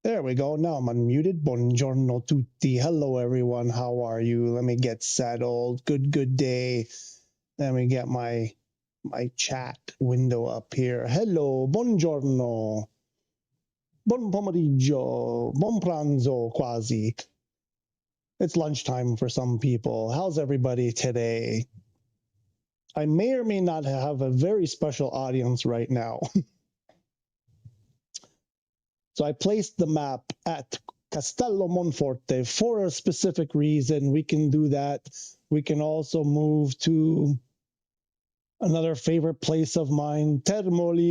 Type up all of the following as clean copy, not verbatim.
There we go. Now I'm unmuted. Buongiorno tutti. Hello, everyone. How are you? Let me get settled. Good day. Let me get my chat window up here. Hello, buongiorno. Buon pomeriggio. Buon pranzo, quasi. It's lunchtime for some people. How's everybody today? I may or may not have a very special audience right now. So I placed the map at Castello Monforte for a specific reason. We can do that. We can also move to another favorite place of mine, Termoli.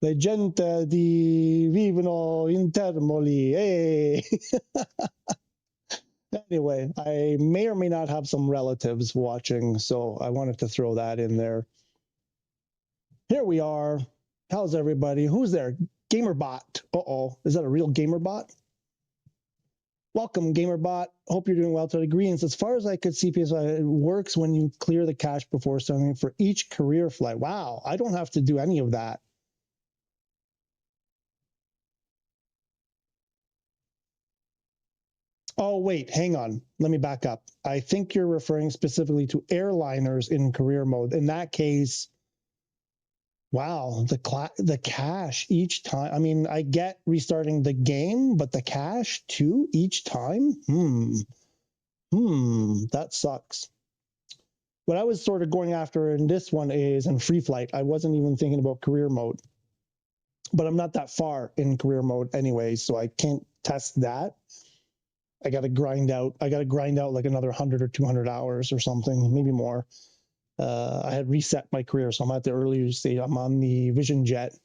La gente di vivono in Termoli. Anyway, I may or may not have some relatives watching, so I wanted to throw that in there. Here we are. How's everybody? Who's there? Gamerbot. Uh-oh. Is that a real Gamerbot? Welcome, Gamerbot. Hope you're doing well today. Greetings. As far as I could see, PS5, it works when you clear the cache before starting for each career flight. Wow, I don't have to do any of that. Oh, wait, hang on. Let me back up. I think you're referring specifically to airliners in career mode. In that case, wow, the cache each time. I mean, I get restarting the game, but the cache too each time? That sucks. What I was sort of going after in this one is in free flight. I wasn't even thinking about career mode. But I'm not that far in career mode anyway, so I can't test that. I got to grind out like another 100 or 200 hours or something, maybe more. I had reset my career, so I'm at the earlier stage. I'm on the Vision Jet.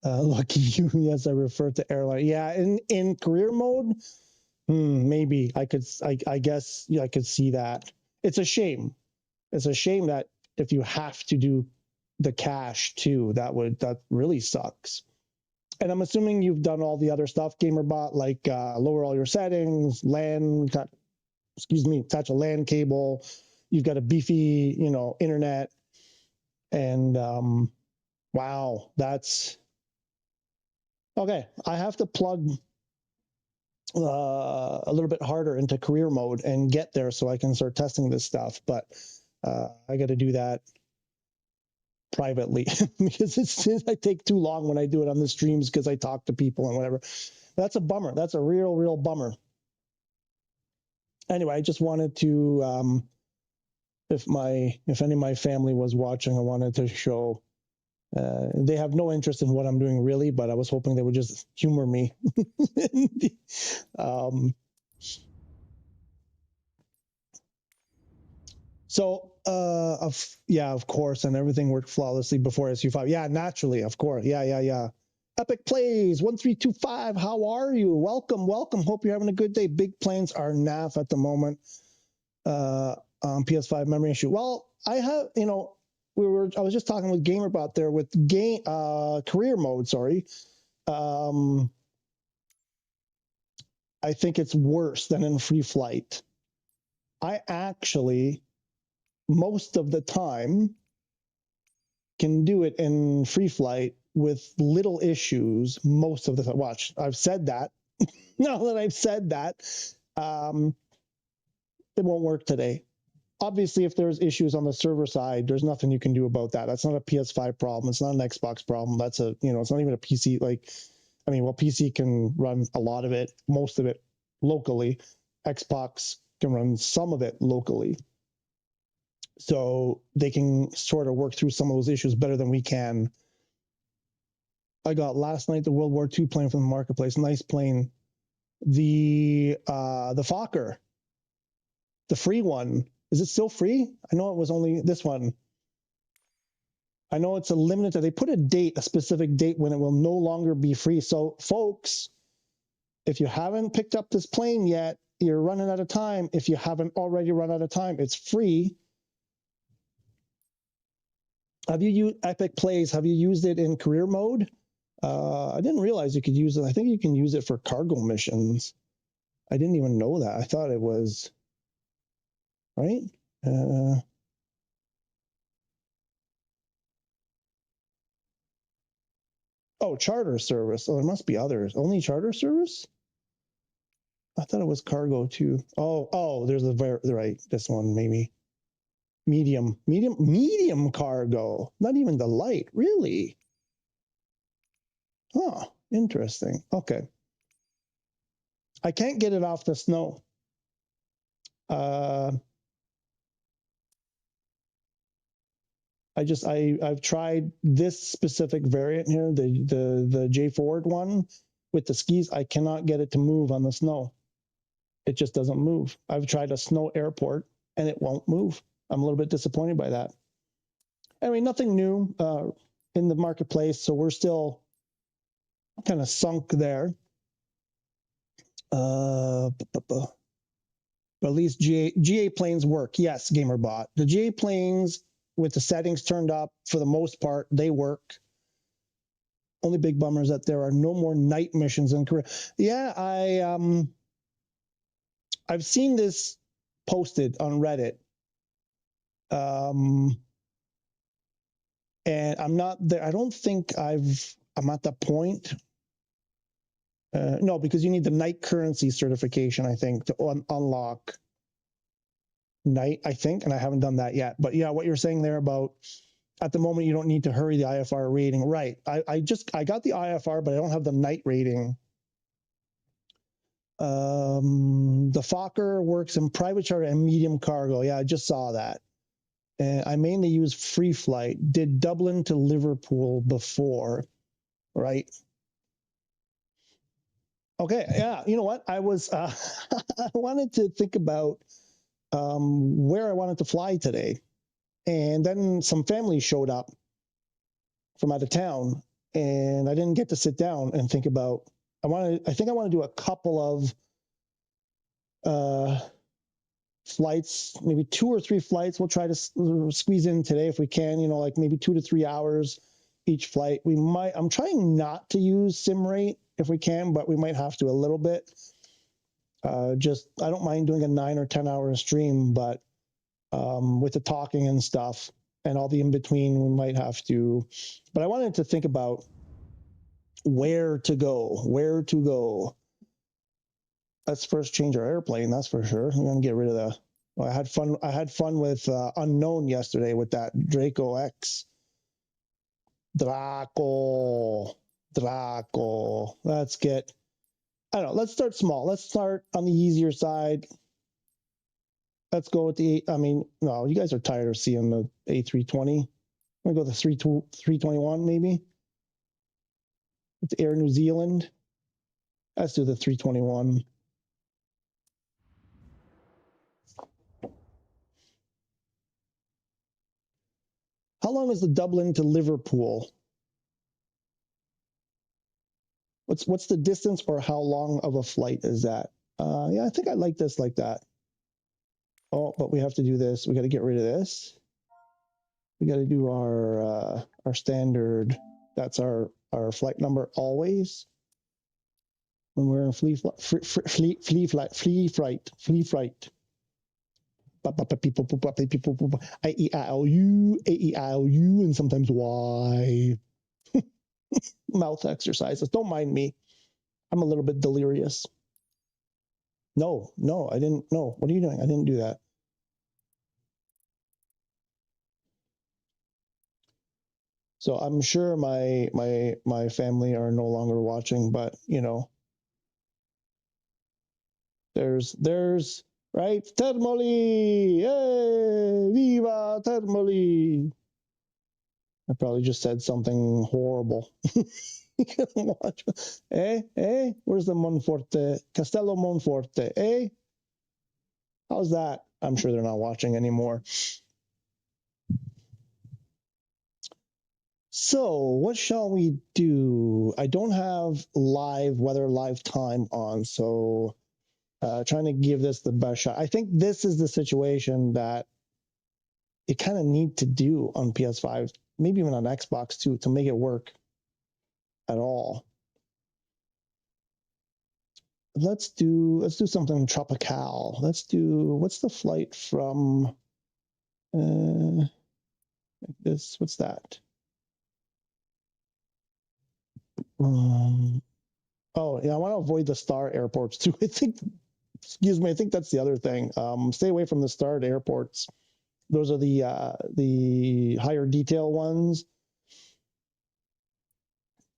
Lucky you. Yes, I refer to airline. Yeah, in career mode, maybe I guess I could see that. It's a shame. It's a shame that if you have to do the cache too, that really sucks. And I'm assuming you've done all the other stuff, Gamerbot, like lower all your settings, attach a LAN cable. You've got a beefy, internet, and wow, that's okay. I have to plug a little bit harder into career mode and get there so I can start testing this stuff. But I got to do that privately because I take too long when I do it on the streams because I talk to people and whatever. That's a bummer. That's a real bummer. Anyway, I just wanted to, if any of my family was watching, I wanted to show. They have no interest in what I'm doing really, but I was hoping they would just humor me. So, of course, and everything worked flawlessly before SU5. Yeah, naturally, of course. Yeah. Epic Plays 1325. How are you? Welcome. Hope you're having a good day. Big Planes are naff at the moment. On PS5 memory issue. Well, I have, I was just talking with Gamerbot there with career mode. Sorry. I think it's worse than in free flight. I actually, most of the time, can do it in free flight with little issues most of the time. Watch, I've said that. Now that I've said that, it won't work today. Obviously, if there's issues on the server side, there's nothing you can do about that. That's not a PS5 problem. It's not an Xbox problem. That's it's not even a PC. PC can run a lot of it, most of it locally. Xbox can run some of it locally. So they can sort of work through some of those issues better than we can. I got last night the World War II plane from the marketplace. Nice plane. The Fokker, the free one. Is it still free? I know it was only this one. I know it's a limited. They put a specific date when it will no longer be free. So, folks, if you haven't picked up this plane yet, you're running out of time. If you haven't already run out of time, it's free. Have you used Epic Plays? Have you used it in career mode? I didn't realize you could use it. I think you can use it for cargo missions. I didn't even know that. I thought it was, right? Oh, charter service. Oh, there must be others. Only charter service? I thought it was cargo too. Oh, there's right. This one maybe. Medium cargo. Not even the light, really. Huh, interesting. Okay. I can't get it off the snow. I've tried this specific variant here, the J Ford one with the skis. I cannot get it to move on the snow. It just doesn't move. I've tried a snow airport and it won't move. I'm a little bit disappointed by that. Anyway, nothing new in the marketplace, so we're still kind of sunk there. But at least GA planes work. Yes, GamerBot. The GA planes with the settings turned up, for the most part, they work. Only big bummer is that there are no more night missions in Korea. Yeah, I've seen this posted on Reddit. And I'm not there. I don't think I'm at that point. No, because you need the night currency certification, I think, to unlock night, I think, and I haven't done that yet. But yeah, what you're saying there about at the moment you don't need to hurry the IFR rating, right? I got the IFR, but I don't have the night rating. The Fokker works in private charter and medium cargo. Yeah, I just saw that. And I mainly use free flight. Did Dublin to Liverpool before, right? Okay, yeah, you know what? I was I wanted to think about where I wanted to fly today, and then some family showed up from out of town, and I didn't get to sit down and think about. I think I want to do a couple of flights, maybe 2 or 3 flights. We'll try to squeeze in today if we can. You know, like maybe 2 to 3 hours each flight. We might. I'm trying not to use sim rate if we can, but we might have to a little bit. I don't mind doing a 9 or 10 hour stream, but with the talking and stuff and all the in between, we might have to. But I wanted to think about where to go. Let's first change our airplane, that's for sure. I'm gonna get rid of the. Well, I had fun with Unknown yesterday with that Draco X. Draco. Let's get. I don't know. Let's start small. Let's start on the easier side. Let's go with the. I mean, no, you guys are tired of seeing the A320. I'm gonna go the 321 maybe. With Air New Zealand. Let's do the 321. How long is the Dublin to Liverpool? What's the distance, or how long of a flight is that? Yeah, I think I like this like that. Oh, but we have to do this. We got to get rid of this. We got to do our standard. That's our flight number always. When we're in flea fright. A-E-I-L-U, and sometimes Y. Mouth exercises. Don't mind me. I'm a little bit delirious. No, I didn't. No, what are you doing? I didn't do that. So I'm sure my family are no longer watching, but you know, there's right, Termoli, hey, viva Termoli. I probably just said something horrible. Watch. Where's the Monforte? Castello Monforte, How's that? I'm sure they're not watching anymore. So what shall we do? I don't have weather live time on, so trying to give this the best shot. I think this is the situation that you kind of need to do on PS5, maybe even on Xbox too, to make it work at all. Let's do something tropical. Let's do, what's the flight from this? What's that? Oh, yeah, I want to avoid the star airports too. I think, excuse me, I think that's the other thing. Stay away from the starred airports. Those are the higher detail ones.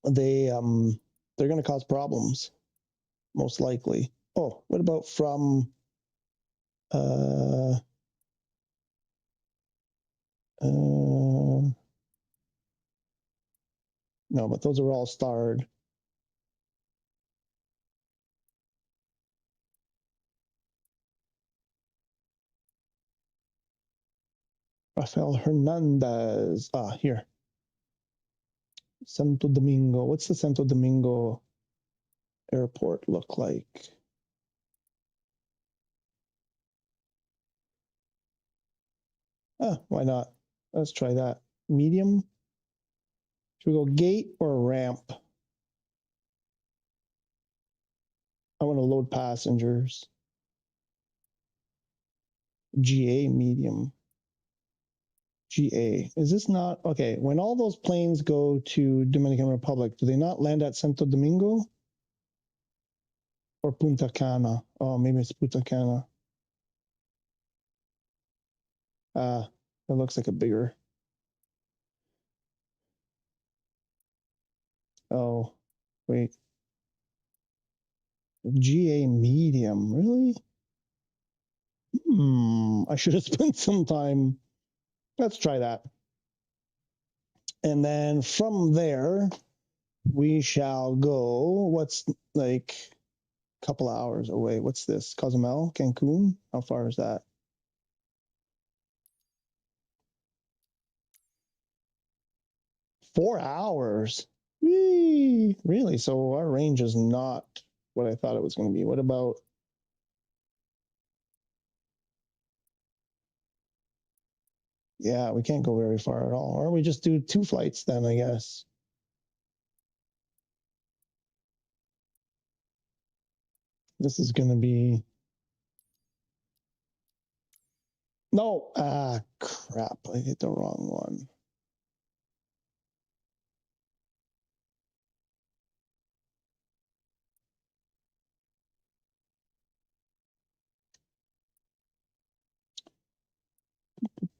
They're going to cause problems, most likely. Oh, what about from no, but those are all starred. Rafael Hernandez. Ah, here. Santo Domingo. What's the Santo Domingo airport look like? Ah, why not? Let's try that. Medium. Should we go gate or ramp? I want to load passengers. GA medium. GA. Is this not okay? When all those planes go to Dominican Republic, do they not land at Santo Domingo or Punta Cana? Oh, maybe it's Punta Cana. It looks like a bigger. Oh, wait. GA medium, really? I should have spent some time. Let's try that. And then from there, we shall go. What's like a couple hours away? What's this? Cozumel, Cancun? How far is that? Four hours. Whee! Really? So our range is not what I thought it was going to be. What about? Yeah, we can't go very far at all. Or we just do 2 flights then, I guess. This is going to be. No, crap. I hit the wrong one.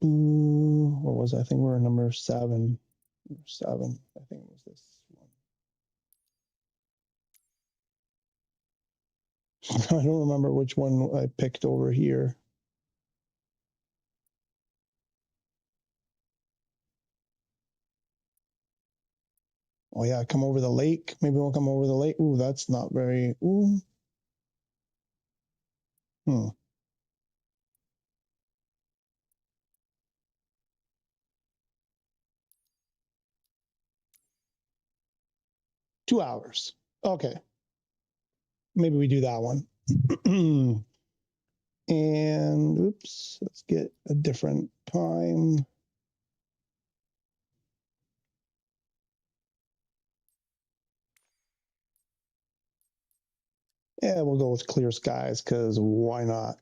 What was I? I think we're number 7. Number 7. I think it was this one. I don't remember which one I picked over here. Oh yeah, come over the lake. Maybe we'll come over the lake. Ooh, that's not very. Ooh. 2 hours. Okay. Maybe we do that one. And oops, let's get a different time. Yeah, we'll go with clear skies because why not?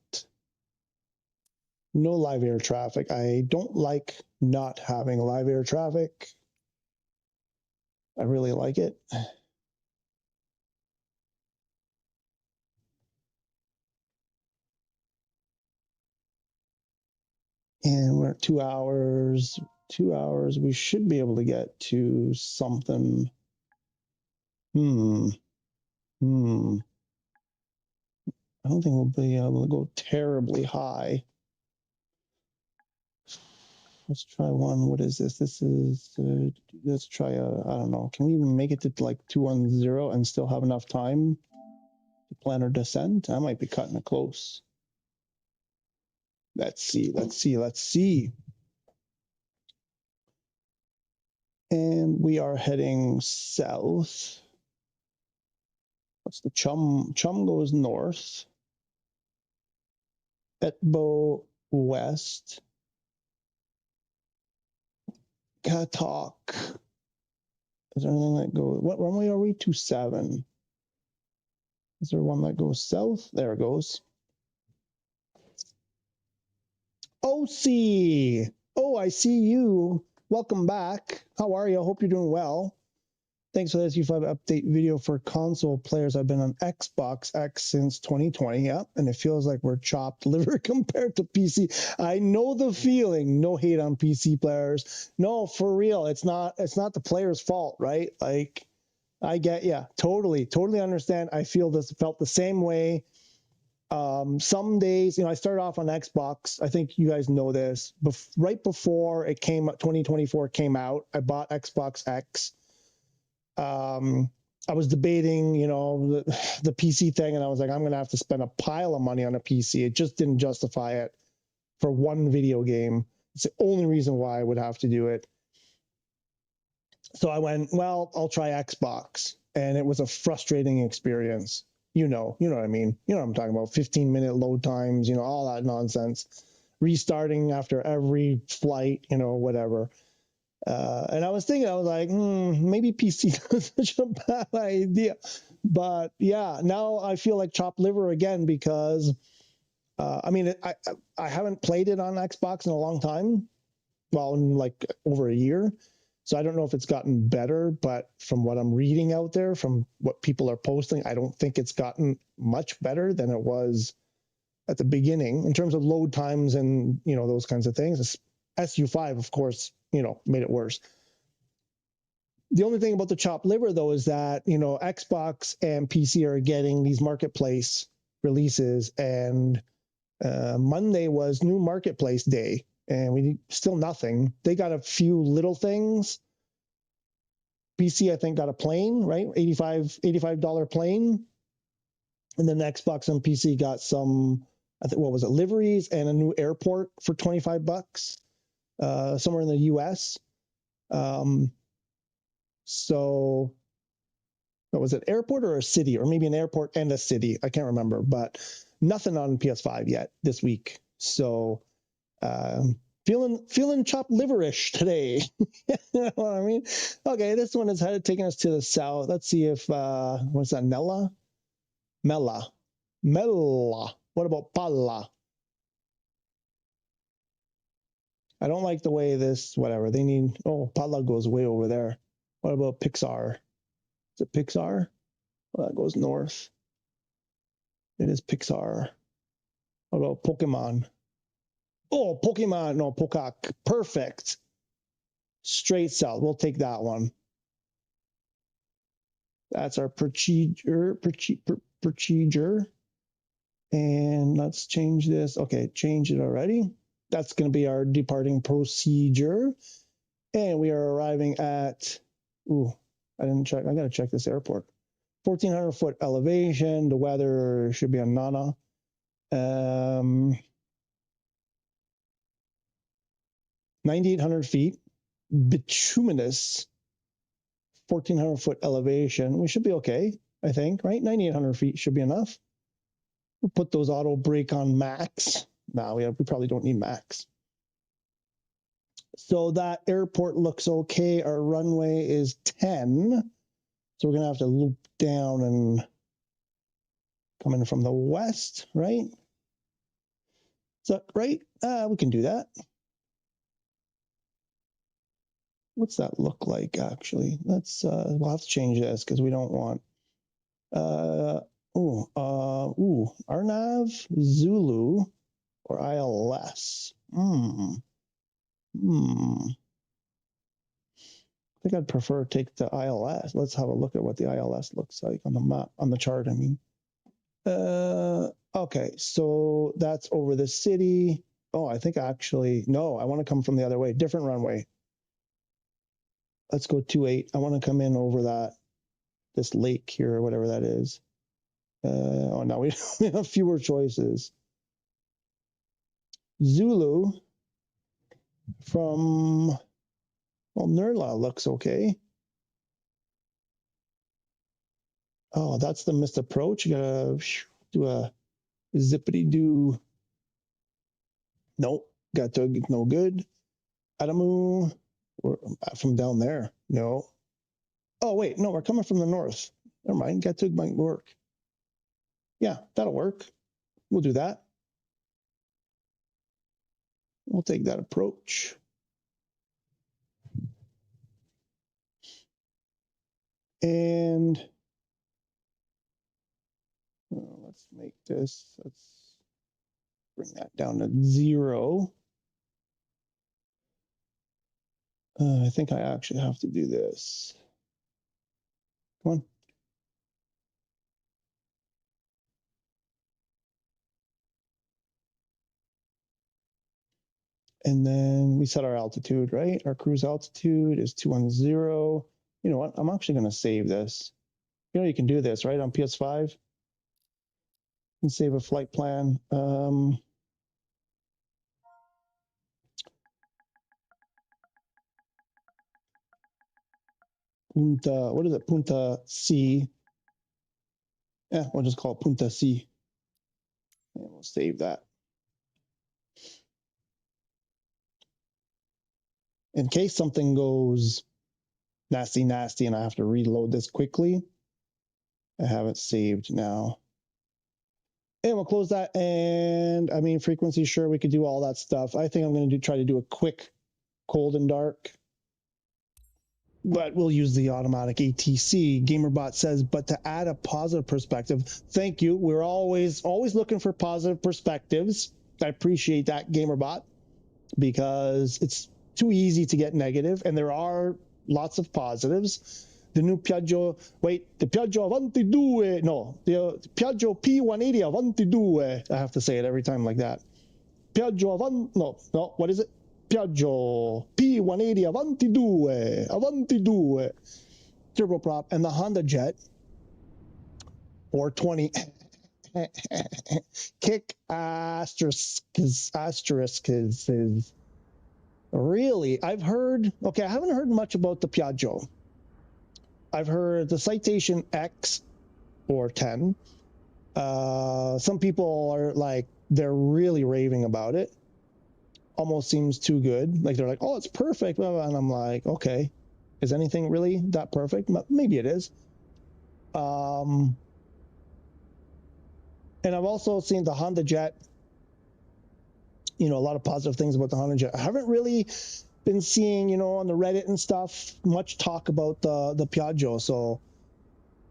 No live air traffic. I don't like not having live air traffic. I really like it. And we're at 2 hours. 2 hours. We should be able to get to something. I don't think we'll be able to go terribly high. Let's try one. What is this? This is, let's try I don't know. Can we even make it to like 210 and still have enough time to plan our descent? I might be cutting it close. Let's see. And we are heading south. What's the Chum? Chum goes north. Etbo west. Katok. Is there anything that goes? What runway are we? 27. Is there one that goes south? There it goes. OC. Oh, I see you. Welcome back. How are you? I hope you're doing well. Thanks for the SU5 update video for console players. I've been on Xbox X since 2020. Yeah, and it feels like we're chopped liver compared to PC. I know the feeling. No hate on PC players. No, for real. It's not the player's fault, right? Like, I get, yeah, totally understand. I felt the same way. Some days, I started off on Xbox. I think you guys know this. Right before 2024 came out, I bought Xbox X. I was debating, the PC thing, and I was like, I'm going to have to spend a pile of money on a PC. It just didn't justify it for one video game. It's the only reason why I would have to do it. So I went, well, I'll try Xbox, and it was a frustrating experience. You know what I mean? You know what I'm talking about? 15-minute load times, all that nonsense. Restarting after every flight, whatever. And I was like, maybe PC is such a bad idea. But yeah, now I feel like chopped liver again because, I haven't played it on Xbox in a long time. Well, in like over a year. So I don't know if it's gotten better, but from what I'm reading out there, from what people are posting, I don't think it's gotten much better than it was at the beginning in terms of load times and, those kinds of things. SU5, of course, made it worse. The only thing about the chopped liver, though, is that, Xbox and PC are getting these marketplace releases, and Monday was new marketplace day, and we still nothing. They got a few little things. PC, I think, got a plane, right? $85 plane. And then Xbox and PC got some, I think, what was it, liveries and a new airport for $25, somewhere in the US. So was it airport or a city, or maybe an airport and a city? I can't remember, but nothing on PS5 yet this week. So feeling chopped liverish today. You know what I mean? Okay, this one is taking us to the south. Let's see if what's that? Mela. What about Palla? I don't like the way this. Whatever they need. Oh, Palla goes way over there. What about Pixar? Is it Pixar? Well, that goes north. It is Pixar. What about Pokemon? Oh, Pokemon. No, Pokak. Perfect. Straight south. We'll take that one. That's our procedure. And let's change this. Okay, change it already. That's going to be our departing procedure. And we are arriving at, I didn't check. I got to check this airport. 1,400 foot elevation. The weather should be a nana. 9,800 feet. Bituminous. 1,400 foot elevation. We should be okay, I think, right? 9,800 feet should be enough. We'll put those auto brake on max. No, we probably don't need max. So that airport looks okay. Our runway is 10. So we're going to have to loop down and come in from the west, right? Is that right? We can do that. What's that look like, actually? Let's, we'll have to change this because we don't want, Arnav, Zulu, or ILS. I think I'd prefer to take the ILS. Let's have a look at what the ILS looks like on the map, on the chart, I mean. Okay, so that's over the city. Oh, I think actually, no, I want to come from the other way, different runway. Let's go 28. I want to come in over this lake here, or whatever that is. Oh, no, we have fewer choices. Zulu from, well, Nurla looks okay. Oh, that's the missed approach. You gotta do a zippity-doo. Nope, got to no good. Adamu, from down there. No. Oh, wait, no, we're coming from the north. Never mind, Gatug might work. Yeah, that'll work. We'll do that. We'll take that approach. And let's make this, let's bring that down to 0. I think I actually have to do this. Come on. And then we set our altitude, right? Our cruise altitude is 210. You know what? I'm actually going to save this. You know, you can do this, right? On PS5. And save a flight plan. Punta, what is it? Punta C. Yeah, we'll just call it Punta C. And we'll save that. In case something goes nasty and I have to reload this quickly, I have it saved now. And we'll close that. And I mean, frequency, sure, we could do all that stuff. I think I'm going to try to do a quick cold and dark. But we'll use the automatic ATC. Gamerbot says, but to add a positive perspective, thank you. We're always looking for positive perspectives. I appreciate that, Gamerbot, because it's too easy to get negative, and there are lots of positives. The new Piaggio, the Piaggio Avanti Due, no, the Piaggio P180 Avanti Due. I have to say it every time like that. Piaggio Avanti, no, what is it? Piaggio P180 Avanti Due, turboprop, and the Honda Jet 420 kick asterisk is really, I've heard, okay, I haven't heard much about the Piaggio. I've heard the Citation X or 10. Some people are like, they're really raving about it. Almost seems too good. Like they're like, oh, it's perfect. And I'm like, okay, is anything really that perfect? Maybe it is. And I've also seen the Honda Jet, you know, a lot of positive things about the Honda Jet. I haven't really been seeing, you know, on the Reddit and stuff, much talk about the Piaggio. So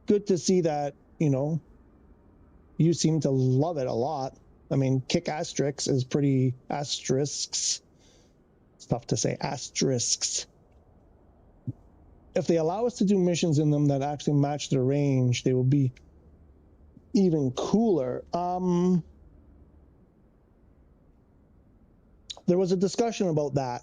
good to see that, you know, you seem to love it a lot. I mean, kick asterisks is pretty asterisks. It's tough to say asterisks. If they allow us to do missions in them that actually match their range, they will be even cooler. There was a discussion about that.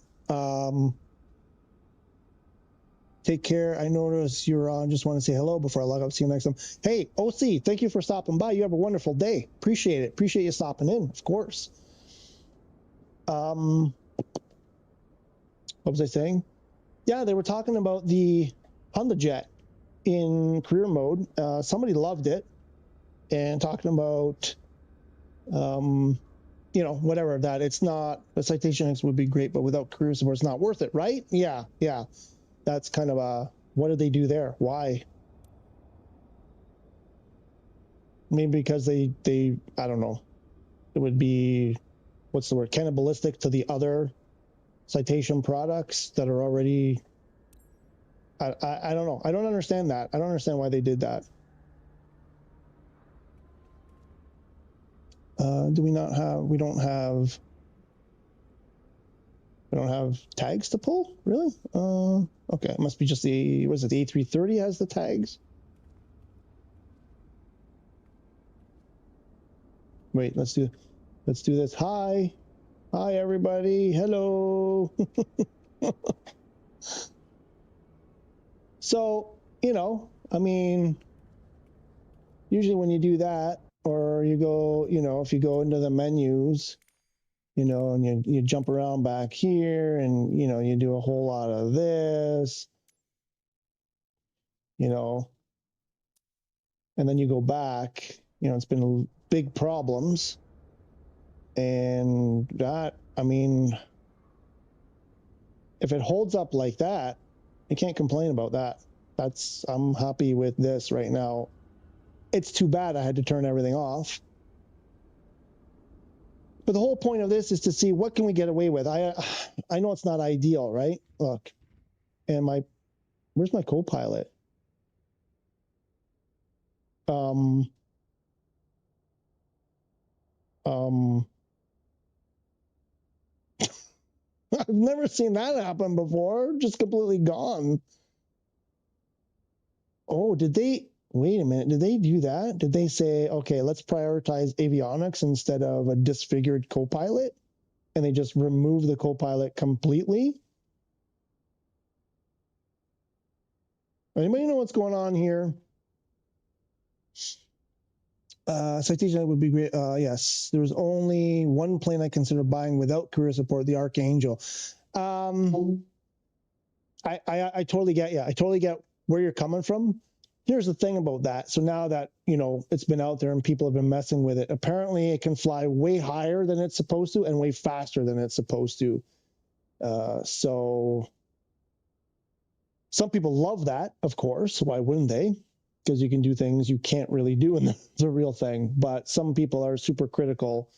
Take care. I notice you're on. Just want to say hello before I log up. See you next time. Hey, OC, thank you for stopping by. You have a wonderful day. Appreciate it. Appreciate you stopping in, of course. What was I saying? Yeah, they were talking about the Honda Jet in career mode. Somebody loved it and talking about, you know, whatever, that it's not, the Citation X would be great, but without career support, it's not worth it, right? Yeah. That's kind of a, what did they do there? Why? Maybe because they I don't know. It would be, what's the word? Cannibalistic to the other Citation products that are already, I don't know. I don't understand that. I don't understand why they did that. Do we not have, we don't have tags to pull? Really? Okay, it must be just the, was it the A330 has the tags? Wait, let's do this. Hi everybody. Hello. So, you know, I mean, usually when you do that, or you go, you know, if you go into the menus, you know, and you jump around back here, and, you know, you do a whole lot of this, you know, and then you go back, you know, it's been big problems. And that, I mean, if it holds up like that, you can't complain about that. That's, I'm happy with this right now. It's too bad I had to turn everything off. But the whole point of this is to see what can we get away with. I know it's not ideal, right? Look, and where's my co-pilot? I've never seen that happen before. Just completely gone. Oh, did they? Wait a minute. Did they do that? Did they say, okay, let's prioritize avionics instead of a disfigured Copilot? And they just remove the Copilot completely? Anybody know what's going on here? Citation would be great. Yes, there was only one plane I considered buying without career support, the Archangel. I totally get, yeah, I totally get where you're coming from. Here's the thing about that. So now that, you know, it's been out there and people have been messing with it, apparently it can fly way higher than it's supposed to and way faster than it's supposed to. So some people love that, of course. Why wouldn't they? Because you can do things you can't really do in the real thing. But some people are super critical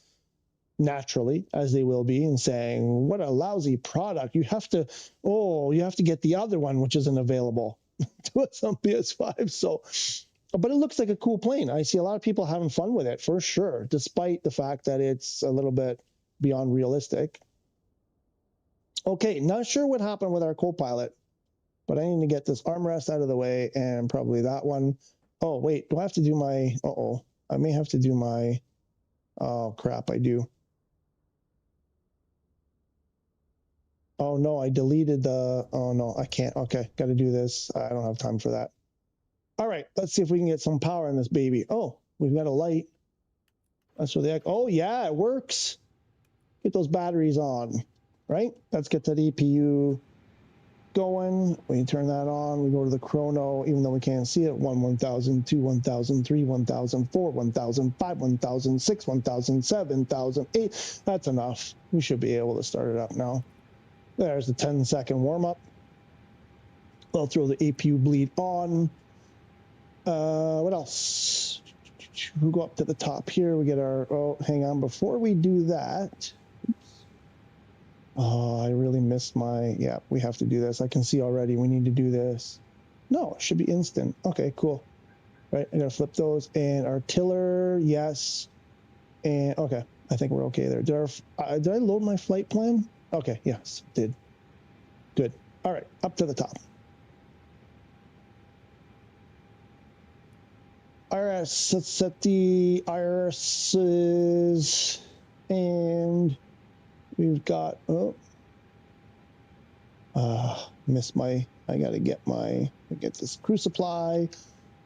naturally, as they will be, and saying, what a lousy product. You have to get the other one, which isn't available to us on PS5. So, but it looks like a cool plane. I see a lot of people having fun with it for sure, despite the fact that it's a little bit beyond realistic. Okay, not sure what happened with our Copilot, but I need to get this armrest out of the way and probably that one. Oh, wait, do I have to do my, I may have to do my, oh crap, I do. Oh no, I deleted the, oh no, I can't. Okay, got to do this. I don't have time for that. All right, let's see if we can get some power in this baby. Oh, we've got a light. That's what the, oh yeah, it works. Get those batteries on, right? Let's get that EPU going. We turn that on. We go to the chrono, even though we can't see it. 1, 1000, 2, 1000, 3, 1000, 4, 1000, 5, 1000, 6, 1000, 7, 8. That's enough. We should be able to start it up now. There's the 10-second warm-up. I'll throw the APU bleed on. What else? We'll go up to the top here. We get our, oh, hang on. Before we do that, oh, I really missed my, yeah, we have to do this. I can see already we need to do this. No, it should be instant. Okay, cool. Right, I gotta flip those. And our tiller, yes. And okay, I think we're okay there. Did I load my flight plan? Okay, yes, did. Good. All right, up to the top. IRS, let's set the irises, and we've got, missed my, I gotta get this crew supply.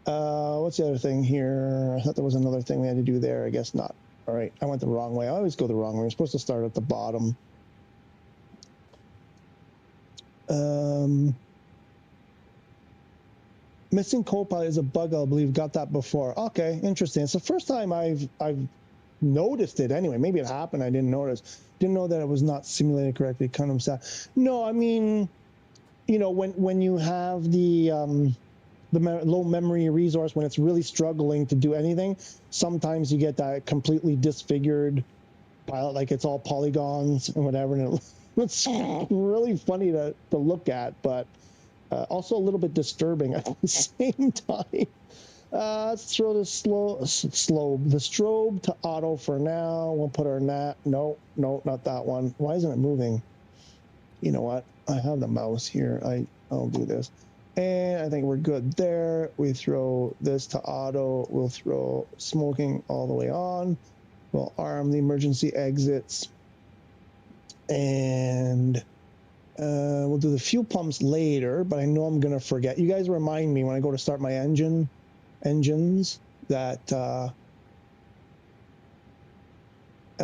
What's the other thing here? I thought there was another thing we had to do there. I guess not. All right, I went the wrong way. I always go the wrong way. We're supposed to start at the bottom. Missing Copilot is a bug, I believe. Got that before. Okay, interesting. It's the first time I've noticed it anyway. Maybe it happened. I didn't notice. Didn't know that it was not simulated correctly. Kind of sad. No, I mean, you know, when you have the low memory resource, when it's really struggling to do anything, sometimes you get that completely disfigured pilot, like it's all polygons and whatever, and it's really funny to look at, but also a little bit disturbing at the same time. Let's throw the strobe to auto for now. We'll put our no, not that one. Why isn't it moving? You know what? I have the mouse here. I'll do this. And I think we're good there. We throw this to auto. We'll throw smoking all the way on. We'll arm the emergency exits. And we'll do the fuel pumps later, but I know I'm going to forget. You guys remind me when I go to start my engines that I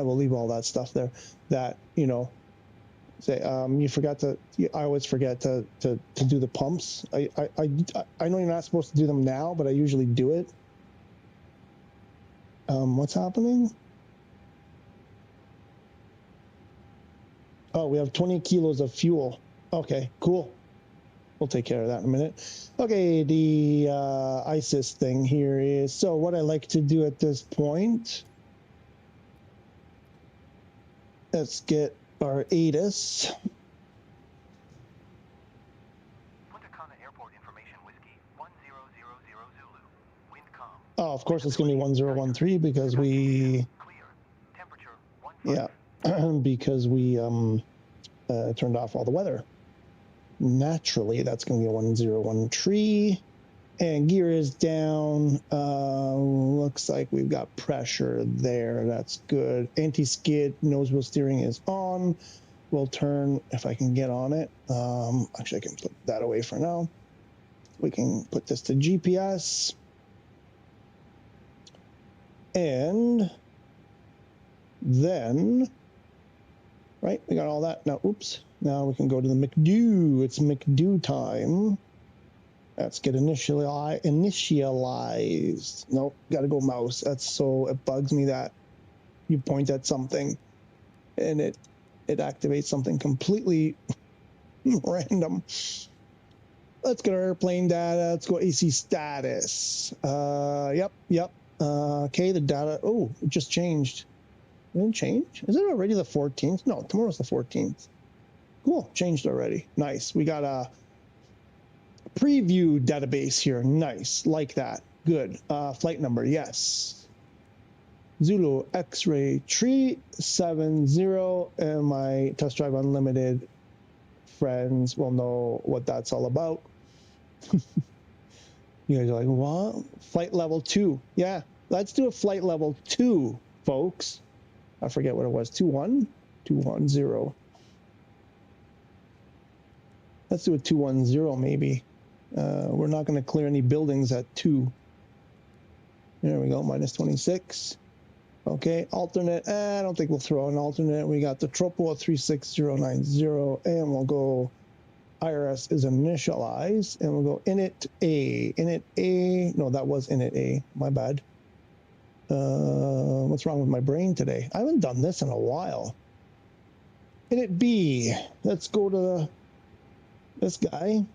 will leave all that stuff there, that, you know, say, you forgot to, I always forget to do the pumps. I know you're not supposed to do them now, but I usually do it. What's happening? Oh, we have 20 kilos of fuel. Okay, cool. We'll take care of that in a minute. Okay, the ISIS thing here is, so what I like to do at this point, let's get our ATIS. Oh, of course it's going to be 1013 because we, yeah, because we turned off all the weather. Naturally, that's going to be a 1013. And gear is down. Looks like we've got pressure there. That's good. Anti-skid, nose wheel steering is on. We'll turn, if I can get on it. Actually, I can put that away for now. We can put this to GPS. And then, right, we got all that. Now, oops. Now we can go to the McDo. It's McDo time. Let's get initialized. Nope, got to go mouse. That's so, it bugs me that you point at something and it activates something completely random. Let's get our airplane data. Let's go AC status. Yep. Okay, the data. Oh, it just changed. It didn't change? Is it already the 14th? No, tomorrow's the 14th. Cool, changed already. Nice. We got a preview database here. Nice, like that. Good. Flight number, yes. Zulu X-ray 370, and my Test Drive Unlimited friends will know what that's all about. You guys are like, what? Flight level 2. Yeah, let's do a flight level 2, folks. I forget what it was. 2-1? 210. Let's do a 210 maybe. We're not going to clear any buildings at 2. There we go, minus 26. Okay, alternate. I don't think we'll throw an alternate. We got the Tropo 36090, and we'll go IRS is initialized, and we'll go init A. Init A. No, that was init A. My bad. What's wrong with my brain today? I haven't done this in a while. Init B. Let's go to this guy.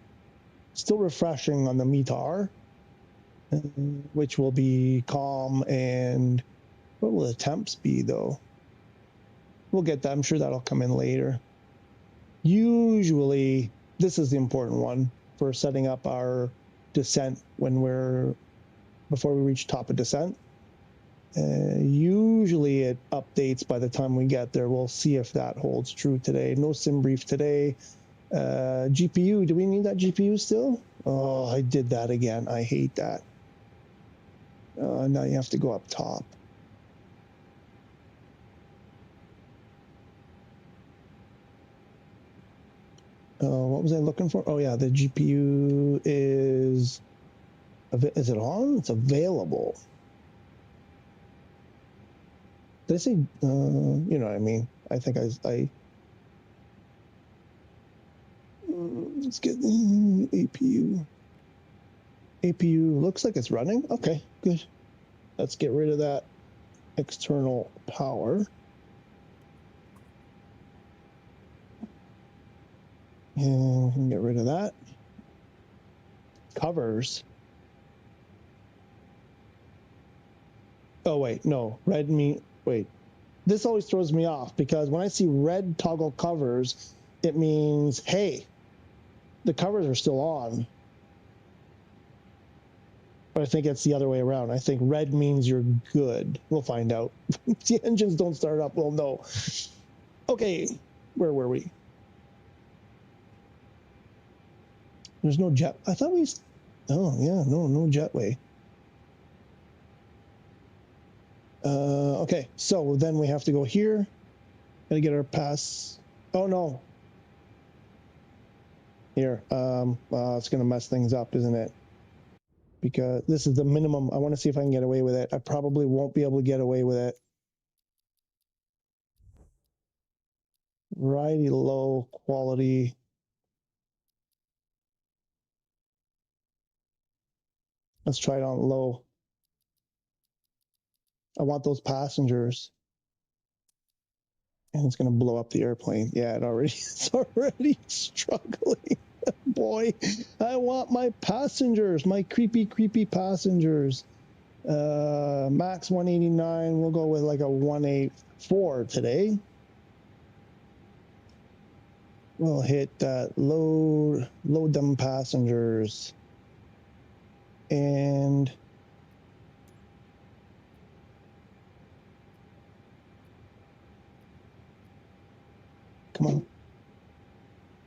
Still refreshing on the METAR, which will be calm. And what will the temps be, though? We'll get that. I'm sure that'll come in later. Usually, this is the important one for setting up our descent before we reach top of descent. Usually it updates by the time we get there. We'll see if that holds true today. No sim brief today. GPU, do we need that GPU still? Oh, I did that again. I hate that. Now you have to go up top. What was I looking for? Oh yeah, the GPU is it on? It's available. Did I say, you know what I mean? I think let's get the APU. APU looks like it's running. Okay, good. Let's get rid of that external power. And we can get rid of that. Covers. Oh, wait, no. Red mean, wait. This always throws me off because when I see red toggle covers, it means, hey, the covers are still on. But I think it's the other way around. I think red means you're good. We'll find out. If the engines don't start up, we'll know. Okay, where were we? There's no jet. I thought we, oh yeah, no jetway. Okay, so then we have to go here. Gotta get our pass. Oh no. Here, it's gonna mess things up, isn't it? Because this is the minimum. I want to see if I can get away with it. I probably won't be able to get away with it. Variety low, quality. Let's try it on low. I want those passengers. And it's going to blow up the airplane. Yeah, it's already struggling. Boy, I want my passengers, my creepy passengers. Max 189. We'll go with like a 184 today. We'll hit that load them passengers. And come on.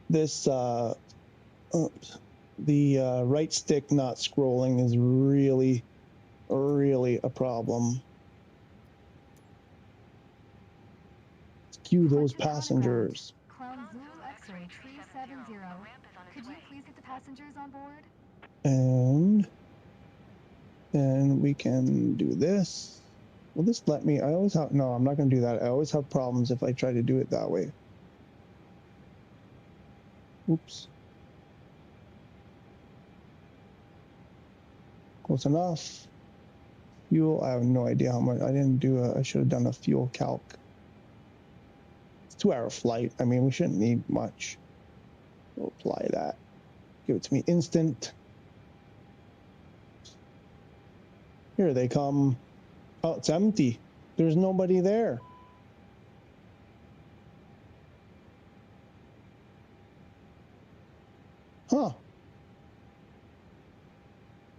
This, oops, the right stick not scrolling is really, really a problem. Skew those passengers. Clown Zulu X-ray 370. Could you please get the passengers on board? And then we can do this. Will this let me? I always have, no, I'm not going to do that. I always have problems if I try to do it that way. Oops. Close enough. Fuel, I have no idea how much. I didn't do a, I should have done a fuel calc. It's a 2-hour flight. I mean, we shouldn't need much. We'll apply that. Give it to me instant. Here they come. Oh, it's empty. There's nobody there. Huh.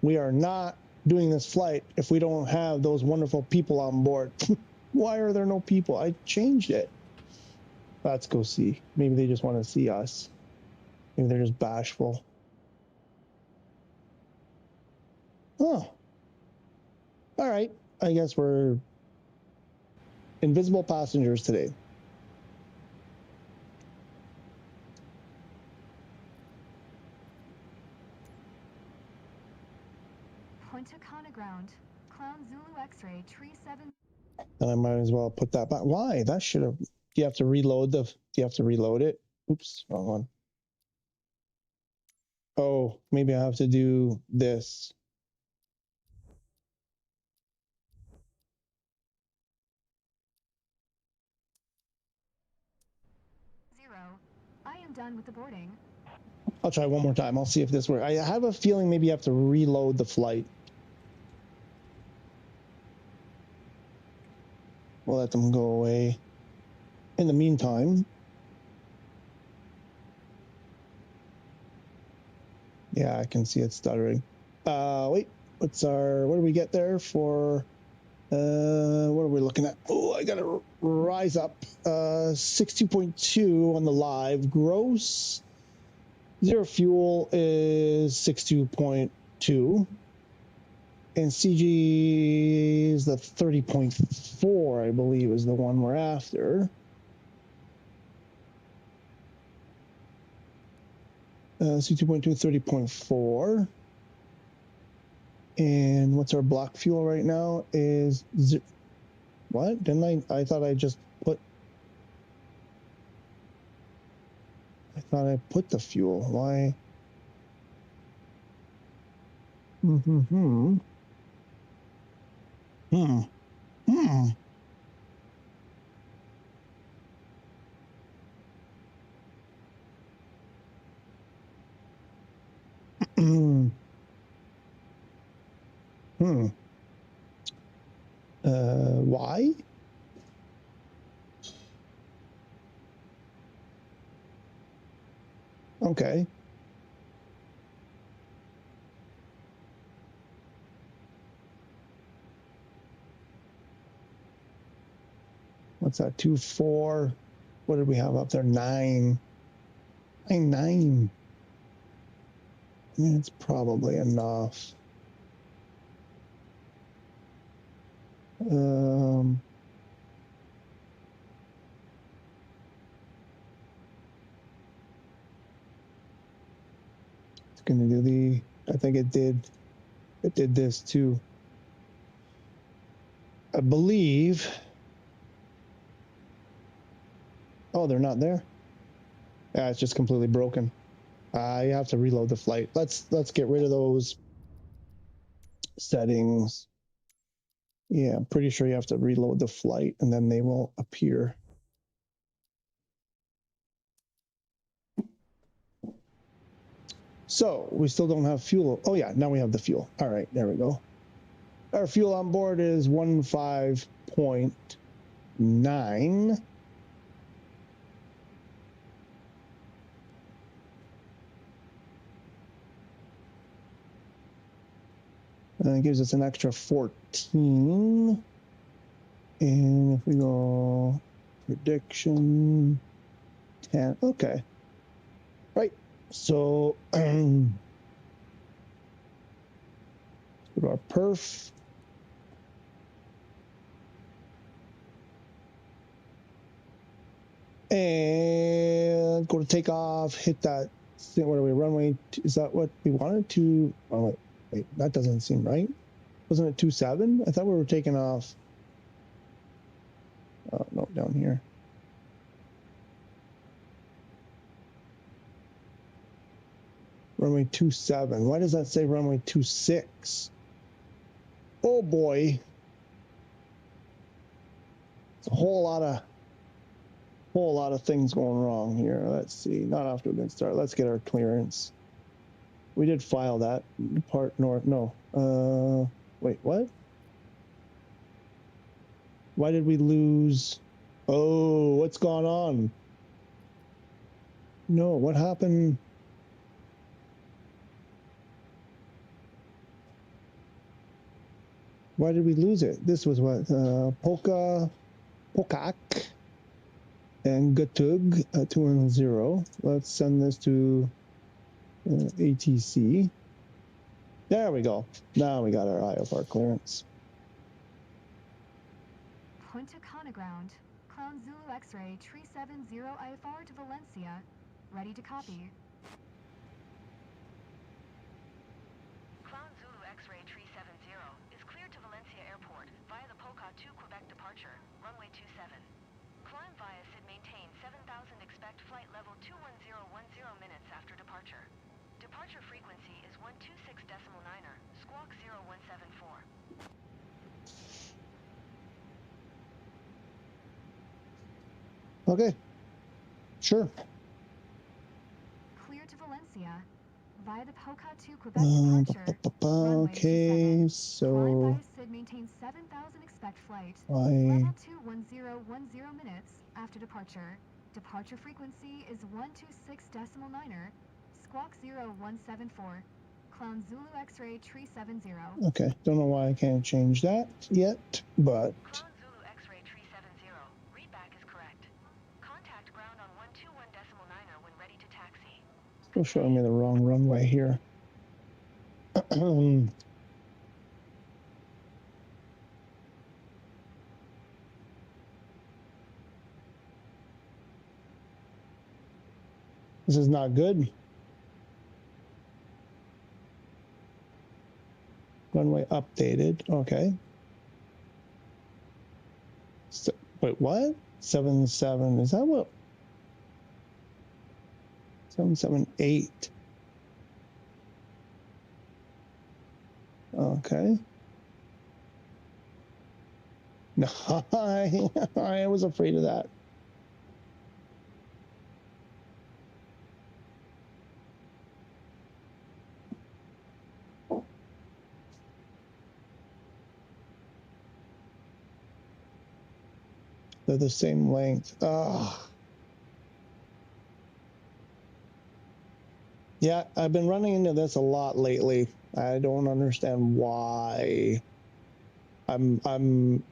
We are not doing this flight if we don't have those wonderful people on board. Why are there no people? I changed it. Let's go see. Maybe they just want to see us. Maybe they're just bashful. Oh. All right. I guess we're invisible passengers today. Punta Cana ground. Clown Zulu X-ray 37. And I might as well put that back. Why? That should have. Do you have to reload the? Do you have to reload it? Oops, wrong one. Oh, maybe I have to do this. I am done with the boarding. I'll try one more time. I'll see if this works. I have a feeling maybe you have to reload the flight. We'll let them go away. In the meantime, yeah, I can see it stuttering. Wait, what's our, what do we get there for, what are we looking at? Oh, I gotta rise up. 62.2 on the live. Gross zero fuel is 62.2. And CG is the 30.4, I believe, is the one we're after. 62.2, 30.4. And what's our block fuel right now is, what? Didn't I thought I just put, I thought I put the fuel. Why? Hmm. Why? Okay. What's that? 2, 4. What did we have up there? 9. 9. I mean, it's probably enough. It's gonna do the, I think it did this too. I believe. Oh, they're not there. Yeah, it's just completely broken. You have to reload the flight. Let's get rid of those settings. Yeah, I'm pretty sure you have to reload the flight and then they will appear. So we still don't have fuel. Oh yeah, now we have the fuel. All right, there we go. Our fuel on board is 15.9. And it gives us an extra 14. And if we go prediction, 10. Okay. Right. So go to our perf. And go to takeoff, hit that. What are we, runway? Is that what we wanted to? Oh, wait, that doesn't seem right. Wasn't it 27? I thought we were taking off. Oh, no, down here. Runway 27. Why does that say runway 26? Oh boy. It's a whole lot of things going wrong here. Let's see. Not off to a good start. Let's get our clearance. We did file that part north. No. Wait, what? Why did we lose? Oh, what's gone on? No, what happened? Why did we lose it? This was what? Pokak, and Gatug 210. Let's send this to ATC. There we go. Now we got our IFR clearance. Punta Cana ground. Clown Zulu X-ray 370 IFR to Valencia. Ready to copy. Clown Zulu X-ray 370 is cleared to Valencia Airport via the Polka 2 Quebec departure, runway 27. Climb via Sid maintain 7000, expect flight level 21010 minutes after departure. Departure frequency is 126.9er, squawk 0174. Okay, sure. Clear to Valencia via the Polka 2 Quebec departure. Okay, so Climb via Sid maintain 7000, expect flight level 21010 minutes after departure. Departure frequency is 126.9er, squawk 0174. Clown Zulu X-ray 370. okay, don't know why I can't change that yet, but Clown Zulu X-ray 370, readback is correct. Contact ground on 121.9er when ready to taxi. still showing me the wrong runway here. This is not good. Runway updated. Okay. So, wait, what? 77. Is that what? 778. Okay. No, I was afraid of that. They're the same length. Yeah, I've been running into this a lot lately. I don't understand why. I'm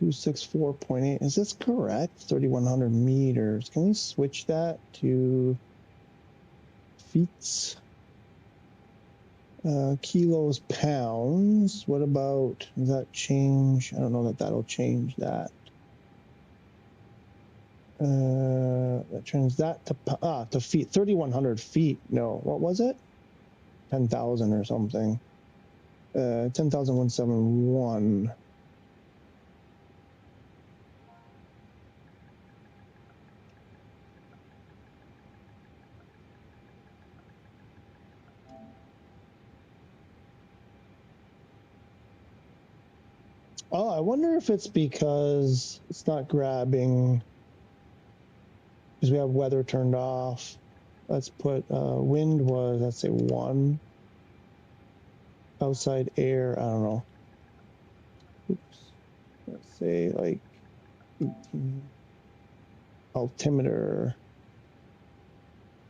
264.8. Is this correct? 3,100 meters. Can we switch that to feet? Kilos, pounds. What about, does that change? I don't know that that'll change that. That turns that to feet. 3,100 feet. No, what was it? 10,000 or something. 10,171. Oh, I wonder if it's because it's not grabbing, because we have weather turned off. Let's put wind was, let's say 1. Outside air, I don't know. Oops. Let's say like 18. Altimeter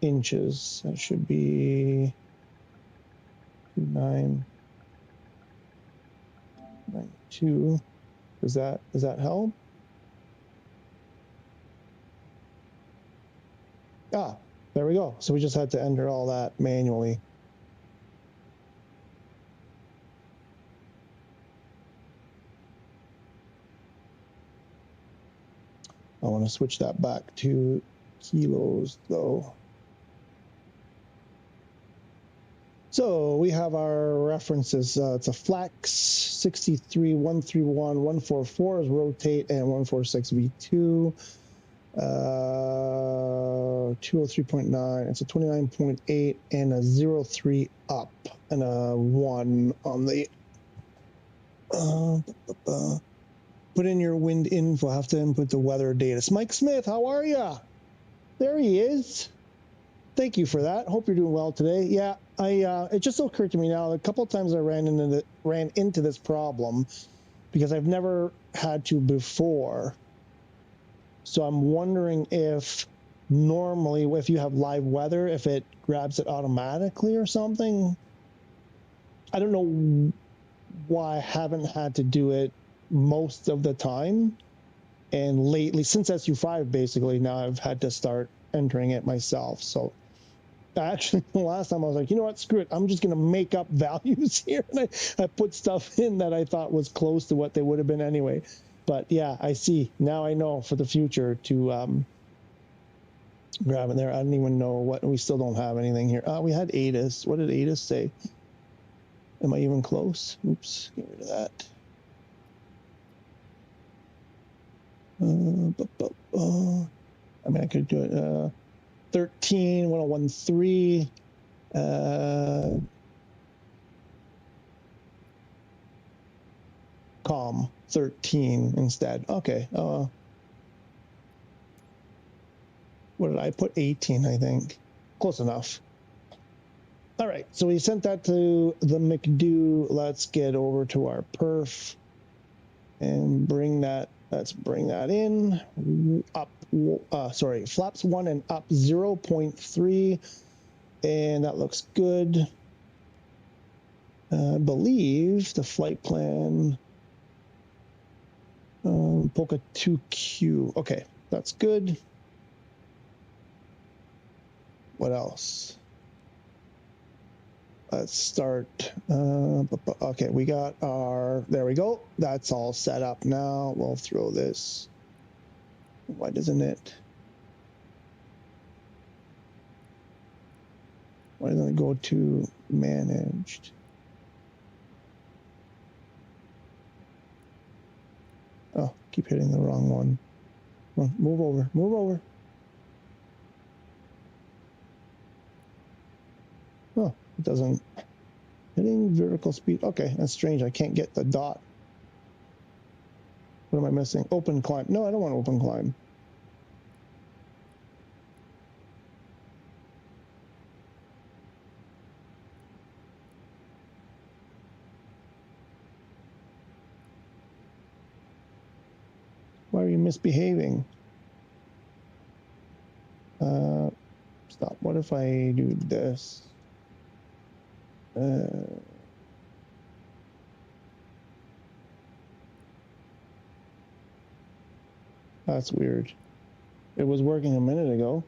inches. That should be 2992. Does that help? Ah, there we go. So we just had to enter all that manually. I want to switch that back to kilos though. So we have our references. It's a flex 63, 131, 144 is rotate, and 146 V2. 203.9. It's a 29.8 and a 03 up and a 1 on the. Put in your wind info. Have to input the weather data. It's Mike Smith. How are ya? There he is. Thank you for that. Hope you're doing well today. Yeah, it just occurred to me now. A couple of times I ran into this problem because I've never had to before. So I'm wondering if normally, if you have live weather, if it grabs it automatically or something. I don't know why I haven't had to do it most of the time. And lately, since SU5, basically, now I've had to start entering it myself. So actually, the last time I was like, you know what, screw it. I'm just going to make up values here. And I put stuff in that I thought was close to what they would have been anyway. But yeah, I see. Now I know for the future to grab it there. I don't even know what. We still don't have anything here. We had ATIS. What did ATIS say? Am I even close? Oops, get rid of that. I mean, I could do it. 13, 1013. COM 13 instead. Okay. What did I put? 18, I think. Close enough. All right. So we sent that to the McDo. Let's get over to our perf and bring that. Let's bring that in. Up. Sorry. Flaps 1 and up 0.3. And that looks good. I believe the flight plan. Polka 2Q. Okay, that's good. What else? Let's start. Okay, we got our. There we go. That's all set up now. We'll throw this. Why doesn't it? Why doesn't it go to managed? Oh, keep hitting the wrong one. Come on, move over. Move over. Oh, it doesn't. Hitting vertical speed. Okay, that's strange. I can't get the dot. What am I missing? Open climb. No, I don't want open climb. Why are you misbehaving? Stop. What if I do this? That's weird. It was working a minute ago.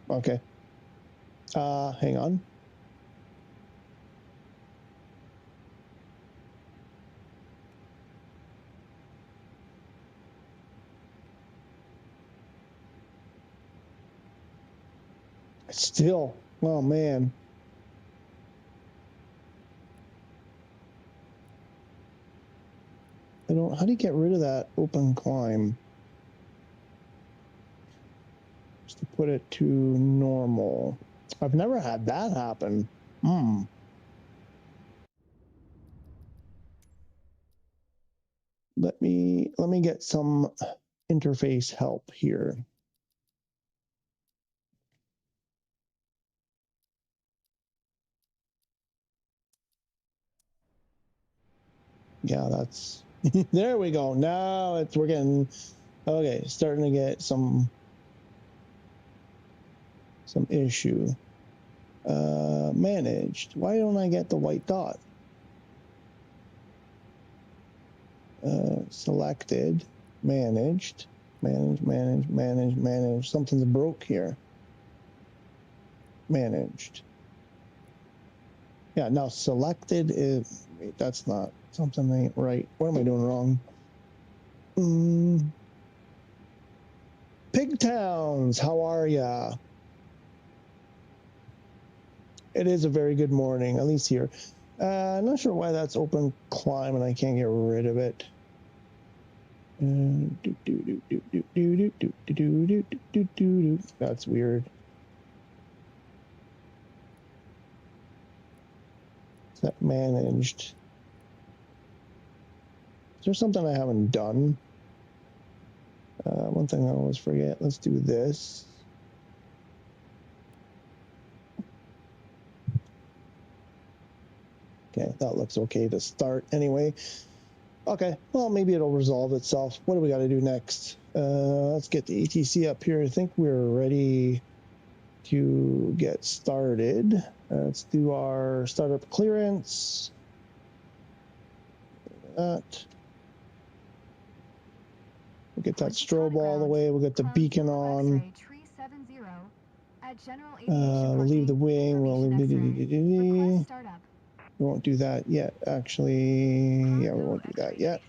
Okay. Hang on. Still. Oh, man. I don't. How do you get rid of that open climb? Just to put it to normal. I've never had that happen. Let me get some interface help here. Yeah, that's there we go. Now we're getting okay, starting to get some issue. Managed. Why don't I get the white dot? Selected, managed, manage. Something's broke here. Managed. Yeah, now selected is, wait, that's not, something ain't right. What am I doing wrong? Pigtowns, how are ya? It is a very good morning, at least here. I'm not sure why that's open climb and I can't get rid of it. That's weird. Is that managed? Is there something I haven't done? One thing I always forget. Let's do this. Okay, that looks okay to start anyway. Okay, well, maybe it'll resolve itself. What do we got to do next? Let's get the ATC up here. I think we're ready to get started. Let's do our startup clearance. That. We'll get that strobe all the way. We'll get the beacon on. We'll leave the wing. We'll leave we won't do that yet. Actually, yeah, we won't do that yet.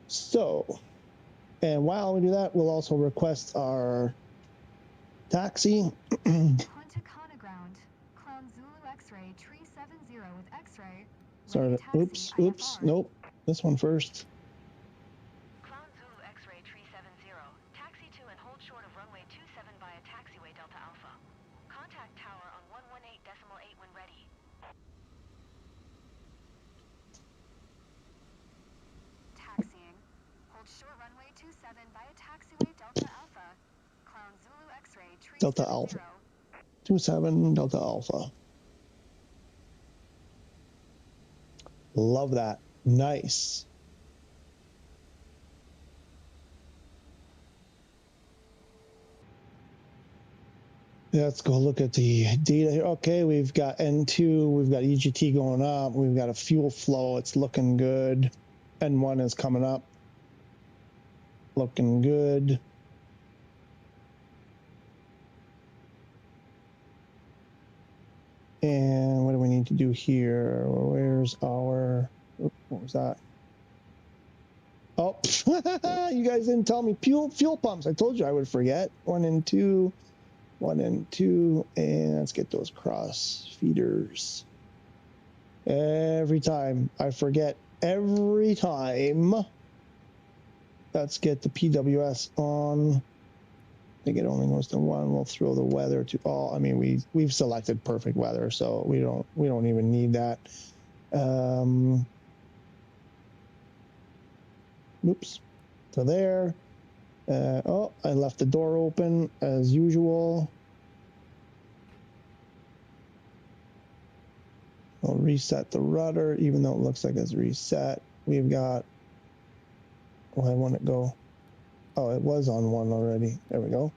So, and while we do that, we'll also request our taxi. Sorry. Oops. Nope. This one first. Clown Zulu X-ray 370. Taxi to and hold short of runway 27 via taxiway Delta Alpha. Contact tower on 118.8 when ready. Taxiing. Hold short runway 27 via taxiway Delta Alpha. Clown Zulu X-ray 370. Delta Alpha. 27 Delta Alpha. Love that. Nice. Let's go look at the data here. Okay, we've got N2, we've got EGT going up, we've got a fuel flow, it's looking good. N1 is coming up, looking good. And what do we need to do here? Where's our, what was that? Oh, you guys didn't tell me fuel pumps. I told you I would forget. 1 and 2, 1 and 2, and let's get those cross feeders. Every time I forget, every time. Let's get the PWS on. I think it only goes to 1. We'll throw the weather to all. I mean, we've selected perfect weather, so we don't even need that. Oops. So there. Oh, I left the door open as usual. I'll reset the rudder, even though it looks like it's reset. We've got, well, I want it go. Oh, it was on 1 already. There we go.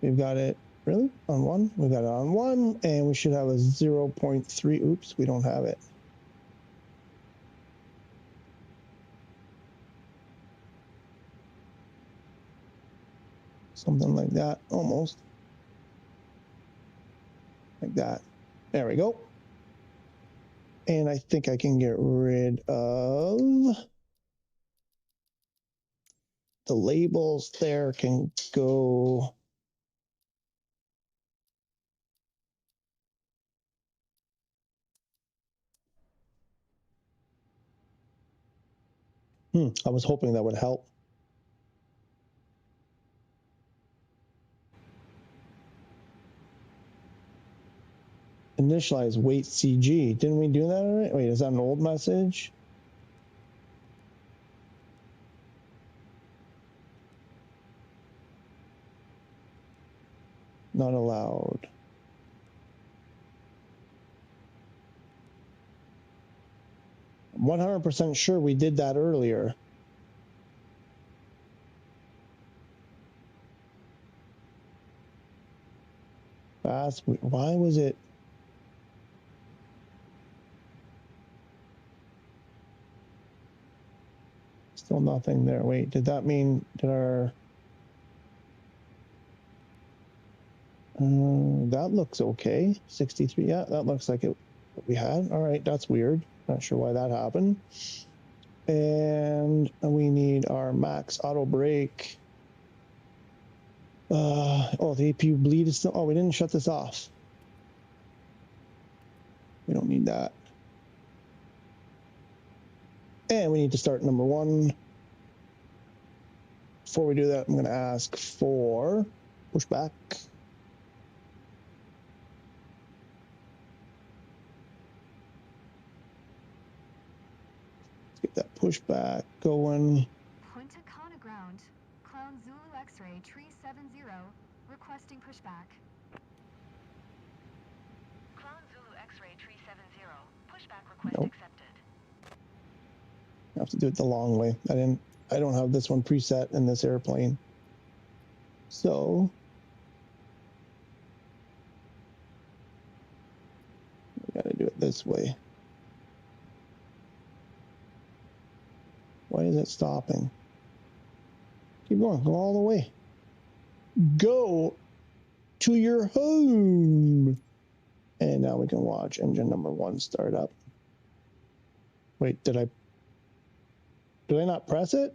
We've got it, really? On 1? We got it on 1, and we should have a 0.3. Oops, we don't have it. Something like that, almost. Like that. There we go. And I think I can get rid of the labels there. Can go. I was hoping that would help. Initialize wait CG. Didn't we do that already? Wait, is that an old message? Not allowed. I'm 100% sure we did that earlier. That's weird. Why was it? Still nothing there. Wait, did that mean did our... that looks okay. 63, yeah, that looks like it what we had. All right, that's weird. Not sure why that happened. And we need our max auto brake. Oh, the APU bleed is still... Oh, we didn't shut this off. We don't need that. And we need to start number one. Before we do that, I'm going to ask for pushback. Let's get that pushback going. Punta Cana ground. Clown Zulu X-ray tree 70 requesting pushback. Clown Zulu X-ray tree 70. Pushback request Nope. accepted. I have to do it the long way. I don't have this one preset in this airplane. So we got to do it this way. Why is it stopping? Keep going. Go all the way. Go to your home. And now we can watch engine number one start up. Wait, did I not press it?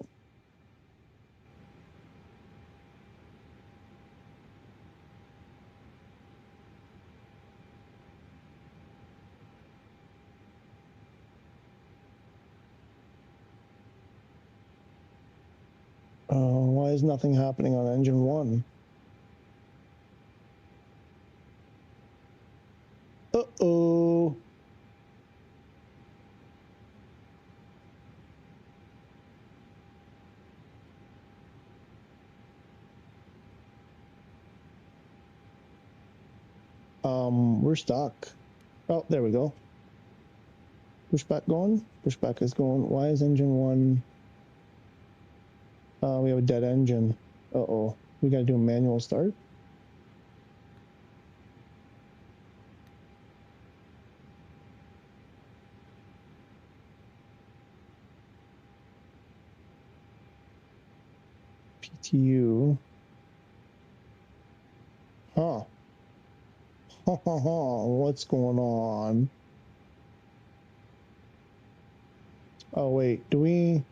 Why is nothing happening on engine one? Uh-oh. We're stuck. Oh, there we go. Pushback going. Pushback is going. Why is engine one? We have a dead engine. Uh-oh. We got to do a manual start. PTU. Huh. What's going on? Oh, wait. Do we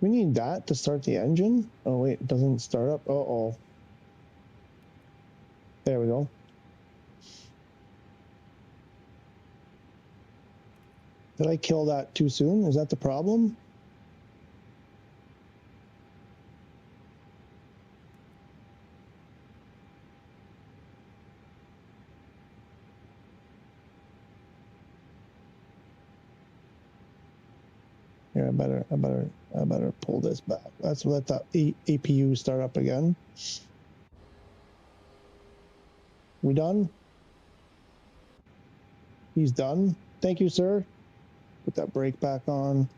need that to start the engine? Oh, wait. It doesn't start up. Uh-oh. There we go. Did I kill that too soon? Is that the problem? Here, I better pull this back. Let's let the APU start up again. We done? He's done. Thank you, sir. Put that brake back on.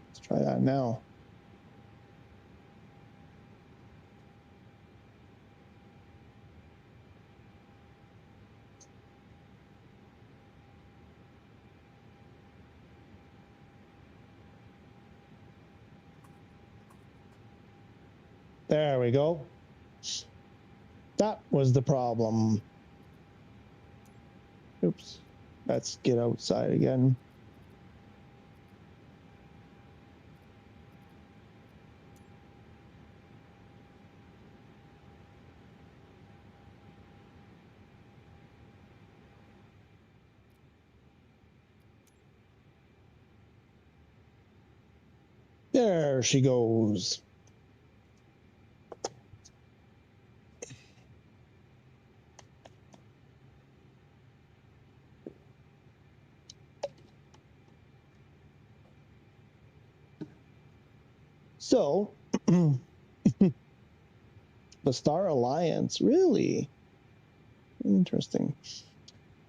Let's try that now. There we go. That was the problem. Oops. Let's get outside again. There she goes. So, The Star Alliance, really? Interesting.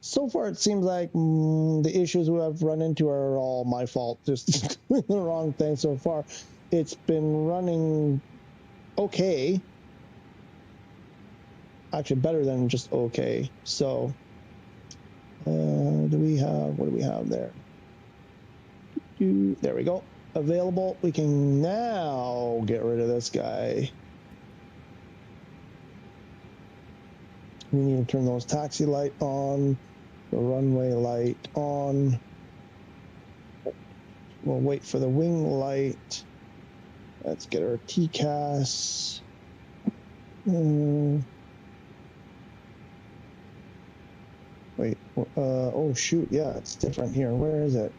So far, it seems like the issues we have run into are all my fault. Just doing the wrong thing so far. It's been running okay. Actually, better than just okay. So, what do we have there? There we go. Available. We can now get rid of this guy. We need to turn those taxi light on, the runway light on. We'll wait for the wing light. Let's get our TCAS. Wait, oh shoot, yeah, it's different here. Where is it?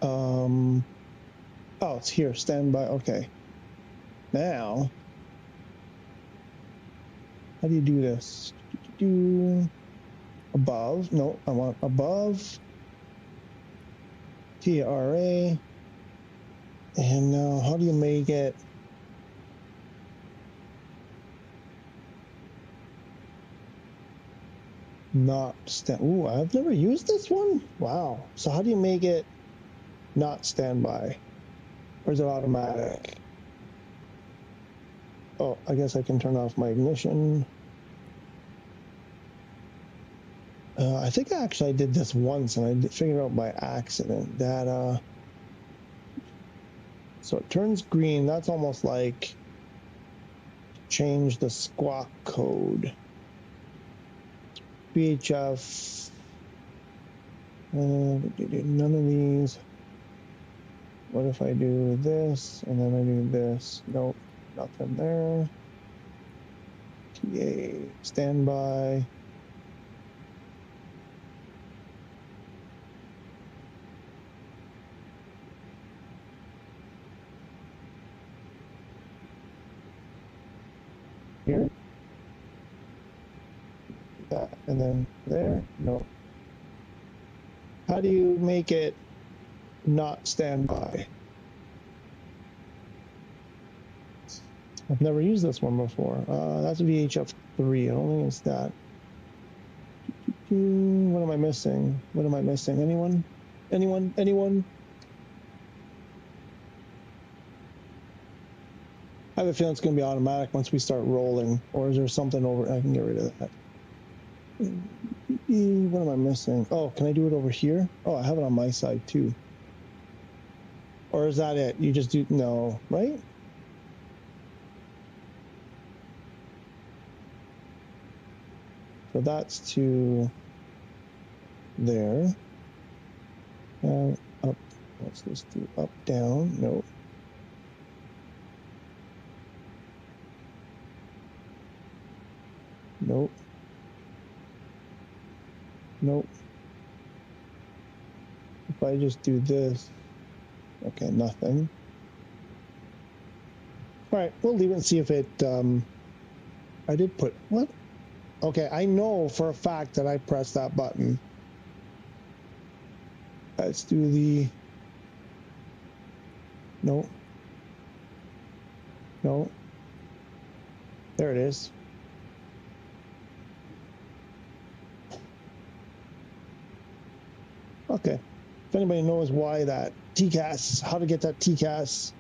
Oh, it's here, standby, okay. Now, how do you do this? Above, no, I want above. TRA. And now, how do you make it? Not stand. Ooh, I've never used this one. Wow. So how do you make it not standby? Or is it automatic? Oh, I guess I can turn off my ignition. I think I did this once and I figured it out by accident. Data. So it turns green. That's almost like change the squawk code. VHF. None of these. What if I do this and then I do this? Nope, nothing there. TA, standby. Here. That, and then there. No. How do you make it not standby? I've never used this one before. That's a VHF 3. I don't think it's that. What am I missing? What am I missing? Anyone? Anyone? Anyone? I have a feeling it's going to be automatic once we start rolling. Or is there something over? I can get rid of that. What am I missing? Oh, can I do it over here? Oh, I have it on my side too. Or is that it? You just do, no, right? So that's to there. Up, what's this do? Up, down, no. Nope. Nope. If I just do this, okay, nothing. All right, we'll leave it and see if it, I did put, what? Okay, I know for a fact that I pressed that button. Let's do the, no. No. There it is. Okay, if anybody knows why that TCAS, how to get that TCAS.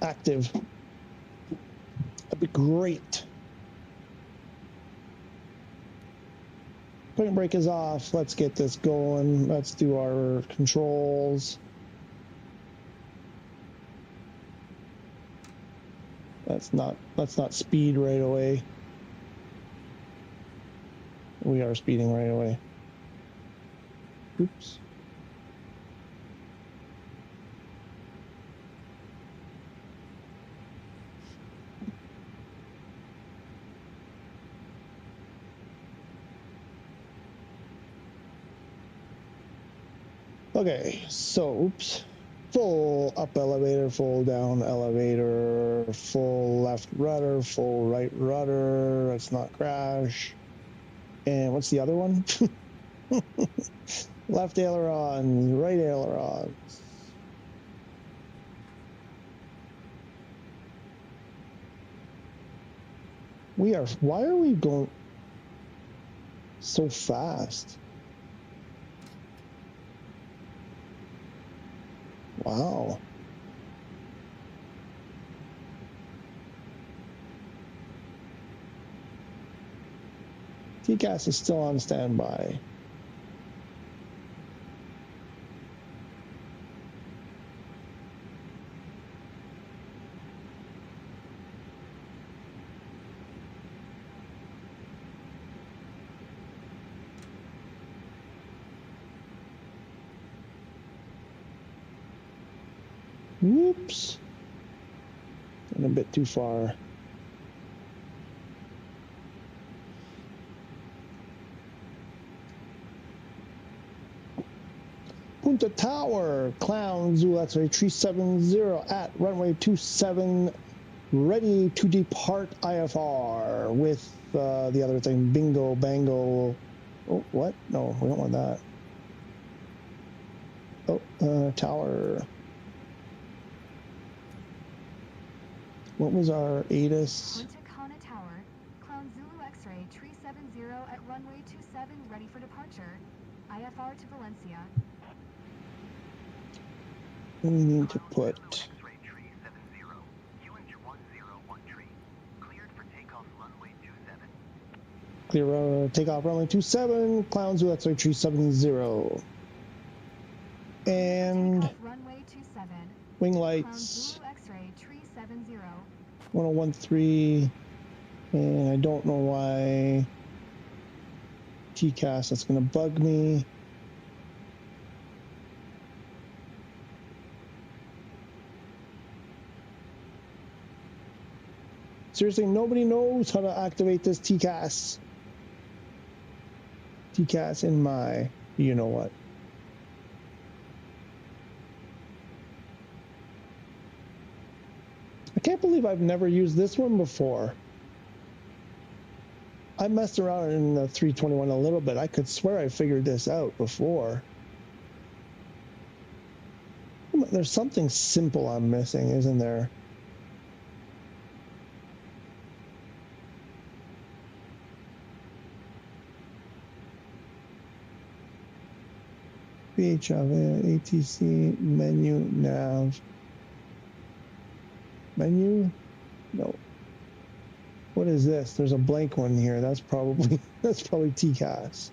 Active, that'd be great. Parking brake is off. Let's get this going. Let's do our controls. Let's not speed right away. We are speeding right away. Oops. Okay, so oops. Full up elevator, full down elevator, full left rudder, full right rudder. let's not crash. And what's the other one? Left ailerons, right ailerons. Why are we going so fast? Wow. TCAS is still on standby. Whoops. Went a bit too far. Punta Tower, Clown Zulu X-ray 370 at runway 27, ready to depart IFR with the other thing, bingo, bango. Oh, what? No, we don't want that. Oh, tower. What was our ATIS? Punta Cana Tower, Clown Zulu X-ray 370 at runway 27, ready for departure. IFR to Valencia. We need to put X-ray 370, UH 1013, cleared for takeoff runway 27. clear takeoff runway 27, Clown Zulu X-ray 370. And Takeoff runway 27. wing Clown lights Zulu X-ray 370. 1013. And I don't know why TCAS, that's going to bug me. Seriously, nobody knows how to activate this TCAS. TCAS in my, you know what. I can't believe I've never used this one before. I messed around in the 321 a little bit. I could swear I figured this out before. There's something simple I'm missing, isn't there? VHF, ATC, menu, nav. Menu? No. What is this? There's a blank one here. That's probably TCAS.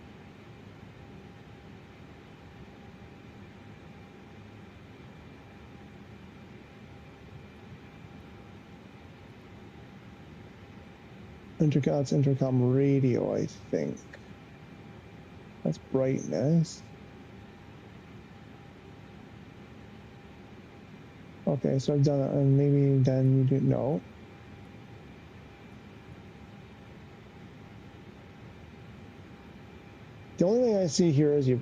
Intercom radio, I think. That's brightness. Okay, so I've done it, and maybe then you do no. The only thing I see here is you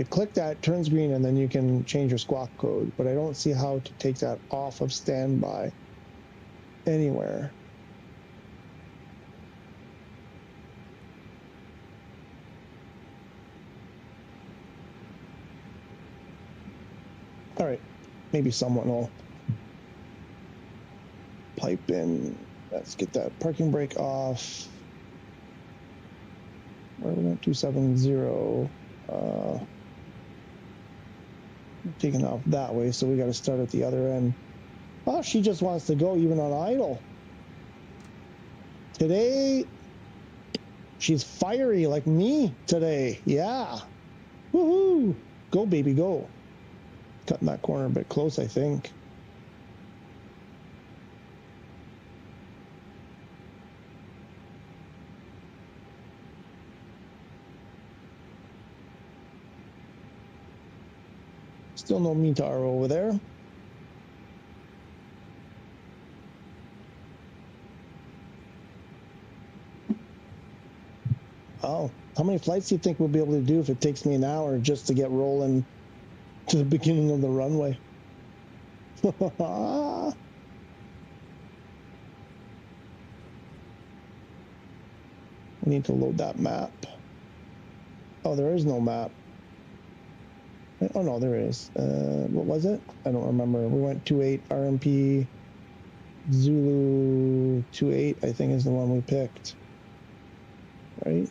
click that, turns green, and then you can change your squawk code, but I don't see how to take that off of standby anywhere. All right, maybe someone will pipe in. Let's get that parking brake off. Where are we going? 270. Taking off that way, so we got to start at the other end. Oh, she just wants to go even on idle. Today, she's fiery like me today. Yeah. Woohoo. Go, baby, go. Cutting that corner a bit close, I think. Still no METAR over there. Oh, how many flights do you think we'll be able to do if it takes me an hour just to get rolling to the beginning of the runway? We need to load that map. Oh, there is no map. Oh no, there is. What was it? I don't remember. We went 28 RMP Zulu 28, I think is the one we picked. Right?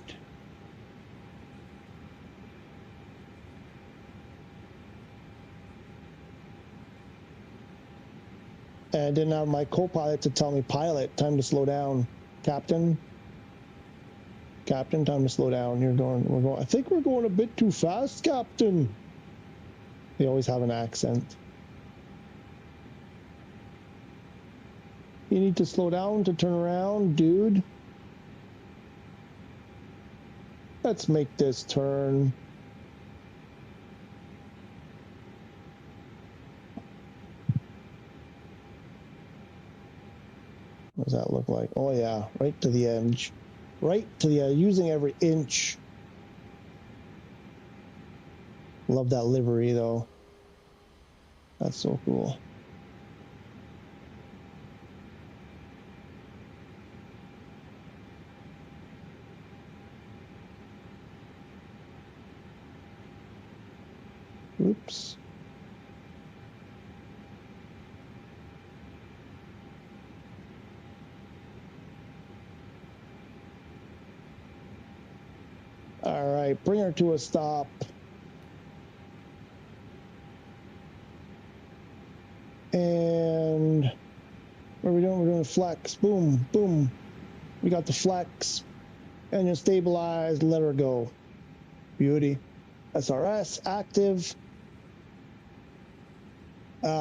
And I didn't have my co-pilot to tell me, pilot, time to slow down. Captain, time to slow down. We're going, I think we're going a bit too fast, Captain. They always have an accent. You need to slow down to turn around, dude. Let's make this turn. What does that look like? Oh yeah, right to the edge. Right to the edge, using every inch. Love that livery though. That's so cool. Oops. All right, bring her to a stop. And what are we doing? We're doing a flex. Boom, boom. We got the flex. Engine stabilized. Let her go. Beauty. SRS active.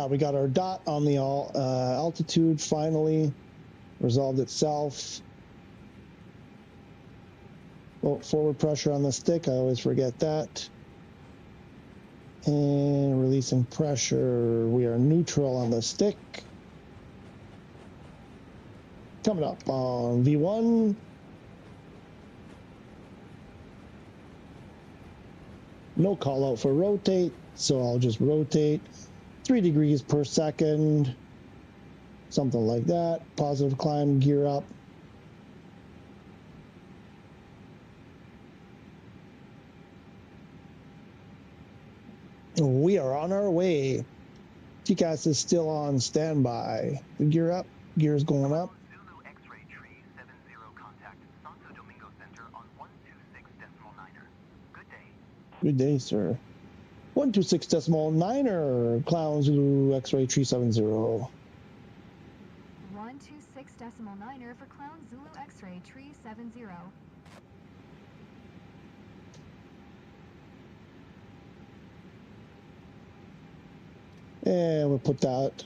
We got our dot on the altitude finally. Resolved itself. Well, forward pressure on the stick. I always forget that. And releasing pressure. We are neutral on the stick. Coming up on V1. No call out for rotate, so I'll just rotate 3 degrees per second. Something like that. Positive climb, gear up. We are on our way. TCAS is still on standby. Gear up. Gear's going up. Zulu X-ray tree 70 contact Santo Domingo Center on 126.9er. Good day. Good day, sir. 126.9er, Clown Zulu X-ray tree 70. 126.9er for Clown Zulu X-ray tree 70. And we'll put that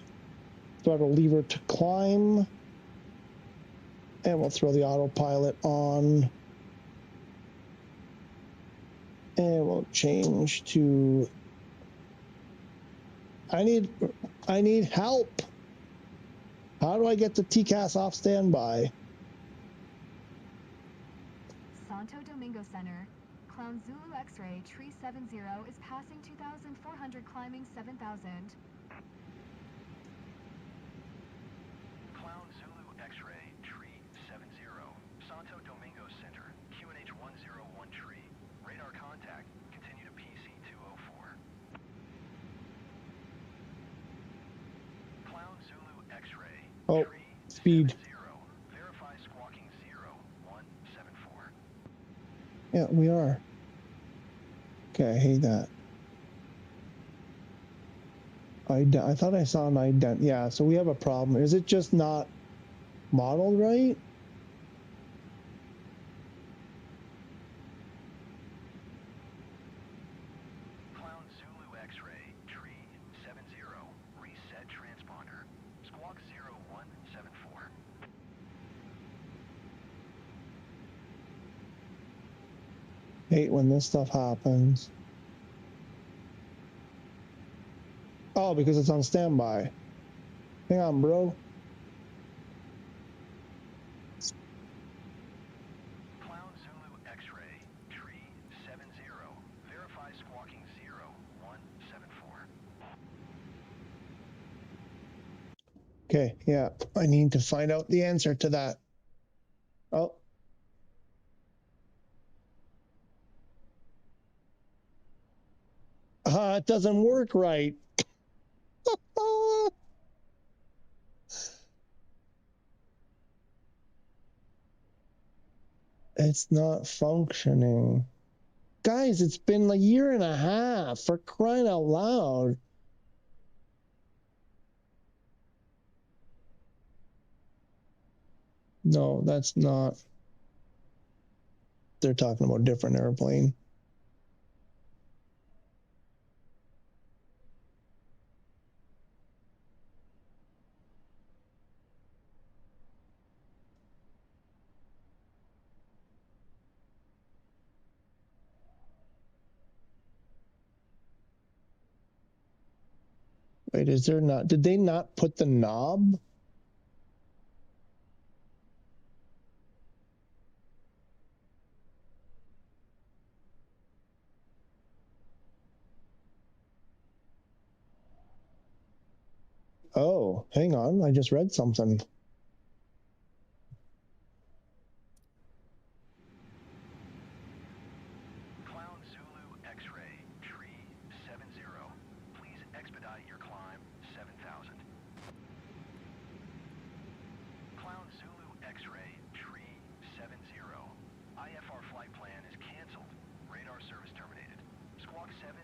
throttle lever to climb. And we'll throw the autopilot on. And we'll change to... I need help. How do I get the TCAS off standby? Santo Domingo Center. Clown Zulu X-ray tree 70 is passing 2,400, climbing 7,000. Clown Zulu X-ray tree 70 Santo Domingo Center QNH 101 tree. Radar contact. Continue to PC 204. Clown Zulu X-ray. Oh, tree speed. 70. Verify squawking 0174. Yeah, we are. Okay, I hate that. I thought I saw an ident. Yeah, so we have a problem. Is it just not modeled right? Clown Zulu X-ray tree 70. Reset transponder. Squawk 0174. Hate when this stuff happens. Oh, because it's on standby. Hang on, bro. Clown Zulu X-ray tree 70. Verify squawking 0174. Okay, yeah. I need to find out the answer to that. Oh. it doesn't work right. It's not functioning. Guys, it's been a year and a half, for crying out loud. No, that's not. They're talking about a different airplane. Wait, is there not? Did they not put the knob? Oh, hang on. I just read something. Clown Zulu X-ray tree 70. Please expedite your climb 7,000. Clown Zulu X-ray tree 70. IFR flight plan is canceled. Radar service terminated. Squawk 7000.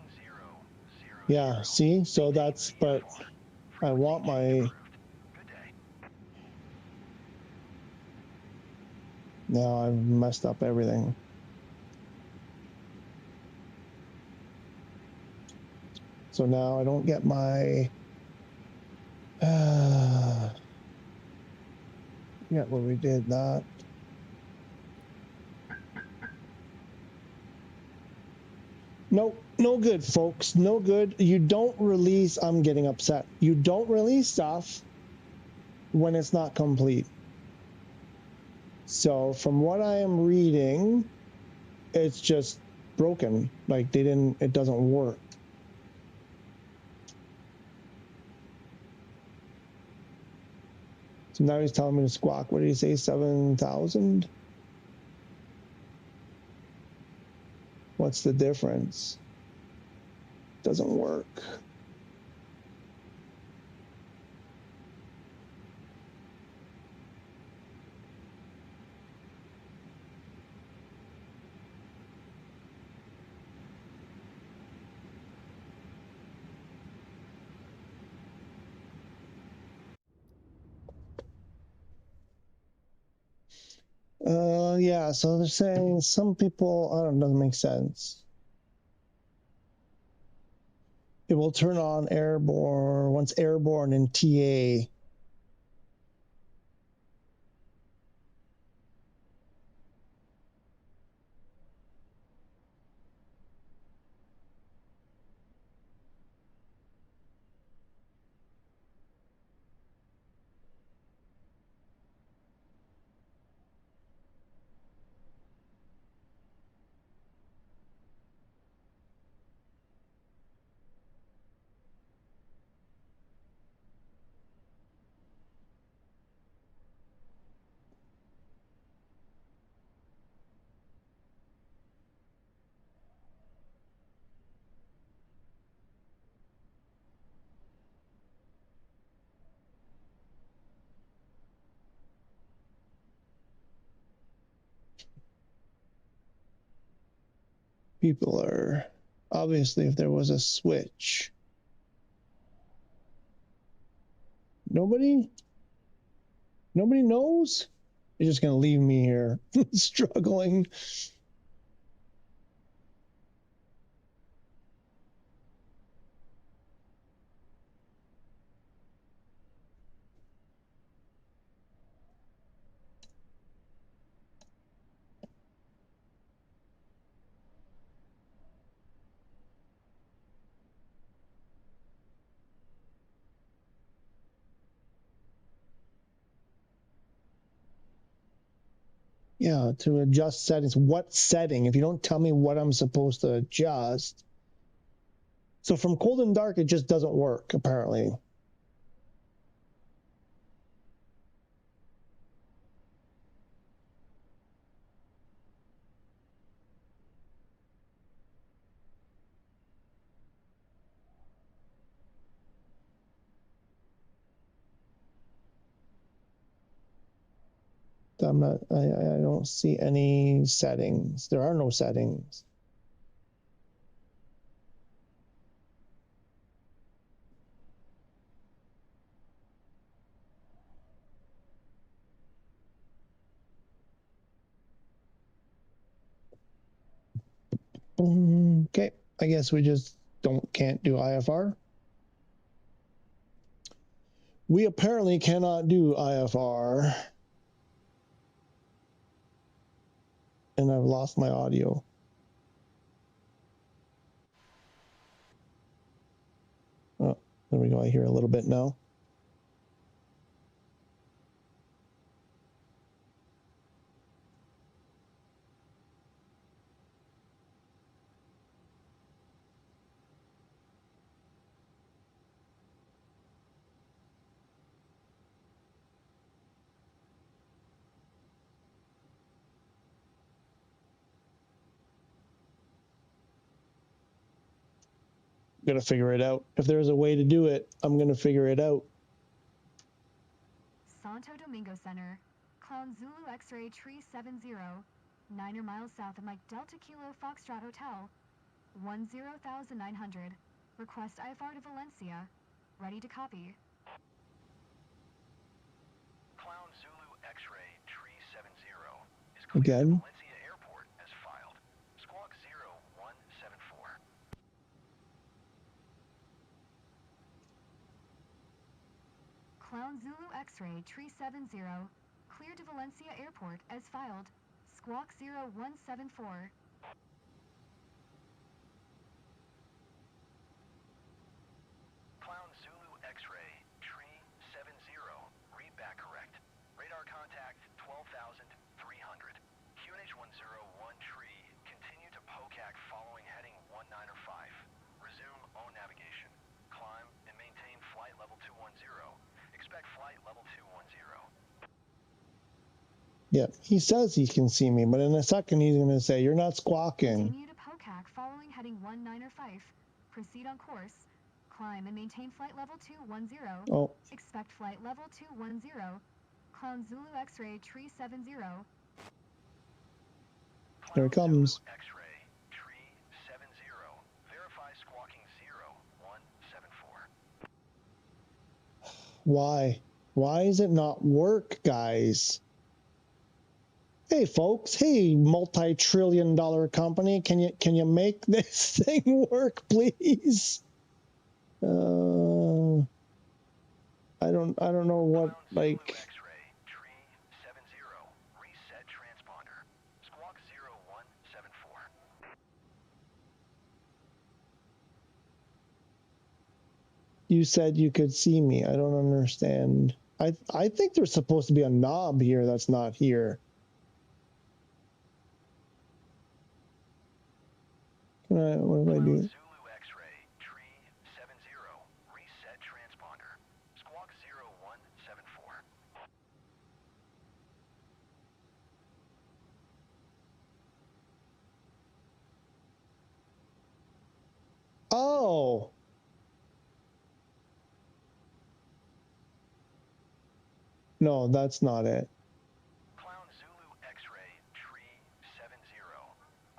Yeah, see? So that's, but I want my... Good day. Now I've messed up everything. So now I don't get my... Yeah, where we did that. Nope, no good, folks. No good. You don't release... I'm getting upset. You don't release stuff when it's not complete. So from what I am reading, it's just broken. Like they didn't... It doesn't work. So now he's telling me to squawk. What did he say? 7,000? What's the difference? Doesn't work. Yeah, so they're saying some people, I don't know, doesn't make sense. It will turn on airborne, once airborne in TA. People are, obviously, if there was a switch. Nobody knows? You're just going to leave me here struggling. Yeah, to adjust settings. What setting? If you don't tell me what I'm supposed to adjust. So from cold and dark, it just doesn't work, apparently. I'm not, I don't see any settings. There are no settings. Okay, I guess we just can't do IFR. We apparently cannot do IFR. And I've lost my audio. Oh, there we go. I hear a little bit now. I'm gonna figure it out. If there's a way to do it, I'm gonna figure it out. Santo Domingo Center, Clown Zulu X-Ray Tree 70, 9 miles south of Mike Delta Kilo Foxtrot Hotel, 10,900. Request IFR to Valencia. Ready to copy. Clown Zulu X-Ray Tree 70 is cleared to Again? Valencia Airport as filed. Squawk 0174. Clown Zulu X-Ray Tree 70, cleared to Valencia Airport as filed. Squawk 0174. Clown Zulu X-Ray Tree 70. Read back correct. Radar contact 12,300. QNH 101 Tree. Continue to POCAC following heading 195. Resume own navigation. Climb and maintain flight level 210. Expect flight level 210. Yeah, he says he can see me, but in a second he's gonna say, "You're not squawking." Continue to POCAC following heading 195. Proceed on course. Climb and maintain flight level 210. Oh, Expect flight level 210. Clown Zulu X-Ray Tree 70. here it comes. Zulu X-Ray Tree 70. Verify squawking 0174. Why? Why does it not work, guys? Hey, folks. Hey, multi-trillion-dollar company. Can you make this thing work, please? I don't know what, like. X-ray Tree 70. Reset transponder. Squawk 0174. You said you could see me. I don't understand. I think there's supposed to be a knob here that's not here. What do I do? Zulu X-ray Tree 70. Reset transponder. Squawk 0174. Oh. No, that's not it. Clown Zulu X-ray Tree 70.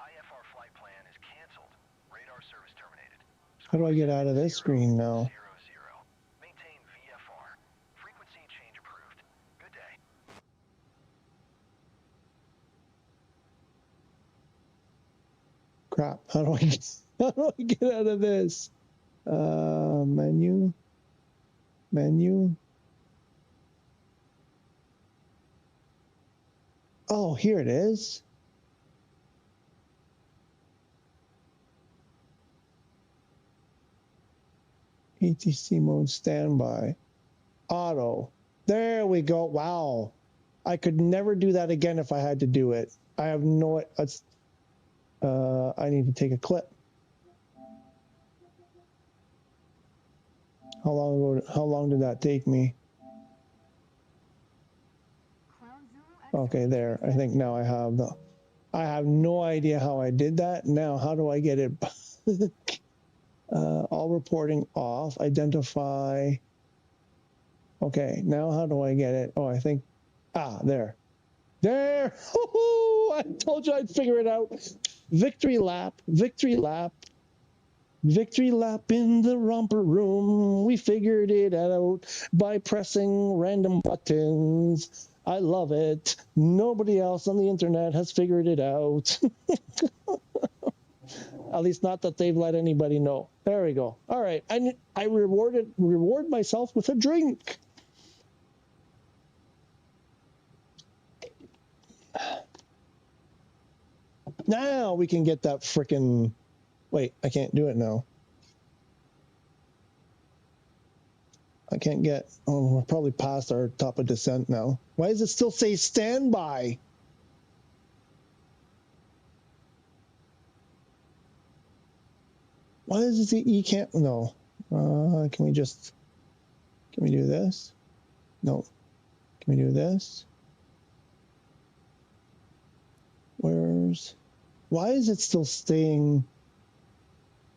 IFR flight plan is canceled. Radar service terminated. How do I get out of this screen now? 00. Maintain VFR. Frequency change approved. Good day. Crap. How do I get out of this? Menu. Oh, here it is. ETC mode standby. Auto. There we go. Wow. I could never do that again if I had to do it. I have no. I need to take a clip. How long did that take me? Okay, there. I think now I have the. I have no idea how I did that. Now, how do I get it back? All reporting off. Identify. Okay, now how do I get it? Oh, I think. Ah, there. There. I told you I'd figure it out. Victory lap. Victory lap. Victory lap in the romper room. We figured it out by pressing random buttons. I love it. Nobody else on the internet has figured it out. At least not that they've let anybody know. There we go. All right. I reward myself with a drink. Now we can get that frickin'... Wait, I can't do it now. I can't get... Oh, we're probably past our top of descent now. Why does it still say standby? Why does it say you can't... No. Can we just... Can we do this? No. Can we do this? Where's... Why is it still staying...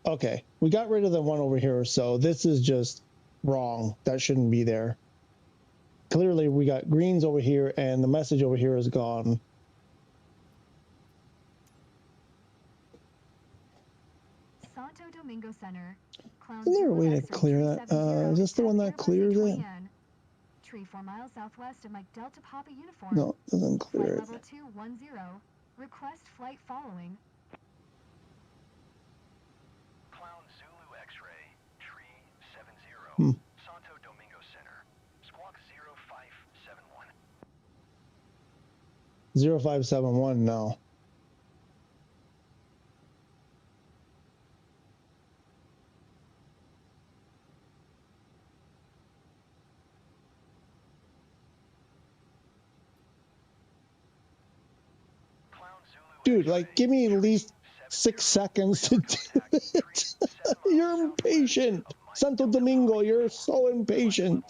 Okay, we got rid of the one over here, so this is just wrong. That shouldn't be there. Clearly, we got greens over here, and the message over here is gone. Santo Domingo Center. Isn't there a way to clear that? Is this the one that clears it? Tree 4 miles southwest of Mike Delta Papa uniform. No, it doesn't clear Flight it. level 210. Request flight following. Clown Zulu X-ray, tree 70, Santo Domingo Center, squawk 0571. 0571 now. Dude, like, give me at least 6 seconds to do it. You're impatient. Santo Domingo, you're so impatient.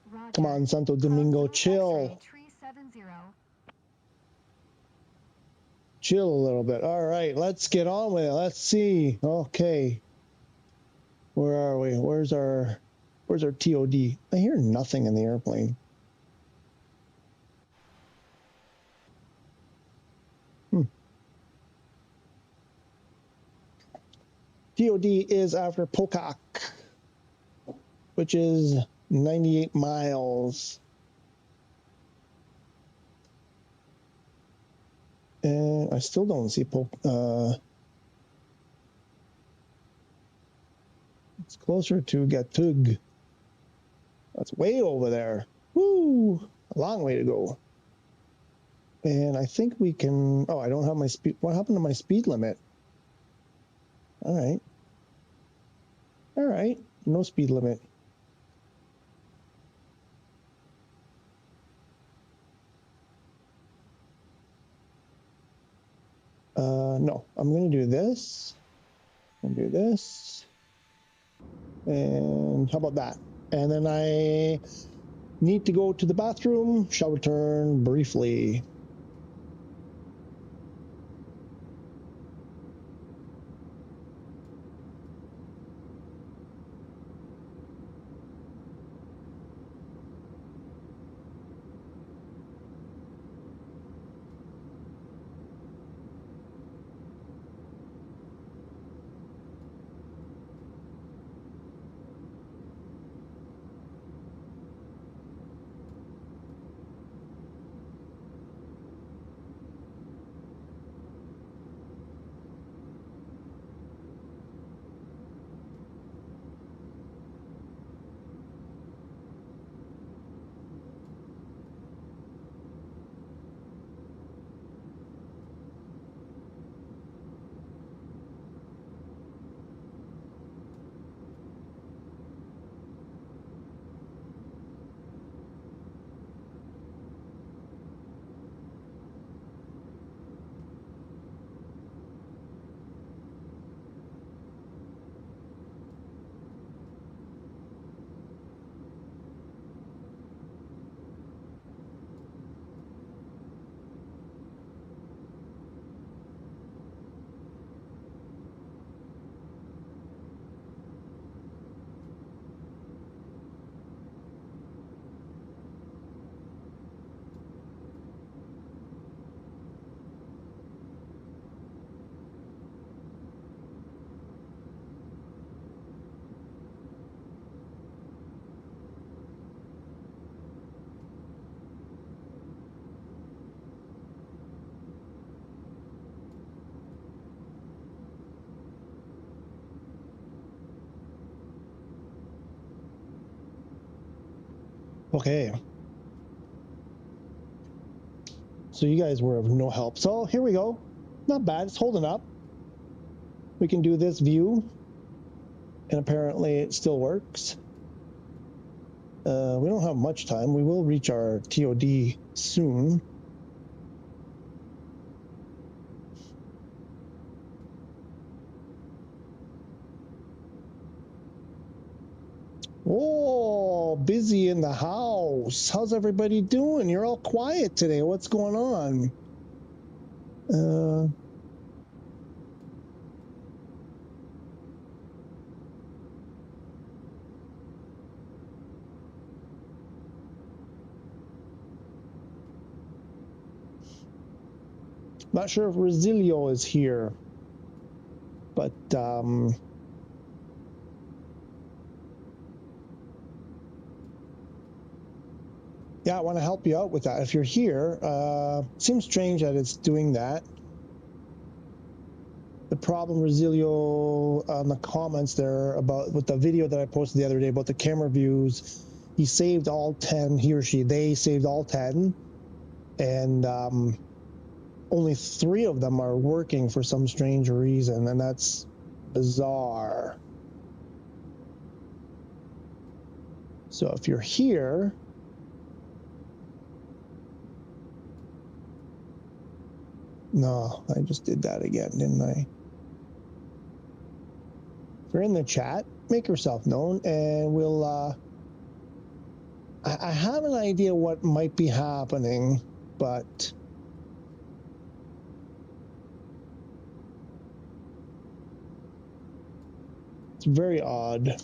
Roger. Come on, Santo Domingo, chill. Tree 70. Chill a little bit. All right, let's get on with it. Let's see. Okay. Where are we? Where's our TOD? I hear nothing in the airplane. TOD is after Pocock, which is 98 miles. And I still don't see it's closer to Gatug. That's way over there. Woo! A long way to go. And I think we can... Oh, I don't have my speed... What happened to my speed limit? All right. All right. No speed limit. No, I'm going to do this. I'm going to do this. And how about that? And then I need to go to the bathroom. Shall return briefly. Okay. So you guys were of no help. So here we go. Not bad. It's holding up. We can do this view. And apparently it still works. We don't have much time. We will reach our TOD soon. Oh, busy in the house. How's everybody doing? You're all quiet today. What's going on? Not sure if Resilio is here, but yeah, I want to help you out with that. If you're here, seems strange that it's doing that. The problem, Resilio, on the comments there about with the video that I posted the other day about the camera views, he saved all 10, he or she, they saved all 10, and only 3 of them are working for some strange reason, and that's bizarre. So if you're here, no, I just did that again, didn't I? If you're in the chat, make yourself known, and we'll, I have an idea what might be happening, but it's very odd.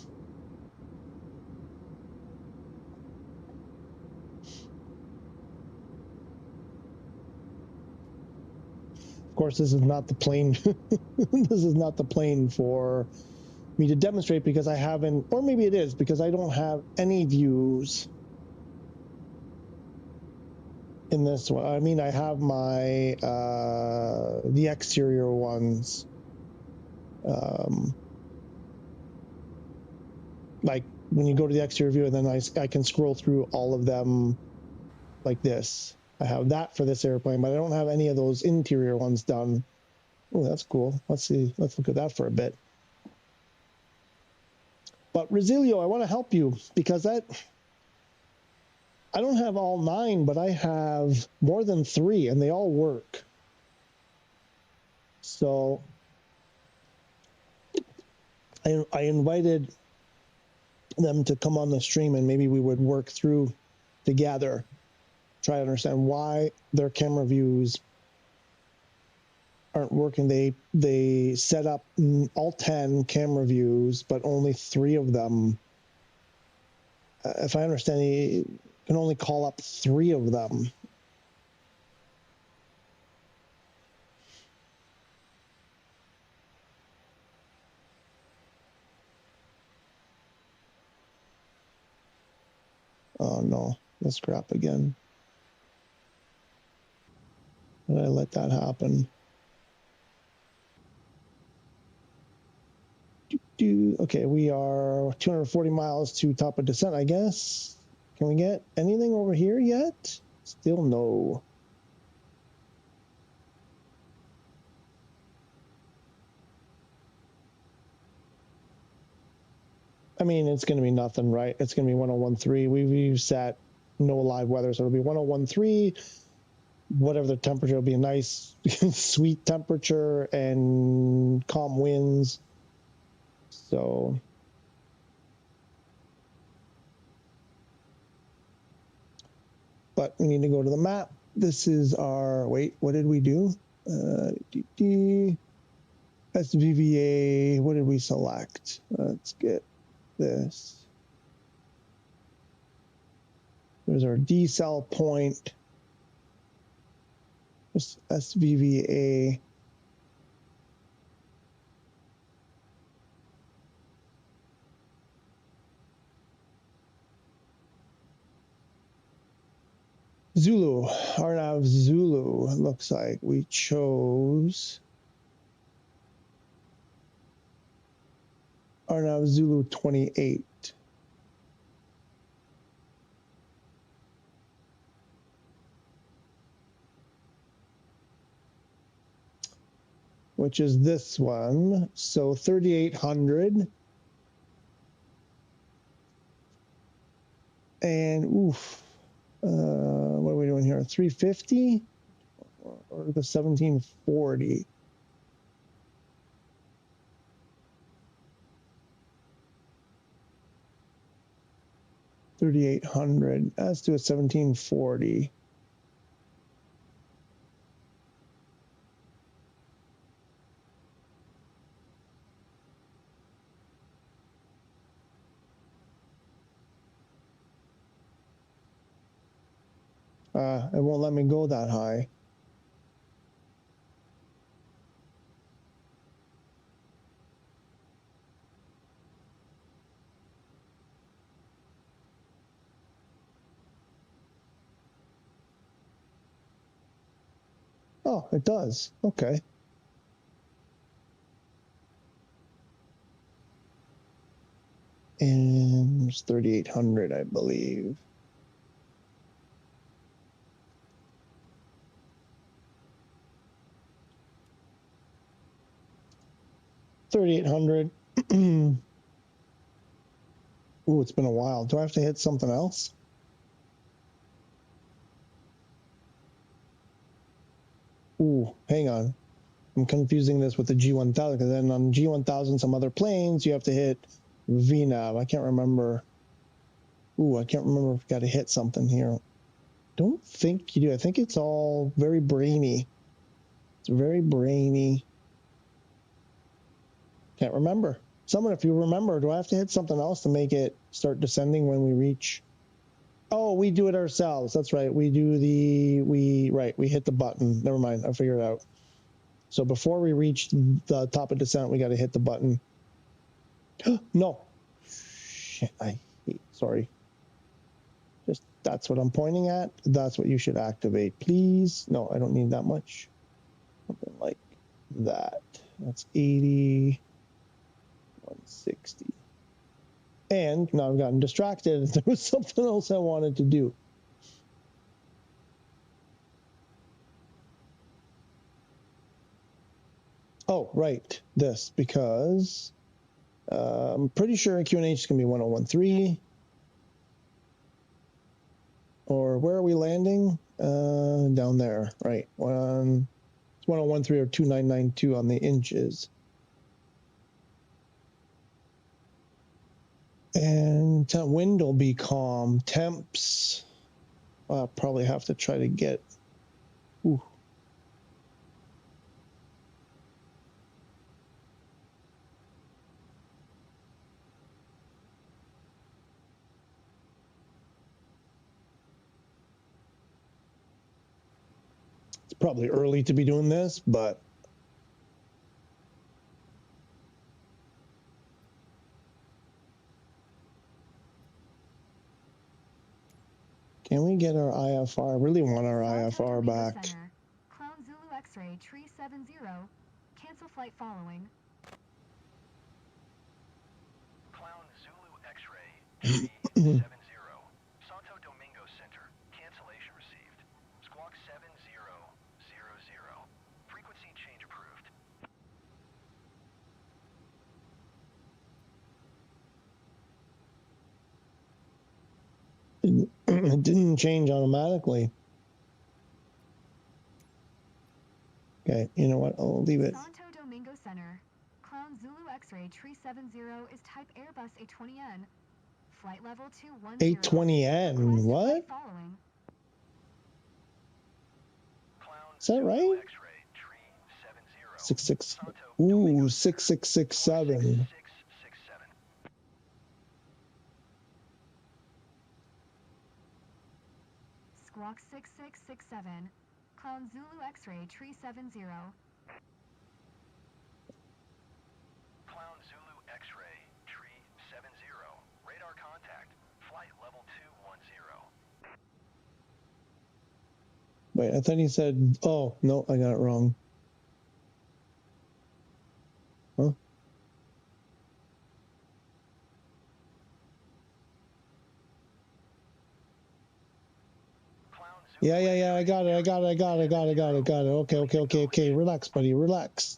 Of course, this is not the plane. This is not the plane for me to demonstrate because I haven't, or maybe it is because I don't have any views in this one. I mean, I have my the exterior ones, like when you go to the exterior view, and then I can scroll through all of them like this. I have that for this airplane, but I don't have any of those interior ones done. Oh, that's cool. Let's see. Let's look at that for a bit. But Resilio, I want to help you because I don't have all 9, but I have more than 3, and they all work. So I invited them to come on the stream, and maybe we would work through together, try to understand why their camera views aren't working. They set up all 10 camera views, but only 3 of them. If I understand, you can only call up 3 of them. Oh no, let's scrap again. Why did I let that happen? Okay, we are 240 miles to top of descent, I guess. Can we get anything over here yet? Still no. I mean, it's going to be nothing, right? It's going to be 1013. We've set no live weather, so it'll be 1013. Whatever the temperature will be, a nice, sweet temperature and calm winds. So, but we need to go to the map. This is our, wait, what did we do? SVVA, what did we select? Let's get this. There's our decel point. This SVVA. Zulu, Arnav Zulu, it looks like we chose Arnav Zulu 28. which is this one. So 3,800. And oof, what are we doing here? 350 or the 1740? $3,800. Let's do a 1740. It won't let me go that high. Oh, it does. Okay. And it's 3,800, I believe. $3,800. Ooh, it's been a while. Do I have to hit something else? Ooh, hang on. I'm confusing this with the G1000 because then on G1000, some other planes, you have to hit VNAV. I can't remember. Ooh, I can't remember if you got to hit something here. Don't think you do. I think it's all very brainy. It's very brainy. Can't remember. Someone, if you remember, do I have to hit something else to make it start descending when we reach? Oh, we do it ourselves. That's right. We do we hit the button. Never mind. I figured it out. So before we reach the top of descent, we got to hit the button. No. Shit. Sorry. Just that's what I'm pointing at. That's what you should activate, please. No, I don't need that much. Something like that. That's 80, 160. And now I've gotten distracted. There was something else I wanted to do. Oh, right. This, because I'm pretty sure QNH is going to be 1013. Or where are we landing? Down there, right. It's 1013 or 2992 on the inches. And wind will be calm. Temps, I'll probably have to try to get. Ooh. It's probably early to be doing this, but can we get our IFR? I really want our IFR back. Center. Clown Zulu X-ray tree 70. Cancel flight following. Clown Zulu X-ray, tree 70. Santo Domingo Center, cancellation received. Squawk 7000. Frequency change approved. It didn't change automatically. Okay, you know what? I'll leave it. Santo Domingo Center. Clown Zulu X-ray tree 70 is type Airbus A20N. Flight level 210. A20N, what? Following. Is that right? 66. Ooh, 6667. Squawk 6667. Clown Zulu X-ray tree 70. Clown Zulu X-ray, tree 70. Radar contact, flight level 210. Wait, I thought he said, oh, no, I got it wrong. Huh? Yeah. I got it. Okay. Relax, buddy. Relax.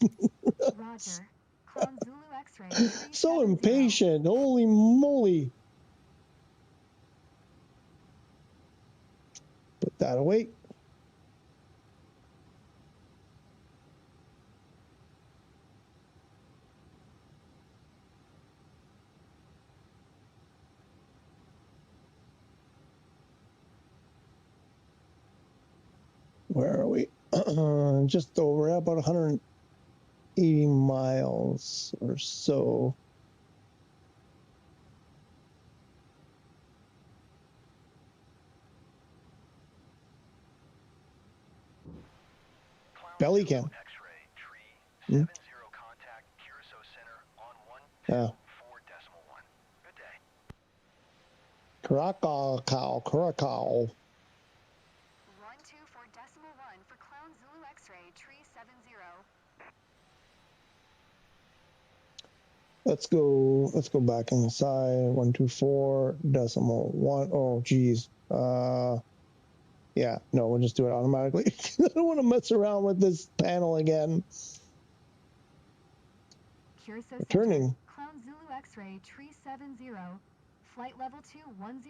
Roger. Clown Zulu X-ray 370. So impatient. Holy moly. Put that away. Where are we? Just over about 180 miles or so. Belly cam. X-ray tree 70 contact Curacao Center on 124.1. Good day. Curacao. 124.1 for Clown Zulu X-ray tree 70. Let's go back inside. 124.1. Oh geez. Yeah, no, we'll just do it automatically. I don't want to mess around with this panel again. Curacao Returning. Center, Clown Zulu X-ray tree 70. Flight level 210.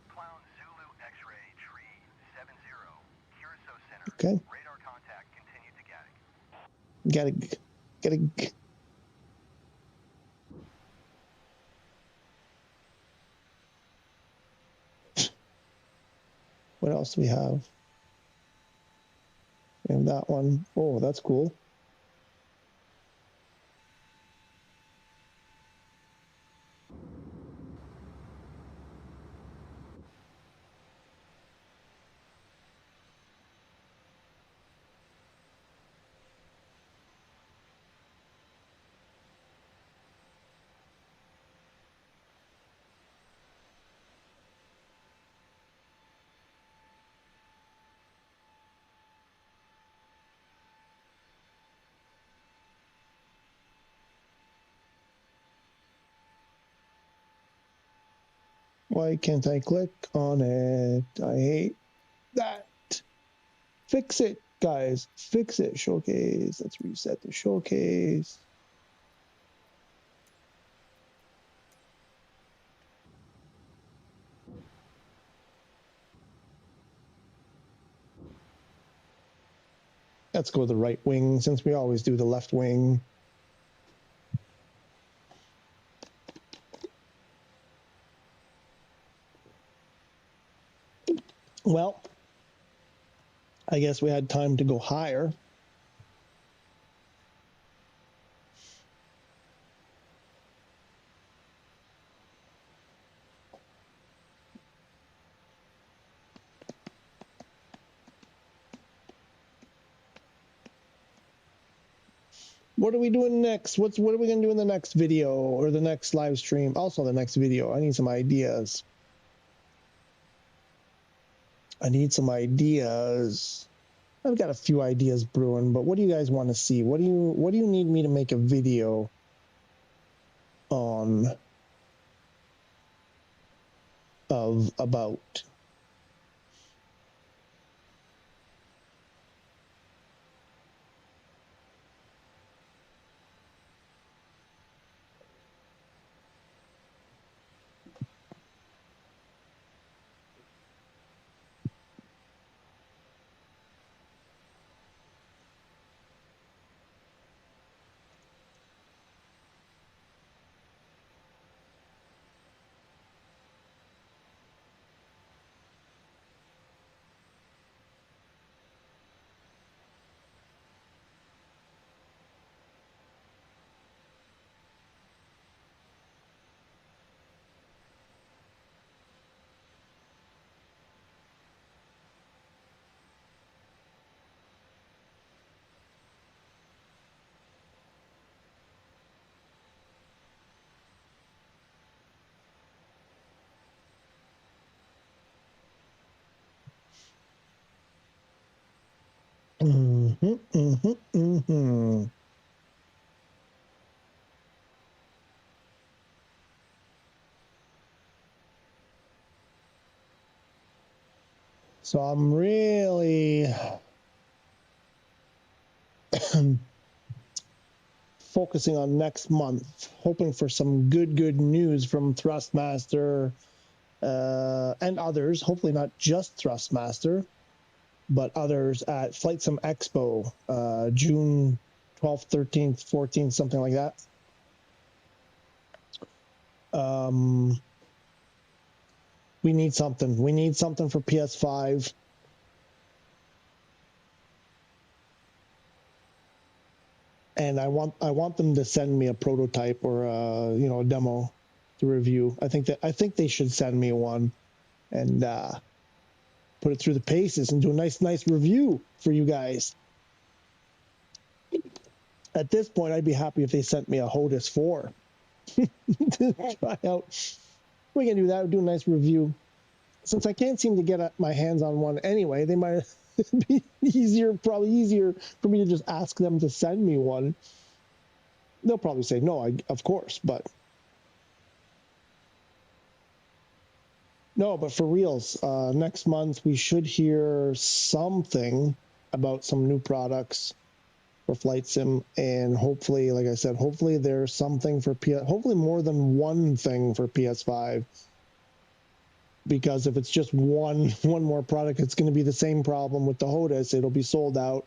Clown Zulu X-ray tree 70. Curacao Center. Okay. Radar contact continued to Gattig. What else do we have? We have that one. Oh, that's cool. Why can't I click on it? I hate that. Fix it, guys. Fix it. Showcase. Let's reset the showcase. Let's go the right wing since we always do the left wing. Well, I guess we had time to go higher. What are we doing next? What are we going to do in the next video or the next live stream? Also the next video. I need some ideas. I've got a few ideas brewing, but what do you guys want to see? What do you need me to make a video on about? So I'm really focusing on next month, hoping for some good news from Thrustmaster and others. Hopefully not just Thrustmaster, but others at Flight Sim Expo, June 12th, 13th, 14th, something like that. We need something. We need something for PS5. And I want them to send me a prototype or a demo to review. I think they should send me one and put it through the paces and do a nice review for you guys. At this point, I'd be happy if they sent me a HOTUS 4 to try out. We can do that. Do a nice review. Since I can't seem to get my hands on one anyway, they might be probably easier for me to just ask them to send me one. They'll probably say no, of course, but no, but for reals, next month we should hear something about some new products for Flight Sim, and hopefully, like I said, hopefully there's something for hopefully more than one thing for PS5. Because if it's just one more product, it's going to be the same problem with the HOTUS. It'll be sold out.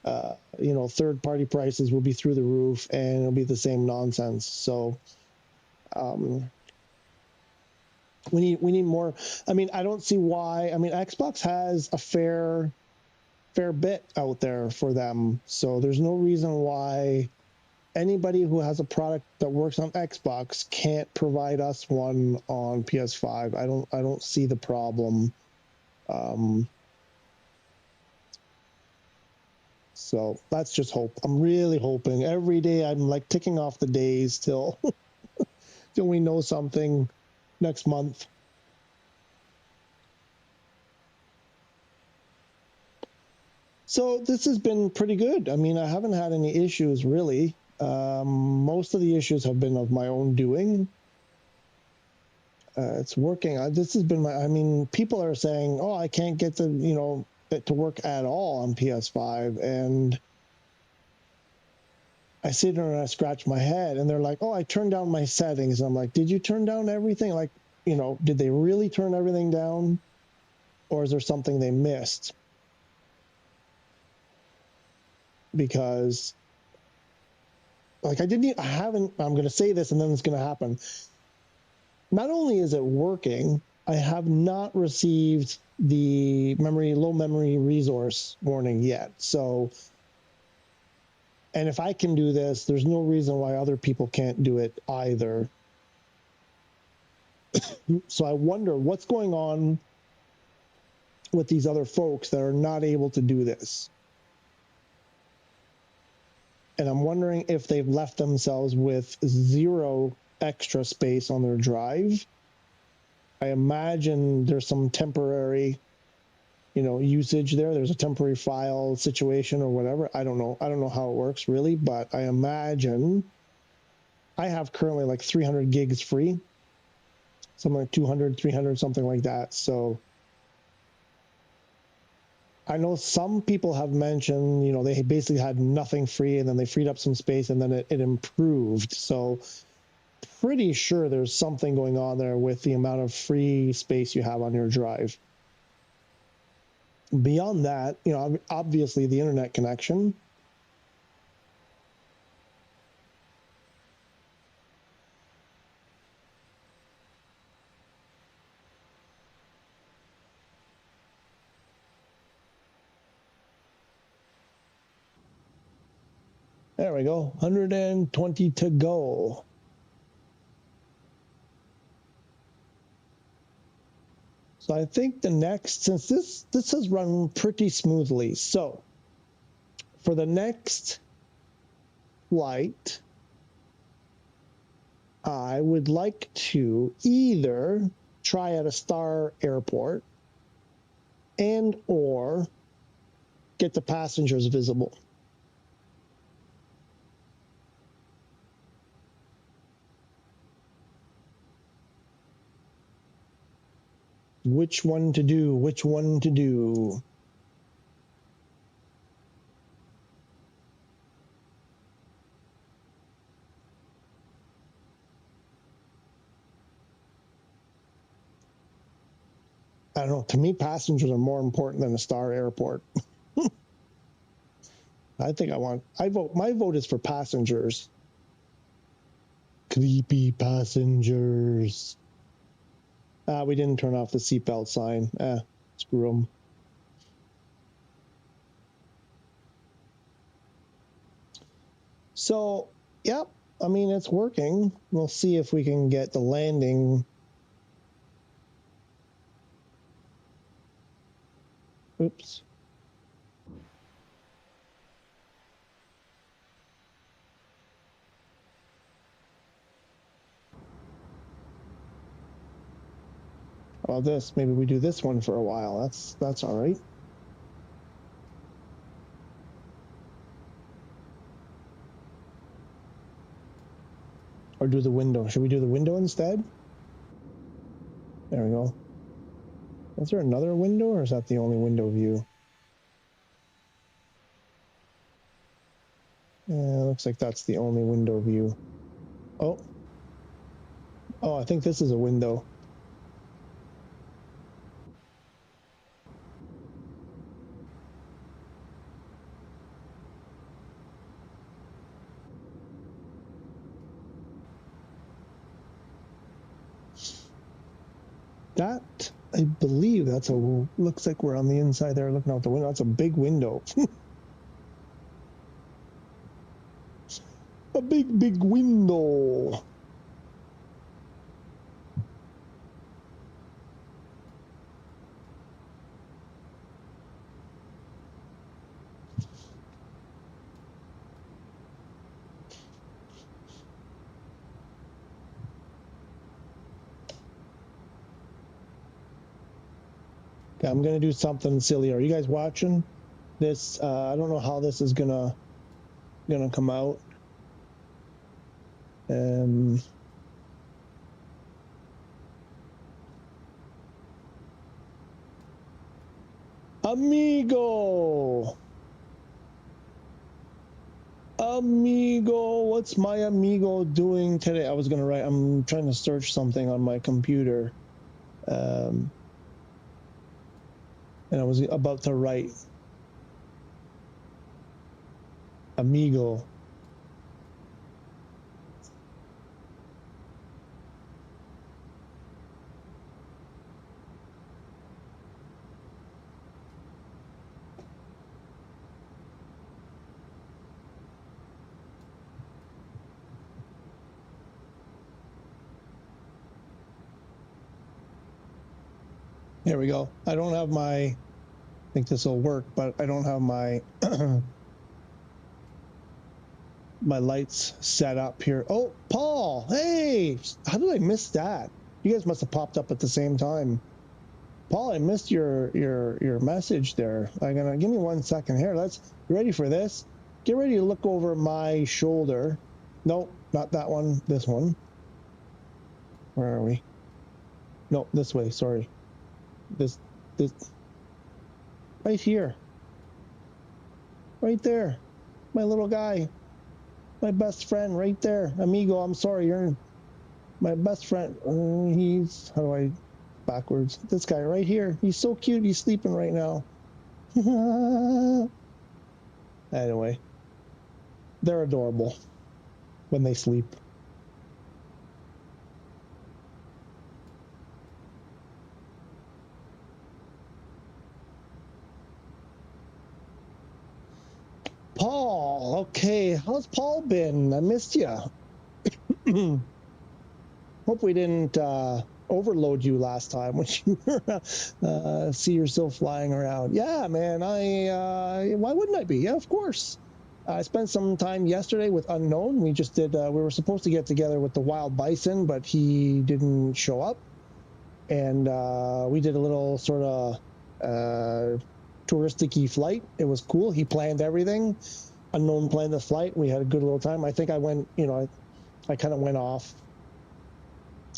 Third-party prices will be through the roof, and it'll be the same nonsense. So, we need more. I mean, I don't see why. I mean, Xbox has a fair bit out there for them, so there's no reason why anybody who has a product that works on Xbox can't provide us one on PS5. I don't see the problem. So that's just hope. I'm really hoping. Every day I'm like ticking off the days till till we know something next month. So this has been pretty good. I mean, I haven't had any issues really. Most of the issues have been of my own doing. It's working. This has been I mean, people are saying, oh, I can't get it to work at all on PS5. And I sit there and I scratch my head and they're like, oh, I turned down my settings. I'm like, did you turn down everything? Like, did they really turn everything down? Or is there something they missed? Because like I'm going to say this and then it's going to happen. Not only is it working, I have not received the low memory resource warning yet. So, and if I can do this, there's no reason why other people can't do it either. So I wonder what's going on with these other folks that are not able to do this. And I'm wondering if they've left themselves with 0 extra space on their drive. I imagine there's some temporary, usage there. There's a temporary file situation or whatever. I don't know. I don't know how it works really, but I imagine I have currently like 300 gigs free, something like 200, 300, something like that. So I know some people have mentioned, they basically had nothing free and then they freed up some space and then it improved. So pretty sure there's something going on there with the amount of free space you have on your drive. Beyond that, obviously the internet connection. There we go, 120 to go. So I think the next, since this has run pretty smoothly, so for the next flight, I would like to either try at a star airport and or get the passengers visible. which one to do, which one to do. I don't know. To me, passengers are more important than a star airport. I think my vote is for passengers. Creepy passengers. We didn't turn off the seatbelt sign. Screw them. So, yep. I mean, it's working. We'll see if we can get the landing. Oops. How about this? Maybe we do this one for a while. That's all right. Or do the window. Should we do the window instead? There we go. Is there another window, or is that the only window view? Yeah, looks like that's the only window view. Oh. Oh, I think this is a window. That, I believe that's looks like we're on the inside there looking out the window. That's a big window. A big, big window. Okay, I'm gonna do something silly. Are you guys watching this? I don't know how this is gonna come out. Amigo, what's my amigo doing today? I'm trying to search something on my computer, and I was about to write amigo. There we go. I don't have my, I think this will work, but I don't have my my lights set up here. Oh, Paul, hey, how did I miss that? You guys must have popped up at the same time. Paul, I missed your message there. Give me 1 second here. You ready for this? Get ready to look over my shoulder. Nope, not that one, this one. Where are we? No, this way, sorry. This right here, right there, my little guy, my best friend right there. Amigo, I'm sorry, you're my best friend. He's, how do I, backwards, this guy right here, he's so cute. He's sleeping right now. Anyway, they're adorable when they sleep. Paul, okay, how's Paul been? I missed you. Hope we didn't overload you last time when you were see you're still flying around. Yeah, man, why wouldn't I be? Yeah, of course. I spent some time yesterday with Unknown. We just did, we were supposed to get together with the Wild Bison, but he didn't show up. And we did a little sort of touristic-y flight. It was cool. He planned everything. Unknown planned the flight. We had a good little time. I think I went, I kind of went off.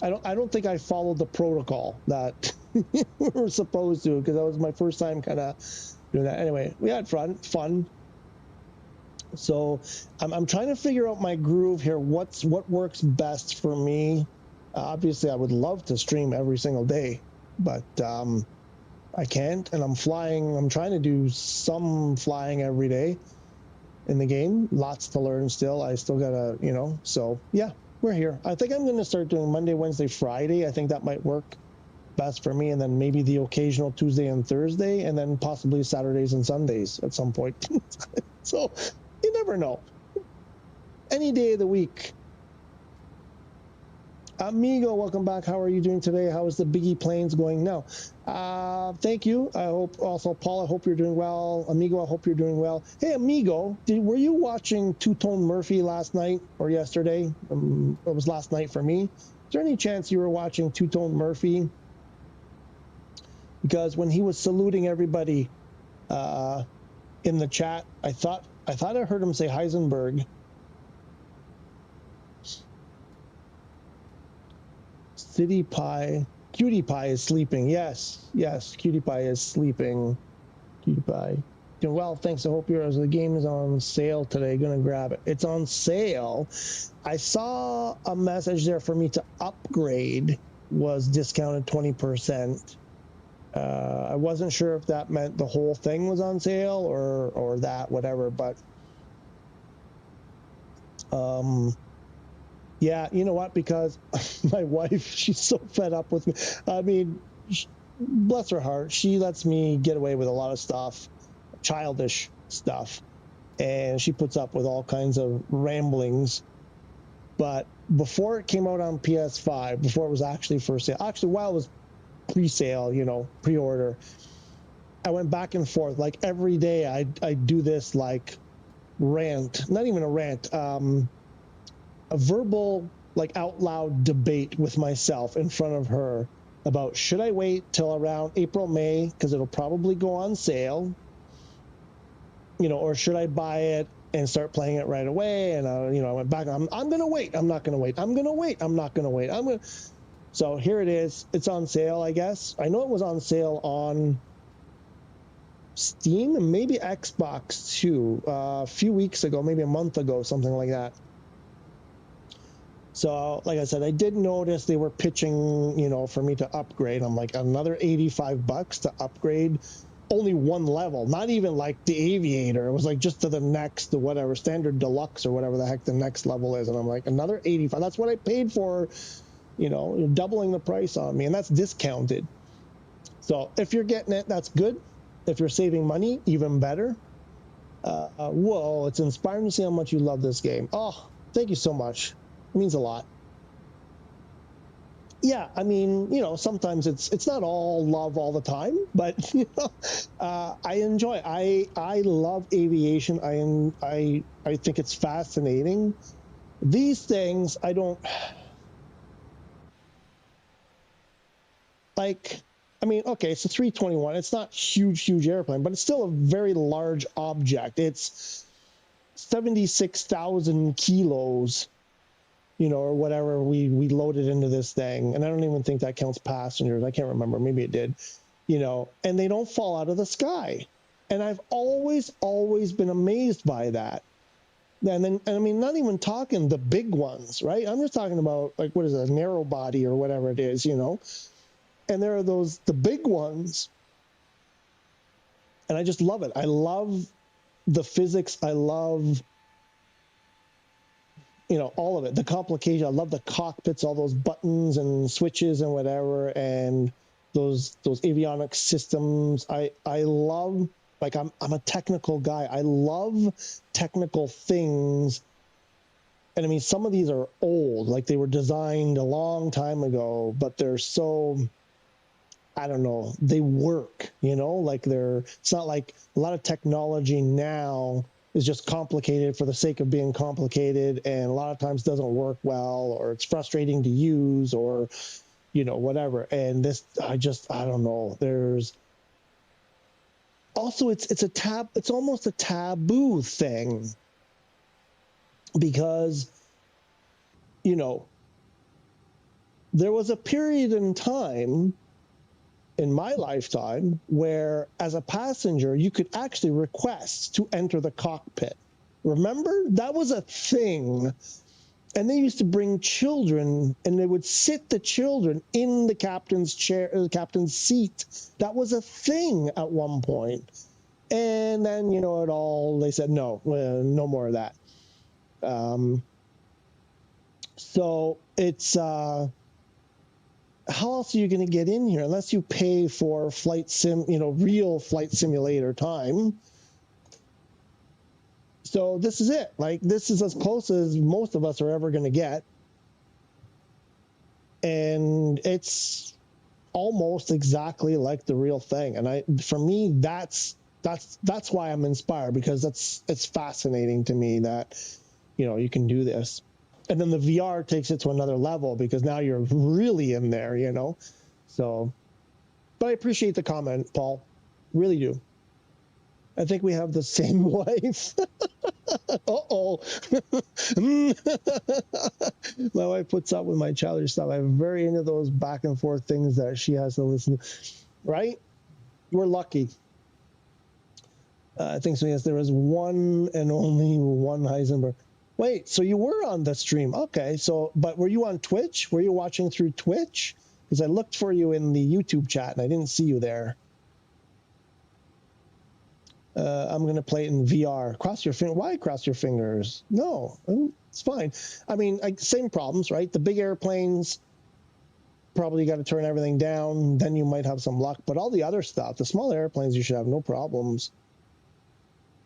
I don't think I followed the protocol that We were supposed to, because that was my first time kind of doing that. Anyway, we had fun. So I'm trying to figure out my groove here. What works best for me? Obviously, I would love to stream every single day, but I can't, and I'm flying. I'm trying to do some flying every day in the game. Lots to learn still. I still gotta, so yeah, we're here. I think I'm going to start doing Monday, Wednesday, Friday. I think that might work best for me, and then maybe the occasional Tuesday and Thursday, and then possibly Saturdays and Sundays at some point. So you never know. Any day of the week. Amigo, welcome back. How are you doing today? How is the Biggie Plains going now? Thank you. I hope also, Paul, I hope you're doing well. Amigo, I hope you're doing well. Hey, Amigo, were you watching Two-Tone Murphy last night or yesterday? It was last night for me. Is there any chance you were watching Two-Tone Murphy? Because when he was saluting everybody in the chat, I thought I heard him say Heisenberg. City Pie. Cutie Pie is sleeping. Yes, Cutie Pie is sleeping. Cutie Pie. Doing well, thanks. I hope the game is on sale today. Gonna grab it. It's on sale. I saw a message there for me to upgrade was discounted 20%. I wasn't sure if that meant the whole thing was on sale or that, whatever, but yeah, you know what? Because my wife, she's so fed up with me. I mean, bless her heart, she lets me get away with a lot of stuff, childish stuff, and she puts up with all kinds of ramblings. But before it came out on PS5, before it was actually for sale, actually while it was pre-sale, pre-order, I went back and forth. Like every day I do this like rant, not even a rant, a verbal, like out loud debate with myself in front of her about should I wait till around April, May, because it'll probably go on sale, or should I buy it and start playing it right away? And I went back. I'm going to wait. I'm not going to wait. I'm going to wait. I'm not going to wait. So here it is. It's on sale, I guess. I know it was on sale on Steam and maybe Xbox too, a few weeks ago, maybe a month ago, something like that. So, like I said, I did notice they were pitching, for me to upgrade. I'm like, another $85 to upgrade only one level, not even like the Aviator. It was like just to the next, the whatever, standard deluxe or whatever the heck the next level is. And I'm like, another 85. That's what I paid for, you're doubling the price on me, and that's discounted. So if you're getting it, that's good. If you're saving money, even better. Whoa, it's inspiring to see how much you love this game. Oh, thank you so much. It means a lot. Yeah, I mean, sometimes it's not all love all the time, but I enjoy. I love aviation. I think it's fascinating. These things I don't like. I mean, okay, it's a 321. It's not huge airplane, but it's still a very large object. It's 76,000 kilos. Or whatever we loaded into this thing. And I don't even think that counts passengers. I can't remember. Maybe it did, and they don't fall out of the sky. And I've always been amazed by that. And I mean, not even talking the big ones, right? I'm just talking about like, what is it, a narrow body or whatever it is, and there are the big ones. And I just love it. I love the physics. I love all of it, the complication. I love the cockpits, all those buttons and switches and whatever, and those avionics systems. I love, like, I'm a technical guy. I love technical things. And I mean, some of these are old, like they were designed a long time ago, but they're so, I don't know, they work, like it's not like a lot of technology now is just complicated for the sake of being complicated, and a lot of times doesn't work well, or it's frustrating to use, or whatever. And this, I don't know. There's also it's almost a taboo thing, because there was a period in time in my lifetime where, as a passenger, you could actually request to enter the cockpit. Remember? That was a thing. And they used to bring children, and they would sit the children in the captain's chair, the captain's seat. That was a thing at one point. And then, you know, they said, no, no more of that. So it's, how else are you going to get in here unless you pay for real flight simulator time? So this is it. Like, this is as close as most of us are ever going to get. And it's almost exactly like the real thing. And for me, that's why I'm inspired, because it's fascinating to me that, you know, you can do this. And then the VR takes it to another level, because now you're really in there, you know. So, but I appreciate the comment, Paul. Really do. I think we have the same wife. Uh-oh. My wife puts up with my childish stuff. I'm very into those back and forth things that she has to listen to. Right? We're lucky. I think so, yes, there was one and only one Heisenberg. Wait, so you were on the stream. Okay, so, but were you on Twitch? Were you watching through Twitch? Because I looked for you in the YouTube chat and I didn't see you there. I'm going to play it in VR. Cross your finger. Why cross your fingers? No, it's fine. I mean, same problems, right? The big airplanes, probably got to turn everything down. Then you might have some luck. But all the other stuff, the small airplanes, you should have no problems.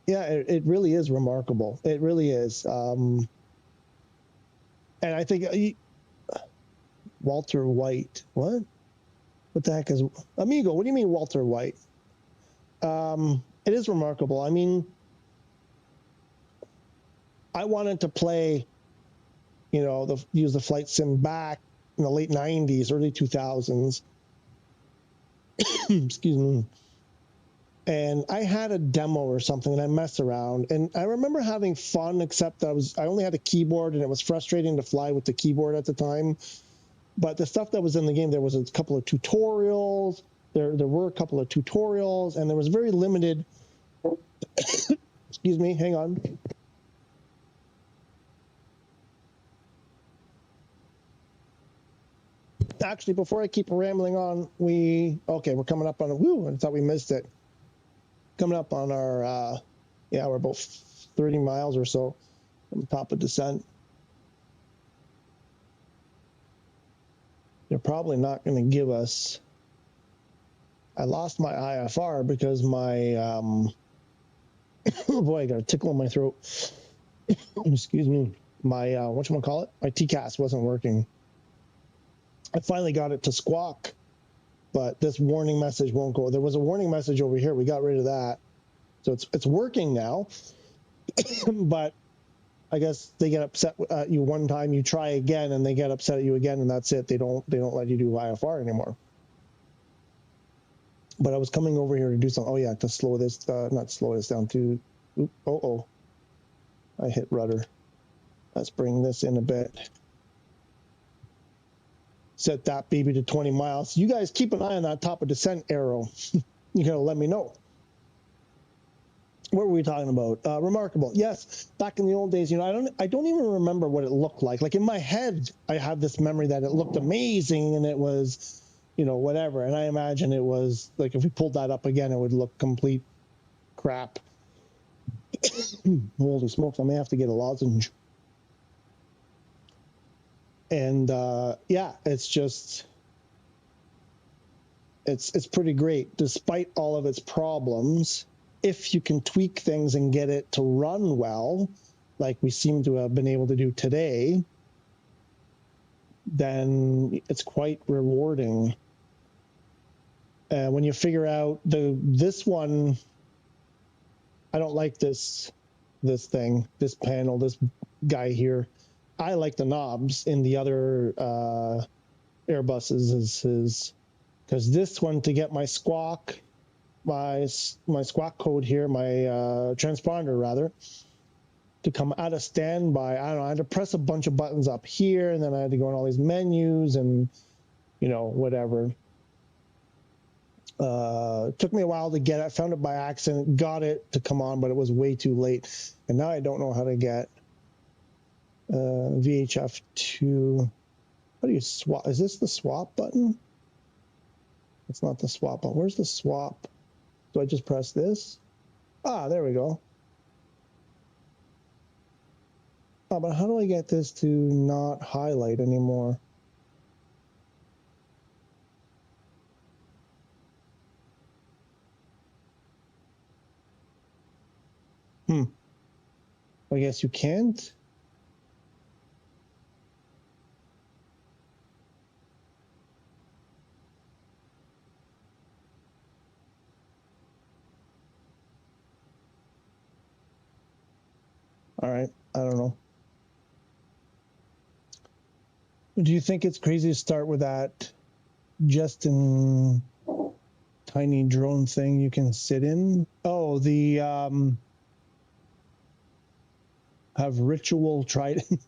Yeah, it really is remarkable. It really is. And I think Walter White. What? What the heck is Amigo? What do you mean, Walter White? It is remarkable. I mean, I wanted to play, you know, use the flight sim back in the late 90s, early 2000s. Excuse me. And I had a demo or something, and I messed around. And I remember having fun, except I only had a keyboard, and it was frustrating to fly with the keyboard at the time. But the stuff that was in the game, there was a couple of tutorials. There were a couple of tutorials, and there was very limited. Excuse me, hang on. Actually, before I keep rambling on, we're coming up on I thought we missed it. Coming up on our, we're about 30 miles or so from the top of descent. They're probably not going to give us. I lost my IFR because my, oh boy, I got a tickle in my throat. Excuse me. My, whatchamacallit? My TCAS wasn't working. I finally got it to squawk, but this warning message won't go. There was a warning message over here. We got rid of that. So it's working now. But I guess they get upset at you one time, you try again, and they get upset at you again, and that's it. They don't let you do IFR anymore. But I was coming over here to do something. Oh yeah, to slow this, not slow this down to, I hit rudder. Let's bring this in a bit. Set that baby to 20 miles. You guys keep an eye on that top of descent arrow. You gotta let me know. What were we talking about? Remarkable. Yes, back in the old days, you know, I don't even remember what it looked like. Like in my head, I have this memory that it looked amazing and it was, you know, whatever. And I imagine it was like if we pulled that up again, it would look complete crap. Holy smokes! I may have to get a lozenge. And yeah, it's just, it's pretty great despite all of its problems. If you can tweak things and get it to run well, like we seem to have been able to do today, then it's quite rewarding. When you figure out this one, I don't like this thing, this panel, this guy here. I like the knobs in the other Airbuses, because this one, to get my squawk, my squawk code here, my transponder rather, to come out of standby, I don't know, I had to press a bunch of buttons up here, and then I had to go in all these menus and, you know, whatever. It took me a while to get it. I found it by accident, got it to come on, but it was way too late. And now I don't know how to get VHF2. How do you swap? Is this the swap button? It's not the swap button. Where's the swap? Do I just press this? Ah, there we go. Oh, but how do I get this to not highlight anymore? I guess you can't. All right, I don't know. Do you think it's crazy to start with that Justin tiny drone thing you can sit in? Oh, the have ritual trident.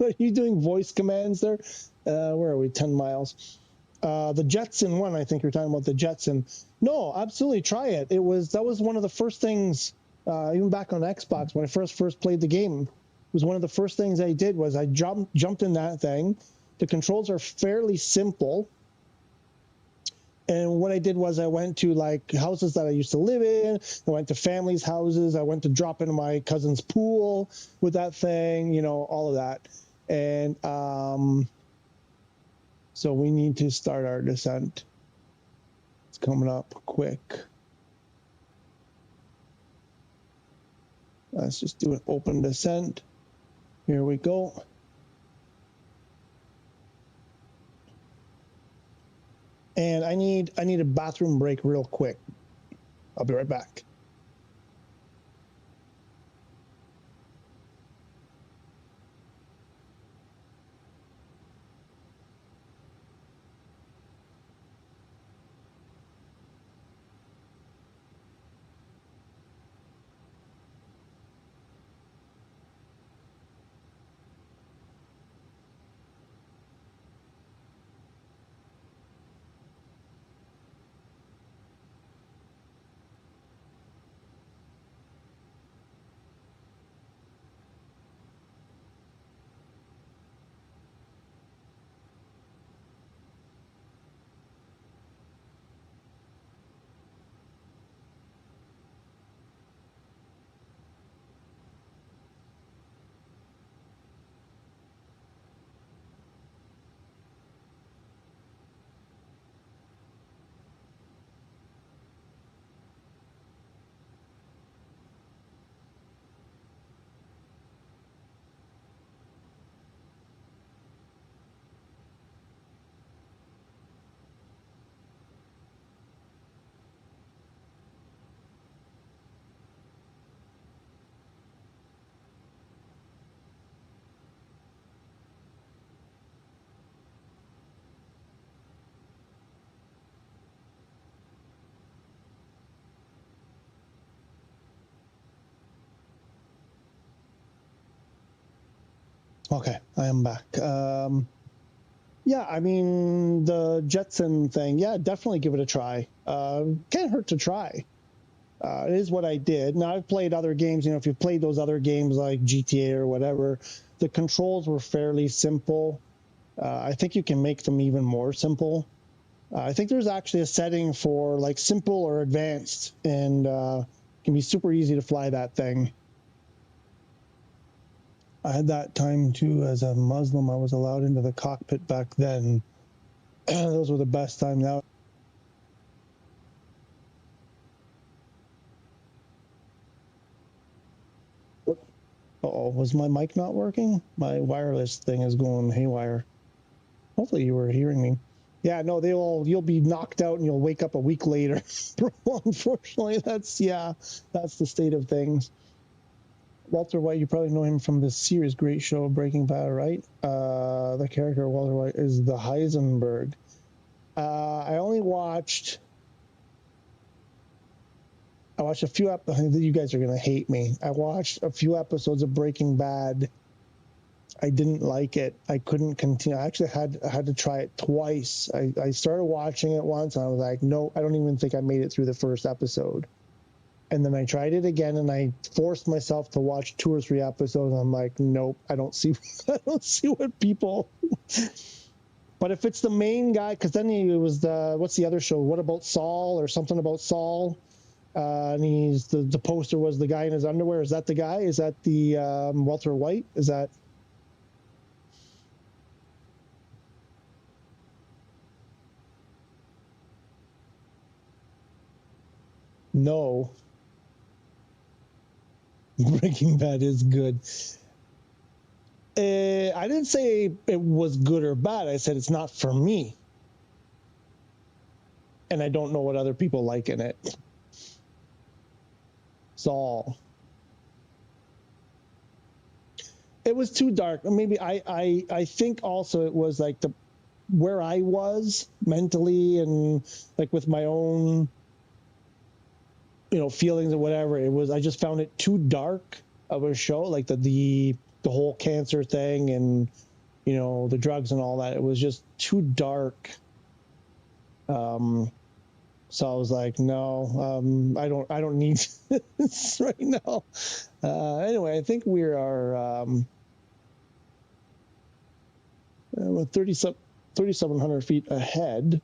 Are you doing voice commands there? Where are we? 10 miles. The Jetson one, I think you're talking about the Jetson. No, absolutely try it. That was one of the first things, even back on Xbox when I first played the game. It was one of the first things I did was I jumped in that thing. The controls are fairly simple. And what I did was I went to like houses that I used to live in. I went to families' houses. I went to drop into my cousin's pool with that thing, you know, all of that. And so we need to start our descent. It's coming up quick. Let's just do an open descent. Here we go. And I need a bathroom break real quick. I'll be right back. Okay, I am back. Yeah, I mean, the Jetson thing, yeah, definitely give it a try. Can't hurt to try. It is what I did. Now, I've played other games. You know, if you've played those other games like GTA or whatever, the controls were fairly simple. I think you can make them even more simple. I think there's actually a setting for like simple or advanced, and it can be super easy to fly that thing. I had that time too. As a Muslim, I was allowed into the cockpit back then. Those were the best times. Now, uh-oh, was my mic not working? My wireless thing is going haywire. Hopefully you were hearing me. Yeah, no, you'll be knocked out and you'll wake up a week later. Unfortunately, that's the state of things. Walter White, you probably know him from the series great show Breaking Bad, right? The character of Walter White is the Heisenberg. I watched a few episodes. You guys are going to hate me. I watched a few episodes of Breaking Bad I didn't like it. I couldn't continue. I actually had to try it twice. I started watching it once and I was like, no, I don't even think I made it through the first episode. And then I tried it again and I forced myself to watch 2 or 3 episodes. And I'm like, nope, I don't see what people. But if it's the main guy, because then it was what's the other show? What About Saul or something about Saul? And he's the poster was the guy in his underwear. Is that the guy? Is that the Walter White? Is that? No. Breaking Bad is good. I didn't say it was good or bad. I said it's not for me. And I don't know what other people like in it. Saul. It was too dark. Maybe I think also it was like where I was mentally and like with my own feelings or whatever. It was, I just found it too dark of a show, like the whole cancer thing and the drugs and all that. It was just too dark. So I was like, no, I don't need this right now. Anyway, I think we are 3,700 feet ahead.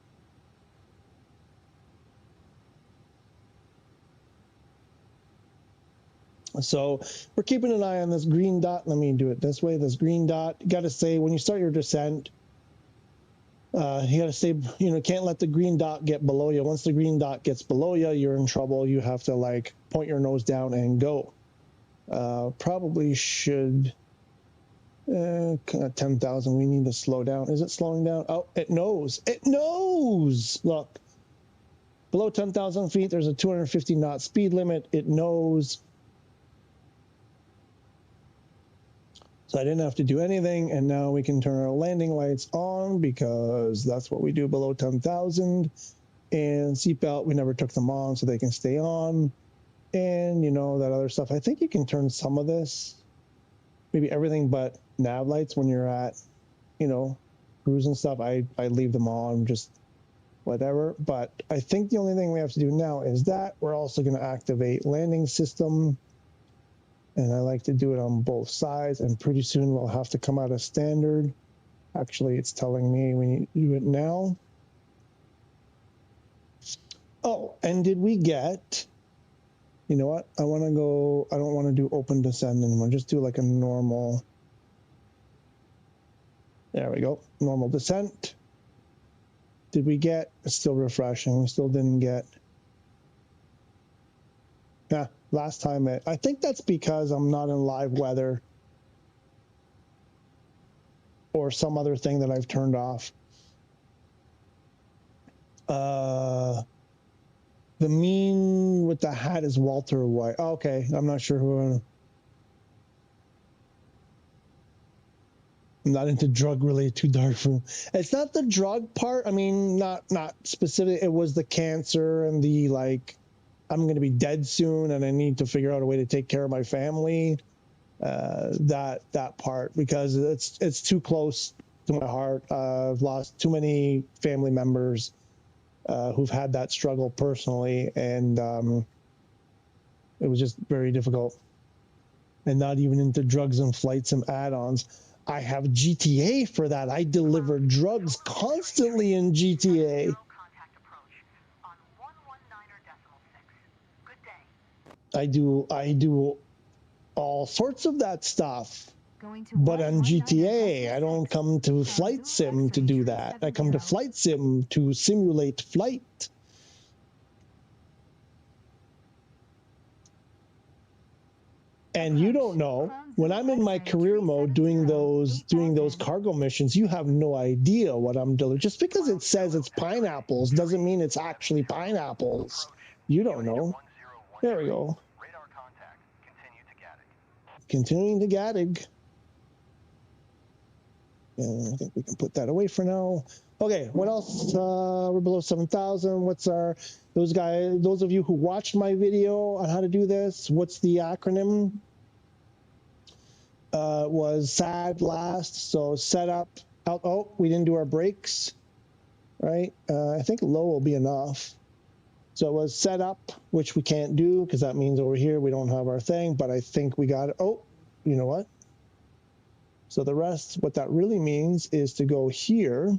So we're keeping an eye on this green dot. Let me do it this way. This green dot, you got to say when you start your descent, you got to say, can't let the green dot get below you. Once the green dot gets below you, you're in trouble. You have to like point your nose down and go. Probably should 10,000. We need to slow down. Is it slowing down? Oh, it knows. It knows. Look, below 10,000 feet, there's a 250 knot speed limit. It knows. So I didn't have to do anything, and now we can turn our landing lights on because that's what we do below 10,000. And seatbelt, we never took them on, so they can stay on. And that other stuff. I think you can turn some of this, maybe everything but nav lights when you're at, cruise and stuff. I leave them on, just whatever. But I think the only thing we have to do now is that we're also going to activate landing system. And I like to do it on both sides, and pretty soon we'll have to come out of standard. Actually, it's telling me we need to do it now. Oh, and did we get, you know what? I want to go, I don't want to do open descent anymore. Just do like a normal, there we go, normal descent. Did we get, it's still refreshing. We still didn't get, yeah. Last time I think that's because I'm not in live weather or some other thing that I've turned off. The mean with the hat is Walter White. Oh, okay, I'm not sure who. I'm not into drug related too dark for. It's not the drug part. I mean, not specific. It was the cancer and the like. I'm going to be dead soon, and I need to figure out a way to take care of my family. That part, because it's too close to my heart. I've lost too many family members who've had that struggle personally, and it was just very difficult. And not even into drugs and flights and add-ons. I have GTA for that. I deliver drugs constantly in GTA. I do all sorts of that stuff, but on GTA, I don't come to Flight Sim to do that. I come to Flight Sim to simulate flight. And you don't know, when I'm in my career mode doing those cargo missions, you have no idea what I'm doing. Just because it says it's pineapples doesn't mean it's actually pineapples. You don't know. There we go. Continuing to Gadig. And I think we can put that away for now. Okay, what else? We're below 7,000. What's our, those of you who watched my video on how to do this, what's the acronym? was sad last, so set up. Oh, we didn't do our brakes, right? I think low will be enough. So it was set up, which we can't do because that means over here we don't have our thing, but I think we got it. Oh, you know what? So the rest, what that really means is to go here,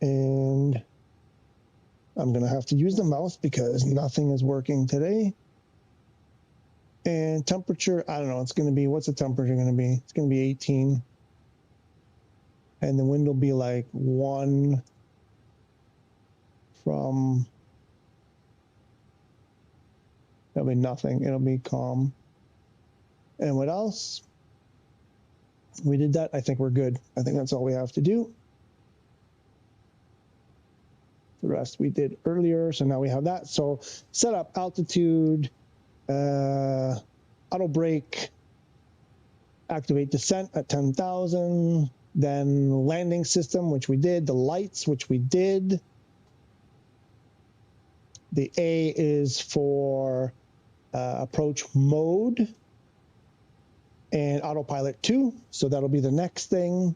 and I'm going to have to use the mouse because nothing is working today. And temperature, I don't know, it's going to be, what's the temperature going to be? It's going to be 18. And the wind will be like 1 from, it'll be nothing. It'll be calm. And what else? We did that. I think we're good. I think that's all we have to do. The rest we did earlier. So now we have that. So set up altitude, auto brake, activate descent at 10,000, then landing system, which we did, the lights, which we did. The A is for approach mode and autopilot 2. So that'll be the next thing.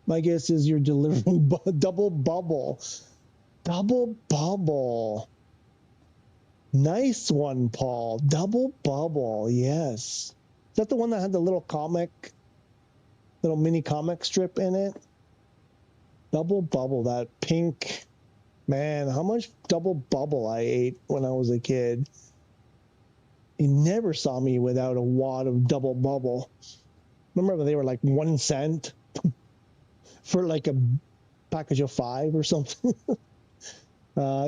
My guess is you're delivering double bubble. Double bubble. Nice one, Paul. Double bubble. Yes. Is that the one that had the little mini comic strip in it? Double bubble, that pink. Man, how much double bubble I ate when I was a kid. You never saw me without a wad of double bubble. Remember they were like 1 cent for like a package of 5 or something?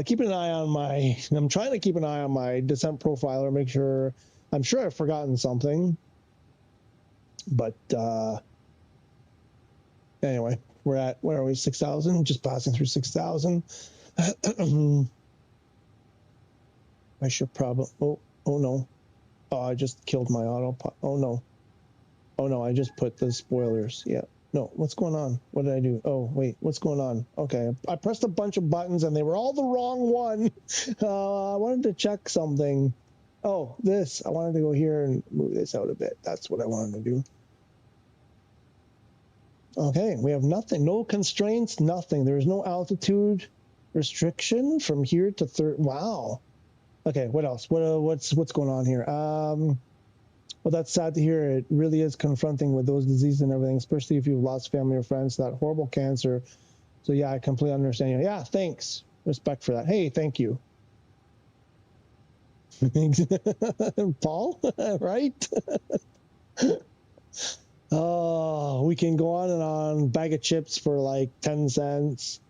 Keeping an eye on I'm trying to keep an eye on my descent profiler, make sure, I'm sure I've forgotten something. But anyway, we're at, where are we, 6,000? Just passing through 6,000. I should probably, oh no. Oh, I just killed my autopilot. Oh no, I just put the spoilers. Yeah. No, what's going on? What did I do? Oh, wait, what's going on? Okay, I pressed a bunch of buttons and they were all the wrong one. I wanted to check something. Oh, this. I wanted to go here and move this out a bit. That's what I wanted to do. Okay, we have nothing. No constraints, nothing. There's no altitude restriction from here to third. Wow. Okay, what else? What's going on here? Well, that's sad to hear. It really is confronting with those diseases and everything, especially if you've lost family or friends to that horrible cancer. So yeah, I completely understand you. Yeah, thanks. Respect for that. Hey, thank you. Paul, right? Oh, we can go on and on. Bag of chips for like 10 cents.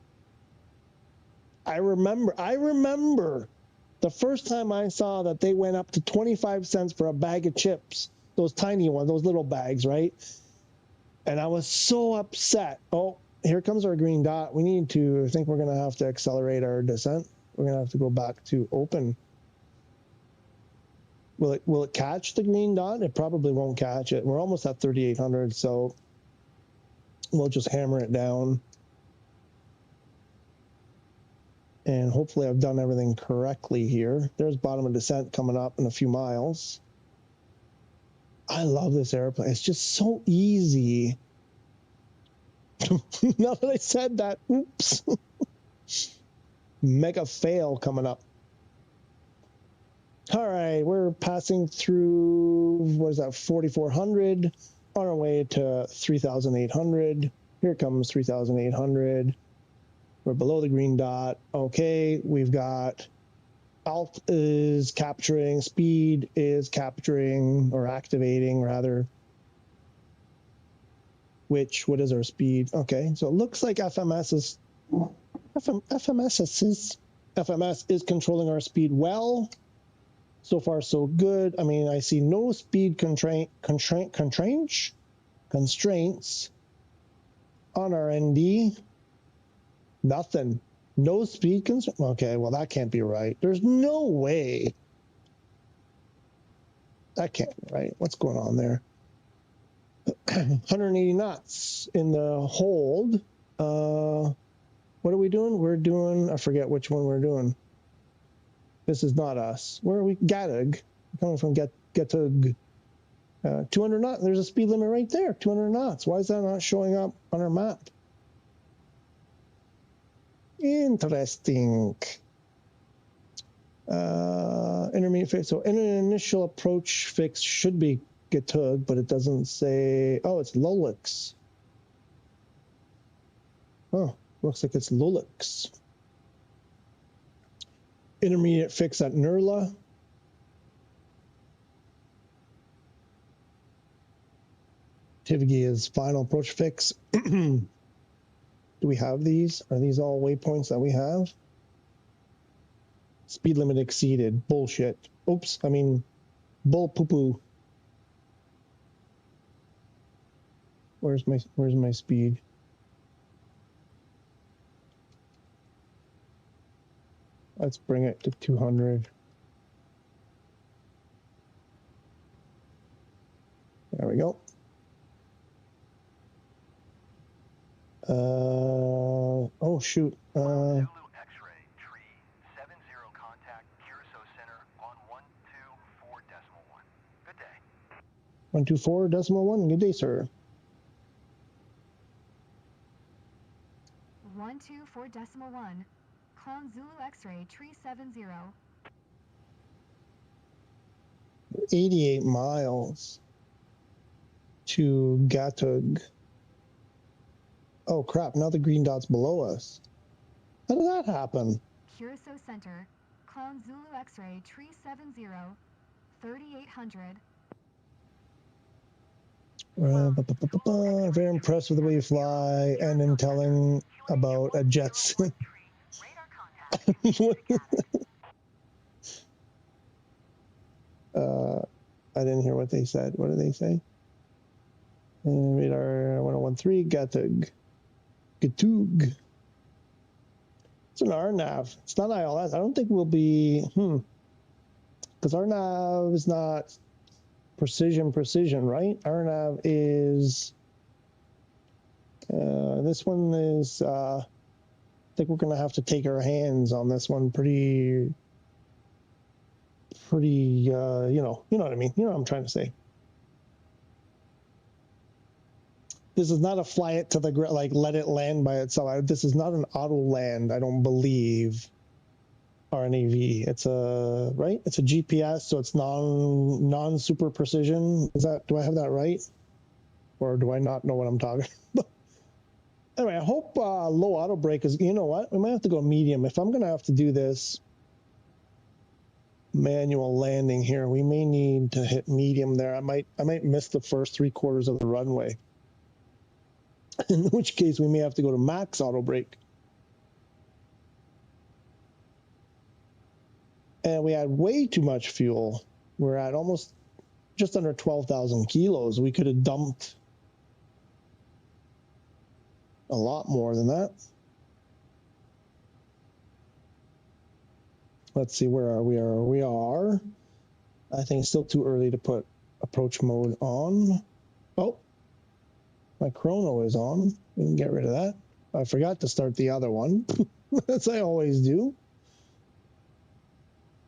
I remember the first time I saw that they went up to 25 cents for a bag of chips, those tiny ones, those little bags, right? And I was so upset. Oh, here comes our green dot. I think we're going to have to accelerate our descent. We're going to have to go back to open. Will it catch the green dot? It probably won't catch it. We're almost at 3,800, so we'll just hammer it down. And hopefully I've done everything correctly here. There's bottom of descent coming up in a few miles. I love this airplane. It's just so easy. Now that I said that, oops. Mega fail coming up. All right, we're passing through, what is that, 4,400 on our way to 3,800. Here comes 3,800. We're below the green dot. Okay, we've got alt is capturing, speed is capturing, or activating rather. What is our speed? Okay, so it looks like FMS is controlling our speed well. So far, so good. I mean, I see no speed constraints on our ND. Nothing. No speed constraint. Okay, well, that can't be right. There's no way. That can't be right. What's going on there? 180 knots in the hold. What are we doing? We're doing, I forget which one we're doing. This is not us. Where are we? Gadag. Coming from Getug. 200 knots. There's a speed limit right there. 200 knots. Why is that not showing up on our map? Interesting. Intermediate fix. So initial approach fix should be Getug, but it doesn't say. Oh, it's Lolix. Oh, looks like it's Lolix. Intermediate fix at Nurla. Tivgi is final approach fix. Do we have these? Are these all waypoints that we have? Speed limit exceeded. Bullshit. Oops. I mean, bull poo poo. Where's my speed? Let's bring it to 200. There we go. Oh shoot. Zulu X-ray, tree, 70 contact, Curacao Center on 124.1. Good day. 124.1. Good day, sir. 124.1. Clown Zulu X-ray, tree 70. 88 miles to Gatug. Oh crap, now the green dot's below us. How did that happen? Curacao Center, Clown Zulu X-ray, tree 70, 3800. Very impressed with the way you fly and in telling about a jets. I didn't hear what they said. What did they say? Radar 1013, Gatug. Gatug. It's an RNAV. It's not ILS. I don't think we'll be, because RNAV is not precision, right? RNAV is, this one is, I think we're going to have to take our hands on this one pretty, you know what I mean? You know what I'm trying to say. This is not a fly it to the ground, like let it land by itself. This is not an auto land, I don't believe. RNAV. It's a right. It's a GPS, so it's non super precision. Is that? Do I have that right, or do I not know what I'm talking about? Anyway, I hope low auto brake is. You know what? We might have to go medium if I'm going to have to do this manual landing here. We may need to hit medium there. I might miss the first 3/4 of the runway. In which case, we may have to go to max auto brake. And we had way too much fuel. We're at almost just under 12,000 kilos. We could have dumped a lot more than that. Let's see, where are we? We are. I think it's still too early to put approach mode on. Oh, my chrono is on. We can get rid of that. I forgot to start the other one, as I always do.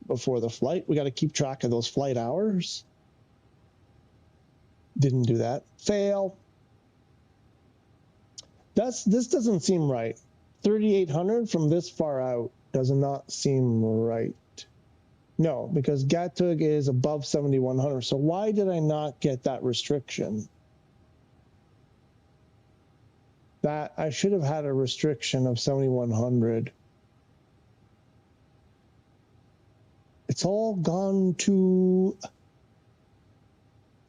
Before the flight, we got to keep track of those flight hours. Didn't do that. Fail. This doesn't seem right. 3,800 from this far out does not seem right. No, because Gatug is above 7,100. So why did I not get that restriction? That I should have had a restriction of 7,100. It's all gone to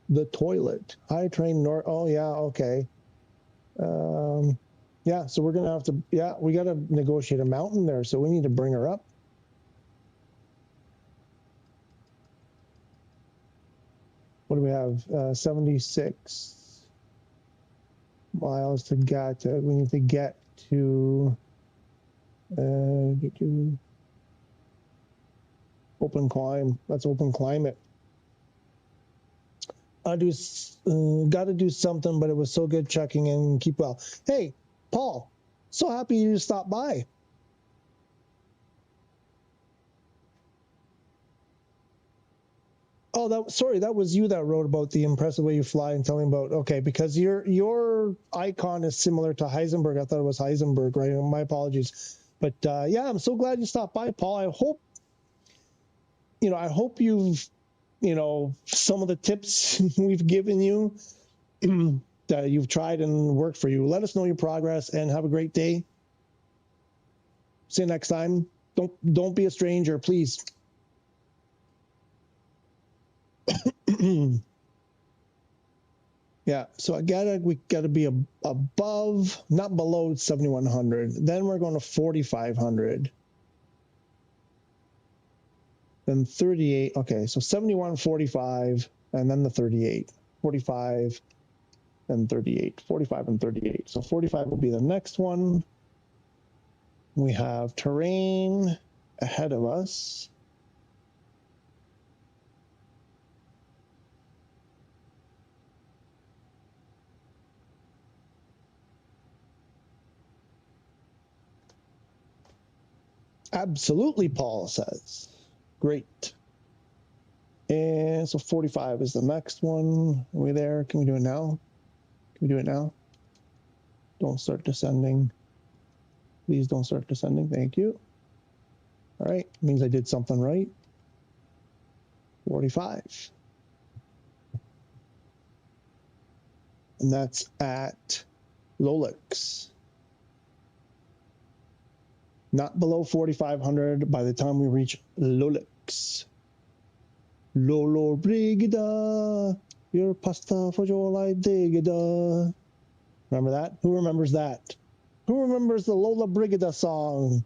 the toilet. High train north. Oh yeah, okay. Yeah, so we're gonna have to. Yeah, we got to negotiate a mountain there, so we need to bring her up. What do we have? 76 miles to Gatug. We need to get to open climb. Let's open climb it. Got to do something, but it was so good checking in. Keep well. Hey, Paul, so happy you stopped by. Oh, sorry, that was you that wrote about the impressive way you fly and telling about, okay, because your icon is similar to Heisenberg. I thought it was Heisenberg, right? My apologies. But yeah, I'm so glad you stopped by, Paul. I hope you've, some of the tips we've given you that you've tried and worked for you. Let us know your progress and have a great day. See you next time. Don't be a stranger, please. Yeah, so we gotta be above, not below 7,100. Then we're going to 4,500. Then 38. Okay, so 71, 45, and then the 38. 45 and 38. 45 and 38. So 45 will be the next one. We have terrain ahead of us. Absolutely, Paul says. Great. And so 45 is the next one. Are we there? Can we do it now? Can we do it now? Don't start descending. Please don't start descending. Thank you. All right. Means I did something right. 45. And that's at Lolix. Not below 4,500 by the time we reach Lolix. Lolo Brigida, your pasta fagioli digida. Remember that? Who remembers that? Who remembers the Lola Brigida song?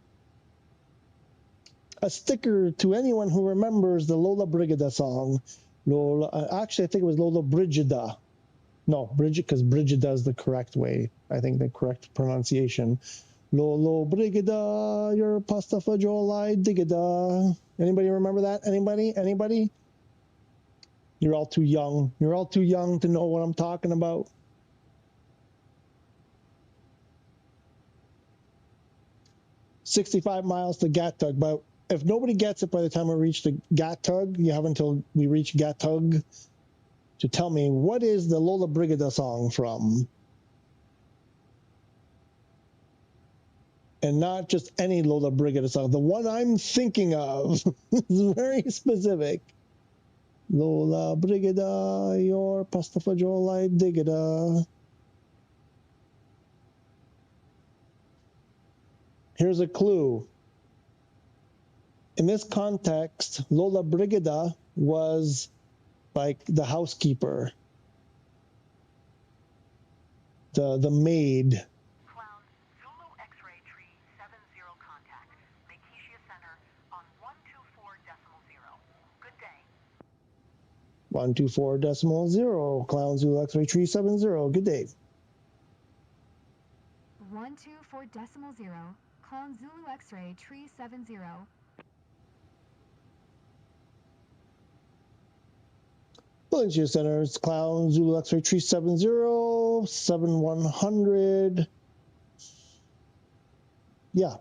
A sticker to anyone who remembers the Lola Brigida song. Lola, actually, I think it was Lola Brigida. No, because Brigida is the correct way. I think the correct pronunciation. Lolo Brigida, your pasta fagioli digida. Anybody remember that? Anybody? You're all too young. You're all too young to know what I'm talking about. $65 miles to Gatug, but if nobody gets it by the time we reach the Gatug, you have until we reach Gatug to tell me, what is the Lola Brigida song from? And not just any Lola Brigida song, the one I'm thinking of is very specific. Lola Brigida, your pasta fagioli digida. Here's a clue. In this context, Lola Brigida was like the housekeeper, the maid. Clown Zulu X-ray tree 70 contact. Makishia Center on 124.0. Good day. 124.0. Clown Zulu X-ray tree 70. Good day. 124.0. Clown Zulu X-ray tree 70. Valencia Center, it's Clown Zulu X-ray tree 70. 7100. Yeah,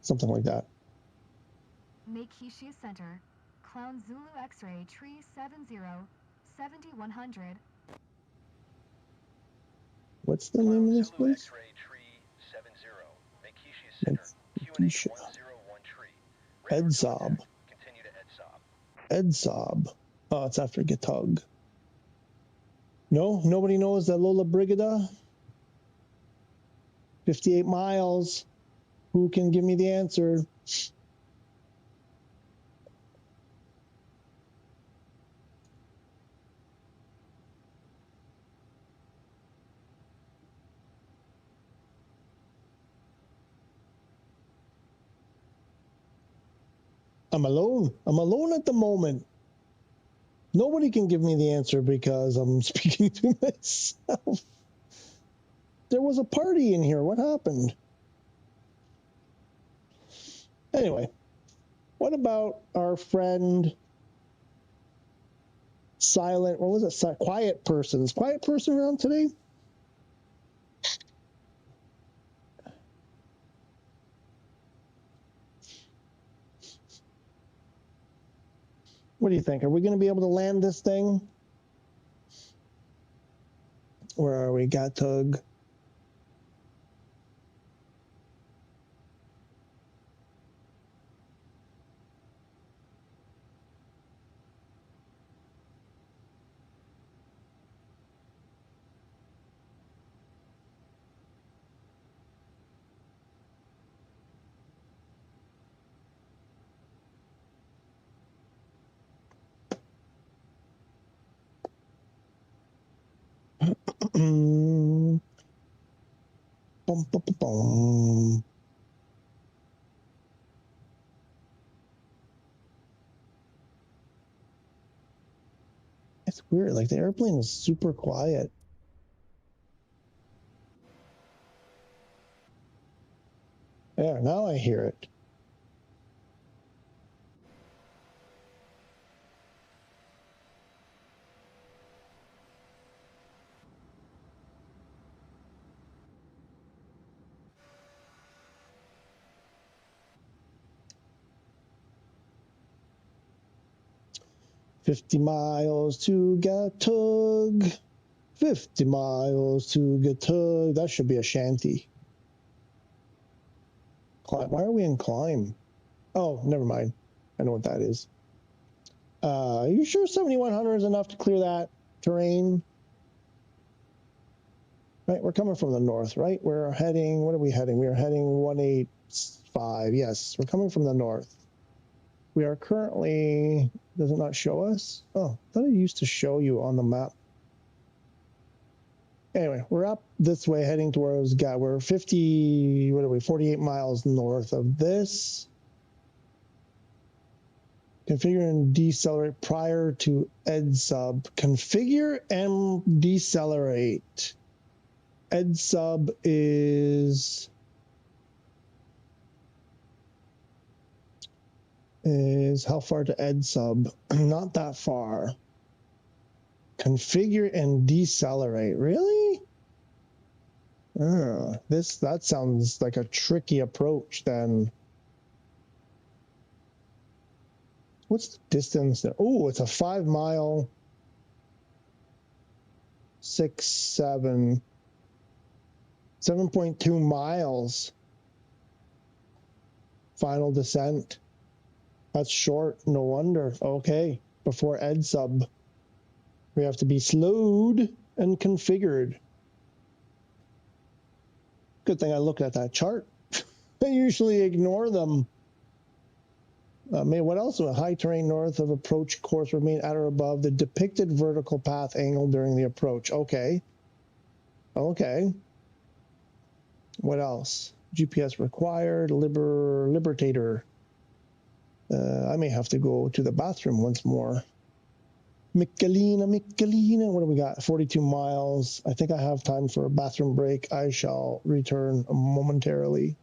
something like that. Makishia Center. Clown Zulu X-ray tree 70. 7100. What's the name of this Zulu place? X-ray tree 70. Makishia Center. QNH 101 tree. Edsob. Continue to Edsob. Edsob. Oh, it's after Gatug. No, nobody knows that Lola Brigida. 58 miles. Who can give me the answer? I'm alone. I'm alone at the moment. Nobody can give me the answer because I'm speaking to myself. There was a party in here. What happened? Anyway, what about our friend Silent, what was it? Quiet Person. Is Quiet Person around today? What do you think? Are we going to be able to land this thing? Where are we? Gatug. Boom, boom, boom, boom. It's weird. Like the airplane is super quiet. There, now I hear it. "50 miles to Gatug. 50 miles to Gatug." That should be a shanty. Climb. Why are we in climb? Oh, never mind. I know what that is. Are you sure 7100 is enough to clear that terrain? Right, we're coming from the north, right? We're heading, what are we heading? We are heading 185. Yes, we're coming from the north. We are currently, does it not show us? Oh, I thought it used to show you on the map. Anyway, we're up this way heading towards Gat. We're 50, what are we, 48 miles north of this. Configure and decelerate prior to EDSUB. Configure and decelerate. EDSUB is how far to EDSUB? Not that far. Configure and decelerate. Really? That sounds like a tricky approach then. What's the distance there? Oh, it's a 5 mile, 7.2 miles. Final descent. That's short, no wonder. Okay, before EDSUB, we have to be slowed and configured. Good thing I looked at that chart. I usually ignore them. What else? A high terrain north of approach course remain at or above the depicted vertical path angle during the approach. Okay. Okay. What else? GPS required. Libertator. I may have to go to the bathroom once more. Michelina. What do we got? 42 miles. I think I have time for a bathroom break. I shall return momentarily.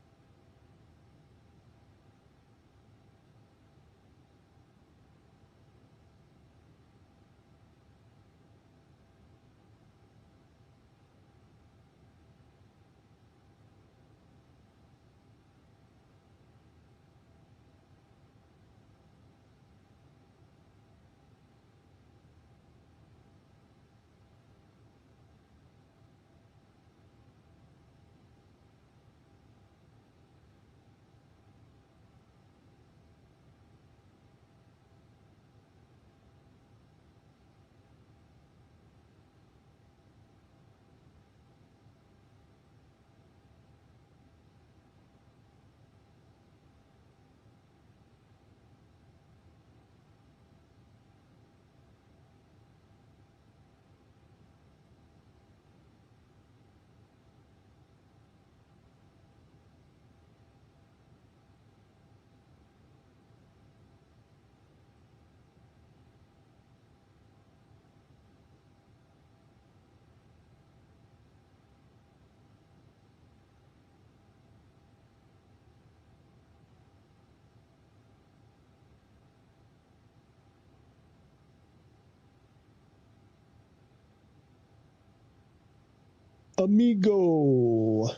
Amigo,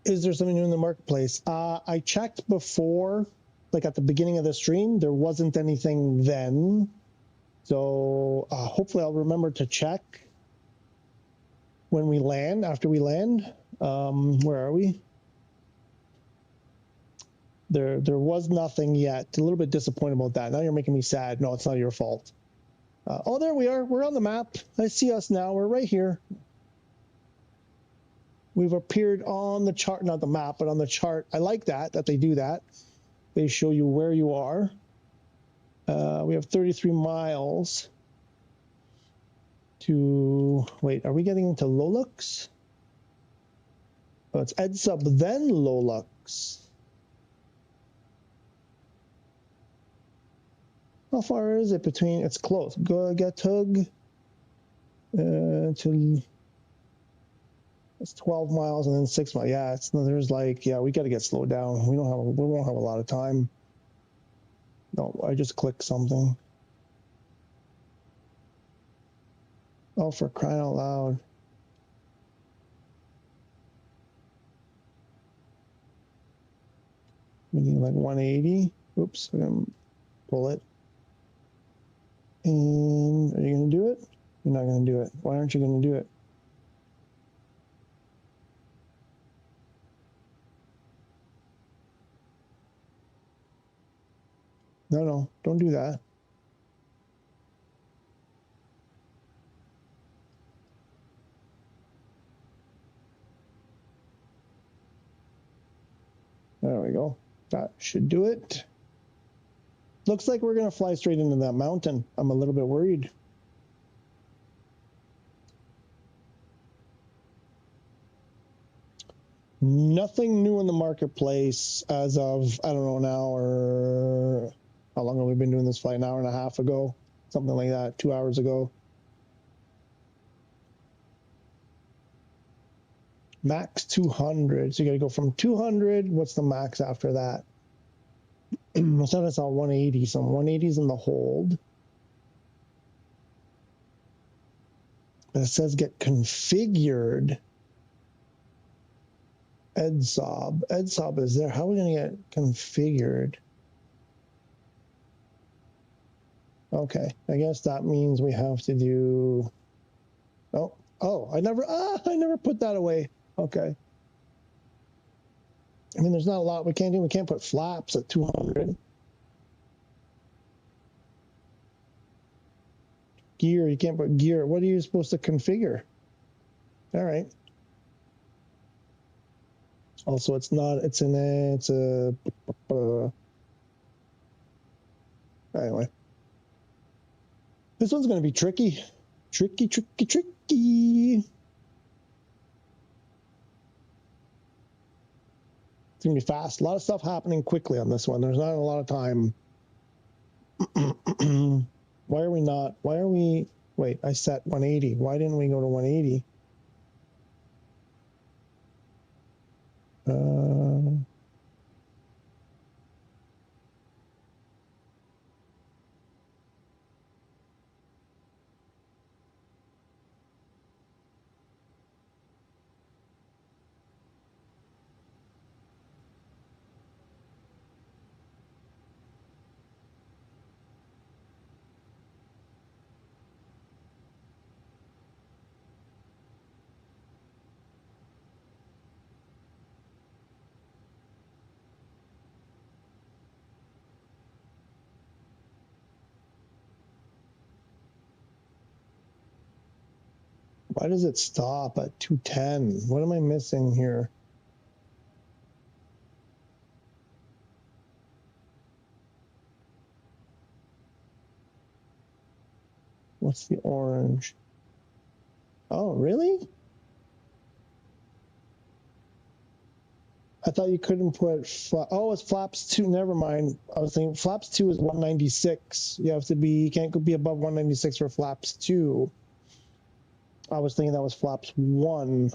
is there something new in the marketplace? I checked before, like at the beginning of the stream. There wasn't anything then. So hopefully I'll remember to check when we land, after we land. Where are we? There was nothing yet. A little bit disappointed about that. Now you're making me sad. No, it's not your fault. Oh, there we are. We're on the map. I see us now. We're right here. We've appeared on the chart, not the map, but on the chart. I like that they do that. They show you where you are. We have 33 miles to, wait, are we getting into Lolux? Oh, it's Edsub, then Lolux. How far is it between, it's close. Go get Tug to, it's 12 miles and then 6 miles. Yeah, there's like, yeah, we got to get slowed down. We won't have a lot of time. No, I just clicked something. Oh, for crying out loud. We need like 180. Oops, I'm going to pull it. And are you going to do it? You're not going to do it. Why aren't you going to do it? No, don't do that. There we go. That should do it. Looks like we're going to fly straight into that mountain. I'm a little bit worried. Nothing new in the marketplace as of, I don't know now, or how long have we been doing this flight? An hour and a half ago, something like that, 2 hours ago. Max 200. So you got to go from 200. What's the max after that? I thought I saw 180. Some 180s in the hold. It says get configured. Edsob. Edsob is there. How are we going to get configured? Okay, I guess that means we have to do. Oh, I never put that away. Okay. I mean, there's not a lot we can't do. We can't put flaps at 200. Gear, you can't put gear. What are you supposed to configure? All right. Also, it's not, it's a, anyway. This one's going to be tricky. Tricky. It's going to be fast. A lot of stuff happening quickly on this one. There's not a lot of time. Why are we, wait, I set 180. Why didn't we go to 180? Why does it stop at 210? What am I missing here? What's the orange? Oh, really? I thought you couldn't put, oh, it's flaps 2. Never mind. I was thinking flaps 2 is 196. You can't be above 196 for flaps 2. I was thinking that was flaps 1.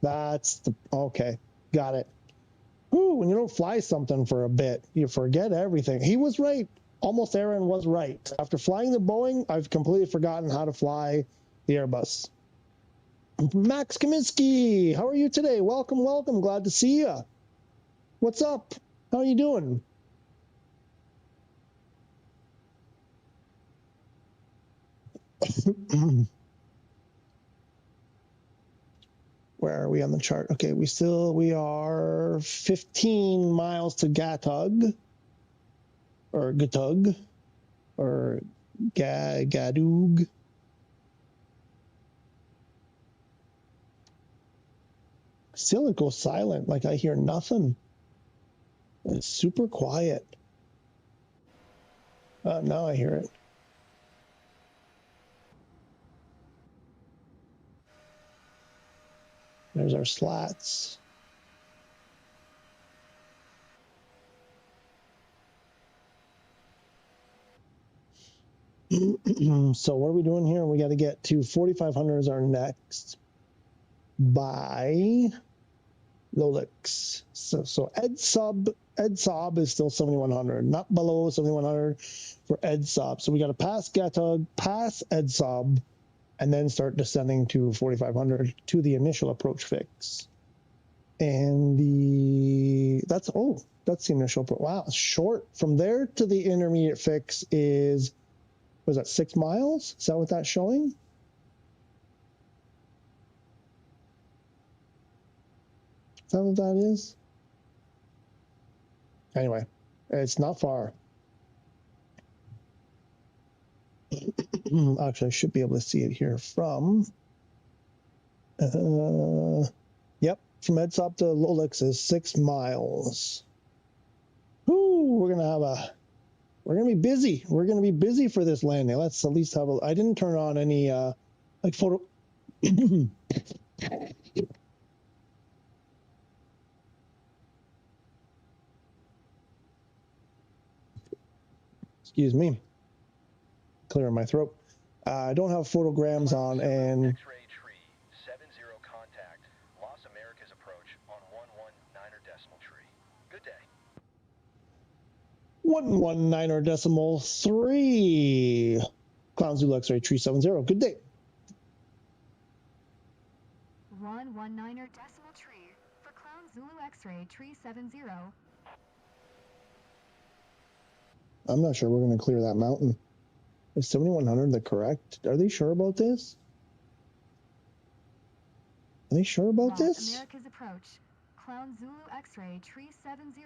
That's the, okay. Got it. Ooh, when you don't fly something for a bit, you forget everything. He was right. Almost Aaron was right. After flying the Boeing, I've completely forgotten how to fly the Airbus. Max Kaminsky, how are you today? Welcome. Glad to see you. What's up? How are you doing? Where are we on the chart? Okay, we are 15 miles to Gatug, or Gatug, or Gadug. Still, it goes silent. Like I hear nothing. It's super quiet. Now I hear it. There's our slats. So what are we doing here? We got to get to 4,500 as our next buy. Lolix. So EdSob is still 7,100, not below 7,100 for EdSob. So we got to pass Gatug, pass EdSob, and then start descending to 4,500 to the initial approach fix. And that's the initial. Wow, short from there to the intermediate fix is, was that 6 miles? Is that what that's showing? Is that what that is? Anyway, it's not far. Actually, I should be able to see it here from. Yep, from EdSop to Lolix is 6 miles. Ooh, we're gonna be busy. We're gonna be busy for this landing. Let's at least have a. I didn't turn on any like photo. Excuse me. Clearing my throat. I don't have photograms on, and X-ray tree 70 contact. Los Americas approach on 119 tree. Good day. 119.3. Clown Zulu X-ray tree 70. Good day. 119 tree for Clown Zulu X-ray tree 70. I'm not sure we're going to clear that mountain. Is 7,100 the correct? Are they sure about this? Are they sure about this? America's approach. Clown Zulu X-ray tree 70,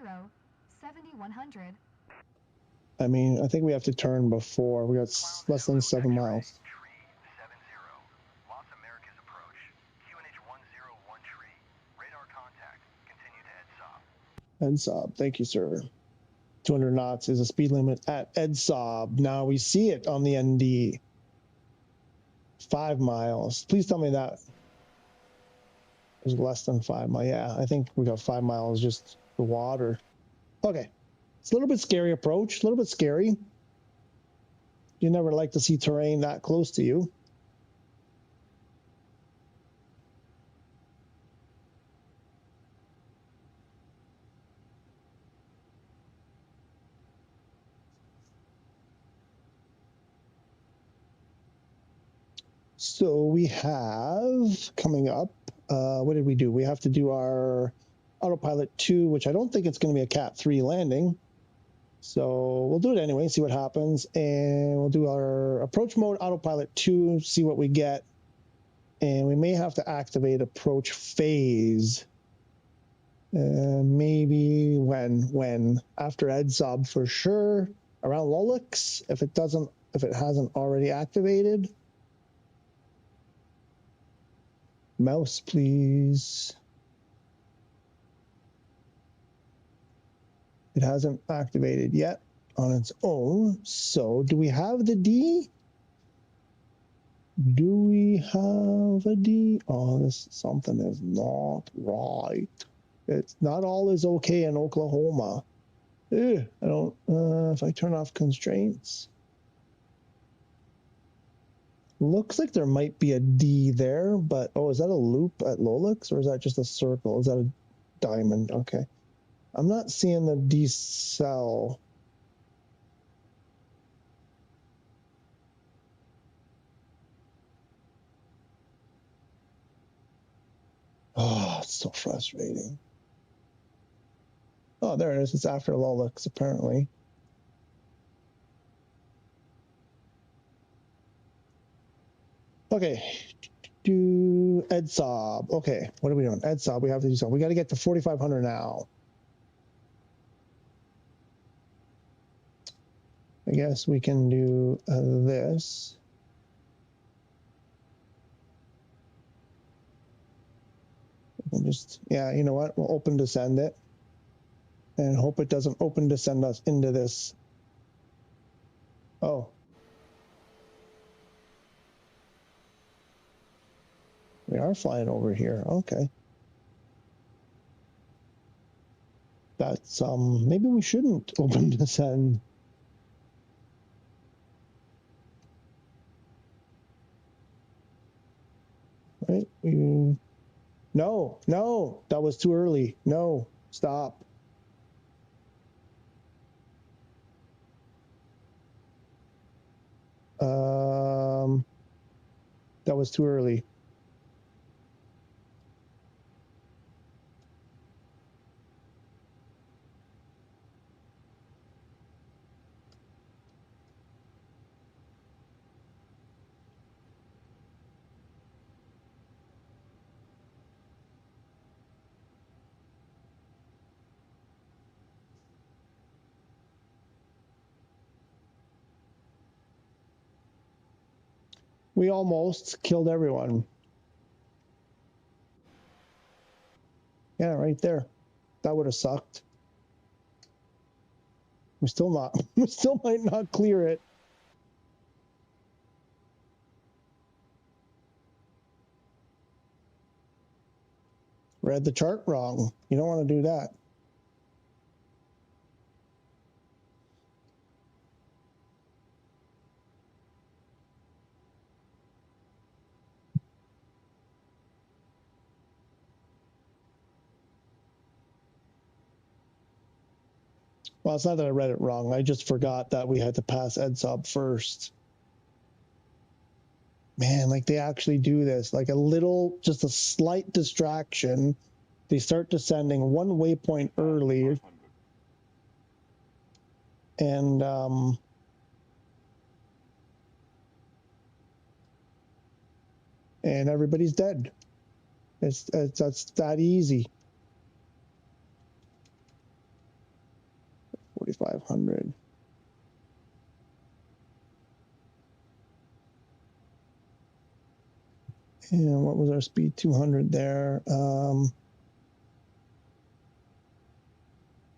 7,100. I mean, I think we have to turn before. We got less than 7 miles. Tree 70. Los Americas approach. QNH 101 tree. Radar contact. Continue to EdSob. EdSob, thank you, sir. 200 knots is a speed limit at EdSob. Now we see it on the ND. 5 miles. Please tell me that is less than 5 miles. Yeah, I think we got 5 miles just the water. Okay. It's a little bit scary approach, a little bit scary. You never like to see terrain that close to you. So we have coming up, what did we do? We have to do our autopilot 2, which I don't think it's going to be a Cat 3 landing. So we'll do it anyway, see what happens. And we'll do our approach mode autopilot 2, see what we get. And we may have to activate approach phase. Maybe when after EdSob for sure, around Lolix, if it hasn't already activated. Mouse, please. It hasn't activated yet on its own. So do we have the D? Do we have a D? Oh, something is not right. It's not all is okay in Oklahoma. I don't, if I turn off constraints. Looks like there might be a D there, but, oh, is that a loop at Lolix, or is that just a circle? Is that a diamond? Okay. I'm not seeing the D cell. Oh, it's so frustrating. Oh, there it is. It's after Lolix, apparently. Okay. Do Edsob. Okay, what are we doing? Edsob, we have to do something. We got to get to 4,500 now. I guess we can do this. We can just, yeah, you know what? We'll open descend it and hope it doesn't open descend us into this. Oh. We are flying over here. Okay. That's, maybe we shouldn't open descend. Right? No, no, that was too early. No, stop. That was too early. We almost killed everyone. Yeah, right there. That would have sucked. We still might not clear it. Read the chart wrong. You don't want to do that. Well, it's not that I read it wrong. I just forgot that we had to pass EDSOB first. Man, like they actually do this. Like just a slight distraction. They start descending one waypoint early. And everybody's dead. That's that easy. 4,500. And what was our speed? 200 there.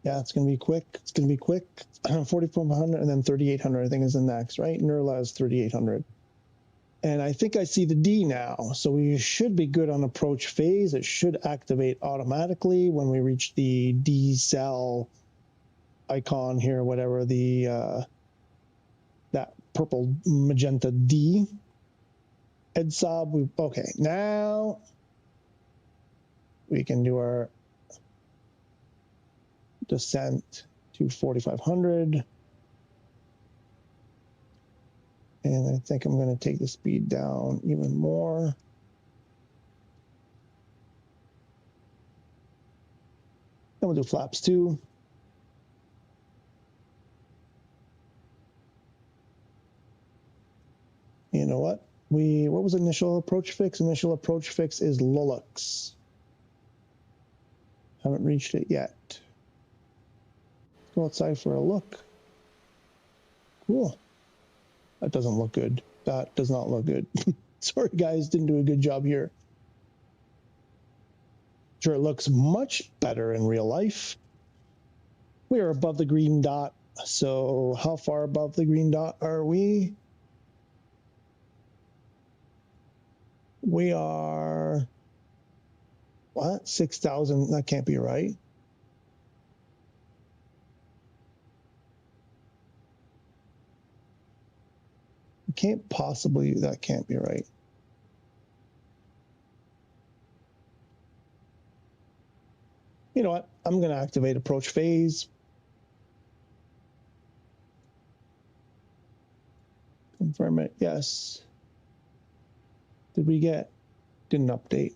Yeah, it's going to be quick. It's going to be quick. 4,400 and then 3,800, I think, is the next, right? Nurla is 3,800. And I think I see the D now. So we should be good on approach phase. It should activate automatically when we reach the D cell icon here, whatever the that purple magenta D. EDSOB, okay, now we can do our descent to 4,500. And I think I'm going to take the speed down even more. Then we'll do flaps 2. You know what? What was initial approach fix? Initial approach fix is Lulux. Haven't reached it yet. Let's go outside for a look. Cool. That doesn't look good. That does not look good. Sorry, guys, didn't do a good job here. Sure, it looks much better in real life. We are above the green dot. So how far above the green dot are we? We are, what? 6,000. That can't be right. Can't possibly, that can't be right. You know what? I'm going to activate approach phase. Confirm it. Yes. Did we get? Didn't update.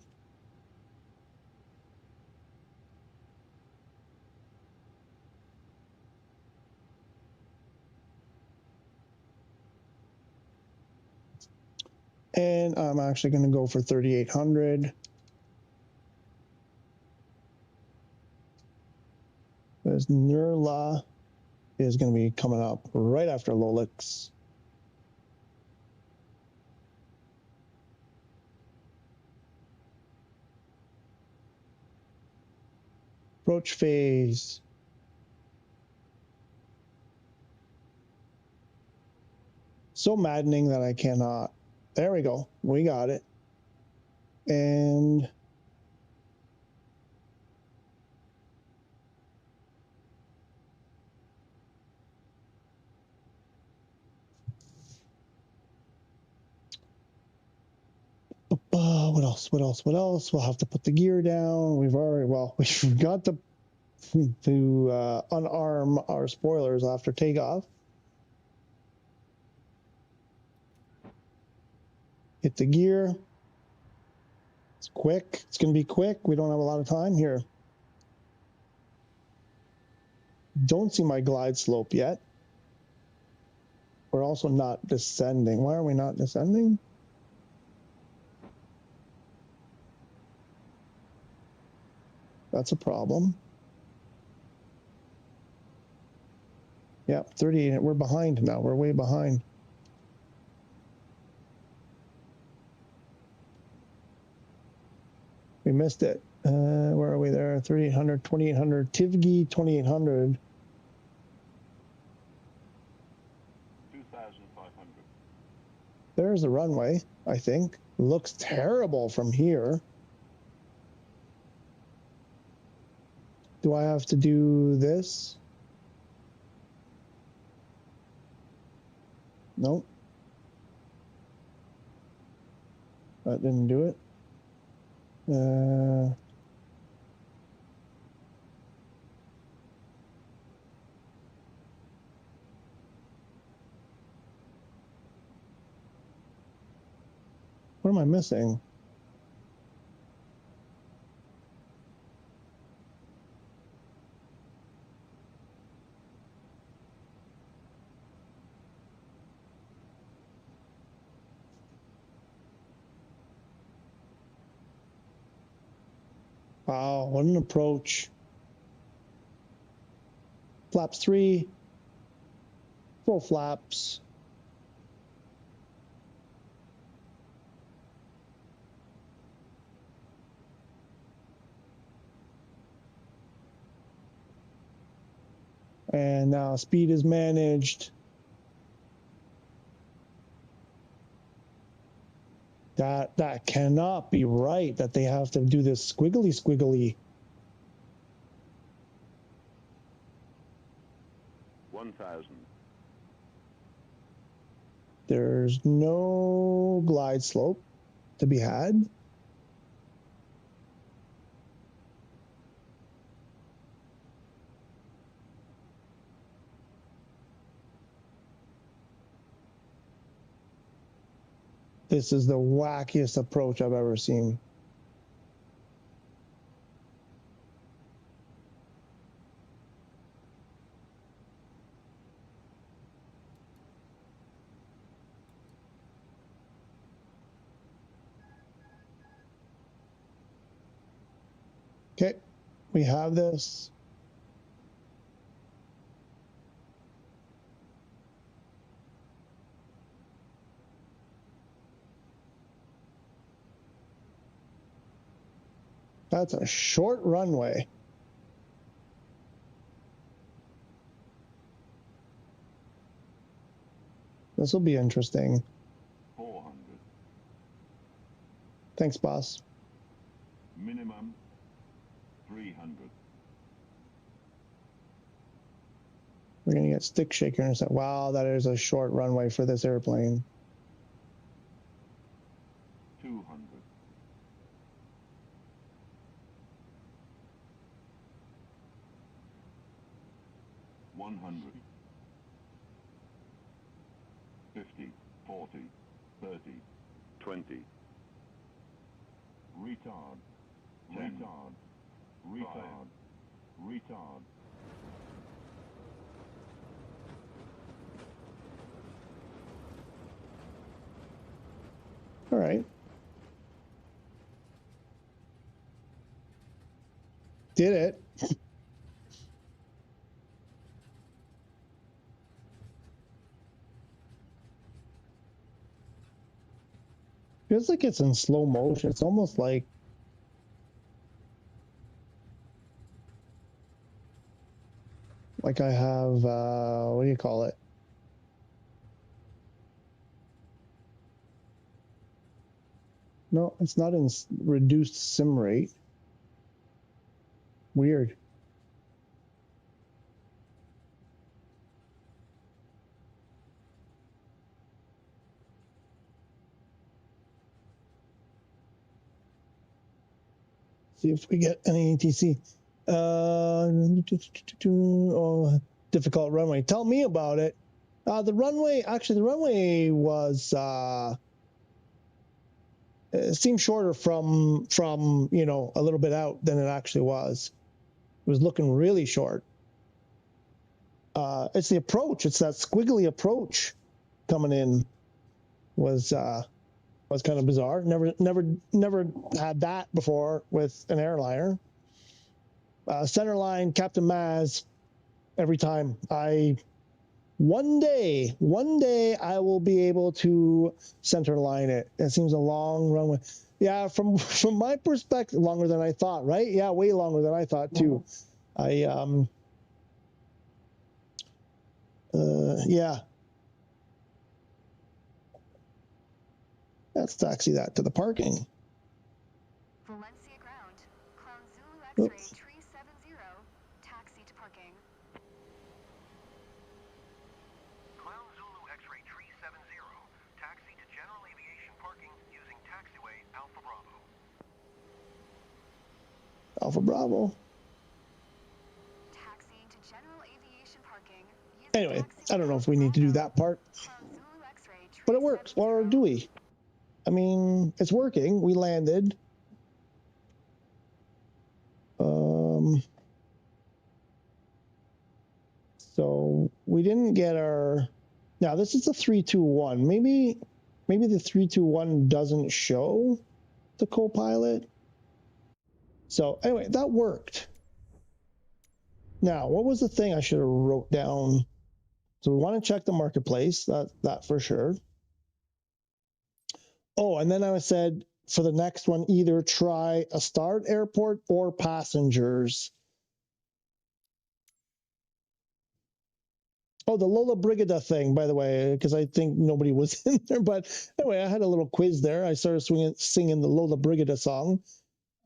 And I'm actually going to go for 3,800. Because Nurla is going to be coming up right after Lolix. Approach phase. So maddening that I cannot. There we go. We got it. And what else? What else? What else? We'll have to put the gear down. We've got to unarm our spoilers after takeoff. Hit the gear. It's quick. It's going to be quick. We don't have a lot of time here. Don't see my glide slope yet. We're also not descending. Why are we not descending? That's a problem. Yep, 38. We're behind now. We're way behind. We missed it. Where are we there? 3,800, 2,800. Tivgi, 2,800. 2,500. There's the runway, I think. Looks terrible from here. Do I have to do this? Nope. That didn't do it. What am I missing? Wow, what an approach. Flaps 3. Full flaps. And now speed is managed. That cannot be right that they have to do this squiggly. 1,000. There's no glide slope to be had. This is the wackiest approach I've ever seen. Okay, we have this. That's a short runway. This will be interesting. 400. Thanks, boss. Minimum 300. We're going to get stick shaker and say, wow, that is a short runway for this airplane. 200. 100. 50, 40, 30, 20. Retard. 10. Retard. All right. Did it. Feels like it's in slow motion. It's almost like I have, what do you call it? No, it's not in reduced sim rate. Weird. See if we get any ATC. Oh, difficult runway. Tell me about it. The runway was it seemed shorter from you know, a little bit out than it actually was. It was looking really short. It's the approach. It's that squiggly approach coming in was kind of bizarre. Never had that before with an airliner. Center line, Captain Maz, every time. One day I will be able to center line it. It seems a long runway. Yeah, from my perspective, longer than I thought, right? Yeah, way longer than I thought too. Yeah. Let's taxi that to the parking. Valencia ground. Clown Zulu X-ray 370. Taxi to parking. Clown Zulu X-ray 370. Taxi to general aviation parking using taxiway Alpha Bravo. Alpha Bravo. Taxiing to general aviation parking. Anyway, I don't know if we need to do that part, but it works. Or do we? I mean, it's working. We landed. So we didn't get our. Now this is the 321. Maybe the 321 doesn't show the co-pilot. So anyway, that worked. Now, what was the thing I should have wrote down? So we want to check the marketplace. That for sure. Oh, and then I said for the next one, either try a start airport or passengers. Oh, the Lola Brigida thing, by the way, because I think nobody was in there. But anyway, I had a little quiz there. I started singing the Lola Brigida song.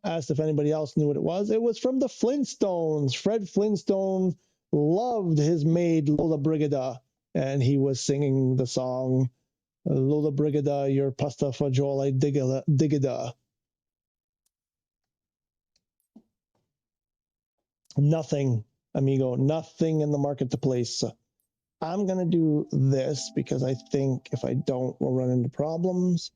Asked if anybody else knew what it was. It was from the Flintstones. Fred Flintstone loved his maid, Lola Brigida, and he was singing the song, Lola Brigida, your pasta fagioli digida. Nothing, amigo, nothing in the marketplace. I'm going to do this because I think if I don't, we'll run into problems.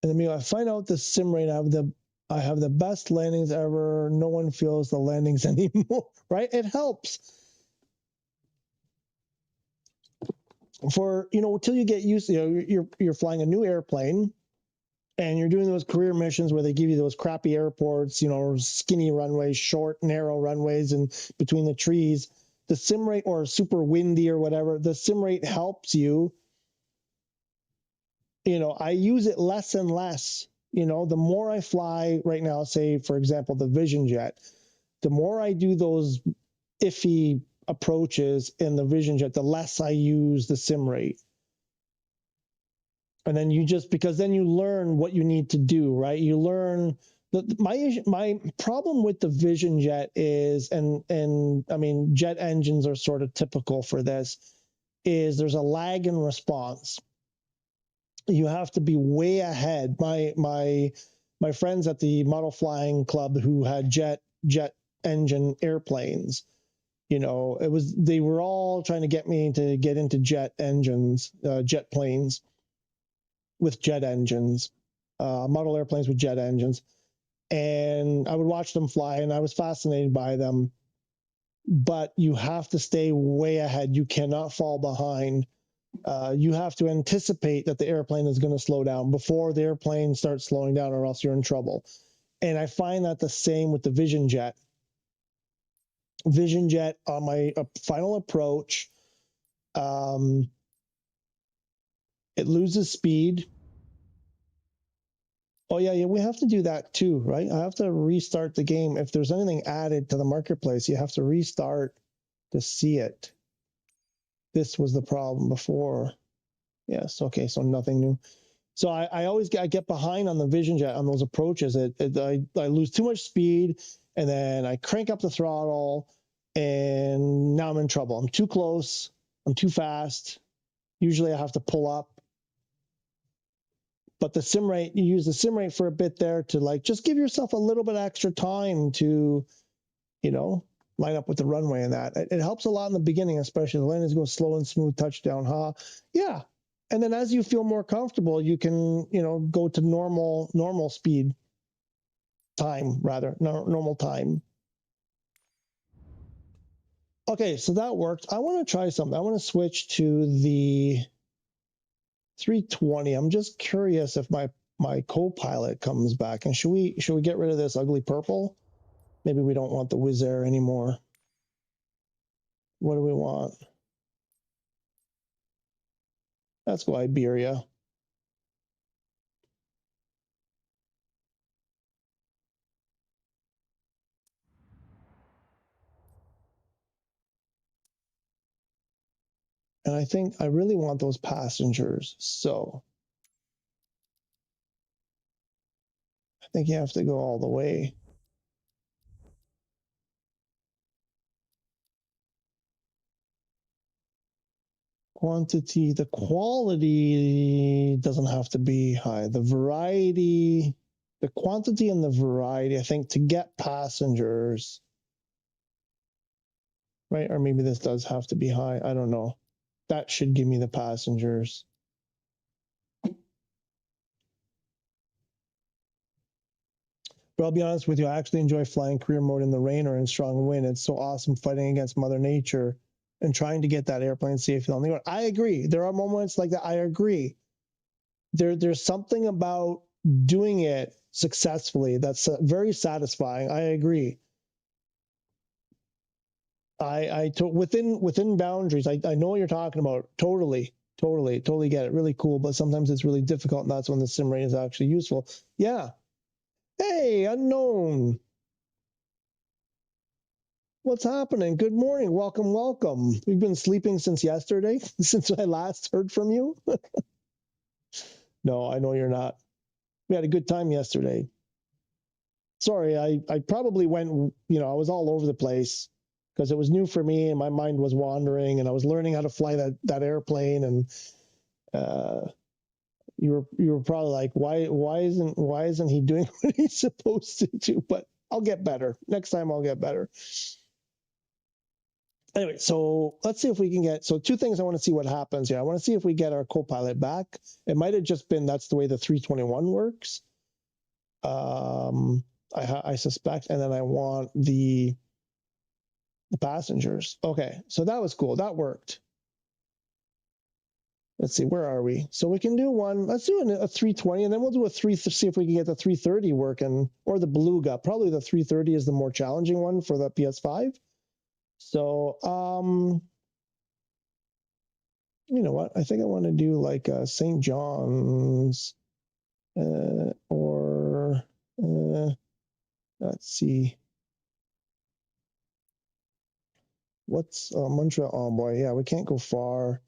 And amigo, I find out the sim rate. I have the best landings ever. No one feels the landings anymore, right? It helps. For, you know, until you get used to, you know, you're flying a new airplane and you're doing those career missions where they give you those crappy airports, you know, skinny runways, short, narrow runways, and between the trees, the sim rate, or super windy or whatever, the sim rate helps you. You know, I use it less and less. You know, the more I fly right now, say, for example, the Vision Jet, the more I do those iffy approaches in the Vision Jet, the less I use the sim rate. And then because then you learn what you need to do, right? You learn my problem with the Vision Jet is, and I mean, jet engines are sort of typical for this, is there's a lag in response. You have to be way ahead. My friends at the Model Flying Club who had jet engine airplanes, you know, they were all trying to get me to get into jet engines, jet planes with jet engines, model airplanes with jet engines. And I would watch them fly and I was fascinated by them. but you have to stay way ahead. You cannot fall behind. You have to anticipate that the airplane is going to slow down before the airplane starts slowing down, or else you're in trouble. And I find that the same with the Vision Jet. Vision Jet on my final approach, it loses speed. Oh yeah, we have to do that too, right? I have to restart the game. If there's anything added to the marketplace, you have to restart to see it. This was the problem before. Yes, okay, so nothing new. So I always get behind on the Vision Jet on those approaches. I lose too much speed, and then I crank up the throttle, and now I'm in trouble. I'm too close. I'm too fast. Usually I have to pull up. But the sim rate, you use the sim rate for a bit there to like just give yourself a little bit extra time to, you know, line up with the runway and that. It helps a lot in the beginning, especially the landings go slow and smooth, touchdown, yeah. And then as you feel more comfortable, you can, you know, go to normal speed time, rather, normal time. Okay, so that worked. I want to try something. I want to switch to the 320. I'm just curious if my co-pilot comes back. And should we get rid of this ugly purple? Maybe we don't want the Wizz Air anymore. What do we want? Let's go Iberia. And I think I really want those passengers. So I think you have to go all the way. Quantity, the quality doesn't have to be high. The variety, the quantity and the variety, I think to get passengers, right? Or maybe this does have to be high. I don't know. That should give me the passengers. But I'll be honest with you, I actually enjoy flying career mode in the rain or in strong wind. It's so awesome fighting against Mother Nature and trying to get that airplane safely on the ground. I agree. There are moments like that. I agree. There's something about doing it successfully that's very satisfying. I agree. Within boundaries. I know what you're talking about. Totally get it. Really cool, but sometimes it's really difficult, and that's when the sim rate is actually useful. Yeah. Hey, unknown. What's happening? Good morning. Welcome. We've been sleeping since yesterday, since I last heard from you. No, I know you're not. We had a good time yesterday. Sorry, I probably went, you know, I was all over the place because it was new for me and my mind was wandering and I was learning how to fly that airplane, and you were probably like, why isn't he doing what he's supposed to do? But I'll get better. Next time I'll get better. Anyway, so let's see if we can get, so two things I want to see what happens here. I want to see if we get our co-pilot back. It might have just been that's the way the 321 works. I suspect, and then I want the passengers. Okay, so that was cool. That worked. Let's see, where are we? So we can do one. Let's do a 320, and then we'll do a see if we can get the 330 working, or the Beluga. Probably the 330 is the more challenging one for the PS5. So, you know what? I think I want to do like St. John's, or let's see. What's Montreal? Oh boy, yeah, we can't go far.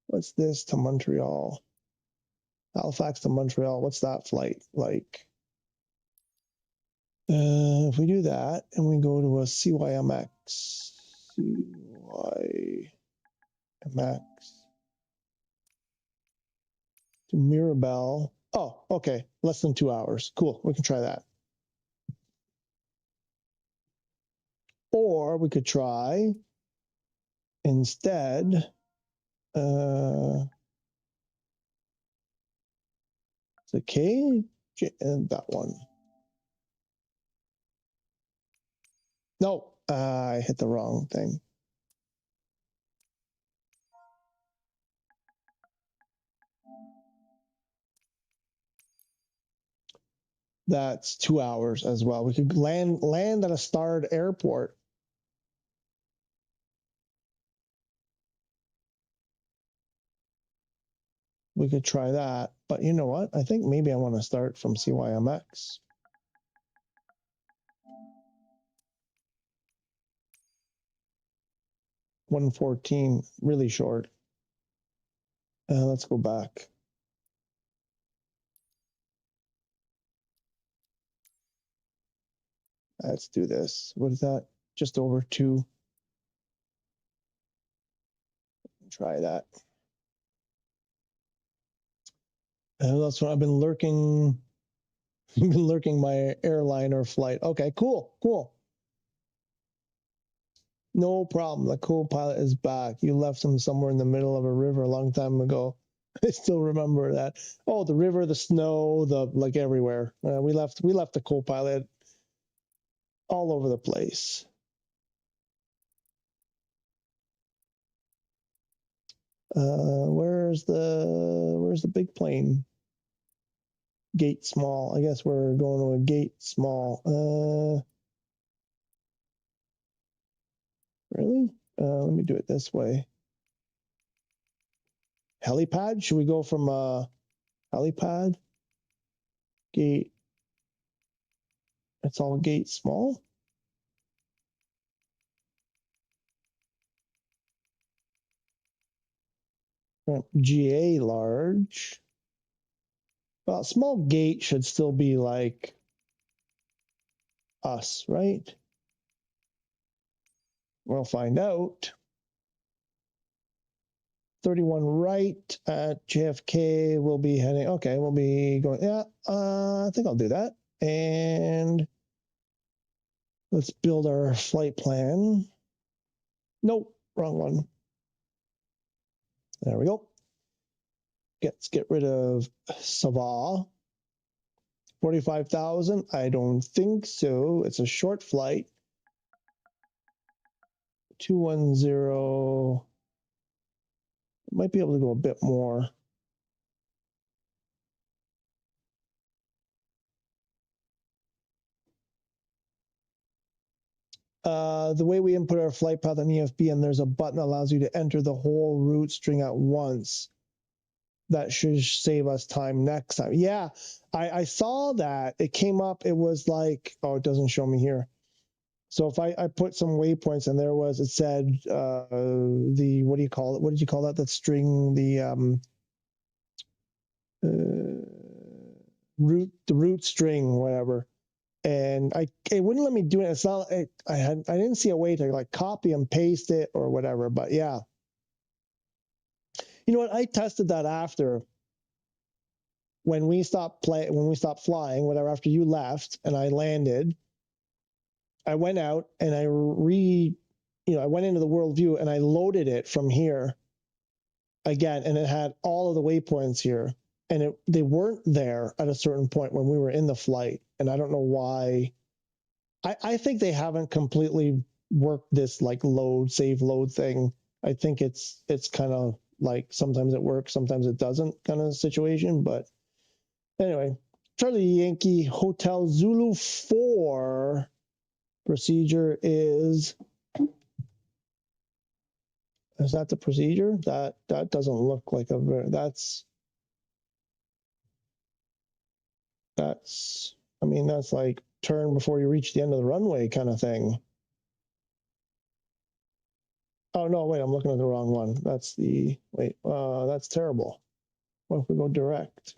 What's this to Montreal? Halifax to Montreal. What's that flight like? If we do that and we go to a CYMX, to Mirabel. Oh, okay, less than 2 hours. Cool, we can try that. Or we could try instead. It's a K and that one. No, I hit the wrong thing. That's 2 hours as well. We could land at a starred airport. We could try that, but you know what? I think maybe I want to start from CYMX. $114, really short. Let's go back. Let's do this. What is that? Just over 2. Try that. That's what I've been lurking. Been lurking my airliner flight. Okay, cool. No problem. The co-pilot is back. You left him somewhere in the middle of a river a long time ago. I still remember that. Oh, the river, the snow, like everywhere. We left the co-pilot all over the place. Where's the big plane? Gate small. I guess we're going to a gate small. Really? Let me do it this way. Helipad? Should we go from helipad? Gate. It's all gate small. GA large. Well, small gate should still be like us, right? We'll find out. 31 right at JFK. We'll be heading. Okay, we'll be going. Yeah, I think I'll do that. And let's build our flight plan. Nope, wrong one. There we go. Let's get rid of Sava. 45,000. I don't think so. It's a short flight. 210. Might be able to go a bit more. The way we input our flight path on EFB, and there's a button that allows you to enter the whole route string at once. That should save us time next time. Yeah, I saw that. It came up. It was like, oh, it doesn't show me here. So if I put some waypoints and there was, it said the, what do you call it? What did you call that? That string, the route string, whatever. And it wouldn't let me do it. It's not. I didn't see a way to like copy and paste it or whatever. But yeah, you know what? I tested that after when we stopped flying, whatever. After you left and I landed, I went out and I went into the world view and I loaded it from here again, and it had all of the waypoints here, and they weren't there at a certain point when we were in the flight, and I don't know why. I think they haven't completely worked this like save load thing. I think it's kind of like sometimes it works, sometimes it doesn't kind of situation. But anyway, Charlie Yankee Hotel Zulu 4 procedure is that the procedure? That doesn't look like that's I mean, that's like turn before you reach the end of the runway kind of thing. Oh, no, wait, I'm looking at the wrong one. That's that's terrible. What if we go direct?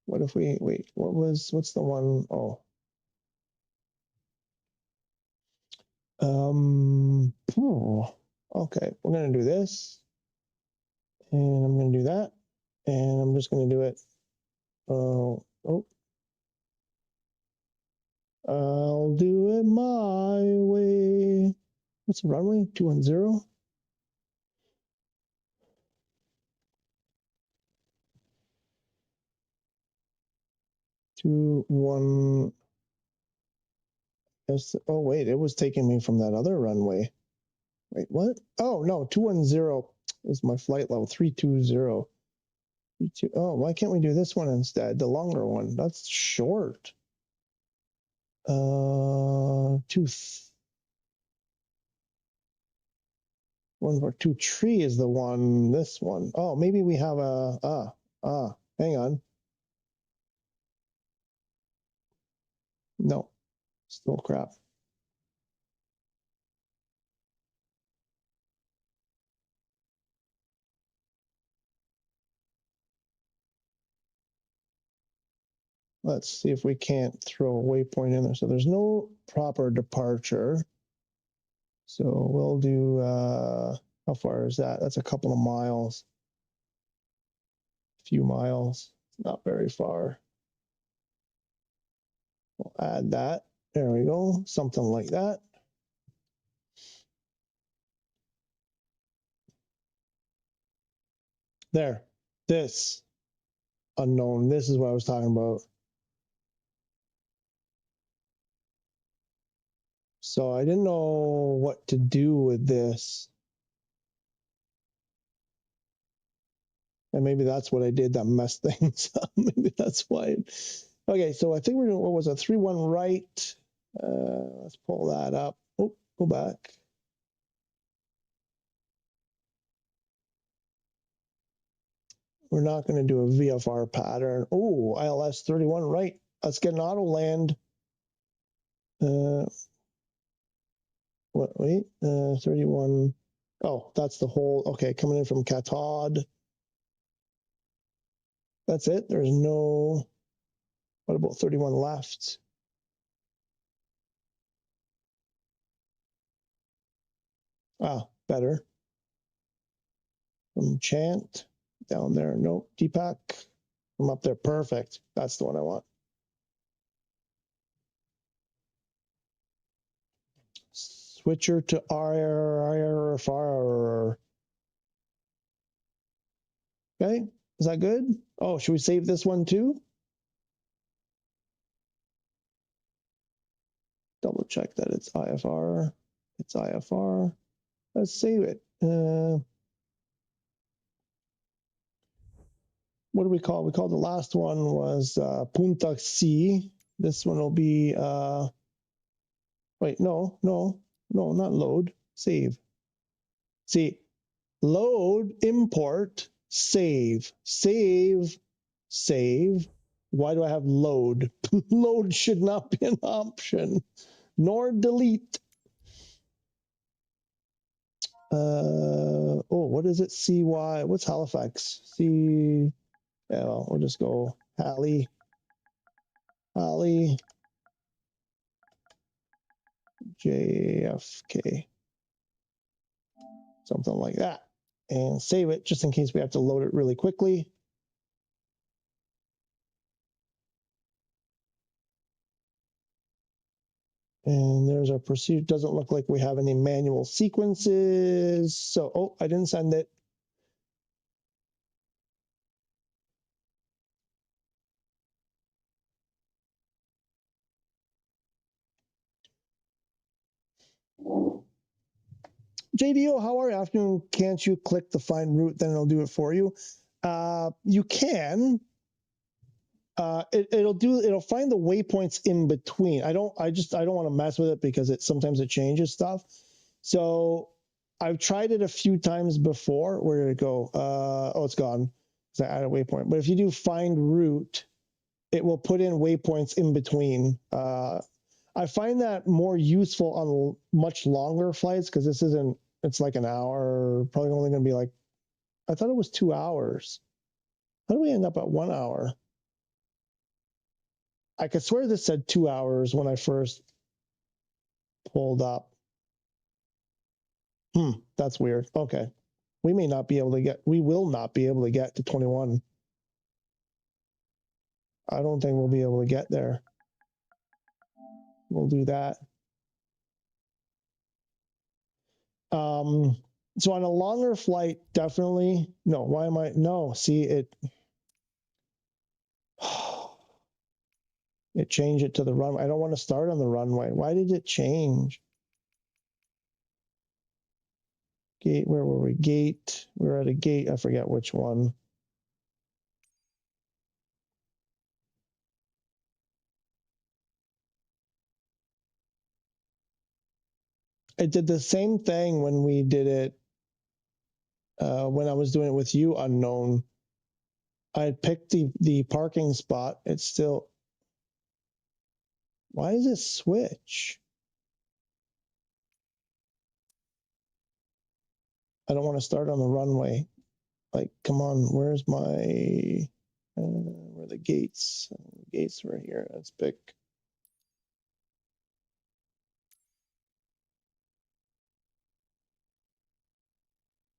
What if we, what's the one? Oh. Okay, we're going to do this. And I'm going to do that. And I'm just going to do it. I'll do it my way. What's the runway? 210? 210. Oh, wait, it was taking me from that other runway. Wait, what? Oh, no, 210 is my flight level, 320. Oh, why can't we do this one instead? The longer one. That's short. One for two tree is the one, this one. Oh, maybe we have a, hang on. No, still crap. Let's see if we can't throw a waypoint in there. So there's no proper departure. So we'll do, how far is that? That's a couple of miles. A few miles, not very far. We'll add that. There we go, something like that. There, this unknown, this is what I was talking about. So I didn't know what to do with this. And maybe that's what I did that messed things up. Maybe that's why. Okay, so I think we're doing, what was a 3-1 right? Let's pull that up. Oh, go back. We're not going to do a VFR pattern. Oh, ILS 31 right. Let's get an auto land. Wait, 31. Oh, that's the whole. Okay, coming in from Catod. That's it. There's no. What about 31 left? Ah, better. From Chant down there. Nope. Deepak. I'm up there. Perfect. That's the one I want. Switcher to IRFR. Okay. Is that good? Oh, should we save this one too? Double check that it's IFR. It's IFR. Let's save it. What do we call? We called the last one was Punta C. This one will be, wait, no, not load, save. See, load, import, save. Why do I have load? Load should not be an option, nor delete. Oh, what is it? CY, what's Halifax? Yeah, well, we'll just go Hallie, JFK, something like that, and save it just in case we have to load it really quickly. And there's our pursuit. Doesn't look like we have any manual sequences. So, oh, I didn't send it. JDO, how are you? Afternoon. Can't you click the find route? Then it'll do it for you. You can. It'll find the waypoints in between. I don't want to mess with it because sometimes it changes stuff. So I've tried it a few times before. Where did it go? Oh, it's gone. So I added a waypoint. But if you do find route, it will put in waypoints in between. I find that more useful on much longer flights because it's like an hour, probably only going to be like, I thought it was 2 hours. How do we end up at 1 hour? I could swear this said 2 hours when I first pulled up. That's weird. Okay. We will not be able to get to 21. I don't think we'll be able to get there. We'll do that. So on a longer flight, definitely. No, why am I? No, see it. It changed it to the runway. I don't want to start on the runway. Why did it change? Gate, where were we? Gate. We were at a gate. I forget which one. It did the same thing when we did it, when I was doing it with you, unknown. I had picked the parking spot. It's still... Why does it switch? I don't want to start on the runway. Like, come on, where's my... where are the gates? Gates were here. Let's pick...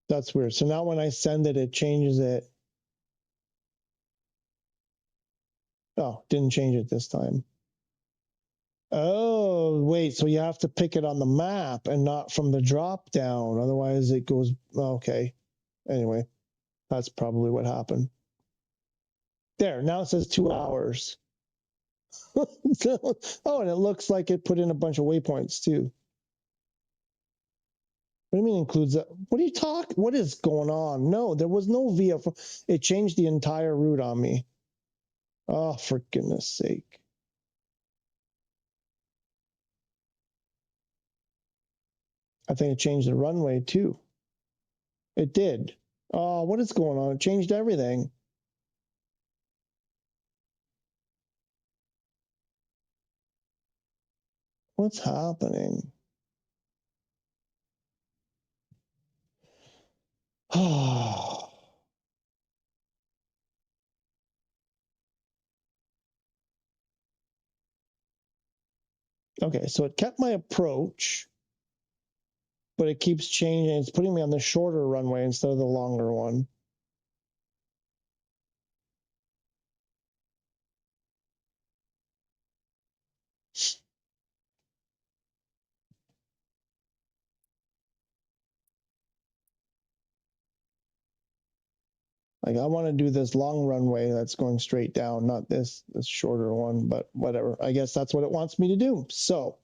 That's weird. So now when I send it, it changes it. Oh, didn't change it this time. Oh, wait, so you have to pick it on the map and not from the drop down. Otherwise it goes, okay. Anyway, that's probably what happened. There, now it says 2 hours. Oh, and it looks like it put in a bunch of waypoints too. What do you mean includes that? What are you talking? What is going on? No, there was no VF. It changed the entire route on me. Oh, for goodness sake. I think it changed the runway too. It did. Oh, what is going on? It changed everything. What's happening? Oh. Okay, so it kept my approach, but it keeps changing. It's putting me on the shorter runway instead of the longer one. Like, I want to do this long runway that's going straight down, not this shorter one, but whatever. I guess that's what it wants me to do. So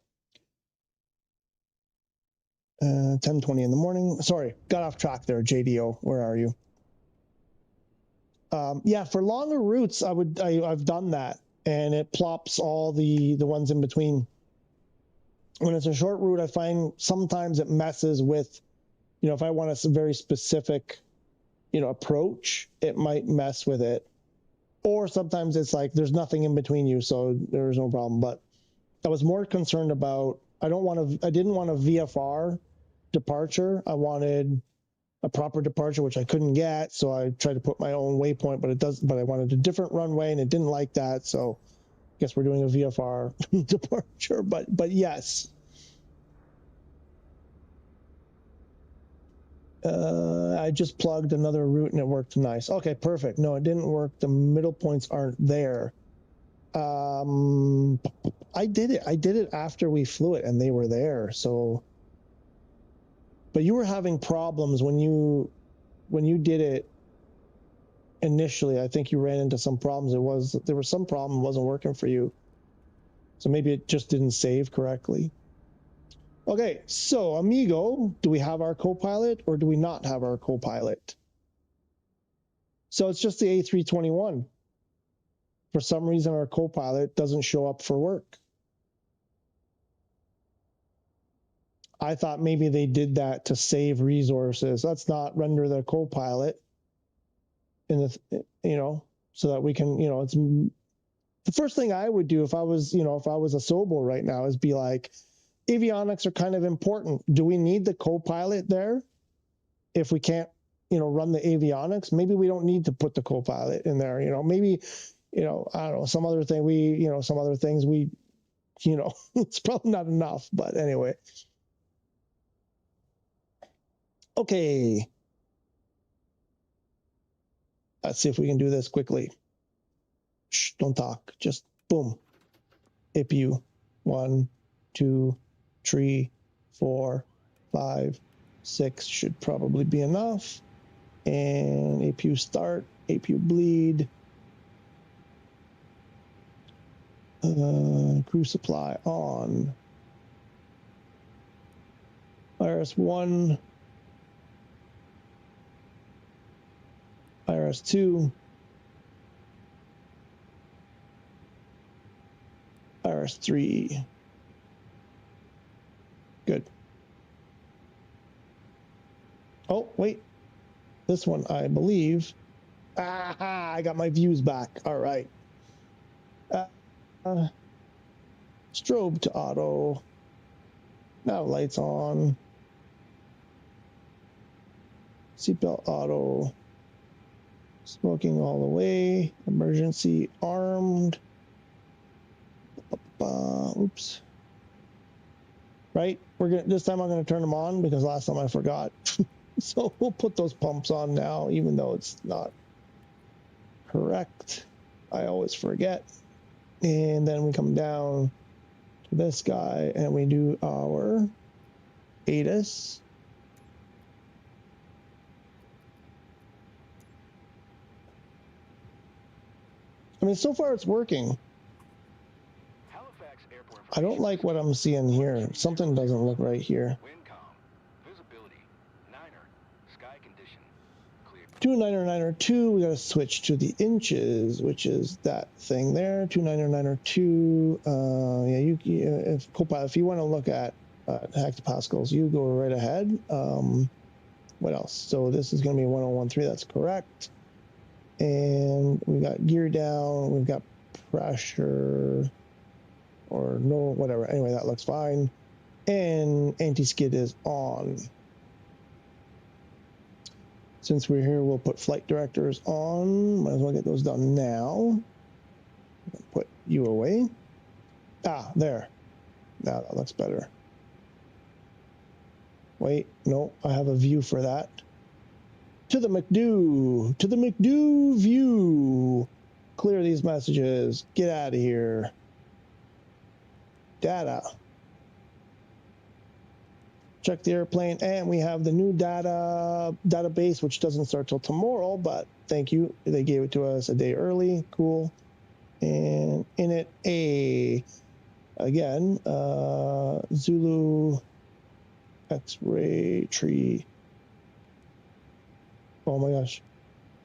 10:20 in the morning. Sorry, got off track there. JDO, where are you? Yeah, for longer routes, I've done that, and it plops all the ones in between. When it's a short route, I find sometimes it messes with, if I want a very specific, approach, it might mess with it. Or sometimes it's like there's nothing in between you, so there's no problem. But I was more concerned about, I didn't want a VFR departure. I wanted a proper departure, which I couldn't get, so I tried to put my own waypoint, but I wanted a different runway, and it didn't like that, so I guess we're doing a VFR departure, but yes. I just plugged another route and it worked nice. Okay, perfect. No, it didn't work. The middle points aren't there. I did it after we flew it and they were there. So, but you were having problems when you did it initially. I think you ran into some problems. There was some problem, it wasn't working for you. So maybe it just didn't save correctly. Okay, so amigo, do we have our co-pilot or do we not have our co-pilot? So it's just the A321. For some reason, our co-pilot doesn't show up for work. I thought maybe they did that to save resources. Let's not render the co-pilot in the, so that we can, it's the first thing I would do if I was, if I was Asobo right now is be like, avionics are kind of important. Do we need the co-pilot there? If we can't, run the avionics, maybe we don't need to put the co-pilot in there. Maybe, I don't know, some other thing some other things we, it's probably not enough, but anyway. Okay. Let's see if we can do this quickly. Shh, don't talk. Just boom. APU. 1, 2, 3, 4, 5, 6 should probably be enough. And APU start, APU bleed. Crew supply on. IRS-1. IRS-2. IRS-3. Good. Oh, wait. This one, I believe. Aha! I got my views back. All right. Strobe to auto. Now lights on. Seatbelt auto. Smoking all the way. Emergency armed. Oops. Right? This time I'm gonna turn them on because last time I forgot. So we'll put those pumps on now, even though it's not correct. I always forget. And then we come down to this guy and we do our ATIS. I mean, so far it's working. Halifax Airport I don't like what I'm seeing here. Something doesn't look right here. Windcom. Visibility. Niner. Sky condition. Clear. 29902, we got to switch to the inches, which is that thing there. 29902. Yeah, if Copilot, if you want to look at hectopascals, you go right ahead. What else? So this is going to be 1013. That's correct. And we got gear down. We've got pressure, or no, whatever. Anyway, that looks fine. And anti-skid is on. Since we're here, we'll put flight directors on. Might as well get those done now. Put you away. Ah, there. Now that looks better. Wait, no, I have a view for that. To the McDo. To the McDo view. Clear these messages. Get out of here. Data. Check the airplane, and we have the new database, which doesn't start till tomorrow, but thank you. They gave it to us a day early. Cool. And in it, again, Zulu X-ray tree. Oh my gosh.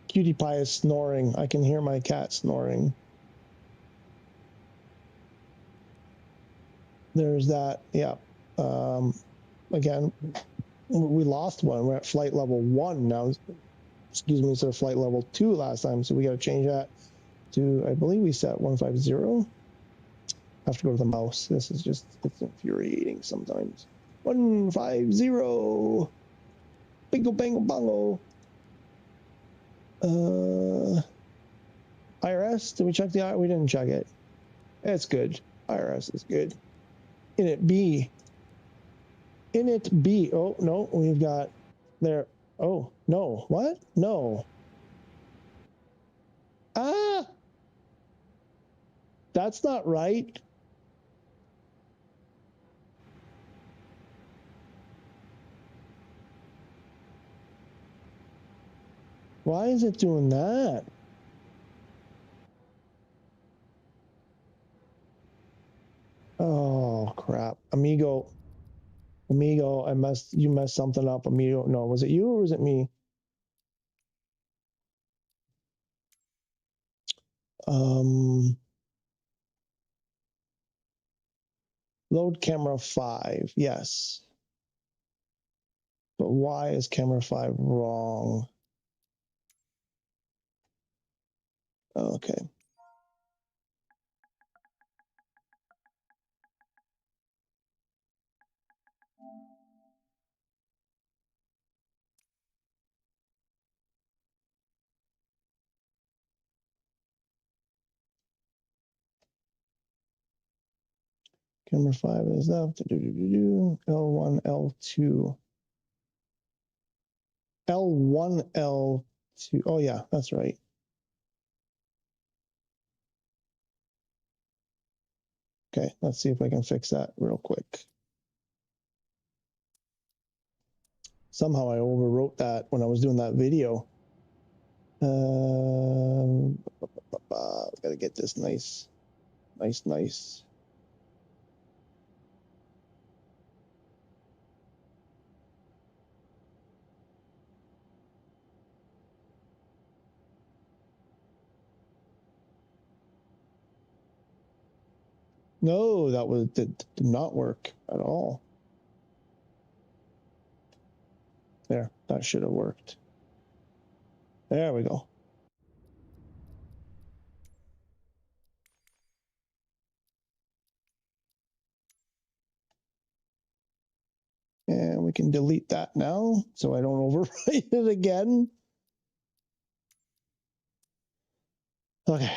Cutie Pie is snoring. I can hear my cat snoring. There's that. Yeah. Again, we lost one. We're at flight level 1 now. Excuse me, instead of flight level 2 last time. So we got to change that to, I believe we set 150. I have to go to the mouse. This is just, it's infuriating sometimes. 150. Bingo, bango, bongo. IRS, did we check the IRS? We didn't check it. It's good. IRS is good. Init B. Init B. Oh, no, we've got there. Oh, no. What? No. Ah! That's not right. Why is it doing that? Oh, crap. Amigo, you messed something up, Amigo. No, was it you or was it me? Load camera 5, yes. But why is camera 5 wrong? Okay. Camera 5 is up. L1, L2. L1, L2. Oh, yeah, that's right. Okay, let's see if I can fix that real quick. Somehow I overwrote that when I was doing that video. Gotta get this nice. Nice, nice. No, that did not work at all. There, that should have worked. There we go. And we can delete that now, so I don't overwrite it again. Okay.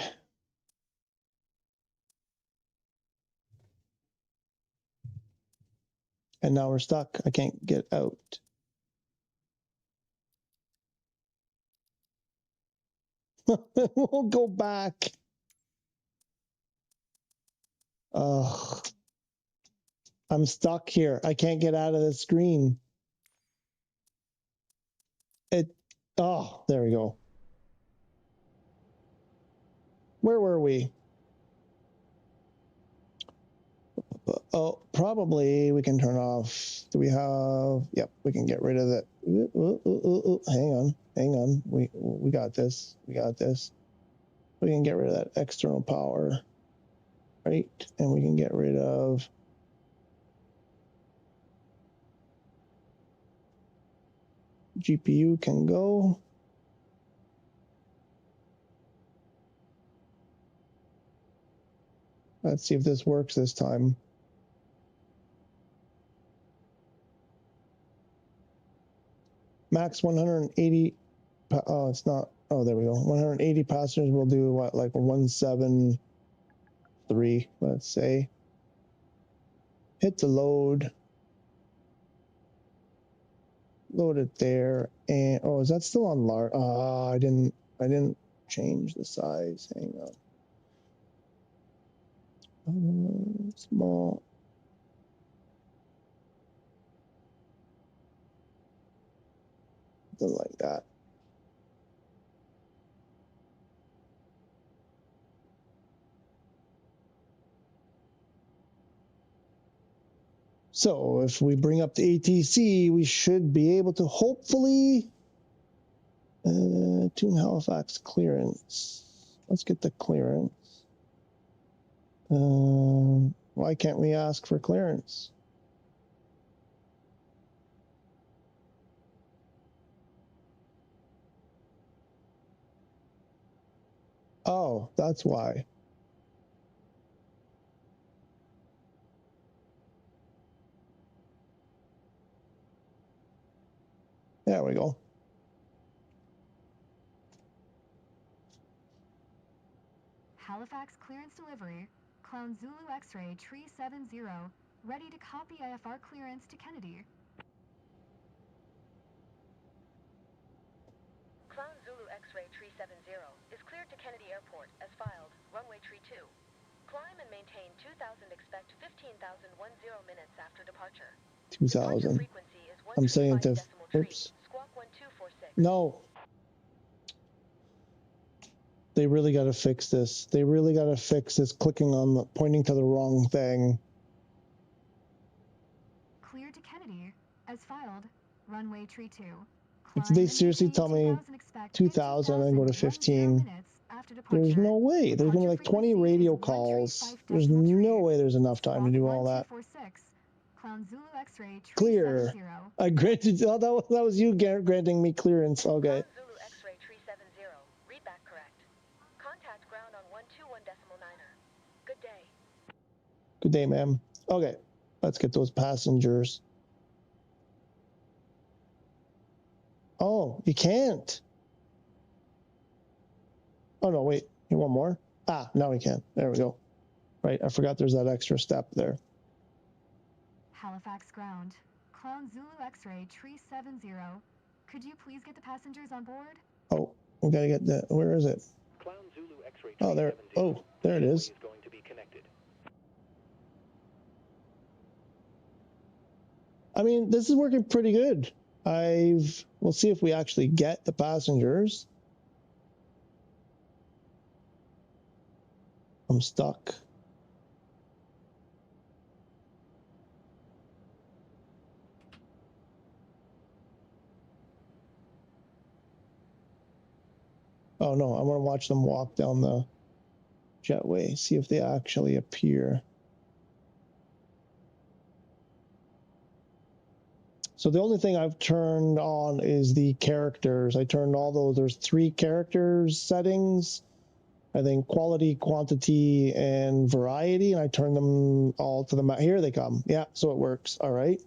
And now we're stuck. I can't get out. We'll go back. Ugh. I'm stuck here. I can't get out of the screen. Oh, there we go. Where were we? Oh, probably we can turn off. Do we have? Yep, we can get rid of that. Hang on. We got this. We got this. We can get rid of that external power, right? And we can get rid of. GPU can go. Let's see if this works this time. Max 180. Oh, it's not. Oh, there we go. 180 passengers will do what, like 173, let's say. Hit the load. Load it there. And oh, is that still on large? I didn't change the size. Hang on. Small. Something like that. So if we bring up the ATC, we should be able to hopefully tune Halifax clearance. Let's get the clearance. Why can't we ask for clearance? Oh, that's why. There we go. Halifax clearance delivery. Clown Zulu X-ray Tree 70, ready to copy IFR clearance to Kennedy. Clown Zulu X-ray Tree 70 is cleared to Kennedy Airport as filed, runway tree 2. Climb and maintain 2000, expect 15,010 minutes after departure. 2000. I'm saying to, oops. Squawk 1246. No. They really got to fix this. They really got to fix this clicking on the, pointing to the wrong thing. Cleared to Kennedy as filed, runway tree 2. If they seriously tell me 2000 and go to 15, there's no way. There's going to be like 20 radio calls. There's no way there's enough time to do all that. Clear. I granted, oh, that was you granting me clearance. Okay. Zulu X-ray Tree 70, read back correct. Contact ground on 121.9er. Good day. Good day, ma'am. Okay, let's get those passengers. Oh, you can't. Oh, no, wait. You want more? Ah, now we can. There we go. Right, I forgot there's that extra step there. Halifax ground. Clown Zulu X-ray Tree 70. Could you please get the passengers on board? Oh, we gotta get the, where is it? Clown Zulu X-ray Oh, there. Oh, there it is. Going to be connected. I mean, this is working pretty good. We'll see if we actually get the passengers. I'm stuck. Oh no, I want to watch them walk down the jetway, see if they actually appear. So the only thing I've turned on is the characters. I turned all those, there's 3 characters settings. I think quality, quantity, and variety, and I turned them all to the max. Here they come. Yeah, so it works. All right.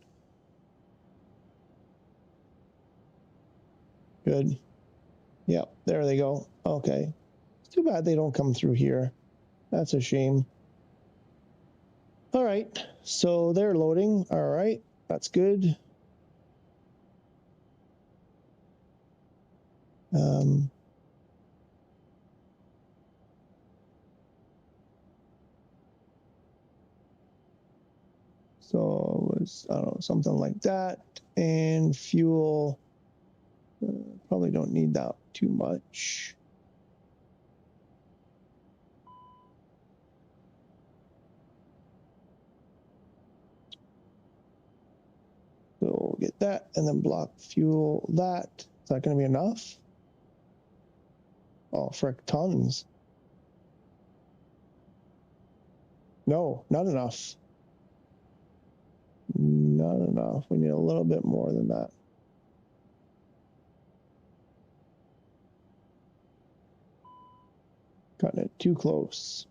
Good. Yep, there they go. Okay. It's too bad they don't come through here. That's a shame. All right, so they're loading. All right, that's good. So it was, I don't know, something like that. And fuel, probably don't need that too much. So we'll get that and then block fuel that. Is that going to be enough? Oh, frick, tons. No, not enough. Not enough. We need a little bit more than that. Cutting it too close.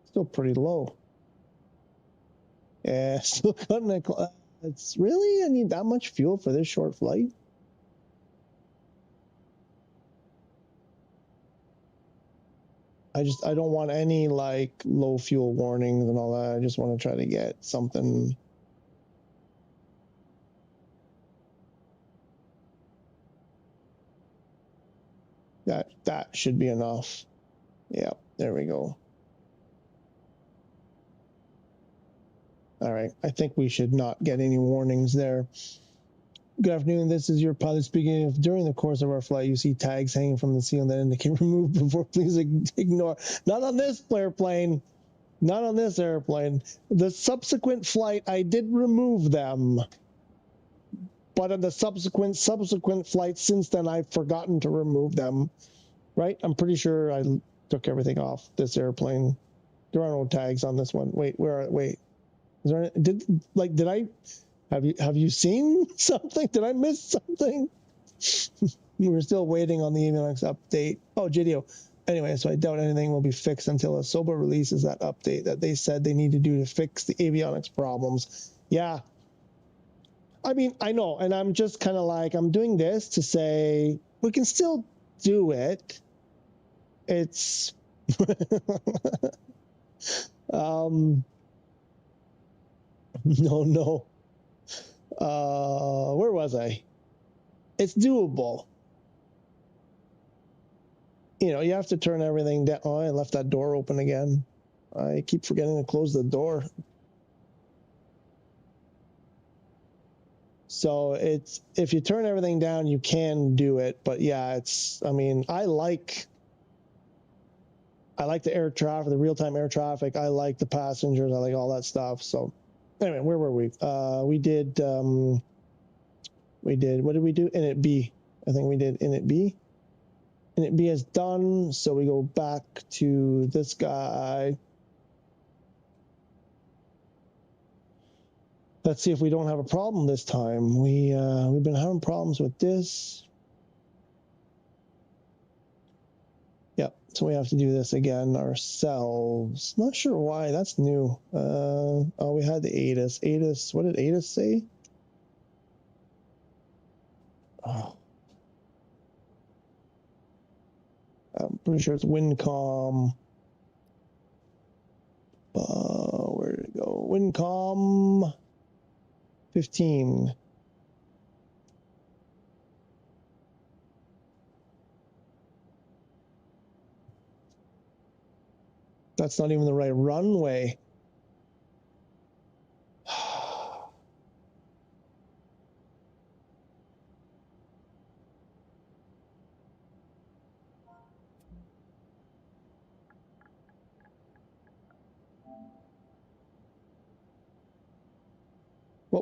Still pretty low. Yeah, still cutting it. It's really, I need that much fuel for this short flight? I don't want any like low fuel warnings and all that. I just want to try to get something. That should be enough. Yeah, there we go. All right, I think we should not get any warnings there. Good afternoon, this is your pilot speaking. If during the course of our flight you see tags hanging from the ceiling that indicate remove before, please ignore. Not on this airplane. Not on this airplane. The subsequent flight, I did remove them. But on the subsequent flights since then, I've forgotten to remove them. Right? I'm pretty sure I took everything off this airplane. There are no tags on this one. Wait, wait. Is there did I have you seen something? Did I miss something? We're still waiting on the avionics update. Oh, JDO. Anyway, so I doubt anything will be fixed until Asobo releases that update that they said they need to do to fix the avionics problems. Yeah. I mean, I know, and I'm just kind of like, I'm doing this to say we can still do it. It's no. Where was I? It's doable. You know, you have to turn everything down. Oh, I left that door open again. I keep forgetting to close the door. So it's, if you turn everything down, you can do it. But yeah, it's, I mean, I like the air traffic, the real-time air traffic. I like the passengers. I like all that stuff. So anyway, where were we? We did, what did we do? Init B. I think we did Init B. Init B is done. So we go back to this guy. Let's see if we don't have a problem this time. We've been having problems with this. Yep, so we have to do this again ourselves. Not sure why, that's new. Oh, we had the ATIS. ATIS, what did ATIS say? Oh. I'm pretty sure it's Wincom. Where did it go? Wincom 15. That's not even the right runway.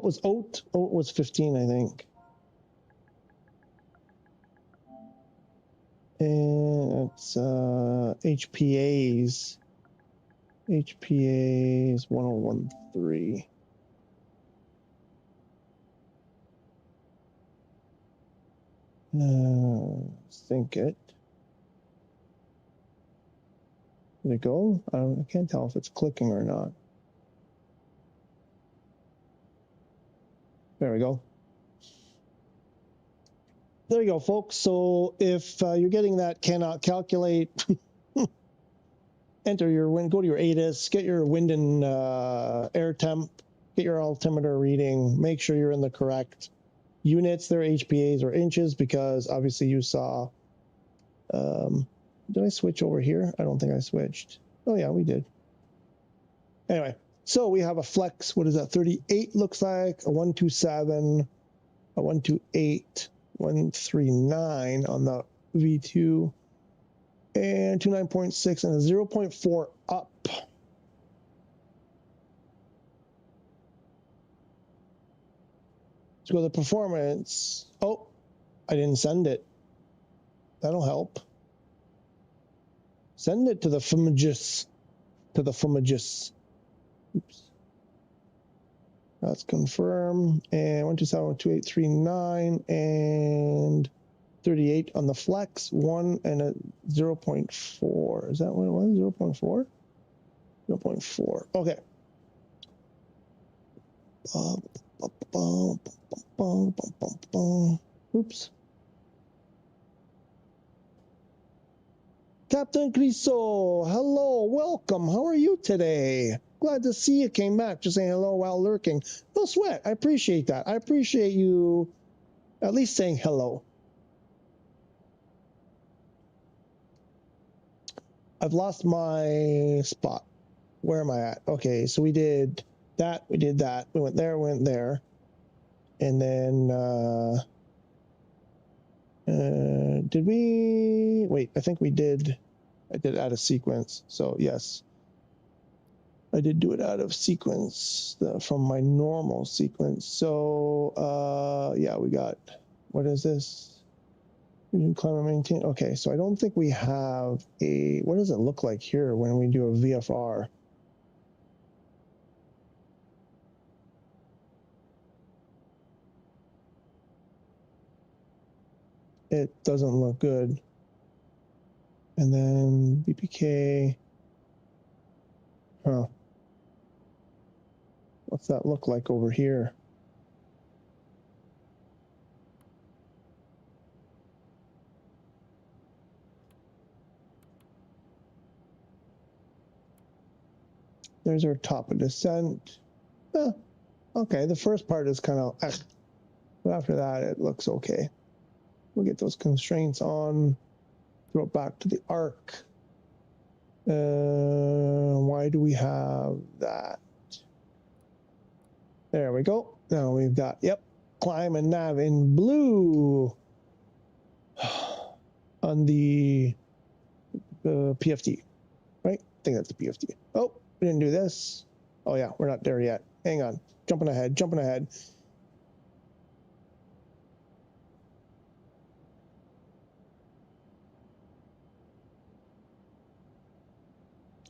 What was OAT? OAT was 15, I think. And it's HPAs. HPAs 1013. Sync it. Did it go? I can't tell if it's clicking or not. There we go. There you go, folks. So if you're getting that cannot calculate, enter your wind, go to your ATIS, get your wind and air temp, get your altimeter reading, make sure you're in the correct units, their HPAs or inches, because obviously you saw, did I switch over here? I don't think I switched. Oh yeah, we did. Anyway, so we have a flex, what is that, 38 looks like, a 127, a 128, 139 on the V2, and 29.6 and a 0.4 up. Let's go to the performance. Oh, I didn't send it. That'll help. Send it to the Fumigis. To the Fumigis. Oops. That's confirm. And 127, 2839, and 38 on the flex. 1 and a 0.4. Is that what it was? 0.4? 0.4. Okay. Oops. Captain Criso, hello, welcome. How are you today? Glad to see you came back. Just saying hello while lurking. No sweat. I appreciate that. I appreciate you at least saying hello. I've lost my spot. Where am I at? Okay, so we did that. We did that. We went there, went there. And then, did we, wait, I think we did, I did out of sequence. So yes, I did do it out of sequence from my normal sequence. So, yeah, we got, what is this? Climb and maintain. Okay, so I don't think we have a, what does it look like here when we do a VFR? It doesn't look good. And then BPK, huh? What's that look like over here? There's our top of descent. Okay, the first part is kind of, but after that it looks okay. We'll get those constraints on, throw it back to the arc. Why do we have that? There we go. Now we've got, yep, climb and nav in blue on the PFD, right? I think that's the PFD. Oh, we didn't do this. Oh yeah, we're not there yet. Hang on, jumping ahead, jumping ahead.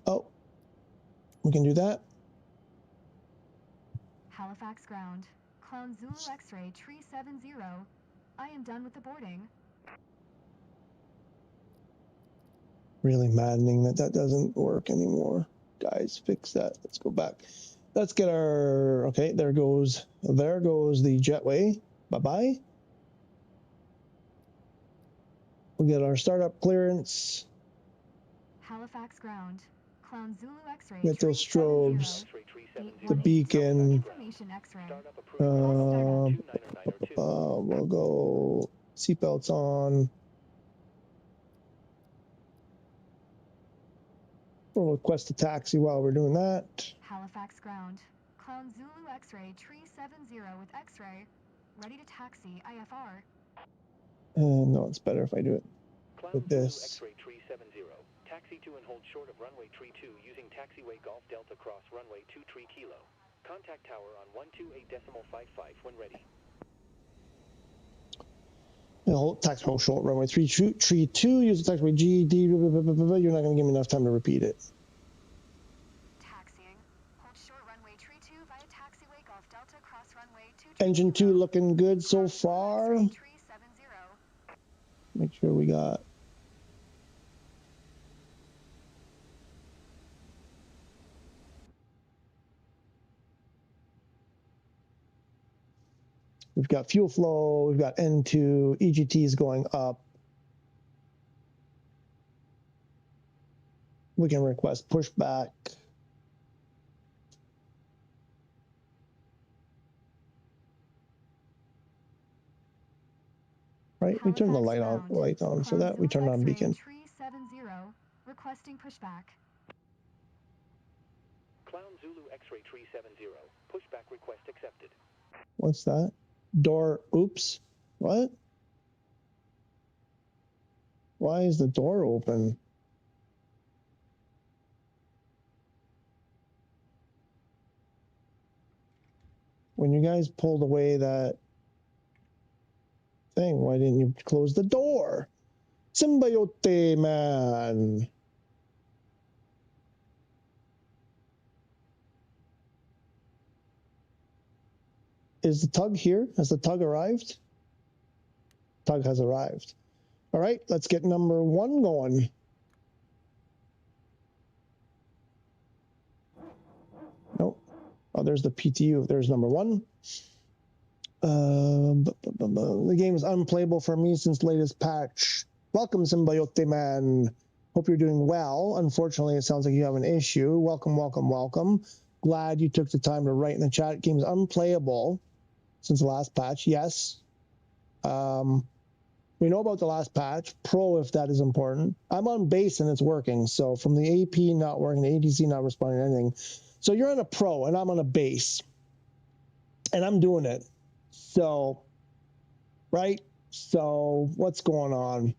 Oh, we can do that. Halifax ground. Clown Zulu X-ray tree 70. I am done with the boarding. Really maddening that that doesn't work anymore. Guys, fix that. Let's go back. Let's get our, okay, there goes the jetway. Bye-bye. We'll get our startup clearance. Halifax ground. Clown Zulu X-ray. Get those strobes. The beacon. We'll go seatbelts on. We'll request a taxi while we're doing that. Halifax ground. Clown Zulu X-ray tree 70 with X-ray. Ready to taxi IFR. No, it's better if I do it with this. X-ray tree 70. Taxi to and hold short of runway tree 2 using taxiway Golf Delta cross runway 2 tree kilo. Contact tower on 128.55 when ready. Tactical short runway 32, use the taxiway G, D, blah, blah, blah, blah, blah. You're not going to give me enough time to repeat it. Taxiing. Hold short runway 32 via taxiway Golf Delta cross runway 2. Engine 2 looking good so far. Make sure we got. We've got fuel flow, we've got N2, EGTs going up. We can request pushback. Right, we turn the light on for that. We turn on beacon. 370, requesting pushback. Clown Zulu X-ray 370. Pushback request accepted. What's that? Door, oops. What? Why is the door open? When you guys pulled away that thing, why didn't you close the door? Symbiote man. Is the tug here? Has the tug arrived? Tug has arrived. All right, let's get number 1 going. Nope. Oh, there's the PTU. There's number 1. The game is unplayable for me since the latest patch. Welcome, Symbiote man. Hope you're doing well. Unfortunately, it sounds like you have an issue. Welcome, welcome, welcome. Glad you took the time to write in the chat. Game is unplayable since the last patch. Yes. We know about the last patch. Pro, if that is important. I'm on base and it's working. So from the AP not working, the ADC not responding to anything. So you're on a pro and I'm on a base. And I'm doing it. So, right? So what's going on?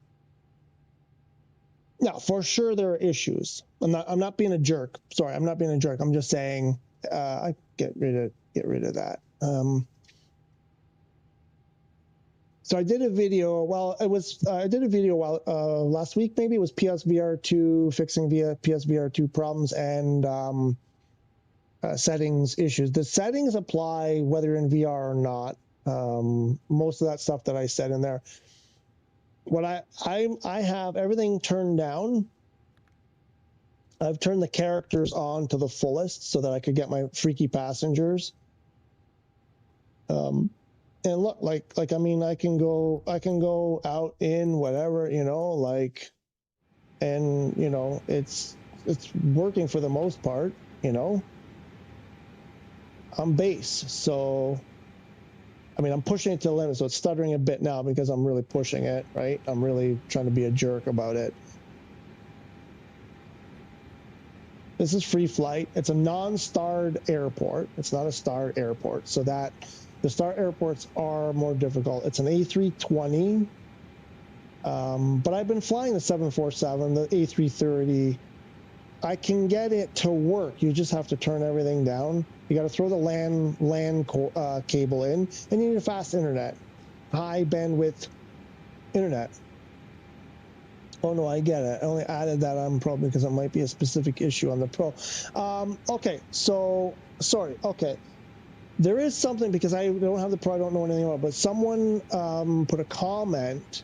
Yeah, for sure there are issues. I'm not being a jerk. Sorry, I'm not being a jerk. I'm just saying I get rid of that. So I did a video. Well, it was I did a video last week. Maybe it was PSVR2 fixing via PSVR2 problems and settings issues. The settings apply whether you're in VR or not. Most of that stuff that I said in there. What I have everything turned down. I've turned the characters on to the fullest so that I could get my freaky passengers. And look, like I mean, I can go out in whatever, you know, like, and you know, it's working for the most part, you know. I'm base, so I mean, I'm pushing it to the limit, so it's stuttering a bit now because I'm really pushing it, right? I'm really trying to be a jerk about it. This is free flight. It's a non-starred airport. It's not a starred airport, so that the star airports are more difficult. It's an A320, but I've been flying the 747, the A330. I can get it to work. You just have to turn everything down. You got to throw the LAN cable in, and you need a fast internet, high bandwidth internet. Oh no, I get it. I only added that on Pro because it might be a specific issue on the Pro. Okay, so sorry. Okay. There is something, because I don't have the Pro, I don't know anything about it, but someone put a comment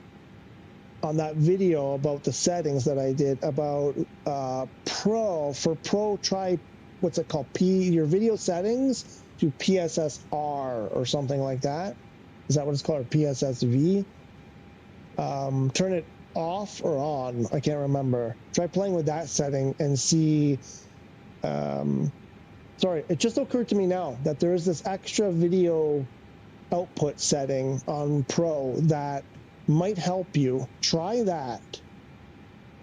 on that video about the settings that I did about Pro. For Pro, try, what's it called? Your video settings to PSSR or something like that. Is that what it's called? Or PSSV? Turn it off or on. I can't remember. Try playing with that setting and see. Sorry, it just occurred to me now that there is this extra video output setting on Pro that might help you. Try that.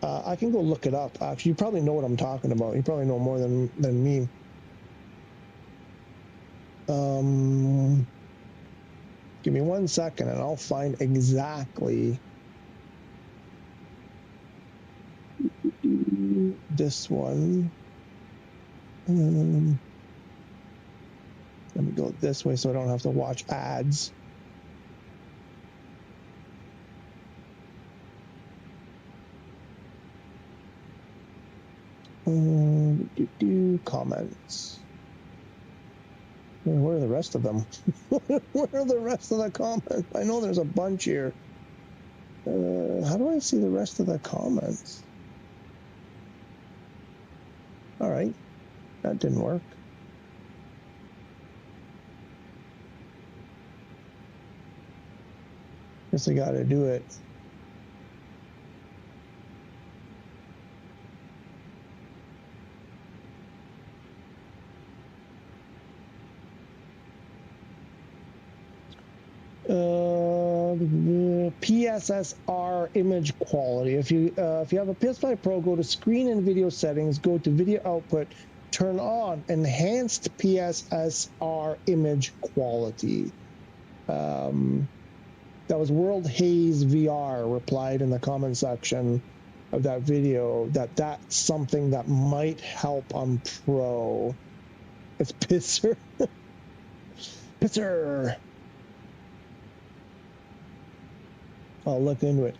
I can go look it up. Actually, you probably know what I'm talking about. You probably know more than me. Give me 1 second and I'll find exactly this one. Let me go this way so I don't have to watch ads. Comments. Where are the rest of them? Where are the rest of the comments? I know there's a bunch here. How do I see the rest of the comments? All right, that didn't work. Guess I gotta do it. PSSR image quality. If you have a PS5 Pro, go to Screen and Video Settings, go to Video Output, turn on Enhanced PSSR image quality. That was World Haze VR replied in the comment section of that video that that's something that might help on Pro. It's Pisser. Pisser. I'll look into it.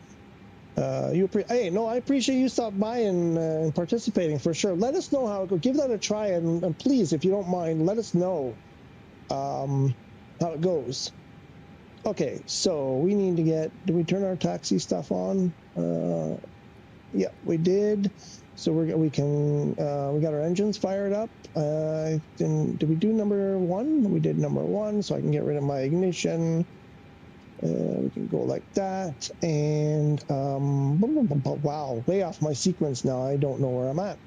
Hey, no, I appreciate you stopping by and participating for sure. Let us know how it goes. Give that a try, and please, if you don't mind, let us know how it goes. Okay, so we need to get. Did we turn our taxi stuff on? Yeah, we did. So we got our engines fired up. Did we do number 1? We did number 1, so I can get rid of my ignition. We can go like that, and wow, way off my sequence now. I don't know where I'm at.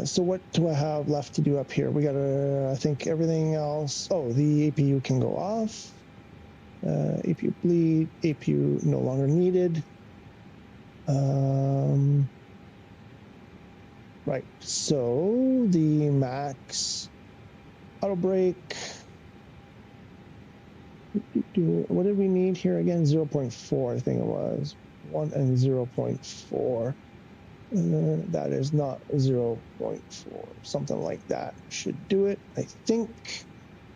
So what do I have left to do up here? We got I think everything else. Oh, the APU can go off. APU bleed. APU no longer needed. Right. So the max. Auto brake. What did we need here again? 0.4, I think it was. 1 and 0.4. That is not 0.4. Something like that should do it, I think.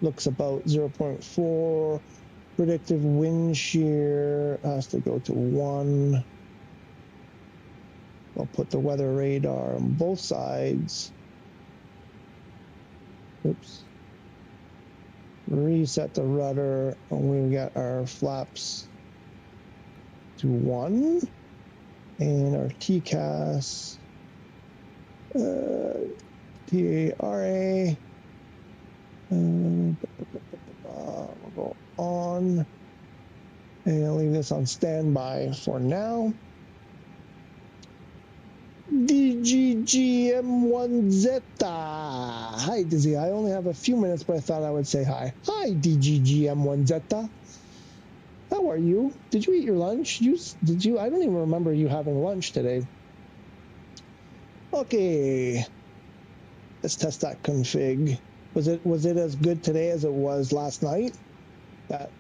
Looks about 0.4. Predictive wind shear has to go to 1. I'll put the weather radar on both sides. Oops. Reset the rudder, and we got our flaps to 1, and our TCAS, TARA, we'll go on, and I'll leave this on standby for now. DGGM1Z. Hi, Dizzy. I only have a few minutes, but I thought I would say hi. Hi, DGGM1Z. How are you? Did you eat your lunch? Did you? I don't even remember you having lunch today. Okay. Let's test that config. Was it as good today as it was last night?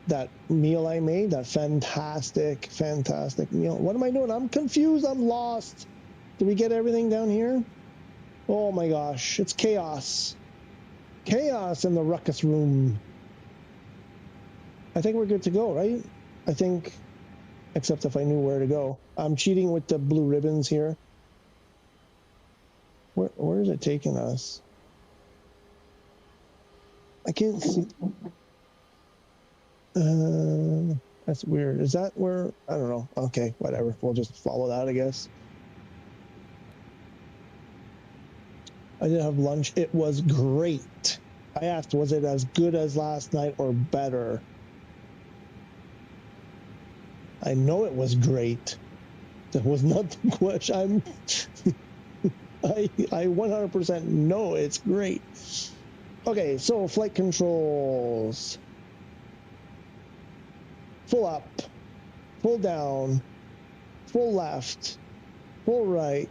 That meal I made, that fantastic meal. What am I doing? I'm confused. I'm lost. Did we get everything down here? Oh my gosh, it's chaos. Chaos in the ruckus room. I think we're good to go, right? I think, except if I knew where to go. I'm cheating with the blue ribbons here. Where is it taking us? I can't see. That's weird. Is that where? I don't know. Okay, whatever. We'll just follow that, I guess. I did have lunch. It was great. I asked, was it as good as last night or better? I know it was great. That was not the question. I 100% know it's great. Okay, so flight controls. Full up, full down, full left, full right,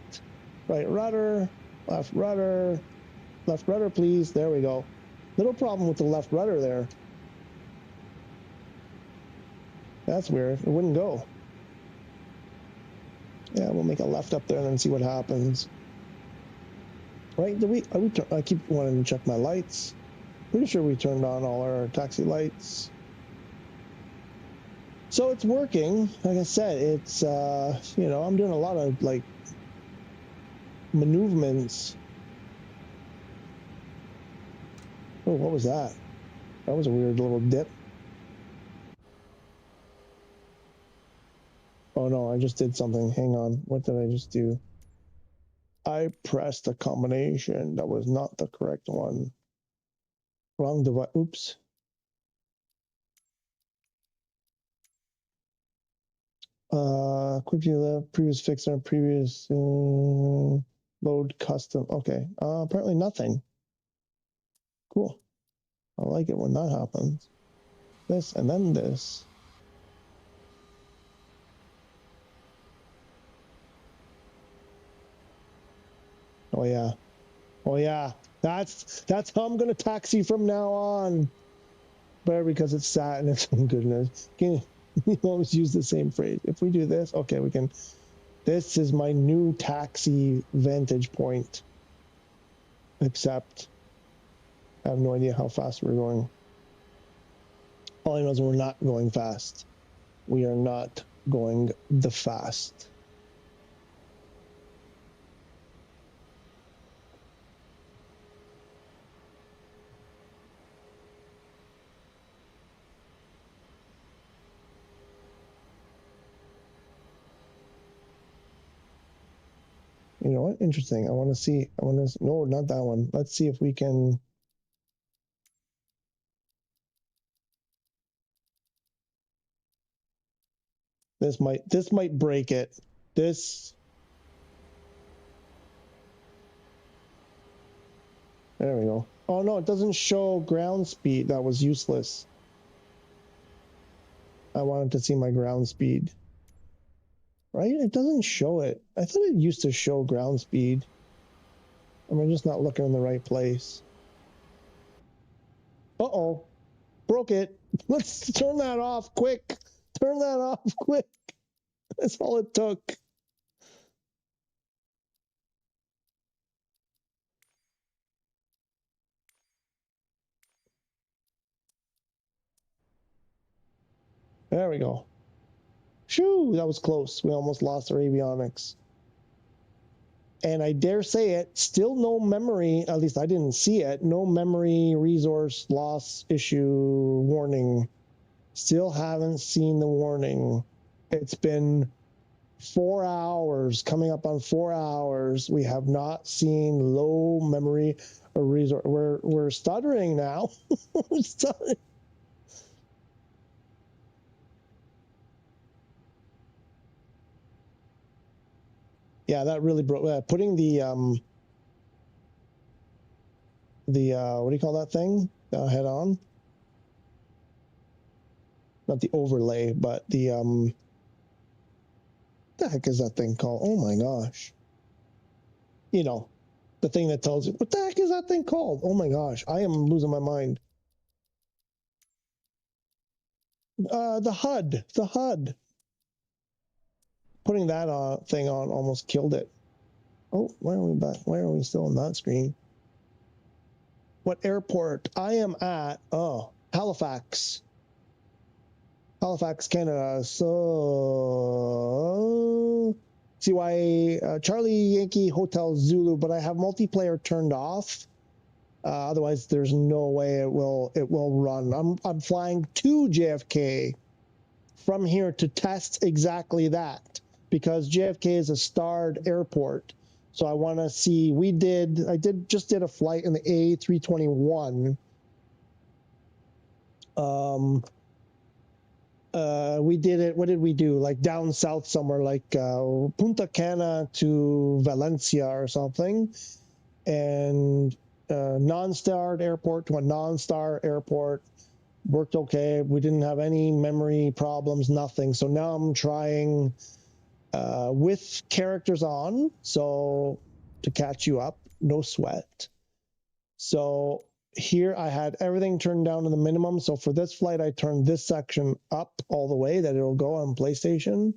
right rudder, left rudder, please. There we go. Little problem with the left rudder there. That's weird. It wouldn't go. Yeah, we'll make a left up there and then see what happens. Right? Did we? I keep wanting to check my lights. Pretty sure we turned on all our taxi lights. So it's working. Like I said, it's, you know, I'm doing a lot of, like, maneuvers. Oh, what was that? That was a weird little dip. Oh, no, I just did something. Hang on. What did I just do? I pressed a combination. That was not the correct one. Wrong device. Oops. Quick view left, previous fixer, previous load custom. Okay. Apparently nothing. Cool. I like it when that happens. This and then this. Oh yeah. Oh yeah. That's how I'm gonna taxi from now on. But because it's sat and it's goodness. You always use the same phrase. If we do this, okay, we can. This is my new taxi vantage point. Except I have no idea how fast we're going. All I know is we're not going fast. We are not going the fast. You know what? Interesting. I want to see. No, not that one. Let's see if we can. This might break it. This. There we go. Oh no, it doesn't show ground speed. That was useless. I wanted to see my ground speed. Right? It doesn't show it. I thought it used to show ground speed. Am I just not looking in the right place? Uh-oh. Broke it. Let's turn that off quick. Turn that off quick. That's all it took. There we go. Shoo, that was close. We almost lost our avionics. And I dare say it, still no memory, at least I didn't see it, no memory resource loss issue warning. Still haven't seen the warning. It's been 4 hours, coming up on 4 hours. We have not seen low memory or resource. We're stuttering now. We're stuttering. Yeah, that really broke. Putting the what do you call that thing? Head on. Not the overlay, but the what the heck is that thing called? Oh my gosh. You know, the thing that tells you, what the heck is that thing called? Oh my gosh, I am losing my mind. The HUD. Putting that thing on almost killed it. Oh, why are we back? Why are we still on that screen? What airport? I am at, Halifax. Halifax, Canada. So, CY, Charlie Yankee Hotel Zulu, but I have multiplayer turned off. Otherwise, there's no way it will run. I'm flying to JFK from here to test exactly that, because JFK is a starred airport. So I want to see. I just did a flight in the A321. We did it. What did we do? Like down south somewhere, like Punta Cana to Valencia or something, and non-starred airport to a non-star airport. Worked okay. We didn't have any memory problems, nothing. So now I'm trying with characters on, so to catch you up, no sweat. So here I had everything turned down to the minimum. So for this flight, I turned this section up all the way that it'll go on PlayStation.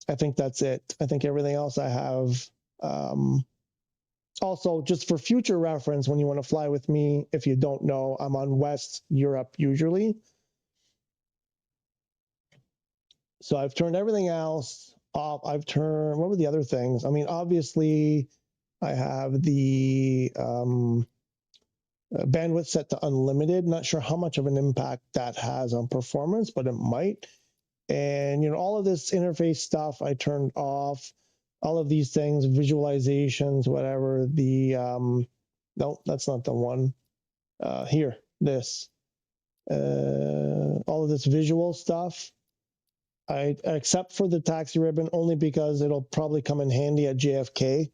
I think that's it. I think everything else I have Also, just for future reference, when you want to fly with me, if you don't know, I'm on West Europe usually. So I've turned everything else off. I've turned, what were the other things? I mean, obviously, I have the bandwidth set to unlimited. Not sure how much of an impact that has on performance, but it might. And, you know, all of this interface stuff I turned off. All of these things, visualizations, whatever. The no, that's not the one. Here, this. All of this visual stuff. Except for the taxi ribbon, only because it'll probably come in handy at JFK.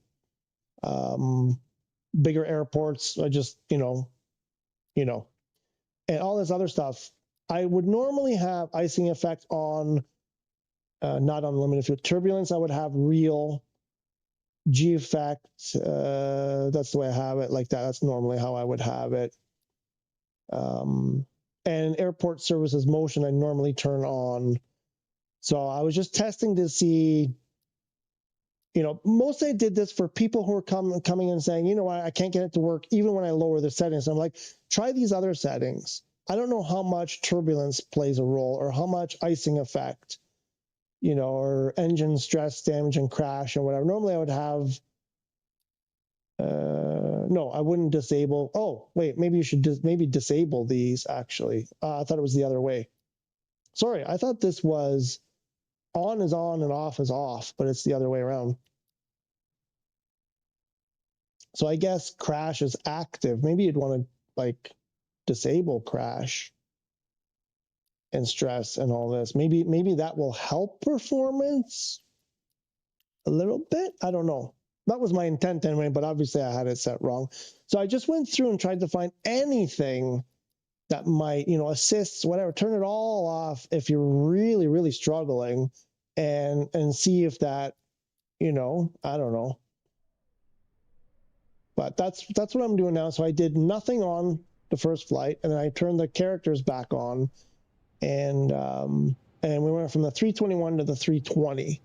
Bigger airports, I just, you know, and all this other stuff. I would normally have icing effect on not unlimited fuel turbulence. I would have real G effect. That's the way I have it, like that. That's normally how I would have it. And airport services motion, I normally turn on. So I was just testing to see, you know, mostly I did this for people who are coming and saying, you know what, I can't get it to work even when I lower the settings. I'm like, try these other settings. I don't know how much turbulence plays a role or how much icing effect, you know, or engine stress, damage, and crash, and whatever. Normally I would have, no, I wouldn't disable. Oh, wait, maybe you should maybe disable these, actually. I thought it was the other way. Sorry, I thought this was on is on and off is off, but it's the other way around. So I guess crash is active. Maybe you'd want to, like, disable crash and stress and all this. Maybe that will help performance a little bit. I don't know. That was my intent anyway, but obviously I had it set wrong. So I just went through and tried to find anything that might, you know, assists, whatever. Turn it all off if you're really, really struggling, and see if that, you know, I don't know. But that's what I'm doing now. So I did nothing on the first flight, and then I turned the characters back on, and we went from the 321 to the 320.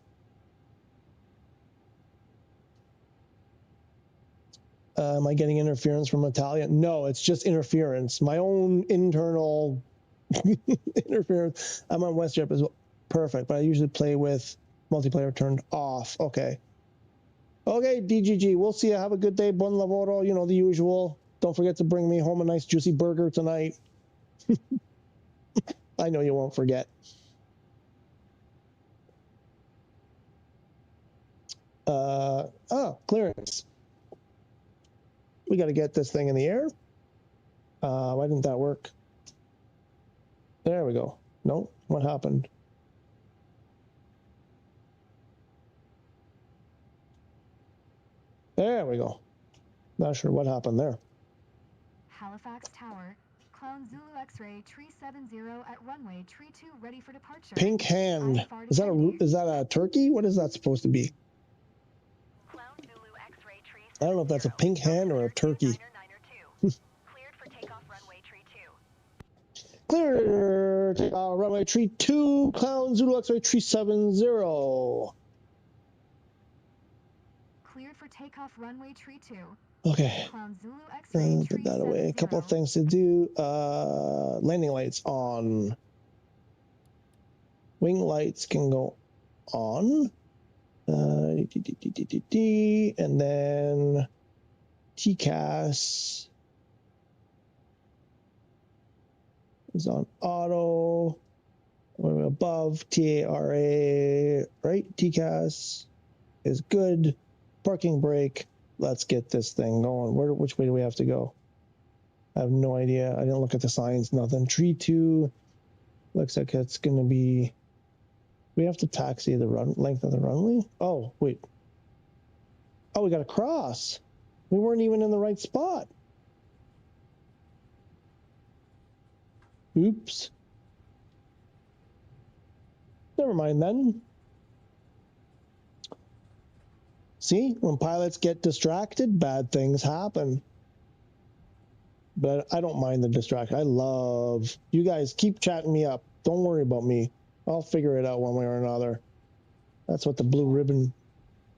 Am I getting interference from Italia? No, it's just interference. My own internal interference. I'm on West Europe as well. Perfect, but I usually play with multiplayer turned off. Okay. Okay, DGG, we'll see you. Have a good day. Buon lavoro, you know, the usual. Don't forget to bring me home a nice juicy burger tonight. I know you won't forget. Clearance. We got to get this thing in the air. Why didn't that work? There we go. No, what happened? There we go. Not sure what happened there. Halifax Tower, Clown Zulu X-ray, tree 70 at runway, tree 2 ready for departure. Pink hand. Is that a turkey? What is that supposed to be? Clown Zulu X-ray tree 70. I don't know if that's a pink hand or a turkey. Cleared for takeoff runway tree 2. Clear runway tree 2, Clown Zulu X-ray tree 70. Cleared for takeoff runway tree 2. Okay. Clown Zulu X-ray Put that away. A couple of things to do. Landing lights on. Wing lights can go on. And then TCAS is on auto. We're above TARA, right? TCAS is good. Parking brake. Let's get this thing going. Which way do we have to go? I have no idea. I didn't look at the signs, nothing. Tree 2 looks like it's going to be... We have to taxi the length of the runway? Oh, wait. Oh, we got to cross. We weren't even in the right spot. Oops. Never mind then. See, when pilots get distracted, bad things happen. But I don't mind the distraction. I love... You guys keep chatting me up. Don't worry about me. I'll figure it out one way or another. That's what the blue ribbon...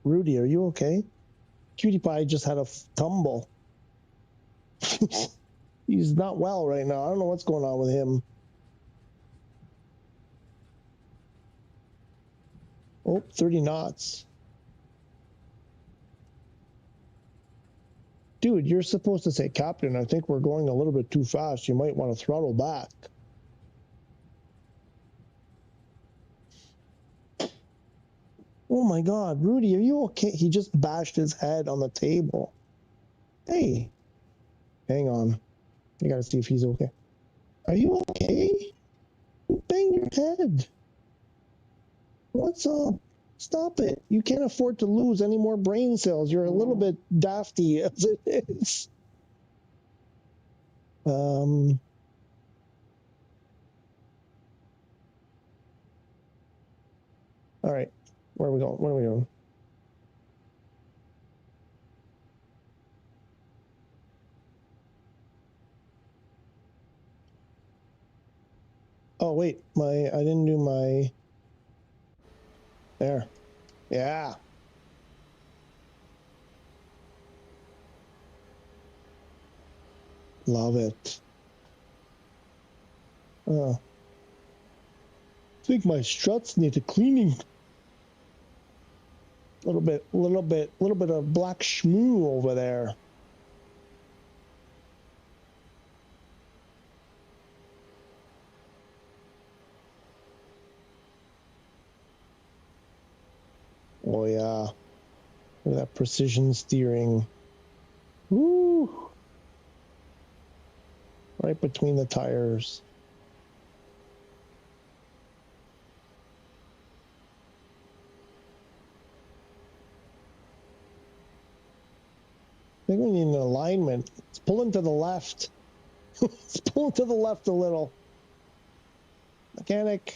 Rudy, are you okay? Cutie Pie just had a tumble. He's not well right now. I don't know what's going on with him. Oh, 30 knots. Dude, you're supposed to say, Captain, I think we're going a little bit too fast. You might want to throttle back. Oh my God, Rudy, are you okay? He just bashed his head on the table. Hey, hang on. I gotta see if he's okay. Are you okay? You banged your head. What's up? Stop it. You can't afford to lose any more brain cells. You're a little bit dafty as it is. All right. Where are we going? Where are we going? Oh, wait. I didn't do my... There. Yeah. Love it. I think my struts need a cleaning. Little bit of black schmoo over there. Oh yeah. Look at that precision steering. Woo! Right between the tires. I think we need an alignment. It's pulling to the left. It's pulling to the left a little. Mechanic.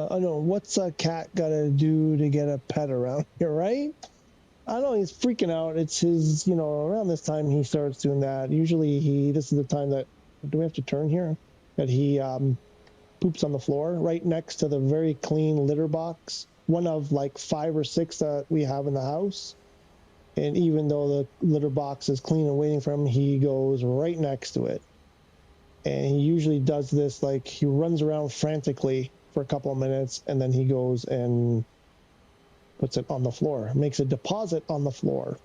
I don't know, what's a cat gotta do to get a pet around here, right? I don't know, he's freaking out. It's his, you know, around this time he starts doing that. Usually this is the time that, do we have to turn here? That he poops on the floor right next to the very clean litter box. One of like 5 or 6 that we have in the house. And even though the litter box is clean and waiting for him, he goes right next to it. And he usually does this, like he runs around frantically for a couple of minutes, and then he goes and puts it on the floor, makes a deposit on the floor.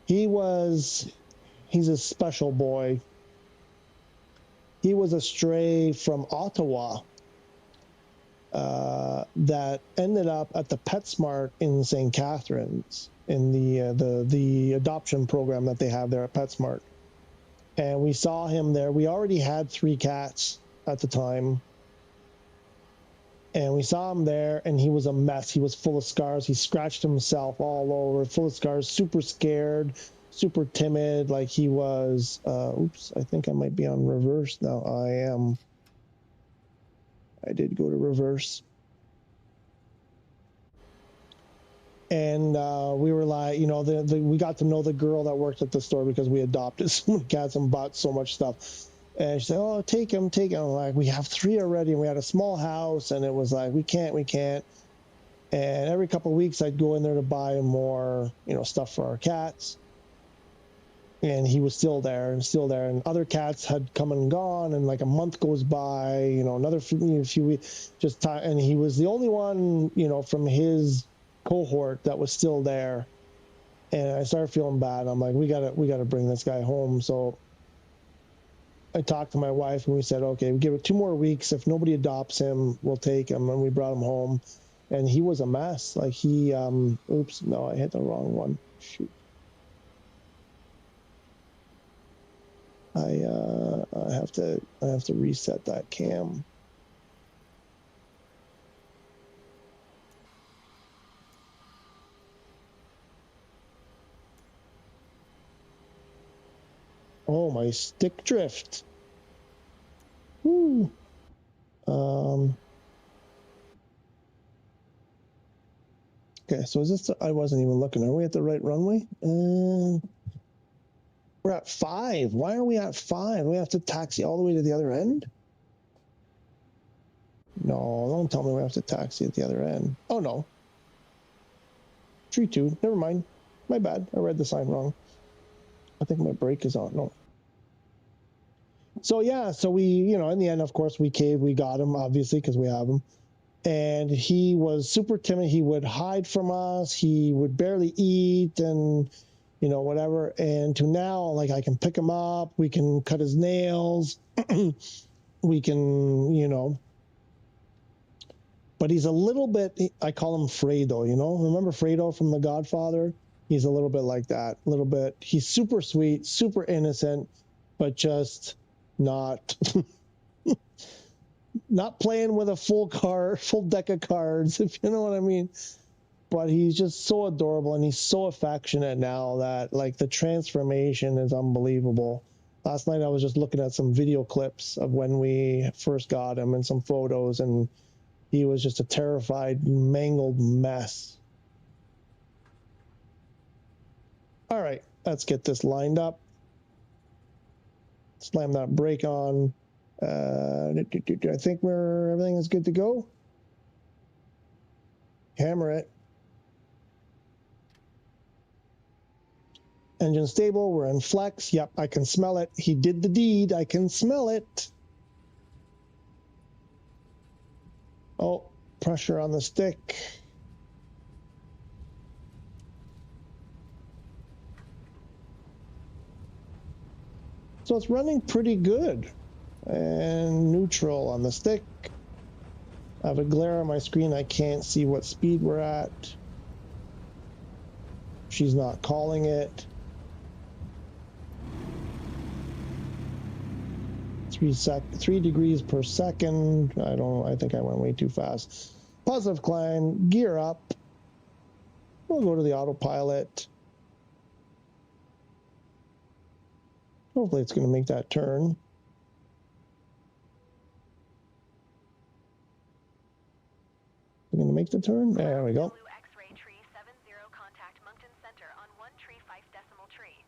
He's a special boy. He was a stray from Ottawa that ended up at the PetSmart in St. Catharines in the adoption program that they have there at PetSmart. And we saw him there. We already had 3 cats at the time. And we saw him there, and he was a mess. He was full of scars. He scratched himself all over, full of scars, super scared, super timid, like he was, oops, I think I might be on reverse now. I am. I did go to reverse. And we were like, you know, we got to know the girl that worked at the store because we adopted so many cats and bought so much stuff. And she said, oh, take him. I'm like, we have 3 already, and we had a small house, and it was like, we can't. And every couple of weeks, I'd go in there to buy more, you know, stuff for our cats. And he was still there. And other cats had come and gone, and like a month goes by, you know, another few weeks, and he was the only one, you know, from his cohort that was still there. And I started feeling bad. I'm like, we gotta bring this guy home. So I talked to my wife, and we said, okay, we give it 2 more weeks. If nobody adopts him, we'll take him. And we brought him home, and he was a mess. Like he, oops, no, I hit the wrong one. Shoot. I have to reset that cam. Oh, my stick drift. Woo. Okay, so is this, I wasn't even looking. Are we at the right runway? We're at 5. Why are we at 5? We have to taxi all the way to the other end? No, don't tell me we have to taxi at the other end. Oh, no. Tree 2. Never mind. My bad. I read the sign wrong. I think my brake is on. No. So, yeah. So we, you know, in the end, of course, we caved. We got him, obviously, because we have him. And he was super timid. He would hide from us. He would barely eat and, you know, whatever. And to now, like, I can pick him up. We can cut his nails. We can, you know. But he's a little bit, I call him Fredo, you know? Remember Fredo from The Godfather? He's a little bit like that, a little bit. He's super sweet, super innocent, but just not not playing with a full deck of cards, if you know what I mean. But he's just so adorable, and he's so affectionate now that, like, the transformation is unbelievable. Last night I was just looking at some video clips of when we first got him and some photos, and he was just a terrified, mangled mess. All right, let's get this lined up. Slam that brake on. I think everything is good to go. Hammer it. Engine stable. We're in flex. Yep, I can smell it. He did the deed. I can smell it. Oh, pressure on the stick. So it's running pretty good. And neutral on the stick. I have a glare on my screen. I can't see what speed we're at. She's not calling it. 3 degrees per second. I think I went way too fast. Positive climb, gear up. We'll go to the autopilot. Hopefully it's going to make that turn. We're going to make the turn. There we go. X-ray tree 70 contact Moncton Center on 135 decimal tree.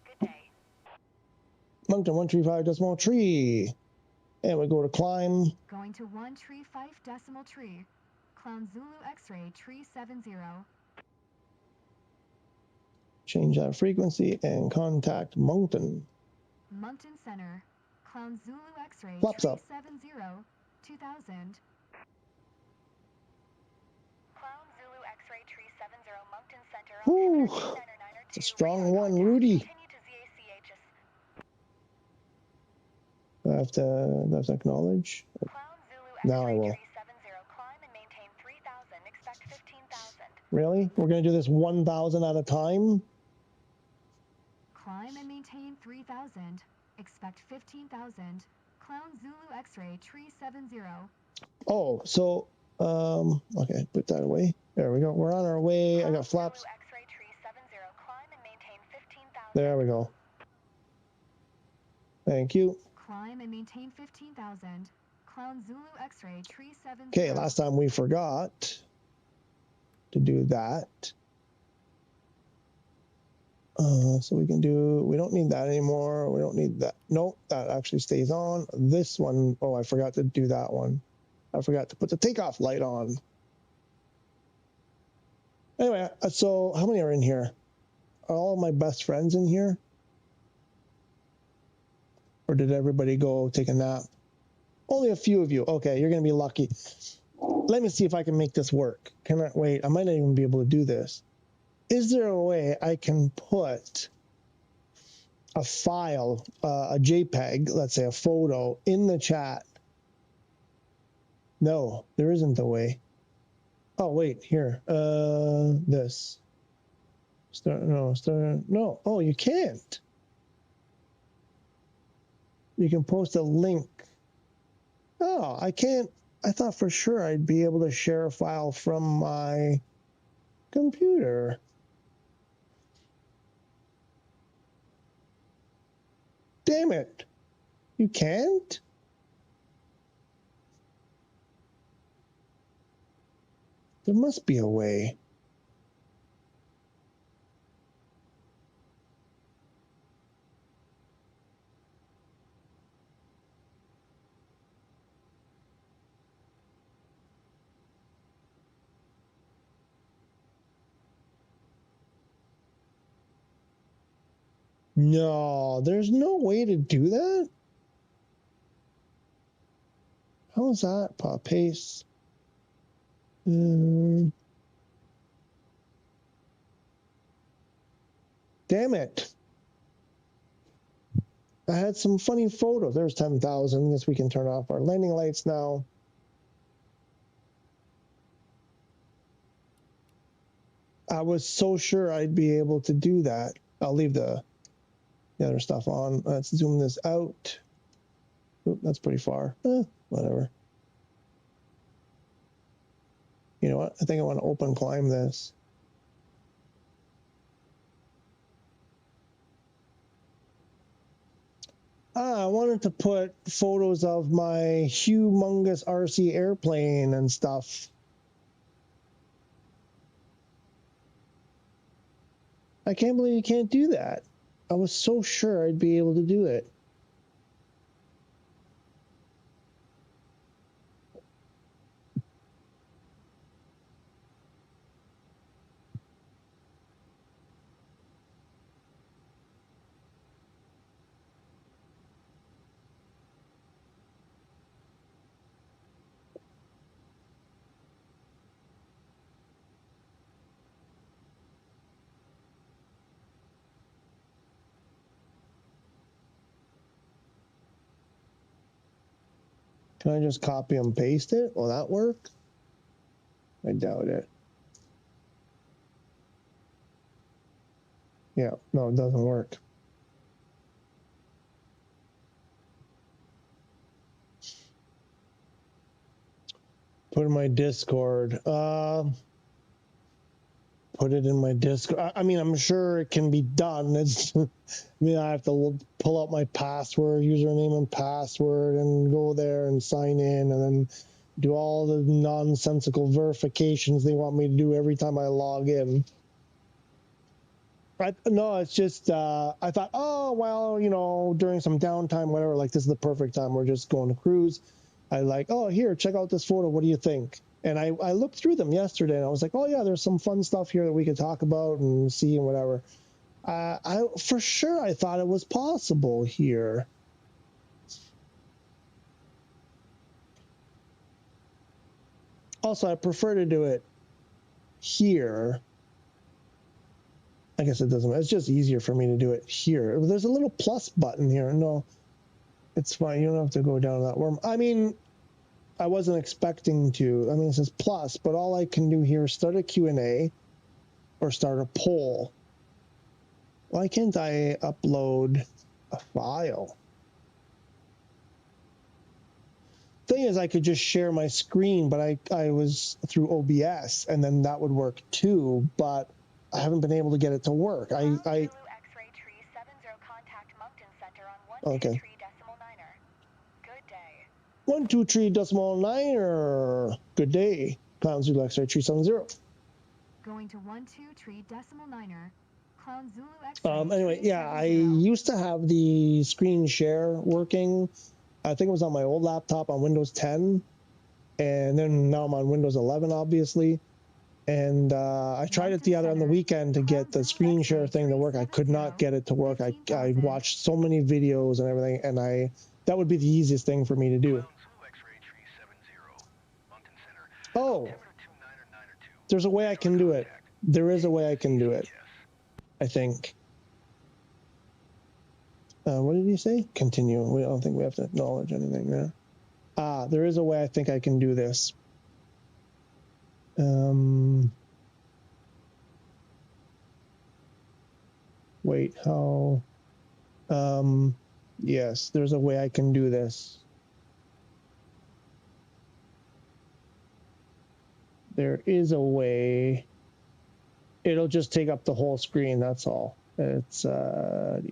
Good day. Moncton 135 decimal tree. And we go to climb. Going to 135 decimal tree. Clown Zulu X-ray tree 70. Change that frequency and contact Moncton. Moncton Center. Clown Zulu X-ray Flaps tree up. 70 2000. Clown Zulu X-ray tree 70 Moncton Center Whew. altimeter 2992. It's a strong radar one, contact. Rudy. Continue to ZACHS. I have to acknowledge. Clown Zulu Now I X-ray will. tree 70 climb and maintain 3000. Expect 15,000. Really? We're going to do this 1,000 at a time? Climb and maintain 3000. Expect 15,000. Clown Zulu X-ray tree 70. Oh, so, okay, put that away. There we go. We're on our way. I got flaps. Zulu X-ray tree 70 climb and maintain 15,000. There we go. Thank you. Climb and maintain 15,000. Clown Zulu X-ray tree 70. Okay, last time we forgot to do that. So we don't need that anymore. We don't need that. Nope, that actually stays on. This one, oh, I forgot to do that one. I forgot to put the takeoff light on. Anyway, so how many are in here? Are all of my best friends in here? Or did everybody go take a nap? Only a few of you. Okay, you're going to be lucky. Let me see if I can make this work. Can I wait? I might not even be able to do this. Is there a way I can put a file, a JPEG, let's say a photo, in the chat? No, there isn't a way. Oh, wait, here. This. No. Oh, you can't. You can post a link. Oh, I can't. I thought for sure I'd be able to share a file from my computer. Damn it. You can't? There must be a way. No, there's no way to do that. How is that? Paste. Damn it. I had some funny photos. There's 10,000. Guess we can turn off our landing lights now. I was so sure I'd be able to do that. I'll leave the other stuff on. Let's zoom this out. Oop, that's pretty far. Whatever. You know what? I think I want to open climb this. I wanted to put photos of my humongous RC airplane and stuff. I can't believe you can't do that. I was so sure I'd be able to do it. Can I just copy and paste it? Will that work? I doubt it. Yeah, no, it doesn't work. Put in my Discord. Put it in my Discord. I mean, I'm sure it can be done. It's, I mean, I have to pull out my password, username and password, and go there and sign in, and then do all the nonsensical verifications they want me to do every time I log in. No, it's just, I thought, oh, well, you know, during some downtime, whatever, like this is the perfect time. We're just going to cruise. I like, oh, here, check out this photo. What do you think? And I looked through them yesterday, and I was like, oh, yeah, there's some fun stuff here that we could talk about and see and whatever. For sure, I thought it was possible here. Also, I prefer to do it here. I guess it doesn't matter. It's just easier for me to do it here. There's a little plus button here. No, it's fine. You don't have to go down that worm. I mean, I wasn't expecting to. I mean, it says plus, but all I can do here is start a Q&A or start a poll. Why can't I upload a file? Thing is, I could just share my screen, but I was through OBS, and then that would work too, but I haven't been able to get it to work. Okay. 123.9er. Good day. Clown Zulu X-ray 370. Going to 123.9er. Clown Zulu X-ray. Anyway, yeah, I used to have the screen share working. I think it was on my old laptop on Windows 10, and then now I'm on Windows 11, obviously. And I tried it on the weekend to get the screen share thing to work. I could not get it to work. I watched so many videos and everything, and that would be the easiest thing for me to do. Oh, there's a way I can do it. There is a way I can do it, I think. What did he say? Continue. I don't think we have to acknowledge anything there. There is a way I think I can do this. Wait, how? Yes, there's a way I can do this. There is a way. It'll just take up the whole screen, that's all. It's where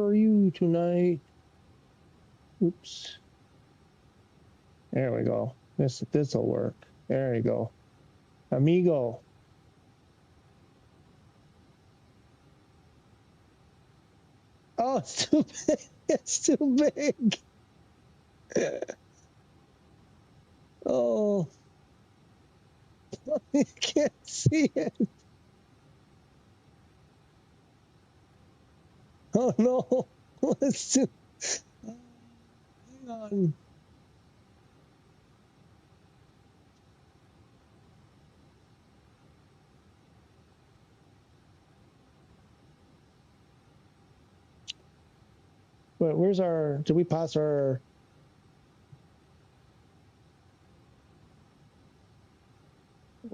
are you tonight? Oops. There we go. This'll work. There you go. Amigo. Oh, it's too big. It's too big. Oh. You can't see it. Oh no. Let's do. Hang on. Wait, where's our? Did we pass our?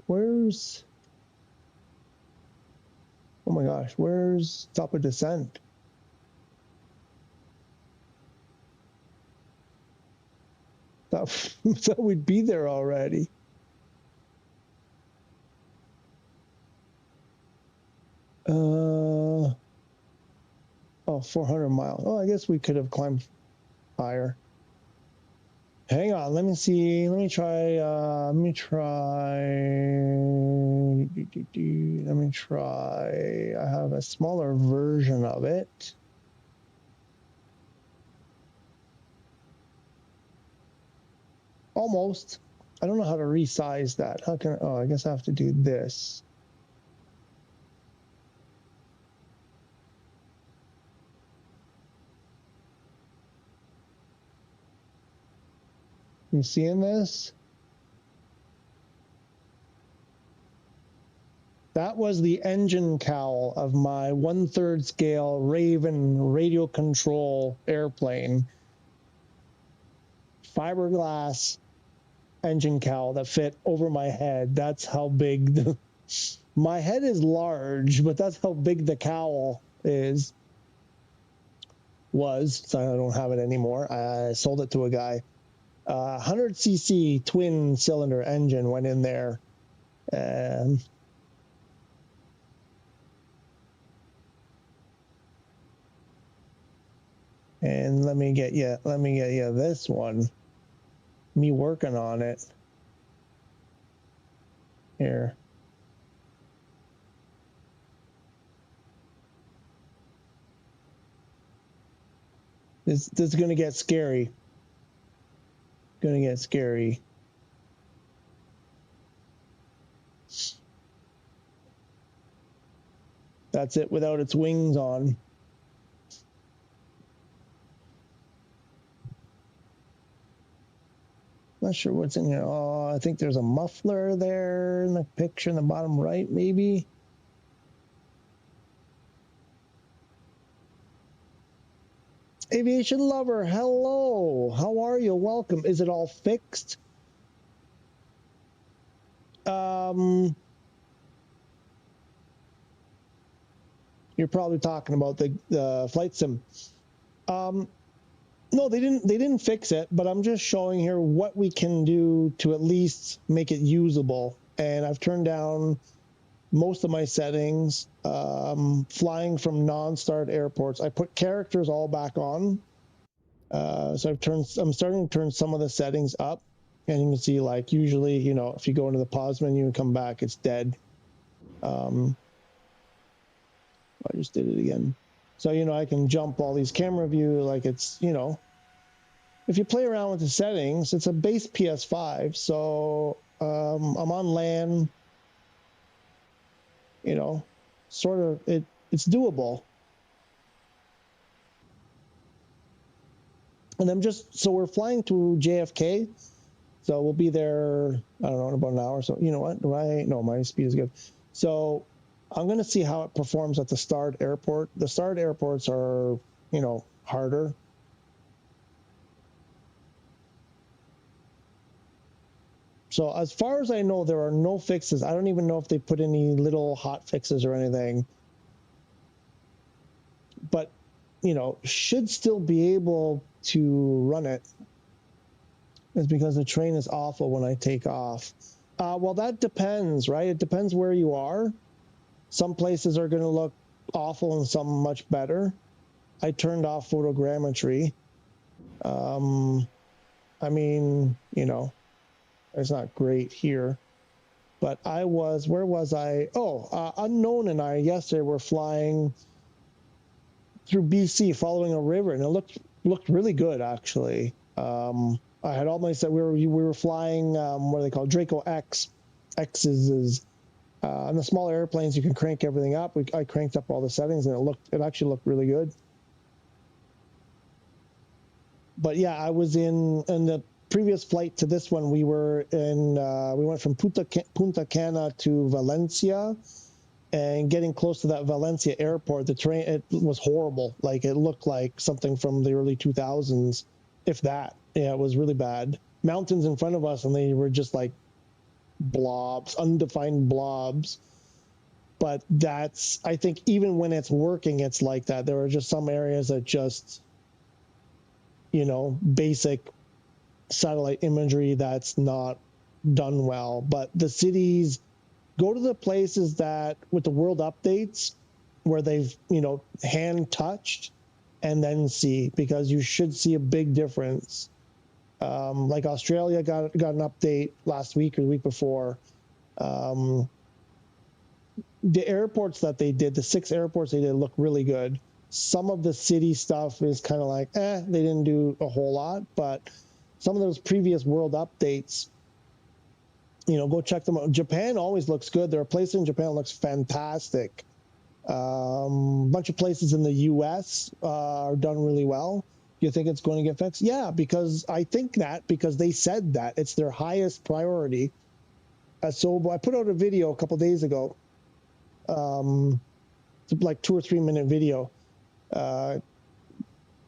Where's? Oh my gosh, where's top of descent? Thought we'd be there already. Oh, 400 miles. Oh, I guess we could have climbed higher. Hang on, let me see. Let me try. Let me try. I have a smaller version of it. Almost. I don't know how to resize that. How can? Oh, I guess I have to do this. You seeing this? That was the engine cowl of my 1/3 scale Raven radio control airplane. Fiberglass engine cowl that fit over my head. That's how big my head is large, but that's how big the cowl was. So I don't have it anymore. I sold it to a guy. 100cc twin cylinder engine went in there. And let me get you this one. Me working on it. Here. This is gonna get scary. Gonna get scary. That's it without its wings on. Not sure what's in here. Oh, I think there's a muffler there in the picture in the bottom right, maybe. Aviation lover, hello. How are you? Welcome. Is it all fixed? You're probably talking about the flight sim. No, they didn't fix it, but I'm just showing here what we can do to at least make it usable. And I've turned down most of my settings. Flying from non-start airports, I put characters all back on. So I'm starting to turn some of the settings up, and you can see, like, usually, you know, if you go into the pause menu and come back, it's dead. I just did it again. So, you know, I can jump all these camera view, like, it's, you know, if you play around with the settings, it's a base PS5. So I'm on LAN, you know, sort of, it's doable. And I'm so we're flying to JFK. So we'll be there, I don't know, in about an hour. So, you know what, no, my speed is good. So I'm going to see how it performs at the Start airport. The Start airports are, you know, harder. So as far as I know, there are no fixes. I don't even know if they put any little hot fixes or anything. But, you know, should still be able to run it. It's because the train is awful when I take off. Well, that depends, right? It depends where you are. Some places are going to look awful and some much better. I turned off photogrammetry. I mean, you know, it's not great here. But where was I? Oh, Unknown and I yesterday were flying through BC following a river, and it looked really good, actually. I had all my set. We were flying what are they called, Draco X, X's. On the smaller airplanes, you can crank everything up. I cranked up all the settings, and it actually looked really good. But yeah, I was in the previous flight to this one. We were in. We went from Punta Cana to Valencia, and getting close to that Valencia airport, the terrain, it was horrible. Like, it looked like something from the early 2000s, if that. Yeah, it was really bad. Mountains in front of us, and they were just like blobs, undefined blobs. But that's, I think even when it's working, it's like that. There are just some areas that just, you know, basic satellite imagery that's not done well. But the cities, go to the places that with the world updates where they've, you know, hand touched, and then see, because you should see a big difference. Like Australia got an update last week or the week before. The airports that they did, the 6 airports they did, look really good. Some of the city stuff is kind of like, they didn't do a whole lot. But some of those previous world updates, you know, go check them out. Japan always looks good. There are places in Japan that looks fantastic. Bunch of places in the U.S. Are done really well. You think it's going to get fixed? Yeah, because I think that because they said that it's their highest priority. Asobo, I put out a video a couple days ago, like 2 or 3 minute video,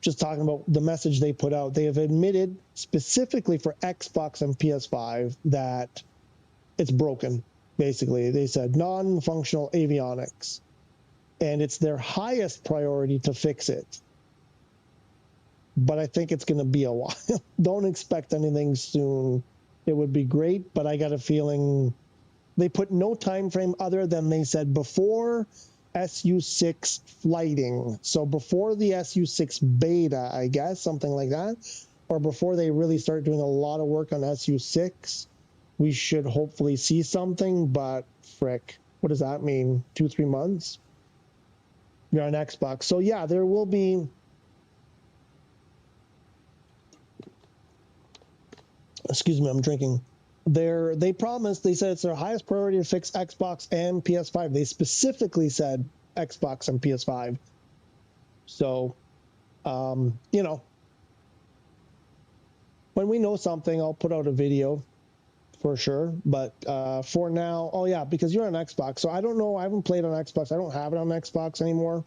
just talking about the message they put out. They have admitted specifically for Xbox and PS5 that it's broken. Basically, they said non-functional avionics, and it's their highest priority to fix it. But I think it's going to be a while. Don't expect anything soon. It would be great, but I got a feeling they put no time frame other than they said before SU6 flighting. So before the SU6 beta, I guess, something like that, or before they really start doing a lot of work on SU6, we should hopefully see something. But frick, what does that mean? 2-3 months? You're on Xbox. So yeah, there will be. Excuse me, I'm drinking. They promised, they said it's their highest priority to fix Xbox and PS5. They specifically said Xbox and PS5. So, you know, when we know something, I'll put out a video for sure. But for now, oh yeah, because you're on Xbox. So I don't know. I haven't played on Xbox. I don't have it on Xbox anymore.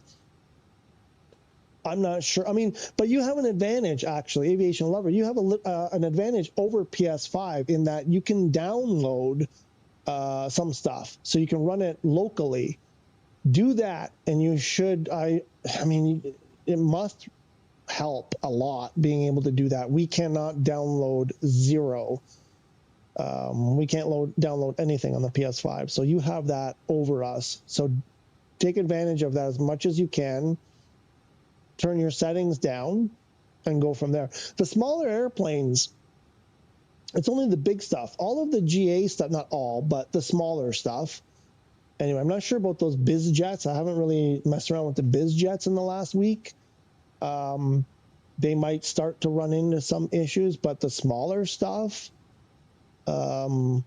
I'm not sure. I mean, but you have an advantage, actually, Aviation Lover. You have an advantage over PS5 in that you can download some stuff, so you can run it locally. Do that, and you should. I mean, it must help a lot being able to do that. We cannot download zero. We can't download anything on the PS5, so you have that over us. So take advantage of that as much as you can. Turn your settings down and go from there. The smaller airplanes, it's only the big stuff. All of the GA stuff, not all, but the smaller stuff. Anyway, I'm not sure about those biz jets. I haven't really messed around with the biz jets in the last week. They might start to run into some issues, but the smaller stuff, full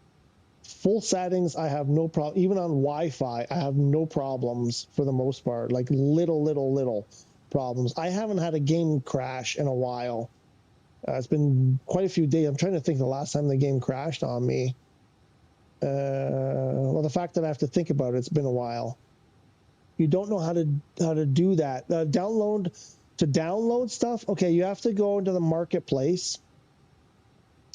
settings, I have no problem. Even on Wi-Fi, I have no problems for the most part, like little problems. I haven't had a game crash in a while. It's been quite a few days. I'm trying to think the last time the game crashed on me. Well, the fact that I have to think about it, it's been a while. You don't know how to do that. Download stuff. Okay, you have to go into the marketplace.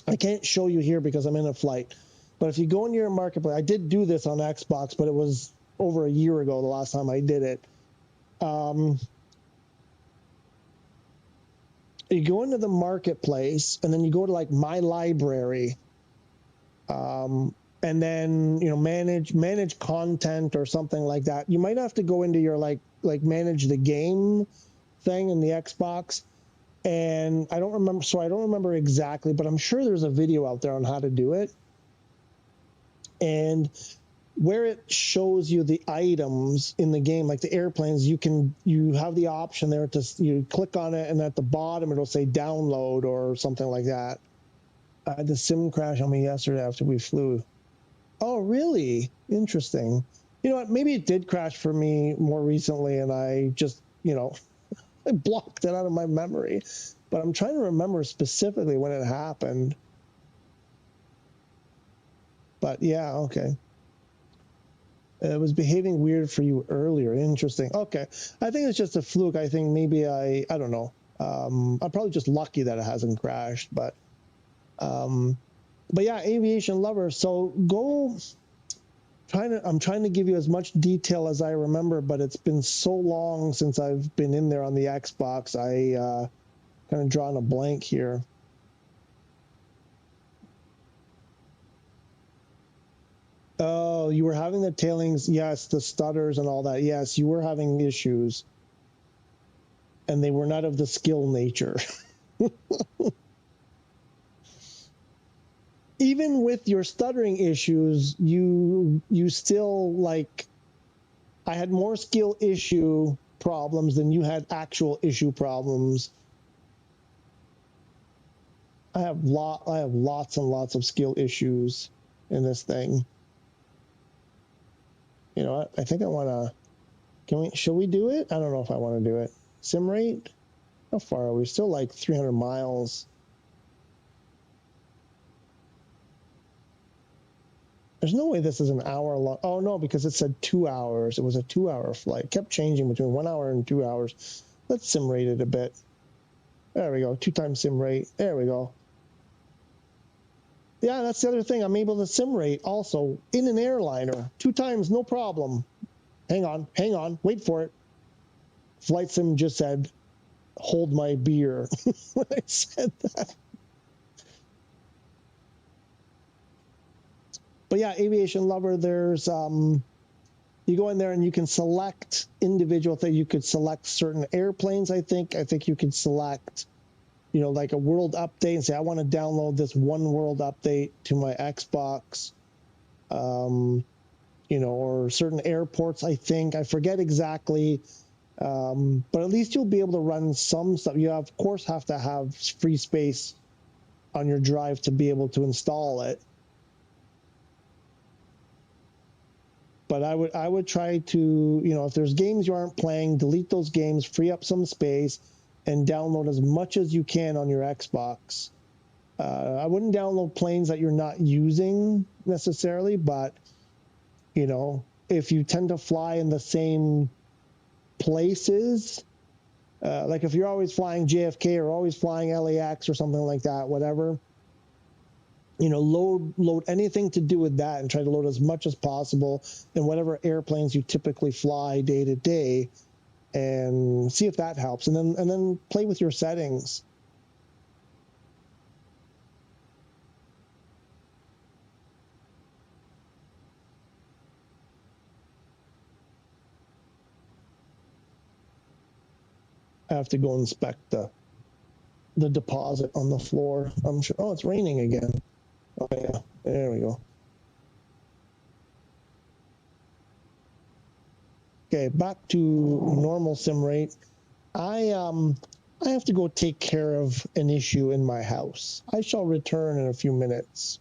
I can't show you here because I'm in a flight. But if you go into your marketplace, I did do this on Xbox, but it was over a year ago the last time I did it. You go into the marketplace, and then you go to like my library, and then manage content or something like that. You might have to go into your like manage the game thing in the Xbox, and I don't remember exactly, but I'm sure there's a video out there on how to do it. And where it shows you the items in the game, like the airplanes, you have the option there you click on it, and at the bottom it'll say download or something like that. I had the sim crash on me yesterday after we flew. Oh, really? Interesting. You know what? Maybe it did crash for me more recently, and I just, you know, I blocked it out of my memory. But I'm trying to remember specifically when it happened. But yeah, okay. It was behaving weird for you earlier. Interesting. Okay. I think it's just a fluke. I think maybe I don't know. I'm probably just lucky that it hasn't crashed, but yeah, aviation lover. So go I'm trying to give you as much detail as I remember, but it's been so long since I've been in there on the Xbox. I kind of drawn a blank here. Oh, you were having the tailings. Yes, the stutters and all that. Yes, you were having issues. And they were not of the skill nature. Even with your stuttering issues, you still, like, I had more skill issue problems than you had actual issue problems. I have lots and lots of skill issues in this thing. You know what? I think I want to, should we do it? I don't know if I want to do it. Sim rate? How far are we? Still like 300 miles. There's no way this is an hour long. Oh, no, because it said 2 hours. It was a 2-hour flight. It kept changing between 1 hour and 2 hours. Let's sim rate it a bit. There we go. 2 times sim rate. There we go. Yeah, that's the other thing. I'm able to sim rate also in an airliner. 2 times, no problem. Hang on. Wait for it. Flight sim just said, hold my beer when I said that. But yeah, aviation lover, there's you go in there and you can select individual things. You could select certain airplanes, I think you could select, you know, like a world update and say, I want to download this one world update to my Xbox, you know, or certain airports, I forget exactly, but at least you'll be able to run some stuff. You of course have to have free space on your drive to be able to install it. But I would try to, you know, if there's games you aren't playing, delete those games, free up some space, and download as much as you can on your Xbox. I wouldn't download planes that you're not using necessarily, but, you know, if you tend to fly in the same places, like if you're always flying JFK or always flying LAX or something like that, whatever, you know, load anything to do with that and try to load as much as possible in whatever airplanes you typically fly day to day, and see if that helps, and then play with your settings. I have to go inspect the deposit on the floor. I'm sure. Oh, it's raining again. Oh yeah, there we go. Okay, back to normal sim rate. I have to go take care of an issue in my house. I shall return in a few minutes.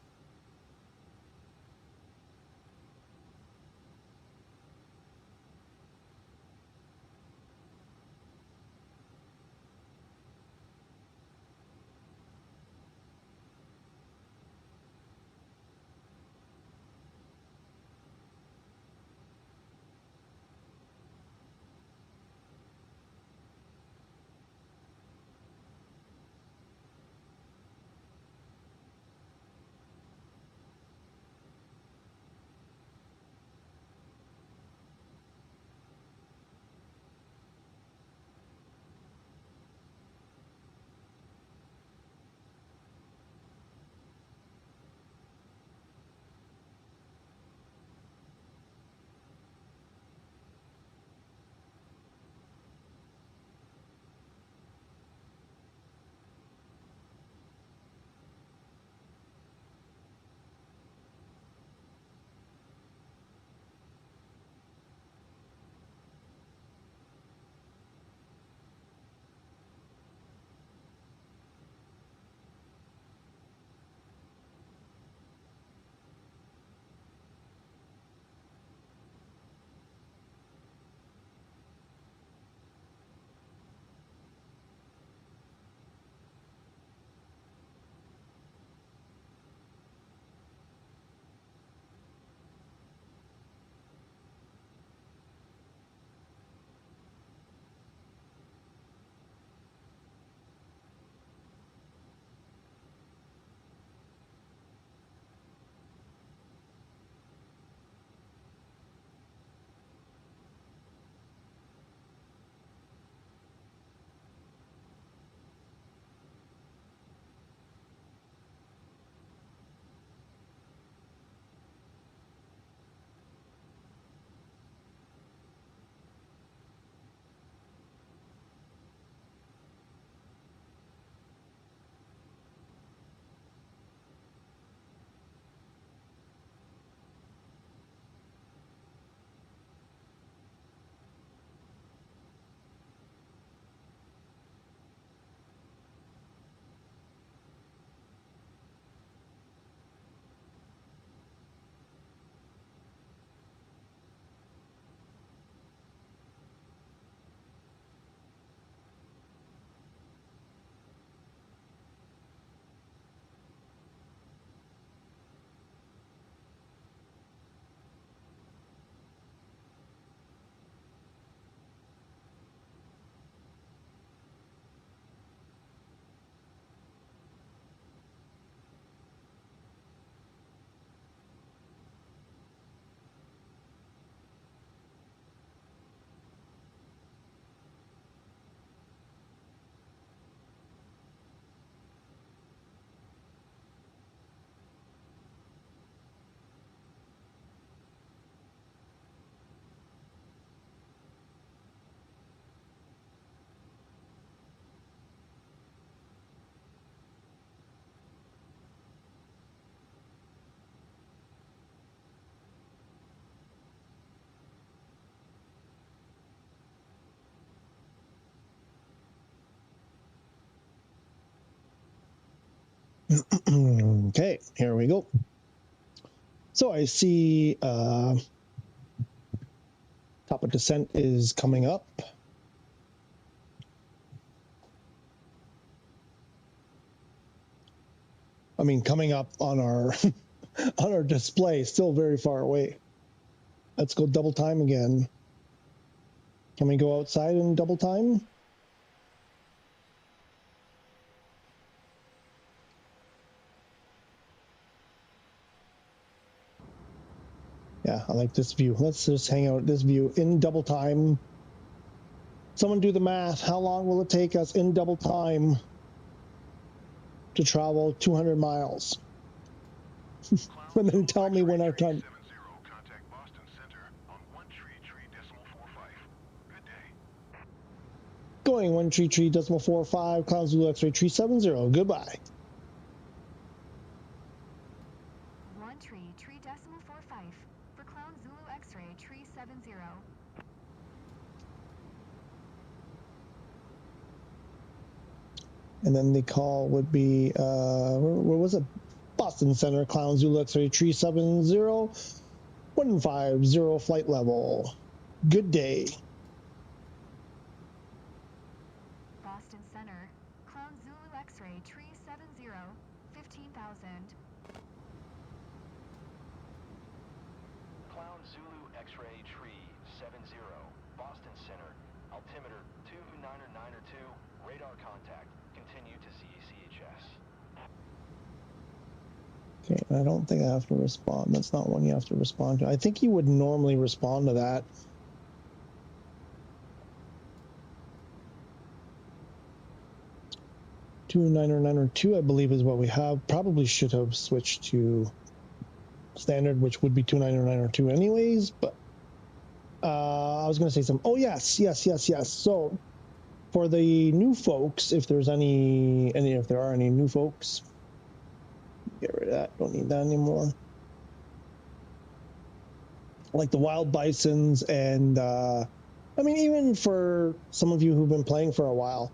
Okay, here we go. So I see top of descent is coming up. I mean, coming up on our on our display, still very far away. Let's go double time again. Can we go outside and double time? Yeah, I like this view. Let's just hang out at this view in double time. Someone do the math. How long will it take us in double time to travel 200 miles? And then tell me when our time. Contact Boston Center on 133.45. Good day. Going 133.45, Clown Zulu X-ray 370. Goodbye. 133.45 for Clown Zulu X-ray 370. And then the call would be, where was it? Boston Center, Clown Zulu X-ray 370, 150 flight level. Good day. Boston Center, Clown Zulu X-ray 370, 15,000. Clown Zulu X-ray tree 70, Boston Center, altimeter 29902, radar contact, continue to CACHS. Okay, I don't think I have to respond. That's not one you have to respond to. I think you would normally respond to that. Two 902, I believe, is what we have. Probably should have switched to standard, which would be 29902 anyways, but I was going to say something. Oh, yes. So for the new folks, if there's if there are any new folks, get rid of that. Don't need that anymore. Like the wild bisons and, I mean, even for some of you who've been playing for a while,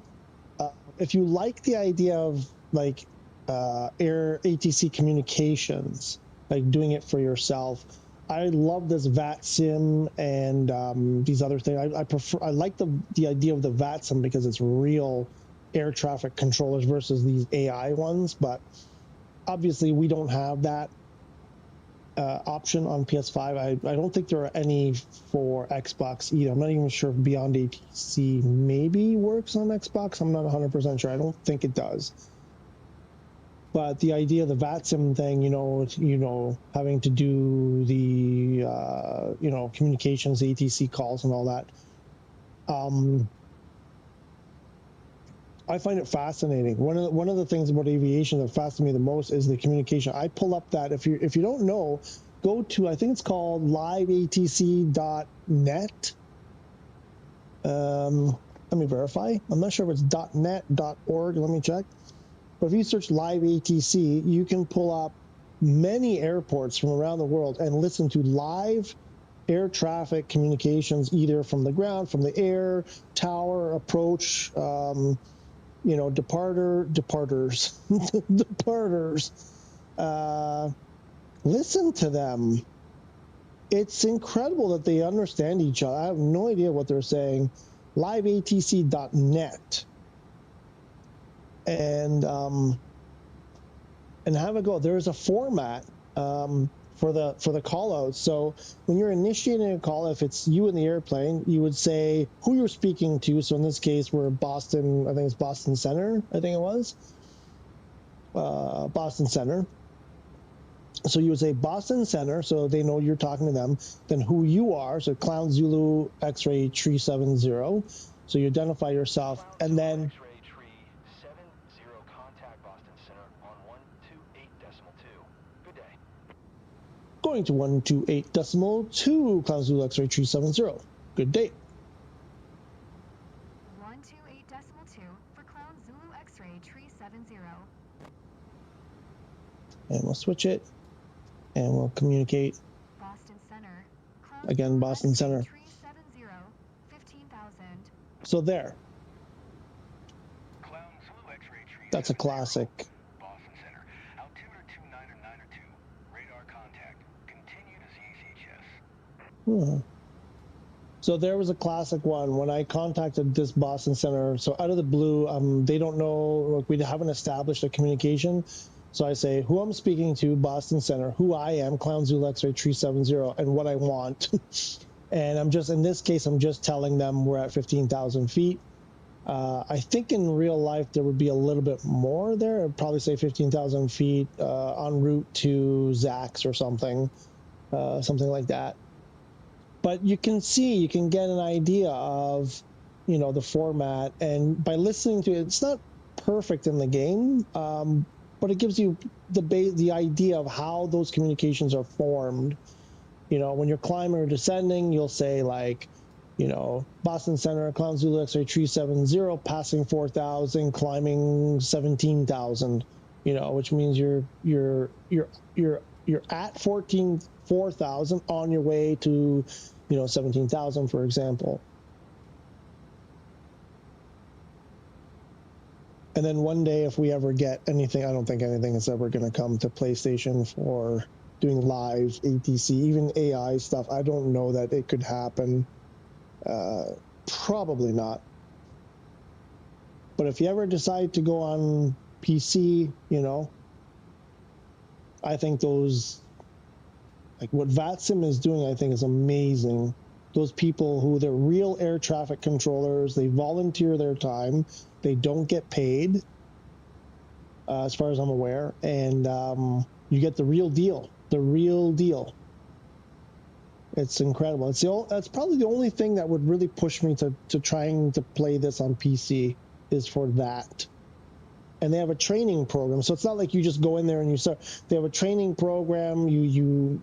if you like the idea of like air ATC communications, like doing it for yourself, I love this VAT sim and these other things. I like the idea of the VAT sim because it's real air traffic controllers versus these AI ones. But obviously, we don't have that option on PS5. I don't think there are any for Xbox either. I'm not even sure if Beyond ATC maybe works on Xbox. I'm not 100% sure. I don't think it does. But the idea of the VATSIM thing, having to do the, communications, ATC calls and all that, I find it fascinating. One of the things about aviation that fascinates me the most is the communication. I pull up that, if you don't know, go to, I think it's called liveatc.net. Let me verify. I'm not sure if it's .net, .org. Let me check. But if you search live ATC, you can pull up many airports from around the world and listen to live air traffic communications, either from the ground, from the air, tower, approach, departers. Listen to them. It's incredible that they understand each other. I have no idea what they're saying. Liveatc.net. And have a go. There's a format for the call out. So when you're initiating a call, if it's you in the airplane, you would say who you're speaking to. So in this case, we're Boston. I think it's Boston Center. I think it was Boston Center. So you would say Boston Center, so they know you're talking to them. Then who you are. So Clown Zulu X-ray 370. So you identify yourself, and then. Going to 128.2, Clown Zulu X-ray 370. Good day. 128.2 for Clown Zulu X-ray 370. And we'll switch it, and we'll communicate. Boston Center. Again, Boston Center. 370, 15,000. So there. Clown Zulu X-ray 370. That's a classic. Boston Center. So there was a classic one when I contacted this Boston Center. So out of the blue, they don't know, like, we haven't established a communication. So I say who I'm speaking to, Boston Center, who I am, Clown Zulu X-Ray 370, and what I want. And I'm just, in this case, I'm just telling them we're at 15,000 feet. I think in real life there would be a little bit more there. I'd probably say 15,000 feet en route to Zax or something, something like that. But you can see, you can get an idea of, you know, the format, and by listening to it, it's not perfect in the game, but it gives you the idea of how those communications are formed. You know, when you're climbing or descending, you'll say like, you know, Boston Center, Clown Zulu X-Ray 370, passing 4,000, climbing 17,000. You know, which means you're at 4,000 on your way to, you know, 17,000, for example. And then one day, if we ever get anything, I don't think anything is ever going to come to PlayStation for doing live ATC, even AI stuff. I don't know that it could happen. Probably not. But if you ever decide to go on PC, you know, I think those, like what VATSIM is doing, I think is amazing. Those people who, they're real air traffic controllers, they volunteer their time, they don't get paid, as far as I'm aware, and you get the real deal, the real deal. It's incredible. That's probably the only thing that would really push me to trying to play this on PC, is for that. And they have a training program, so it's not like you just go in there and you start. They have a training program.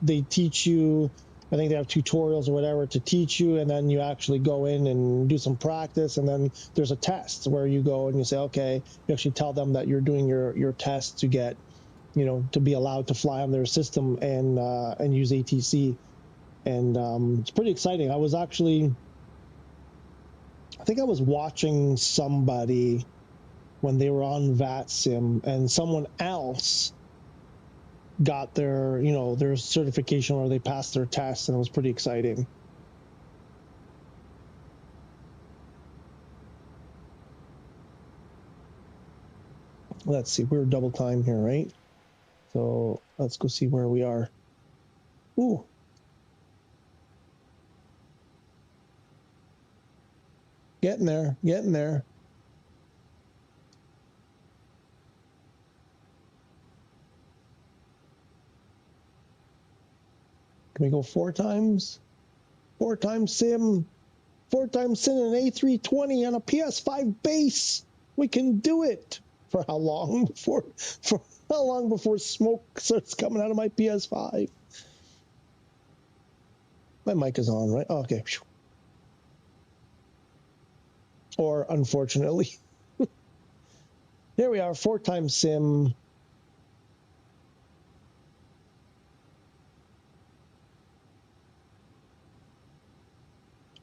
They teach you. I think they have tutorials or whatever to teach you, and then you actually go in and do some practice, and then there's a test where you go and you say, okay, you actually tell them that you're doing your test to get, you know, to be allowed to fly on their system and use ATC, and it's pretty exciting. I think I was watching somebody when they were on VATSIM, and someone else got their, you know, their certification, or they passed their test, and it was pretty exciting. Let's see, we're double time here, right? So let's go see where we are. Ooh. Getting there, getting there. Can we go 4 times? 4 times sim. 4 times sim in an A320 on a PS5 base. We can do it. For how long before smoke starts coming out of my PS5? My mic is on, right? Oh, okay. Or unfortunately. There we are, 4 times sim.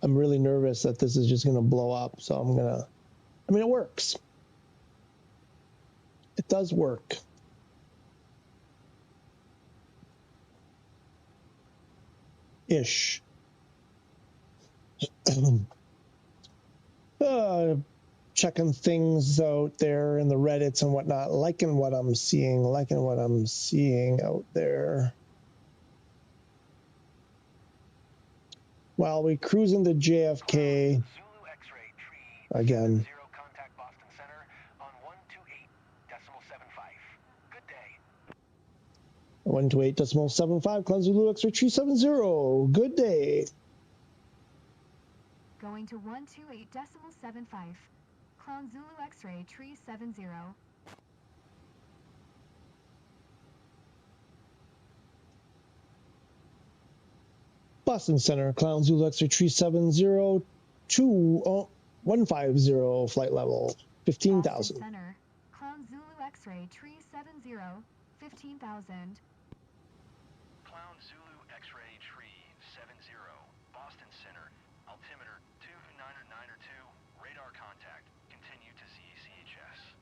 I'm really nervous that this is just going to blow up, so I mean, it works. It does work. Ish. Checking things out there in the Reddits and whatnot, liking what I'm seeing out there. While we cruise into JFK again. Contact Boston Center on 128.75. Good day. 128.75, Clown Zulu X-Ray 370. Good day. Going to 128.75. Clown Zulu X-Ray 370. Boston Center, Clown Zulu X-Ray 370, 150 flight level, 15,000. Center, Clown Zulu X-Ray 370, 15,000. Clown Zulu X-Ray 370, Boston Center, altimeter 2992, radar contact, continue to CHS.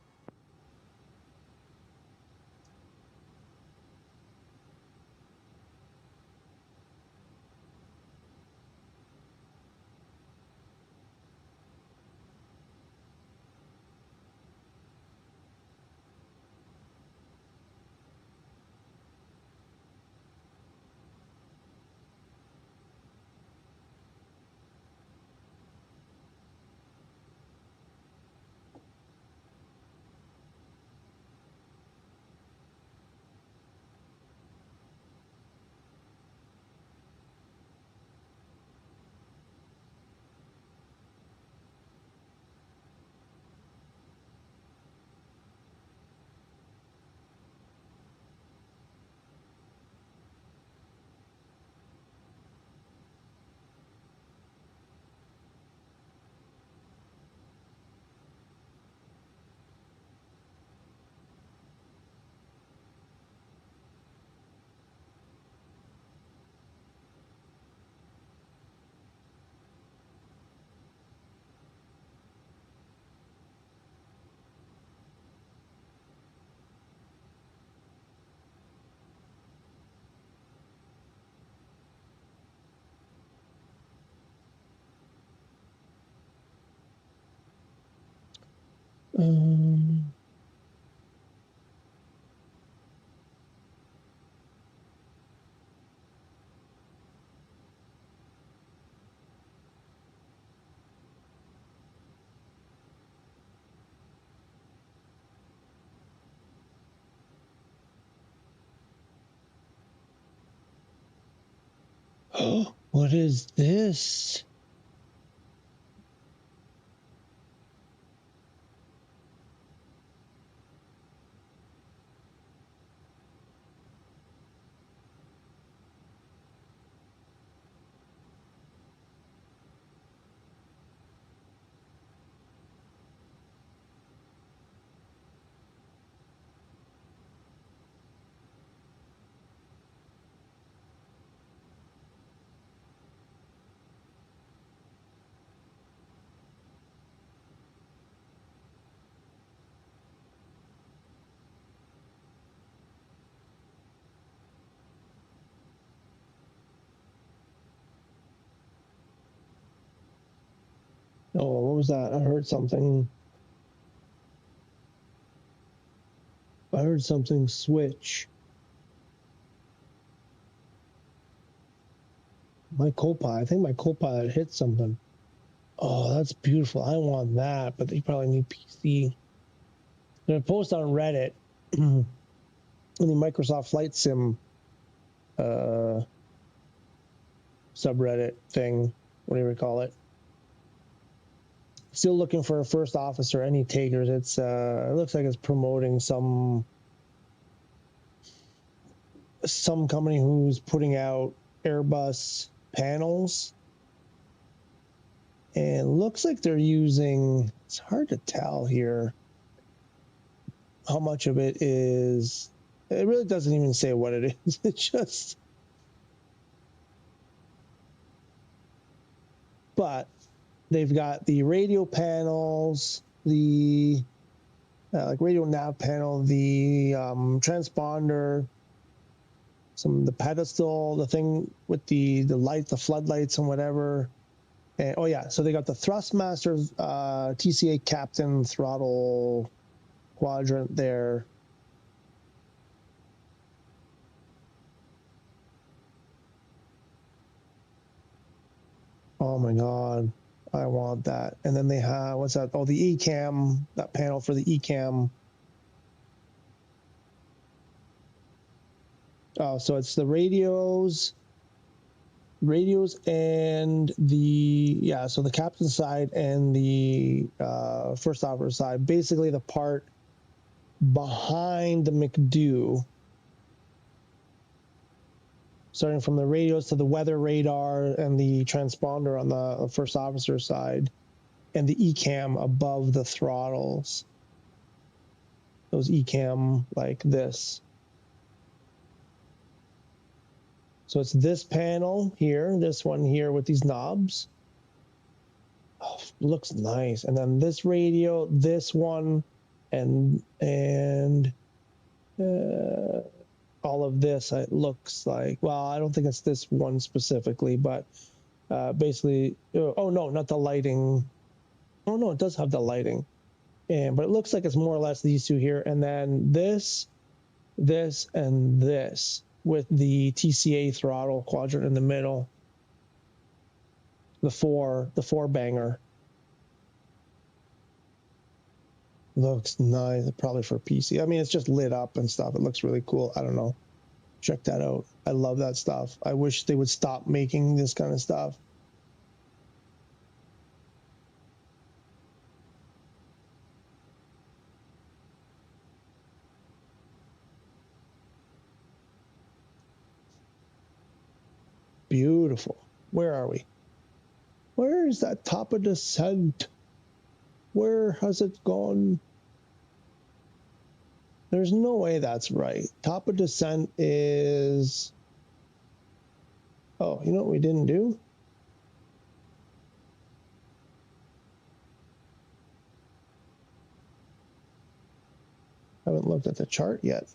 Oh, what is this? Oh, what was that? I heard something. I heard something switch. My co-pilot, I think my co-pilot hit something. Oh, that's beautiful. I want that, but you probably need PC. I'm going to post on Reddit in the Microsoft Flight Sim subreddit thing, whatever you call it. Still looking for a first officer, any takers. It's it looks like it's promoting some company who's putting out Airbus panels, and looks like they're using, it's hard to tell here how much of it is, it really doesn't even say what it is. It's just, but they've got the radio panels, the like radio nav panel, the transponder, the pedestal, the thing with the light, the floodlights and whatever. And oh yeah, so they got the Thrustmaster TCA Captain throttle quadrant there. Oh my God, I want that. And then they have, what's that? Oh, the ECAM, that panel for the ECAM. Oh, so it's the radios and the, yeah, so the captain side and the first officer side, basically the part behind the McDo, starting from the radios to the weather radar and the transponder on the first officer side, and the ECAM above the throttles. Those ECAM like this. So it's this panel here, this one here with these knobs. Oh, looks nice. And then this radio, this one, and all of this, it looks like, well, I don't think it's this one specifically, but basically, oh no, not the lighting. Oh no, it does have the lighting. But it looks like it's more or less these two here. And then this, and this with the TCA throttle quadrant in the middle. The four banger. Looks nice, probably for PC. I mean, it's just lit up and stuff. It looks really cool. I don't know. Check that out. I love that stuff. I wish they would stop making this kind of stuff. Beautiful. Where are we? Where is that top of descent? Where has it gone? There's no way that's right. Top of descent is... Oh, you know what we didn't do? I haven't looked at the chart yet.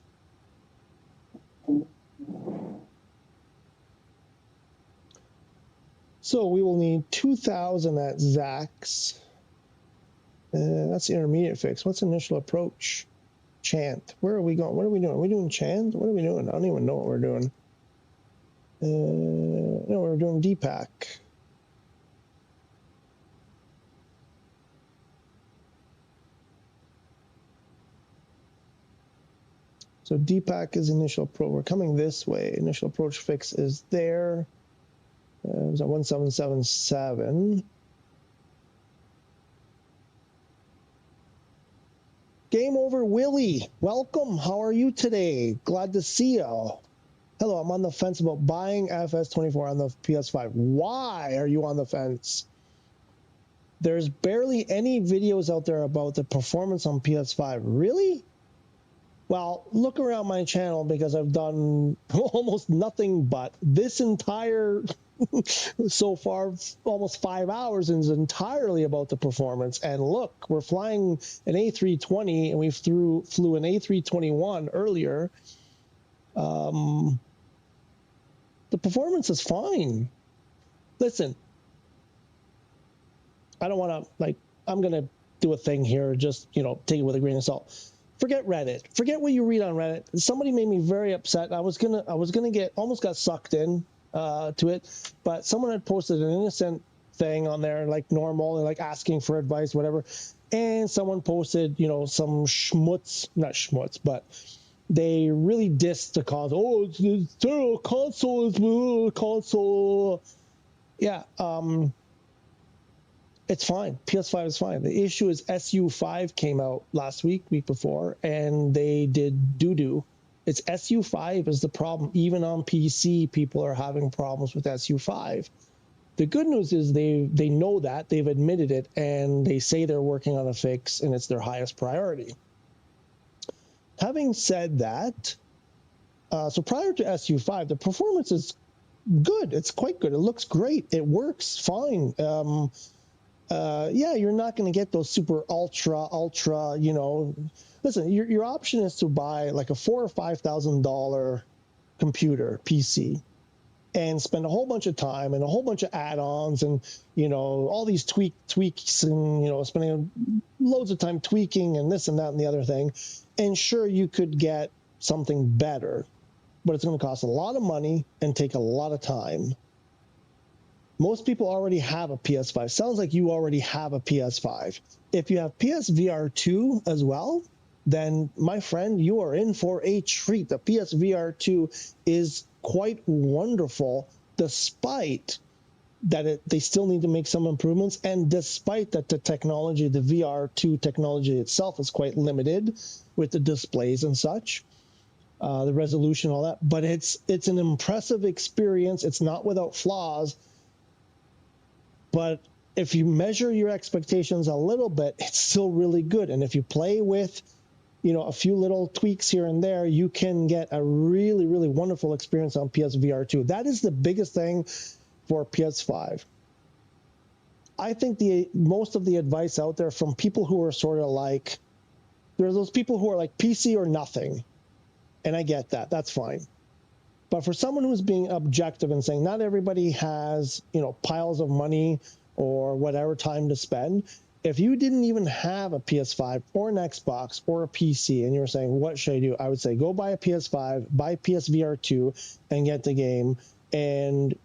So we will need 2,000 at Zach's. That's the intermediate fix. What's initial approach? Chant. Where are we going? What are we doing? Are we doing chant? What are we doing? I don't even know what we're doing. No, we're doing Deepak. So Deepak is initial approach. We're coming this way. Initial approach fix is there. It was at 1777. Game over, Willie. Welcome. How are you today? Glad to see you. Hello, I'm on the fence about buying FS24 on the PS5. Why are you on the fence? There's barely any videos out there about the performance on PS5. Really? Well, look around my channel because I've done almost nothing but this entire, so far, almost 5 hours is entirely about the performance. And look, we're flying an A320 and we flew an A321 earlier. The performance is fine. Listen, I don't want to, I'm going to do a thing here, just, take it with a grain of salt. Forget Reddit. Forget what you read on Reddit. Somebody made me very upset. I was gonna almost got sucked in to it, but someone had posted an innocent thing on there, like normal, like asking for advice, whatever. And someone posted, some schmutz, not schmutz, but they really dissed the console. Oh, it's terrible. Console. Yeah. It's fine. PS5 is fine. The issue is SU5 came out last week before, and they did doo-doo. It's SU5 is the problem. Even on PC, people are having problems with SU5. The good news is they know that. They've admitted it, and they say they're working on a fix, and it's their highest priority. Having said that, so prior to SU5, the performance is good. It's quite good. It looks great. It works fine. Yeah, you're not going to get those super ultra, listen, your option is to buy like a $4,000 or $5,000 computer PC and spend a whole bunch of time and a whole bunch of add-ons and, all these tweaks and, spending loads of time tweaking and this and that and the other thing. And sure, you could get something better, but it's going to cost a lot of money and take a lot of time. Most people already have a PS5. Sounds like you already have a PS5. If you have PSVR 2 as well, then, my friend, you are in for a treat. The PSVR 2 is quite wonderful, despite that they still need to make some improvements, and despite that the technology, the VR2 technology itself is quite limited with the displays and such, the resolution, all that. But it's an impressive experience. It's not without flaws. But if you measure your expectations a little bit, it's still really good. And if you play with, a few little tweaks here and there, you can get a really, really wonderful experience on PSVR 2. That is the biggest thing for PS5. I think most of the advice out there from people who are sort of like, there are those people who are like PC or nothing. And I get that. That's fine. But for someone who's being objective and saying not everybody has, piles of money or whatever time to spend, if you didn't even have a PS5 or an Xbox or a PC and you're saying, what should I do? I would say go buy a PS5, buy PSVR 2 and get the game. And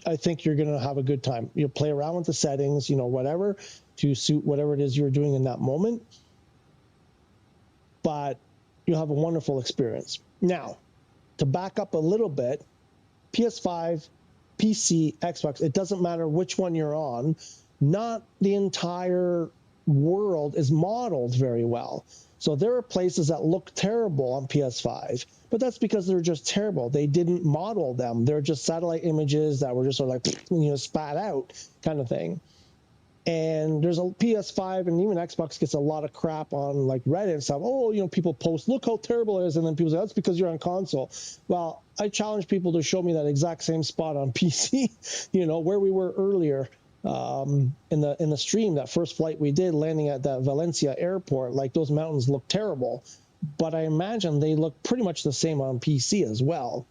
I think you're going to have a good time. You'll play around with the settings, whatever, to suit whatever it is you're doing in that moment. But you'll have a wonderful experience. Now, to back up a little bit, PS5, PC, Xbox, it doesn't matter which one you're on, not the entire world is modeled very well. So there are places that look terrible on PS5, but that's because they're just terrible. They didn't model them. They're just satellite images that were just sort of like, spat out kind of thing. And there's a PS5 and even Xbox gets a lot of crap on like Reddit and stuff. Oh, people post, look how terrible it is. And then people say, that's because you're on console. Well, I challenge people to show me that exact same spot on PC, where we were earlier in the stream, that first flight we did landing at that Valencia airport. Like those mountains look terrible, but I imagine they look pretty much the same on PC as well.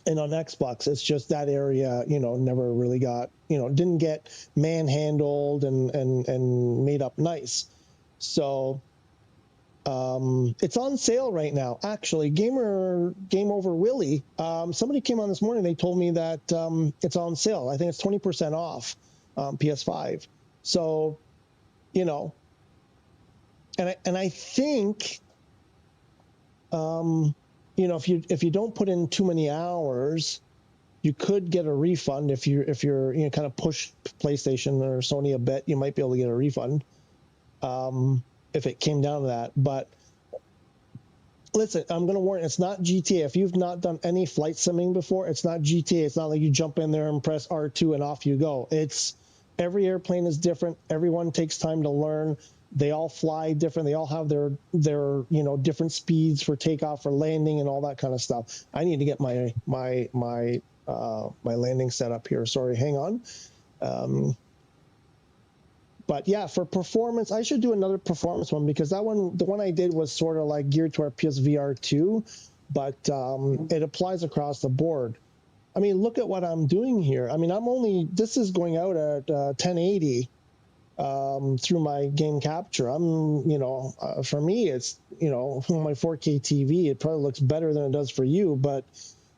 And on Xbox, it's just that area, you know, never really got, you know, didn't get manhandled and made up nice. So it's on sale right now. Actually, Game Over Willie, somebody came on this morning. They told me that it's on sale. I think it's 20% off PS5. So, you know, and I think, you know, if you don't put in too many hours, you could get a refund. If you're you know, kind of push PlayStation or Sony a bit, you might be able to get a refund if it came down to that. But listen, I'm going to warn you, it's not GTA. If you've not done any flight simming before, it's not GTA. It's not like you jump in there and press R2 and off you go. It's every airplane is different. Everyone takes time to learn. They all fly different. They all have their you know, different speeds for takeoff, for landing, and all that kind of stuff. I need to get my landing set up here. Sorry, hang on. But yeah, for performance, I should do another performance one, because that one, the one I did was sort of like geared to our PSVR 2, but it applies across the board. I mean, look at what I'm doing here. I mean, this is going out at 1080 through my game capture. You know, for me, it's, you know, my 4K TV, it probably looks better than it does for you,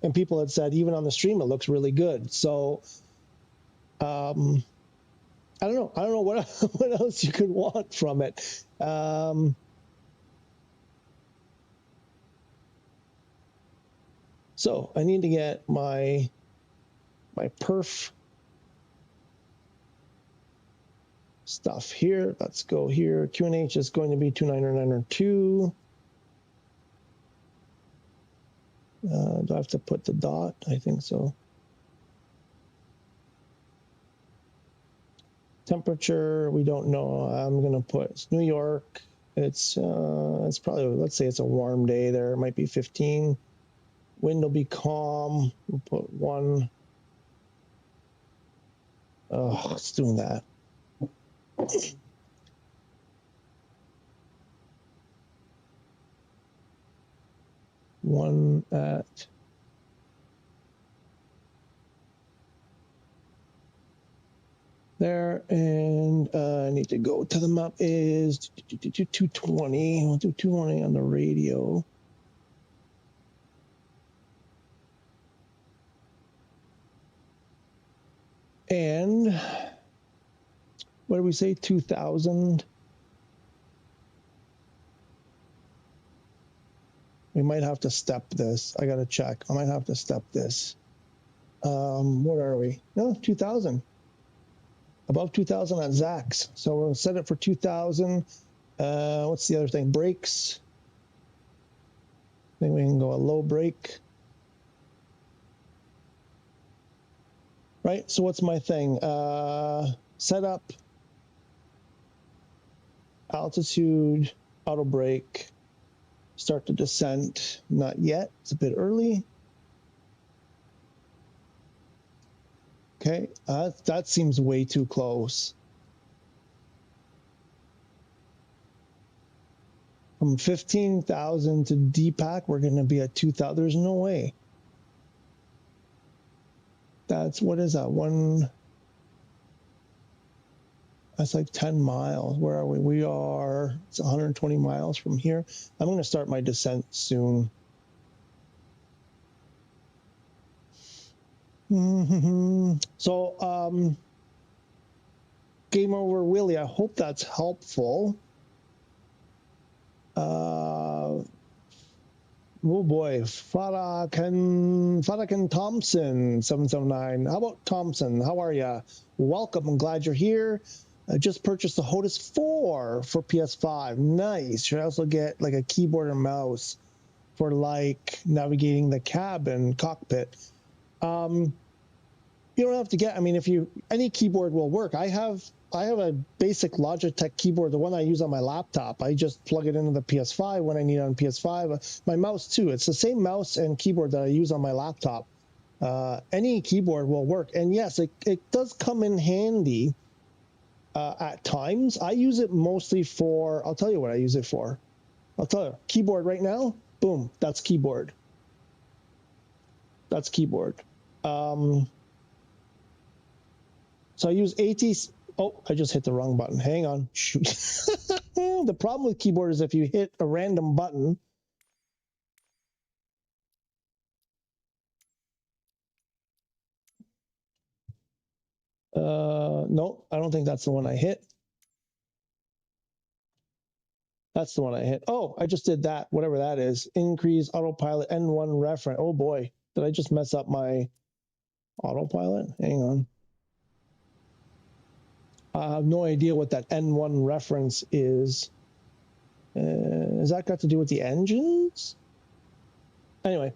and people had said even on the stream, it looks really good. So, I don't know what what else you could want from it. So I need to get my perf stuff here. Let's go here. QNH is going to be 29902. Do I have to put the dot? I think so. Temperature, we don't know. I'm gonna put it's New York. It's probably, let's say it's a warm day there. It might be 15. Wind will be calm. We'll put 1. Oh, it's doing that. One at there, and I need to go to the map is 220. We'll do 220 on the radio. And what do we say? 2,000. We might have to step this. I gotta check. I might have to step this. What are we? No, 2,000. Above 2,000 at Zach's. So we'll set it for 2,000. What's the other thing? Brakes. I think we can go a low brake. Right, so what's my thing? Setup, altitude, auto brake, start the descent. Not yet, it's a bit early. Okay, that seems way too close. From 15,000 to DPAC, we're gonna be at 2,000. There's no way. That's, what is that? That's like 10 miles. Where are we? It's 120 miles from here. I'm going to start my descent soon. So, Game Over Willie, I hope that's helpful. Oh boy, Farakan Thompson 779. How about Thompson? How are ya? Welcome. I'm glad you're here. I just purchased the HOTAS 4 for PS5. Nice. Should I also get like a keyboard and mouse for like navigating the cabin cockpit? You don't have to get. I mean, any keyboard will work. I have a basic Logitech keyboard, the one I use on my laptop. I just plug it into the PS5 when I need it on PS5. My mouse too. It's the same mouse and keyboard that I use on my laptop. Any keyboard will work. And yes, it does come in handy at times. I use it mostly for, I'll tell you what I use it for. I'll tell you, keyboard right now, boom, that's keyboard. That's keyboard. So I use AT. Oh, I just hit the wrong button. Hang on. Shoot. The problem with keyboard is if you hit a random button, no, I don't think that's the one I hit. That's the one I hit. Oh, I just did that, whatever that is. Increase autopilot N1 reference. Oh boy, did I just mess up my autopilot? Hang on. I have no idea what that N1 reference is. Has that got to do with the engines? Anyway,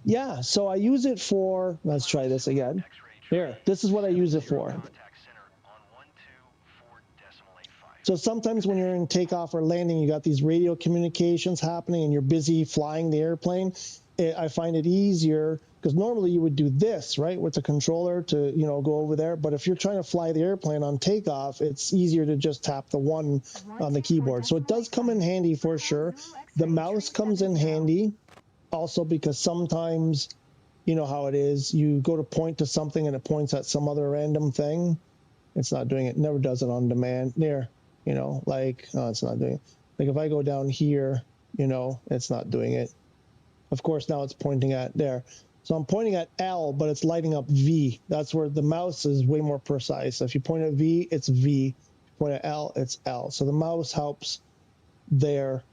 yeah, so I use it for, let's try this again. Here, this is what I use it for. So sometimes when you're in takeoff or landing, you got these radio communications happening and you're busy flying the airplane. I find it easier because normally you would do this, right, with the controller to, you know, go over there. But if you're trying to fly the airplane on takeoff, it's easier to just tap the one on the keyboard. So it does come in handy for sure. The mouse comes in handy also because sometimes, you know how it is, you go to point to something and it points at some other random thing. It's not doing it. Never does it on demand. There. You know, like, oh, it's not doing it. Like if I go down here, you know, it's not doing it. Of course, now it's pointing at there. So I'm pointing at L, but it's lighting up V. That's where the mouse is way more precise. If you point at V, it's V. If you point at L, it's L. So the mouse helps there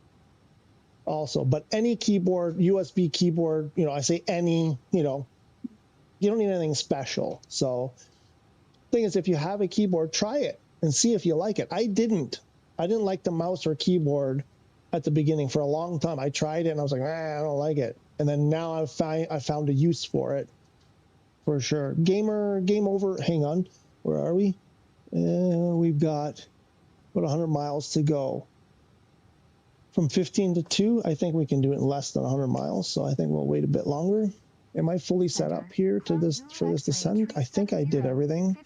also. But any keyboard, USB keyboard, you know, I say any, you know, you don't need anything special. So the thing is, if you have a keyboard, try it and see if you like it. I didn't like the mouse or keyboard at the beginning for a long time. I tried it and I was like, I don't like it. And then now I found a use for it, for sure. Game over. Hang on, where are we? We've got about 100 miles to go. From 15 to 2, I think we can do it in less than 100 miles. So I think we'll wait a bit longer. Am I fully set up here to this for this descent? I think I did everything.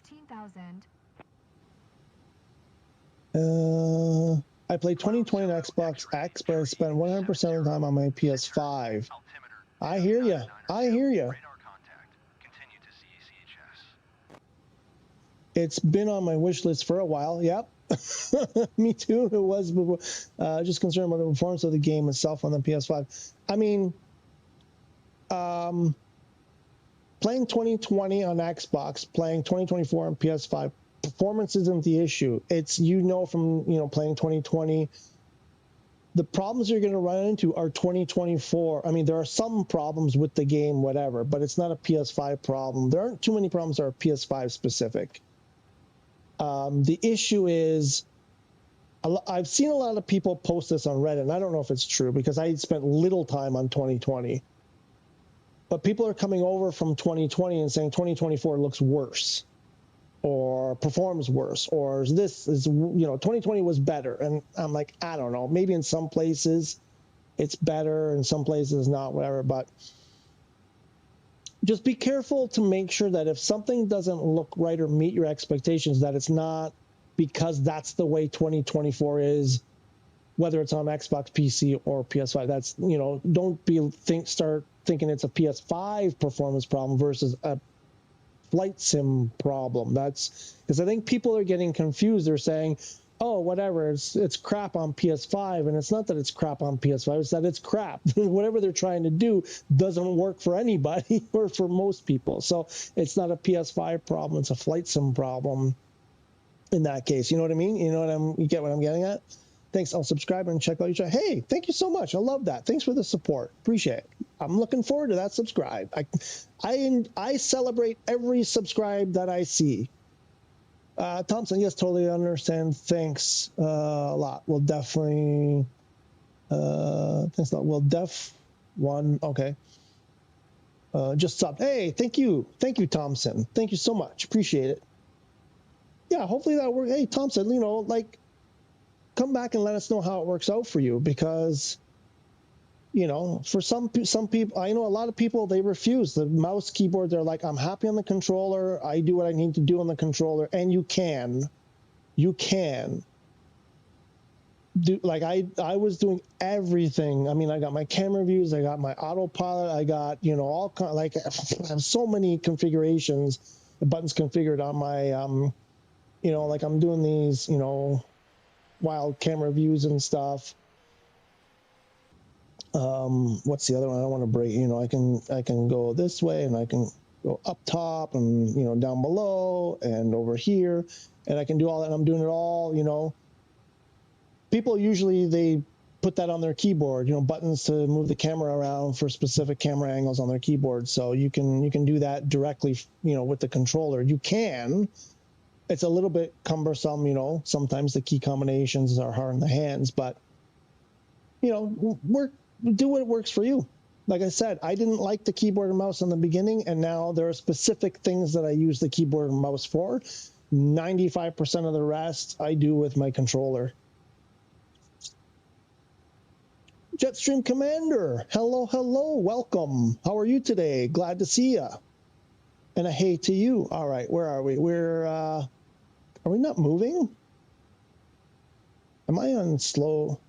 I played 2020 on Xbox X, but I spent 100% of the time on my PS5. I hear you. I hear you. It's been on my wish list for a while. Yep. Me too. It was before. Just concerned about the performance of the game itself on the PS5. I mean, playing 2020 on Xbox, playing 2024 on PS5, performance isn't the issue. It's, you know, from, you know, playing 2020, the problems you're going to run into are 2024. I mean, there are some problems with the game, whatever, but it's not a PS5 problem. There aren't too many problems that are PS5 specific. The issue is, I've seen a lot of people post this on Reddit, and I don't know if it's true because I spent little time on 2020. But people are coming over from 2020 and saying 2024 looks worse or performs worse, or this is, you know, 2020 was better. And I'm like, I don't know, maybe in some places it's better, in some places not, whatever. But just be careful to make sure that if something doesn't look right or meet your expectations, that it's not because that's the way 2024 is, whether it's on Xbox, PC, or PS5. That's, you know, don't start thinking it's a PS5 performance problem versus a flight sim problem. That's because I think people are getting confused. They're saying, oh, whatever, it's crap on PS5, and it's not that it's crap on PS5, it's that it's crap. Whatever they're trying to do doesn't work for anybody or for most people. So it's not a PS5 problem, it's a flight sim problem in that case. You know what I mean? You get what I'm getting at? Thanks. I'll subscribe and check out your channel. Hey, thank you so much. I love that. Thanks for the support. Appreciate it. I'm looking forward to that subscribe. I celebrate every subscribe that I see. Thompson, yes, totally understand. Thanks a lot. We'll definitely. Thanks a lot. We'll one. Okay. Just subbed. Hey, thank you, Thompson. Thank you so much. Appreciate it. Yeah, hopefully that works. Hey, Thompson, you know, like, come back and let us know how it works out for you, because, you know, for some people, I know a lot of people, they refuse the mouse keyboard. They're like, I'm happy on the controller. I do what I need to do on the controller. And you can do, like I was doing everything. I mean, I got my camera views, I got my autopilot, I got, you know, all kind, like I have so many configurations, the buttons configured on my, you know, like I'm doing these, you know, wild camera views and stuff. What's the other one? I don't want to break, you know, I can go this way and I can go up top and, you know, down below and over here, and I can do all that. And I'm doing it all, you know. People usually, they put that on their keyboard, you know, buttons to move the camera around for specific camera angles on their keyboard. So you can do that directly, you know, with the controller. You can. It's a little bit cumbersome, you know. Sometimes the key combinations are hard in the hands, but, you know, do what works for you. Like I said, I didn't like the keyboard and mouse in the beginning, and now there are specific things that I use the keyboard and mouse for. 95% of the rest I do with my controller. Jetstream Commander, hello, welcome. How are you today? Glad to see you. And a hey to you. All right, where are we? Are we not moving? Am I on slow?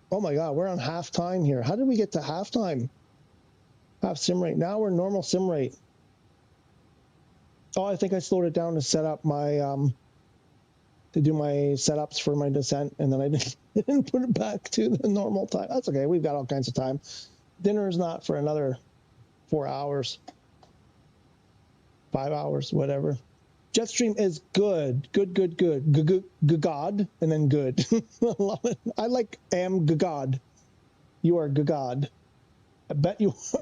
Oh my God, we're on half time here. How did we get to halftime? Half sim rate. Now we're normal sim rate. Oh, I think I slowed it down to set up my, to do my setups for my descent, and then I didn't put it back to the normal time. That's okay, we've got all kinds of time. Dinner's not for another 4 hours. 5 hours, whatever. Jetstream is good. Good. God, and then good. I love it. I like am God. You are God. I bet you are.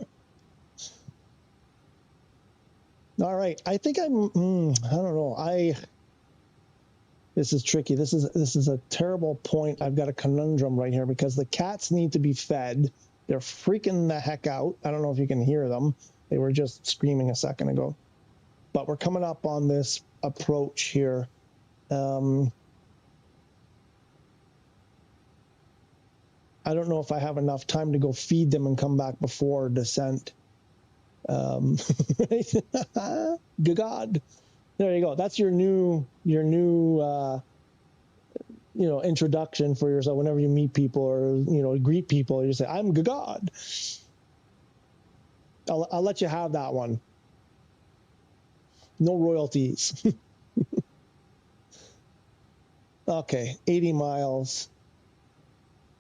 All right. I think I don't know. This is tricky. This is a terrible point. I've got a conundrum right here because the cats need to be fed. They're freaking the heck out. I don't know if you can hear them. They were just screaming a second ago. But we're coming up on this approach here. I don't know if I have enough time to go feed them and come back before descent. God, there you go. That's your new you know, introduction for yourself. Whenever you meet people or, you know, greet people, you say, "I'm God." I'll let you have that one. No royalties. Okay, 80 miles.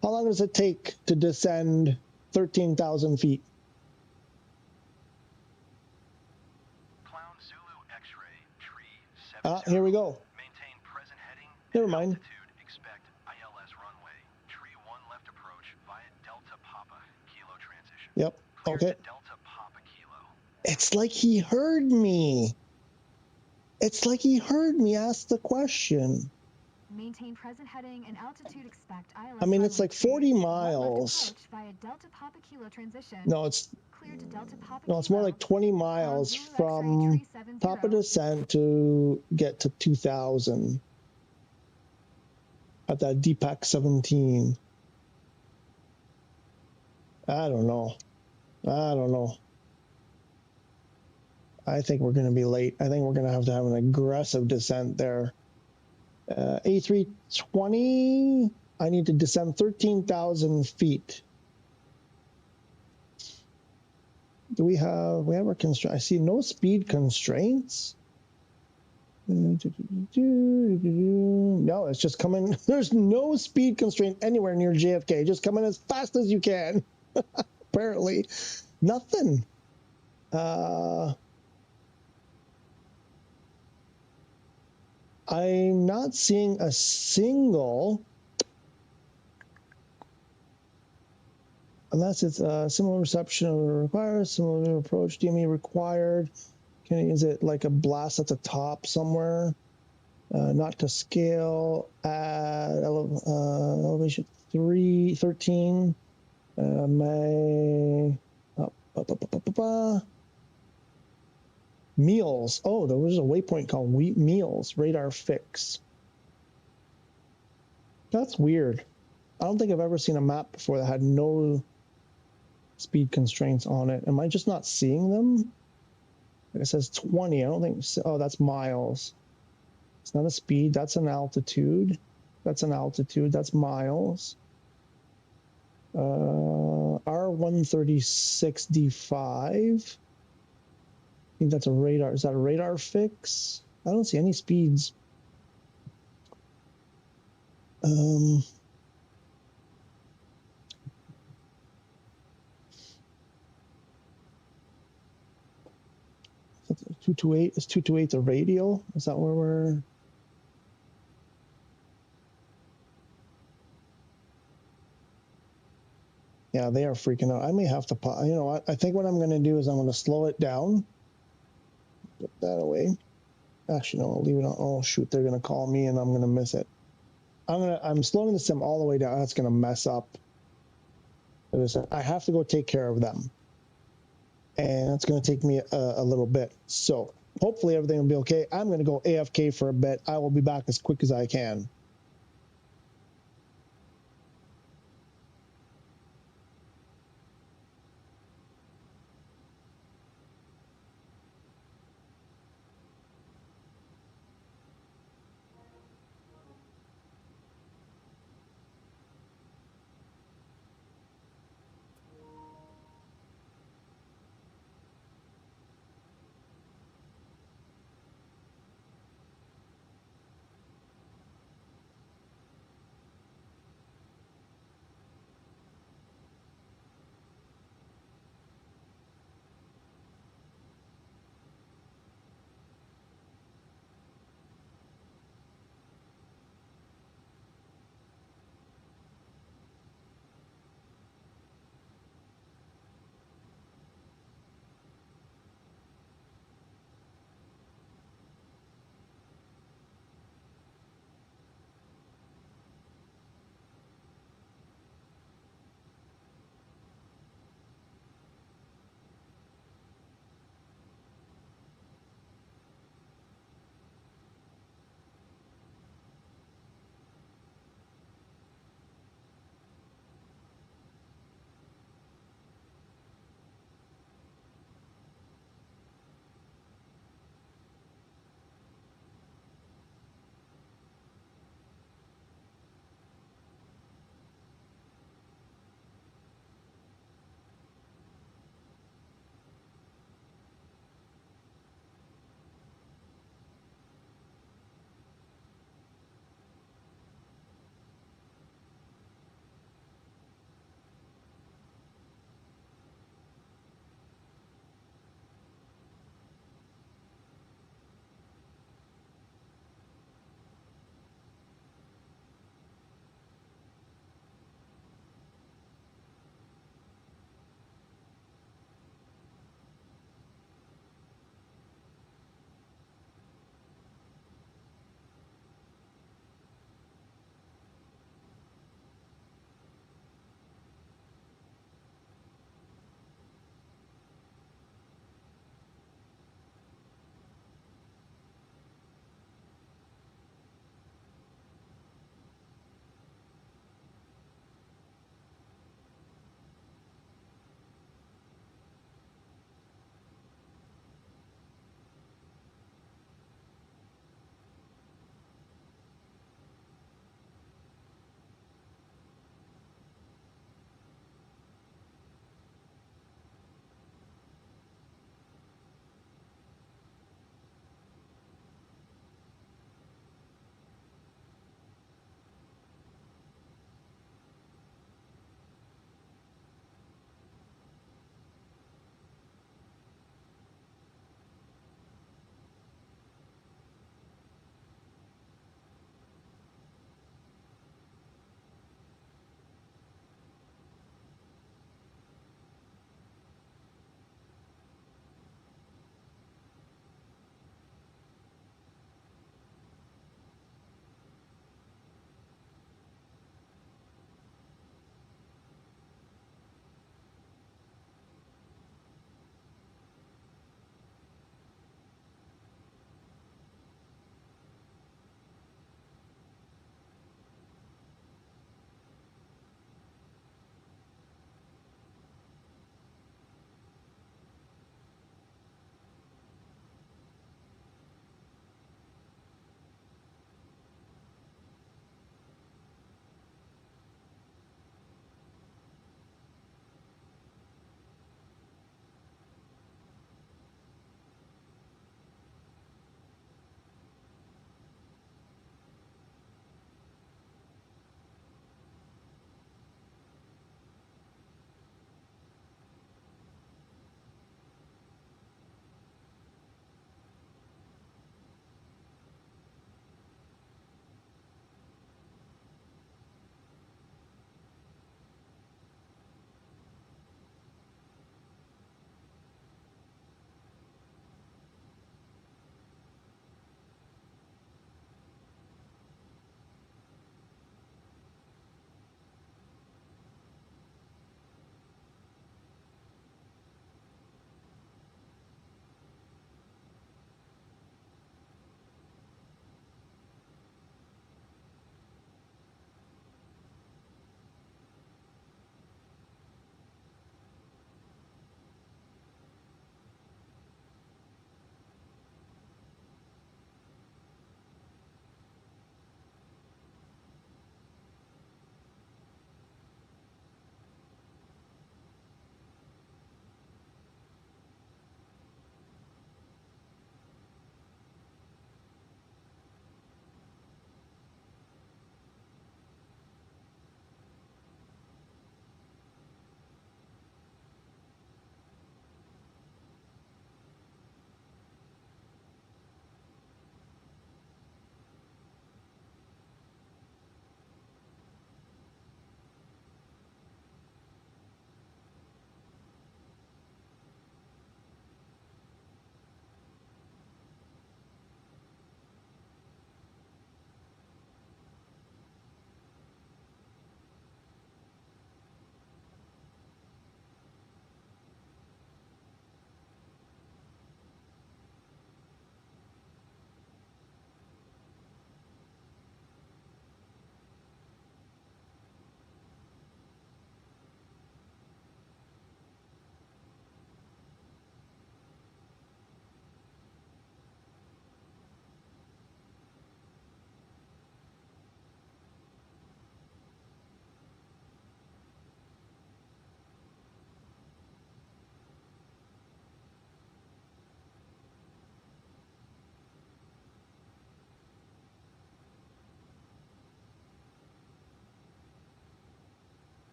How long does it take to descend 13,000 feet? Clown Zulu X-ray, tree 70. Here we go. Maintain present heading. Never mind. Altitude, expect ILS runway. Tree 1 left approach via Delta Papa, Kilo transition. Yep, Clear okay. to Delta Papa Kilo. It's like he heard me. It's like he heard me ask the question. Maintain present heading and altitude, expect ILS. I mean, it's like 40 Left miles. approach via Delta Papa Kilo transition. No, it's Clear to Delta Papa no, it's more Kilo. like 20 miles Zulu X-ray from tree 70. top of descent to get to 2,000 at that DPAC 17. I don't know. I think we're going to be late. I think we're going to have an aggressive descent there. A320, I need to descend 13,000 feet. Do we have our constraint? I see no speed constraints. No, it's just coming. There's no speed constraint anywhere near JFK. Just come in as fast as you can. Apparently, nothing. I'm not seeing a single, unless it's similar reception required, similar approach, DME required. Is it like a blast at the top somewhere? Not to scale at elevation 13. Meals. Oh, there was a waypoint called Meals, radar fix. That's weird. I don't think I've ever seen a map before that had no speed constraints on it. Am I just not seeing them? It says 20. I don't think. Oh, that's miles. It's not a speed. That's an altitude. That's an altitude. That's miles. R136D5. I think that's a radar. Is that a radar fix? I don't see any speeds. Is 228 the radial? Is that where we're? Yeah, they are freaking out. I may have to, you know what? I think what I'm going to do is I'm going to slow it down. Put that away. Actually, no, I'll leave it on. Oh, shoot, they're going to call me and I'm going to miss it. I'm slowing the sim all the way down. That's going to mess up. I have to go take care of them. And it's going to take me a little bit. So hopefully everything will be okay. I'm going to go AFK for a bit. I will be back as quick as I can.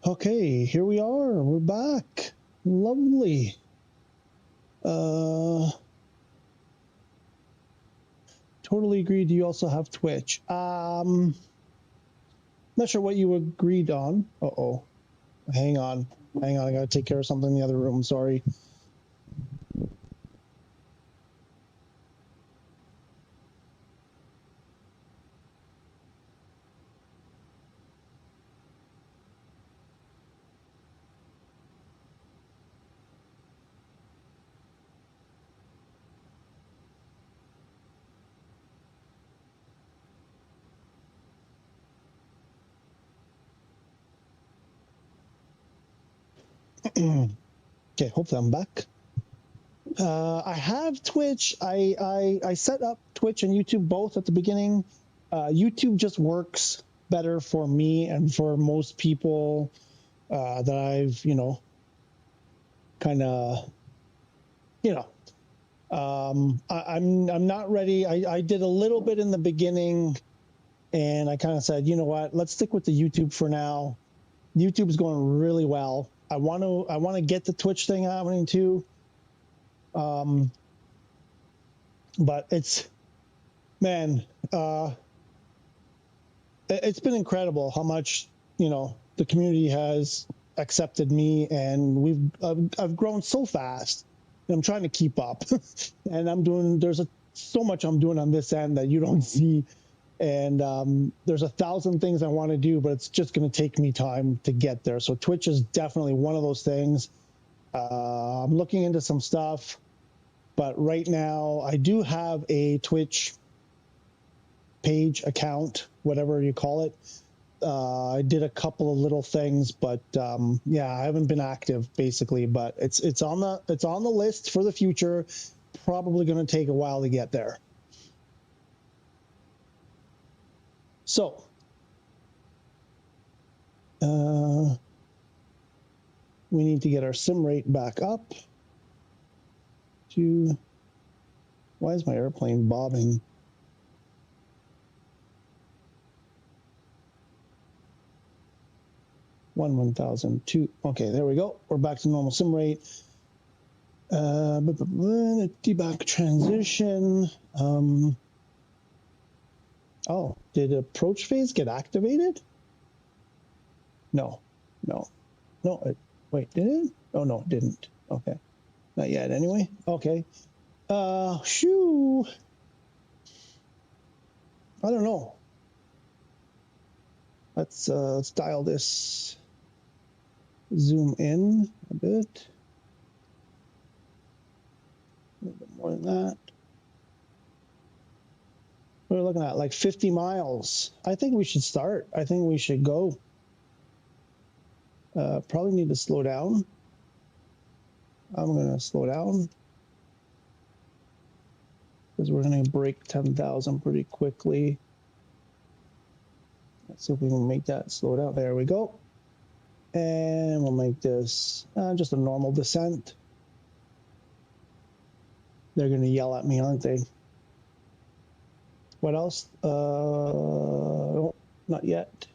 Okay, here we are. We're back. Lovely. Totally agreed. You also have Twitch. Not sure what you agreed on. Uh-oh. Hang on. I gotta take care of something in the other room. Sorry. Okay, hopefully I'm back. I have Twitch. I set up Twitch and YouTube both at the beginning. YouTube just works better for me and for most people that I've, kind of, I'm not ready. I did a little bit in the beginning, and I kind of said, you know what, let's stick with the YouTube for now. YouTube's going really well. I want to get the Twitch thing happening too. But it's, man, it's been incredible how much, the community has accepted me, and I've grown so fast, and I'm trying to keep up. And there's so much I'm doing on this end that you don't see. And there's 1,000 things I want to do, but it's just going to take me time to get there. So Twitch is definitely one of those things. I'm looking into some stuff, but right now I do have a Twitch page, account, whatever you call it. I did a couple of little things, but yeah, I haven't been active basically, but it's on the list for the future. Probably going to take a while to get there. So we need to get our sim rate back up to, why is my airplane bobbing? $1,002. Okay, there we go. We're back to normal sim rate. Debug transition. Oh, did approach phase get activated? No. Wait, did it? Oh, no, it didn't. Okay. Not yet anyway. Okay. Shoo. I don't know. Let's dial this, zoom in a bit. A little bit more than that. We're looking at like 50 miles. I think we should start. I think we should go. Probably need to slow down. I'm going to slow down because we're going to break 10,000 pretty quickly. Let's see if we can make that slow down. There we go. And we'll make this just a normal descent. They're going to yell at me, aren't they? What else? Oh, not yet.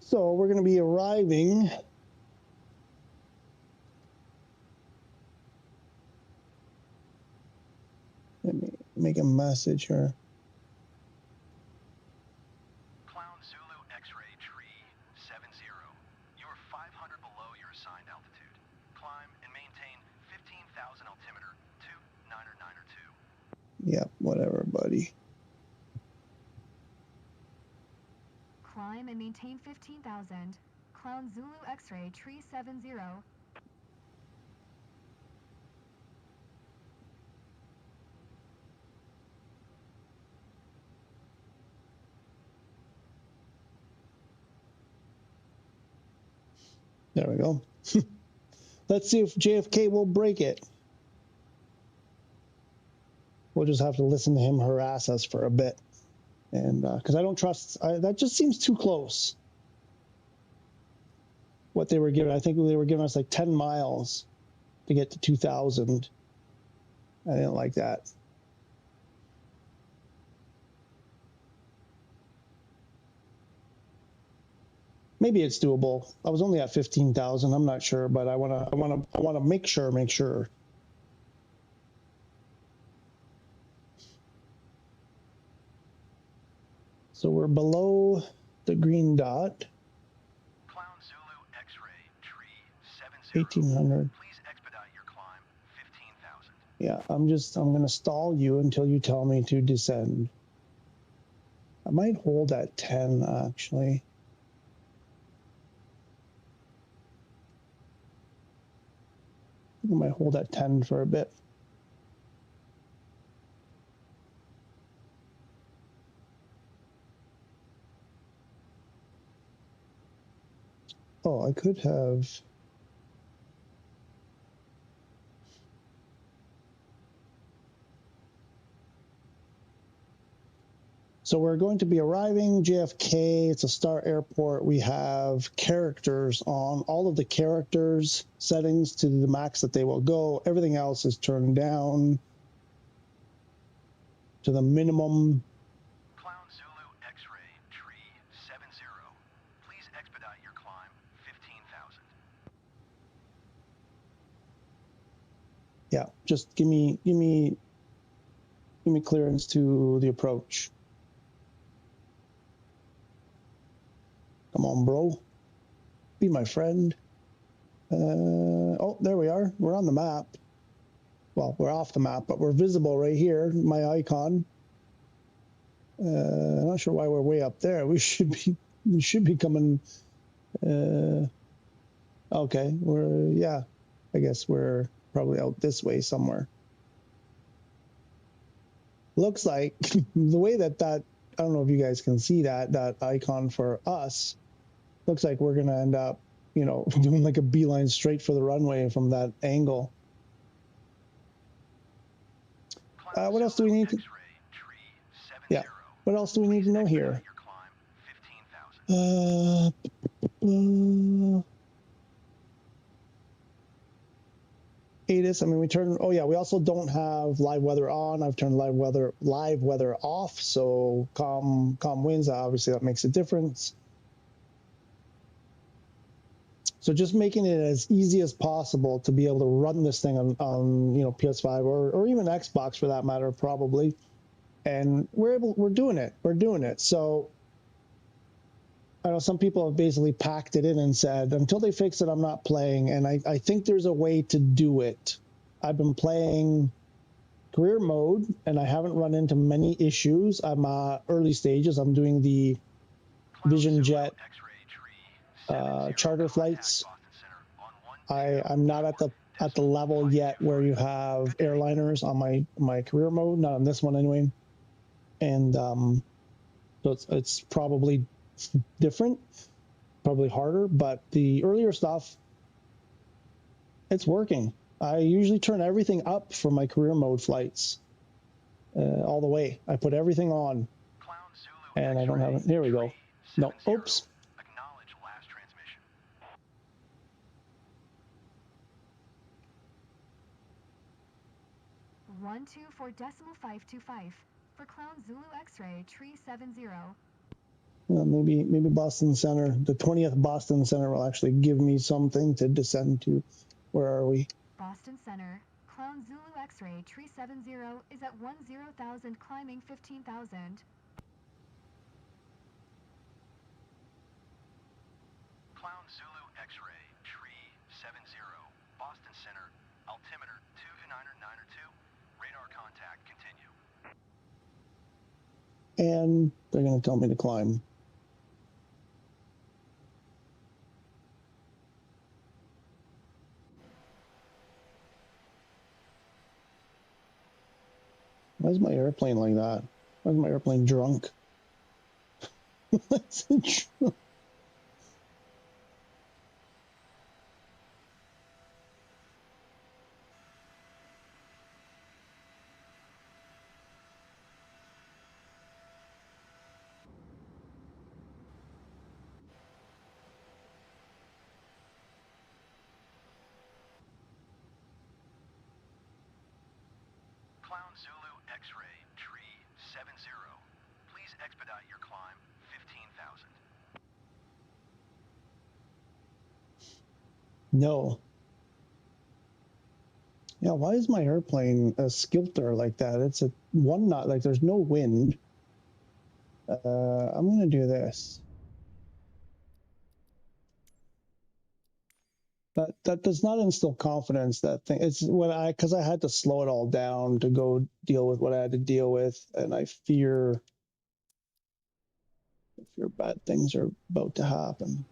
So we're going to be arriving. Let me make a message here. Clown Zulu X-ray tree 70. You're 500 below your assigned altitude. Climb and maintain 15,000 altimeter 29902. Yep, whatever, buddy. Climb and maintain 15,000. Clown Zulu X-ray tree 70. There we go. Let's see if JFK will break it. We'll just have to listen to him harass us for a bit. And because I don't trust, that just seems too close. What they were giving, I think they were giving us like 10 miles to get to 2,000. I didn't like that. Maybe it's doable. I was only at 15,000. I'm not sure, but I wanna make sure. So we're below the green dot. Clown Zulu X-ray tree 70. 1,800. Please expedite your climb 15,000. Yeah, I'm gonna stall you until you tell me to descend. I might hold at 10 actually. I might hold at 10 for a bit. Oh, I could have. So we're going to be arriving JFK. It's a star airport. We have characters on. All of the characters settings to the max that they will go. Everything else is turned down to the minimum. Clown Zulu X-ray tree 70. Please expedite your climb 15,000. Yeah, just give me clearance to the approach. Come on, bro. Be my friend. Oh, there we are. We're on the map. Well, we're off the map, but we're visible right here. My icon. I'm not sure why we're way up there. We should be coming. Okay, yeah. I guess we're probably out this way somewhere. Looks like the way that I don't know if you guys can see that icon for us. Looks like we're gonna end up, you know, doing like a beeline straight for the runway from that angle. What else do we need to? Yeah. What else do we need to know here? ATIS. I mean, we turn. Oh yeah, we also don't have live weather on. I've turned live weather off. So calm winds. Obviously, that makes a difference. So just making it as easy as possible to be able to run this thing on you know, PS5 or even Xbox for that matter, probably. And we're doing it. So I know some people have basically packed it in and said, until they fix it, I'm not playing. And I think there's a way to do it. I've been playing career mode and I haven't run into many issues. I'm early stages. I'm doing the Vision Jet charter flights. I'm not at the level yet where you have airliners on my career mode, not on this one anyway. And so it's probably different, probably harder, but the earlier stuff, it's working. I usually turn everything up for my career mode flights all the way. I put everything on, and I don't have it. Here we go. No, oops. 124.525 for Clown Zulu X-ray tree 70. Maybe Boston Center, the 20th Boston Center will actually give me something to descend to. Where are we? Boston Center, Clown Zulu X-ray tree 70 is at 10,000 climbing 15,000. Clown Zulu X-ray tree 70. Boston Center, altimeter 2992. Radar contact continue. And they're going to tell me to climb. Why is my airplane like that? Why is my airplane drunk? What's it drunk? expedite your climb, 15,000. No. Yeah, why is my airplane a skilter like that? It's a one knot, like there's no wind. I'm gonna do this. That does not instill confidence. That thing. It's when because I had to slow it all down to go deal with what I had to deal with, and I fear bad things are about to happen.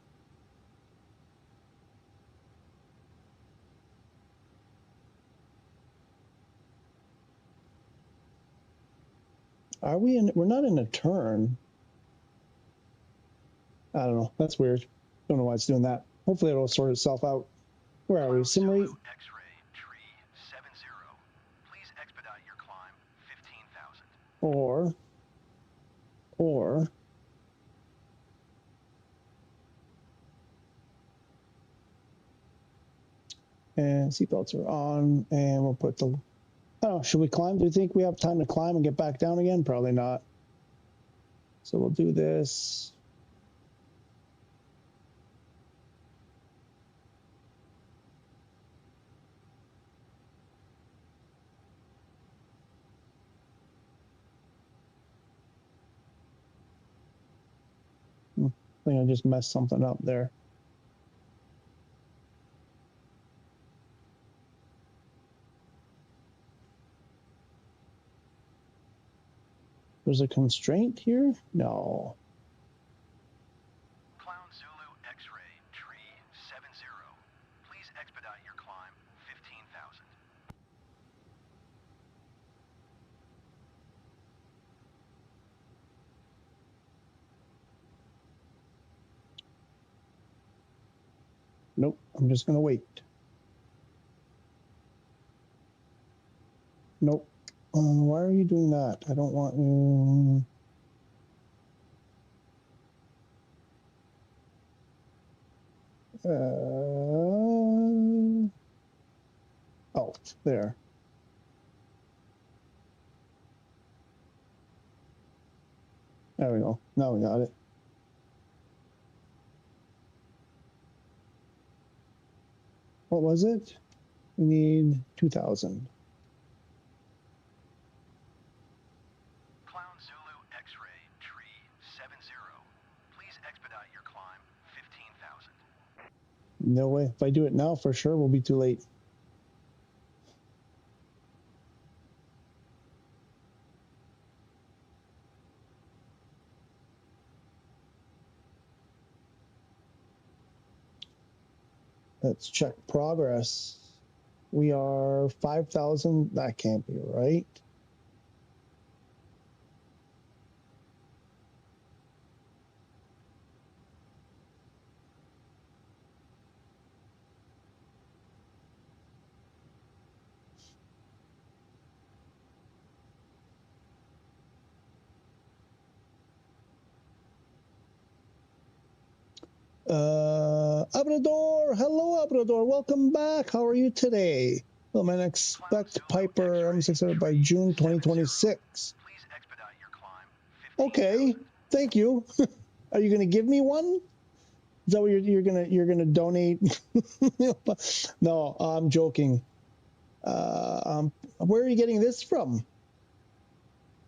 Are we in? We're not in a turn. I don't know. That's weird. Don't know why it's doing that. Hopefully it'll sort itself out. Where are we? Sim rate? X-ray, tree 70. Please expedite your climb, 15,000. Or and seatbelts are on, and we'll put the. Oh, should we climb? Do you think we have time to climb and get back down again? Probably not. So we'll do this. I think I just messed something up there. There's a constraint here? No. Clown Zulu X-ray, tree 70. Please expedite your climb, 15,000. Nope. I'm just gonna wait. Nope. Why are you doing that? I don't want you. Oh, there. There we go. Now we got it. What was it? We need 2,000. Clown Zulu X-ray, tree 70. Please expedite your climb, 15,000. No way. If I do it now, for sure, we'll be too late. Let's check progress. We are 5,000. That can't be right. Abrador, hello Abrador, welcome back. How are you today? Well, man, expect Piper M600 by June 2026. Please expedite your climb, 15,000. Okay, thank you. Are you going to give me one? Is that what you're gonna donate? No, I'm joking. Where are you getting this from?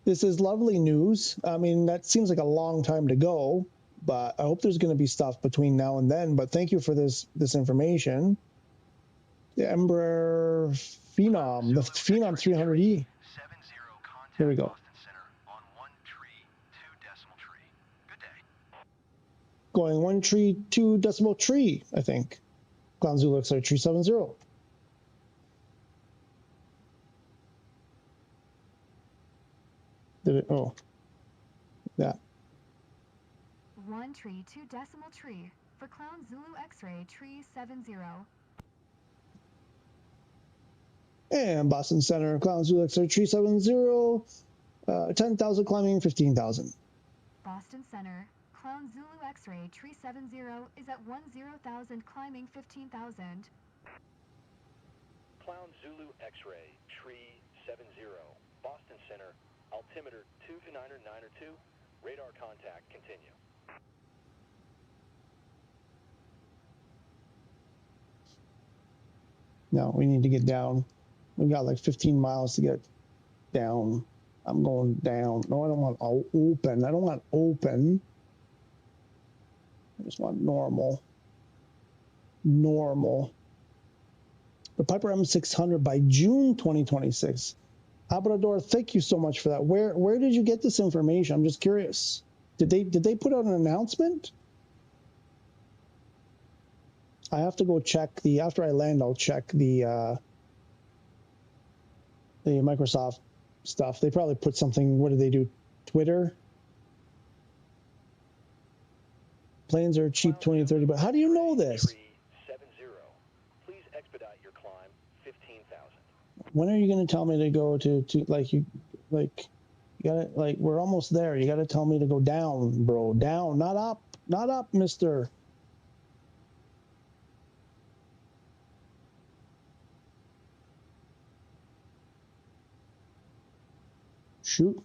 This is lovely news. I mean, that seems like a long time to go, but I hope there's going to be stuff between now and then. But thank you for this information. The Embraer Phenom, the Phenom 300E. Here we go. Going 1 tree, 2 decimal tree, I think. Clown Zulu X-ray tree 70. Did it? Oh, that. 1 tree, 2 decimal tree for Clown Zulu X-ray tree 70. And Boston Center, Clown Zulu X-ray tree 70. 10,000 climbing, 15,000. Boston Center, Clown Zulu X-ray tree 70 is at 10,000 climbing 15,000. Clown Zulu X-ray, tree 70. Boston Center, altimeter 2992, Radar contact, continue. No, we need to get down. We've got like 15 miles to get down. I'm going down. No, I don't want open. I don't want open. I just want normal. Normal. The Piper M600 by June 2026. Abrador, thank you so much for that. Where did you get this information? I'm just curious. Did they put out an announcement? I have to go check the, after I land, I'll check the Microsoft stuff. They probably put something, what did they do? Twitter? Planes are cheap, 20 to 30, but how do you know this? 70. Please expedite your climb, 15,000. When are you going to tell me to go to like, you gotta, like, we're almost there. You got to tell me to go down, bro. Down, not up, mister. Shoot.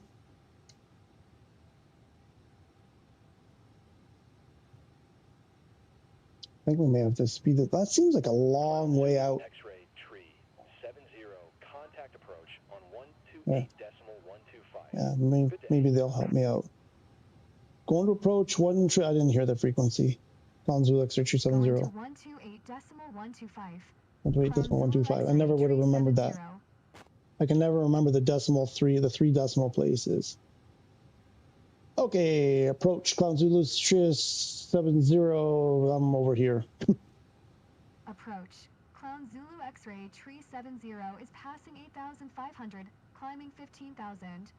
I think we may have to speed it. That seems like a long way out. X-ray tree 70. Contact approach on 128.125. Yeah, maybe they'll help me out. Going to approach 1. I didn't hear the frequency. Clown Zulu X-ray 270. Going to 128.125. 128.125. I never would have remembered that. I can never remember the decimal 3, the 3 decimal places. Okay, approach Clown Zulu 70. I'm over here. Approach. Clown Zulu X-ray tree 70 is passing 8,500, climbing 15,000.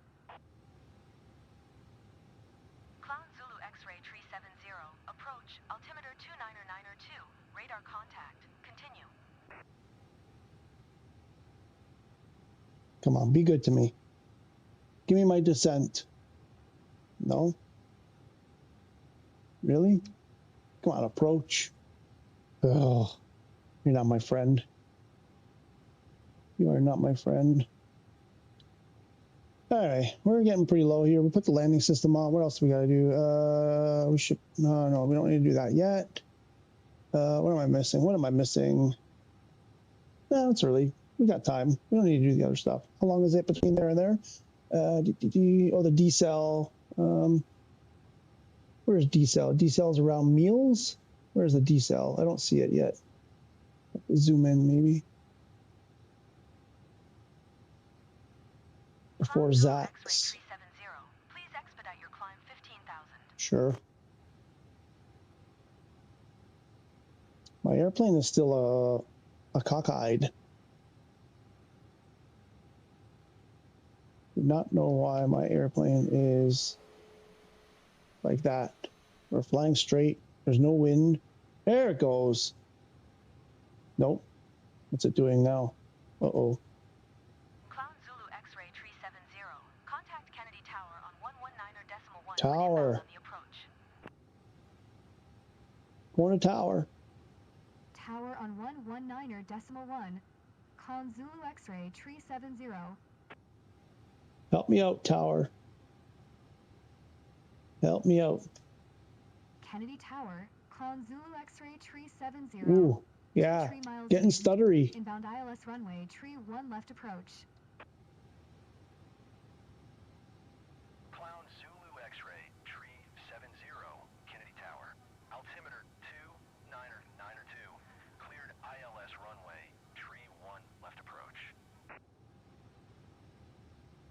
Clown Zulu X-ray tree 70. Approach. Altimeter 299er2. Radar contact. Continue. Come on, be good to me. Give me my descent. No? Really? Come on, approach. Oh, you're not my friend. You are not my friend. All right, we're getting pretty low here. We put the landing system on. What else do we got to do? We should. No, we don't need to do that yet. What am I missing? What am I missing? No, it's early. We got time. We don't need to do the other stuff. How long is it between there and there? Oh, the decel. Where's decel? Decel's around meals. Where's the decel? I don't see it yet. Zoom in, maybe. Before Zax. X-ray 370. Please expedite your climb, 15,000. Sure. My airplane is still a cockeyed. Do not know why my airplane is like that. We're flying straight. There's no wind. There it goes. Nope. What's it doing now? Uh-oh. Clown Zulu X-ray tree 70. Contact Kennedy Tower on 119.1. Tower. On the approach. Going to tower. Tower on 119.1. Clown Zulu X-ray tree 70. Help me out, tower. Help me out. Kennedy Tower, Clown Zulu X-ray tree 70. Ooh, yeah. 3 miles Getting east. stuttery. Inbound ILS runway, tree 1 left approach. Clown Zulu X-ray tree 70. Kennedy Tower. Altimeter 299er2. Cleared ILS runway. Tree 1 left approach.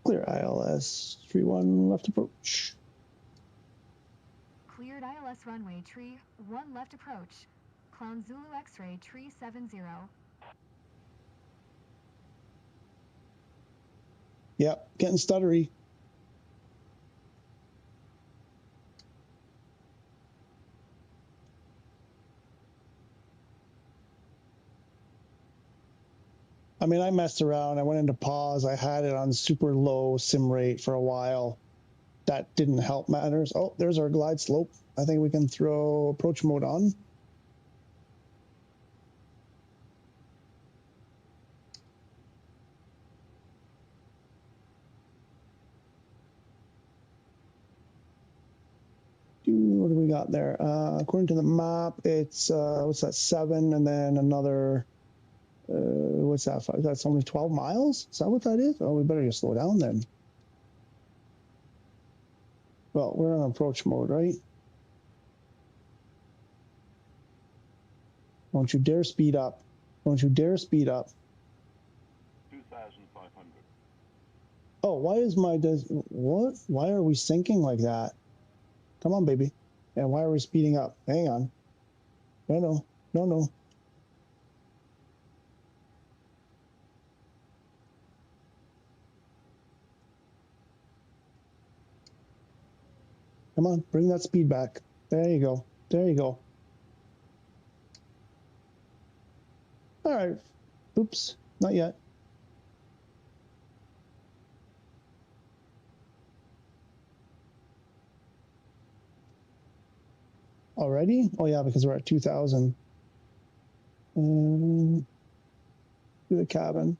Clear ILS 31 left approach. Cleared ILS runway, tree 1 left approach. Clown Zulu X-ray tree 70. Yep, getting stuttery. I mean, I messed around. I went into pause. I had it on super low sim rate for a while. That didn't help matters. Oh, there's our glide slope. I think we can throw approach mode on. got there? According to the map, it's what's that? 7, and then another. What's that? 5? That's only 12 miles. Is that what that is? Oh, we better just slow down then. Well, we're on approach mode, right? Don't you dare speed up. Don't you dare speed up. 2,500. Oh, why is my what? Why are we sinking like that? Come on, baby. And why are we speeding up? Hang on. No. Come on, bring that speed back. There you go. There you go. All right. Oops, not yet. Already? Oh yeah, because we're at 2,000. Do the cabin.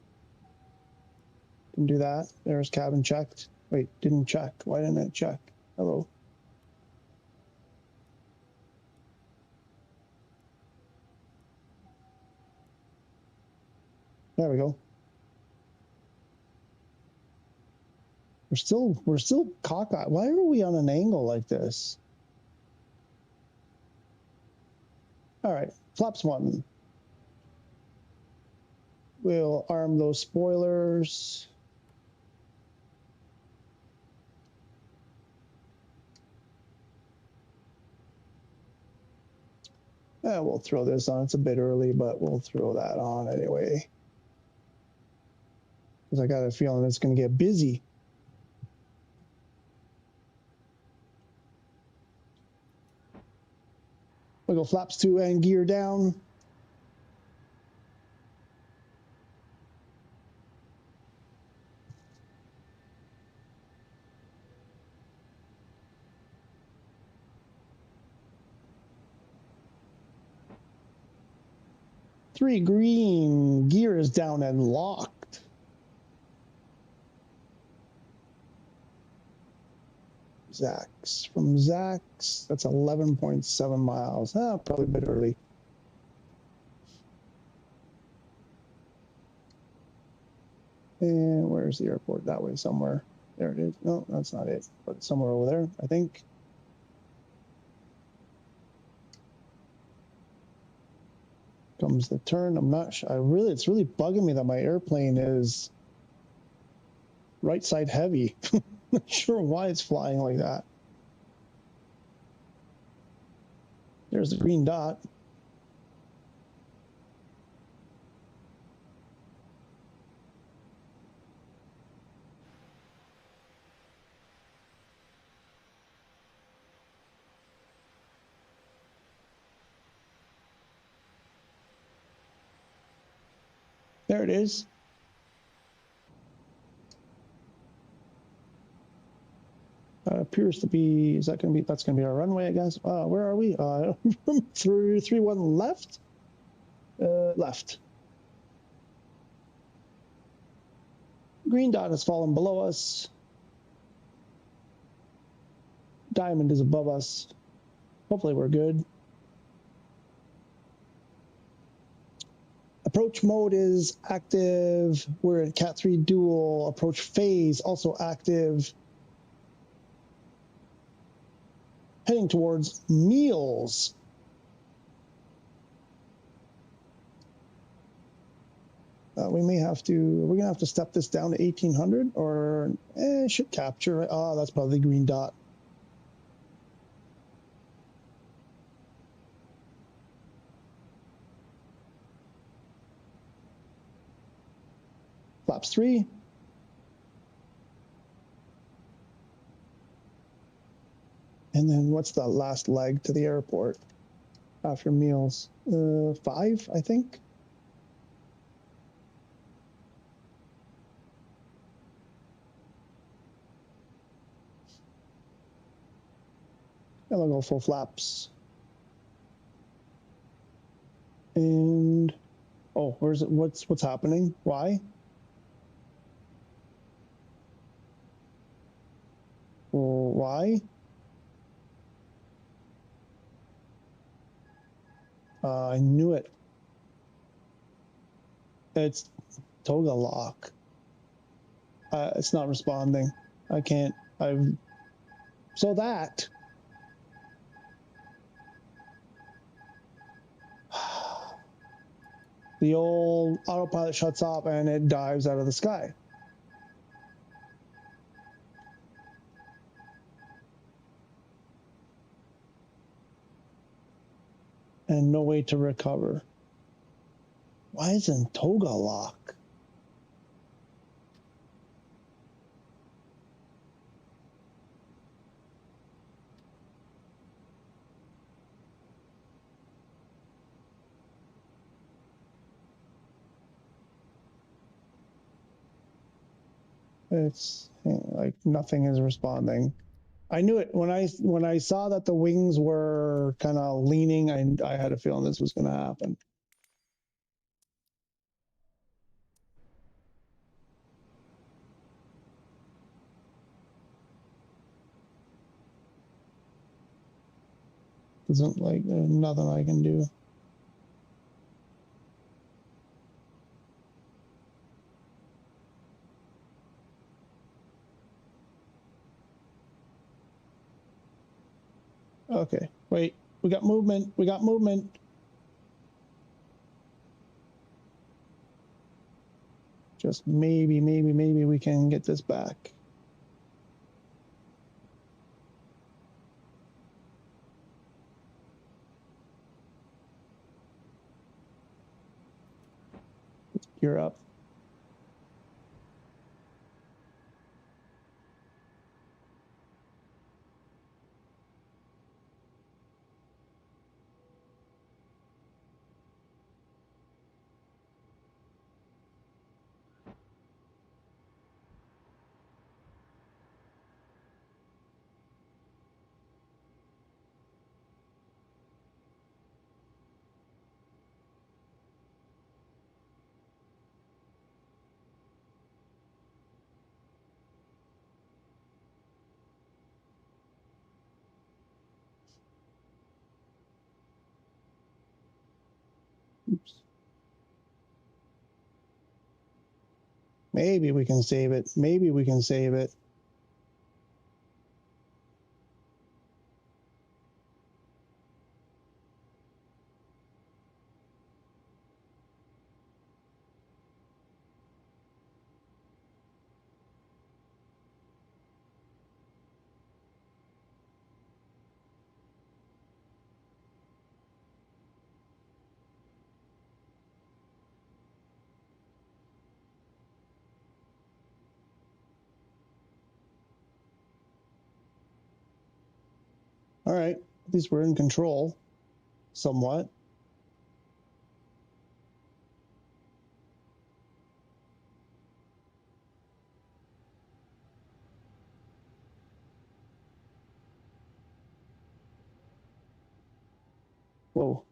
Didn't do that. There's cabin checked. Wait, didn't check. Why didn't it check? Hello. There we go. We're still cockeyed. Why are we on an angle like this? All right, flaps 1. We'll arm those spoilers. Yeah, we'll throw this on. It's a bit early, but we'll throw that on anyway. Because I got a feeling it's going to get busy. We'll go flaps 2 and gear down. Three green, gear is down and locked. Zax, from Zax, that's 11.7 miles. Probably a bit early. And where's the airport? That way somewhere. There it is. No, that's not it, but somewhere over there, I think. Comes the turn. I'm not sure. It's really bugging me that my airplane is right side heavy. Not sure why it's flying like that. There's the green dot. There it is. Appears to be, that's going to be our runway, I guess. Where are we? 3-1 left? Left. Green dot has fallen below us. Diamond is above us. Hopefully we're good. Approach mode is active. We're at Cat 3 dual. Approach phase also active. Heading towards meals. We're going to have to step this down to 1,800 or it should capture. Oh, that's probably the green dot. Flaps 3. And then what's the last leg to the airport after meals? 5, I think. And I'll go full flaps. And oh, where's it? What's happening? Why? Why? I knew it. It's toga lock. It's not responding. I can't. So that. The old autopilot shuts off and it dives out of the sky. And no way to recover. Why isn't toga lock? It's like nothing is responding. I knew it when I saw that the wings were kind of leaning. I had a feeling this was going to happen. Isn't like there's nothing I can do. Okay, wait. We got movement. We got movement. Just maybe we can get this back. You're up. Oops. Maybe we can save it. Maybe we can save it. All right, at least we're in control, somewhat. Whoa.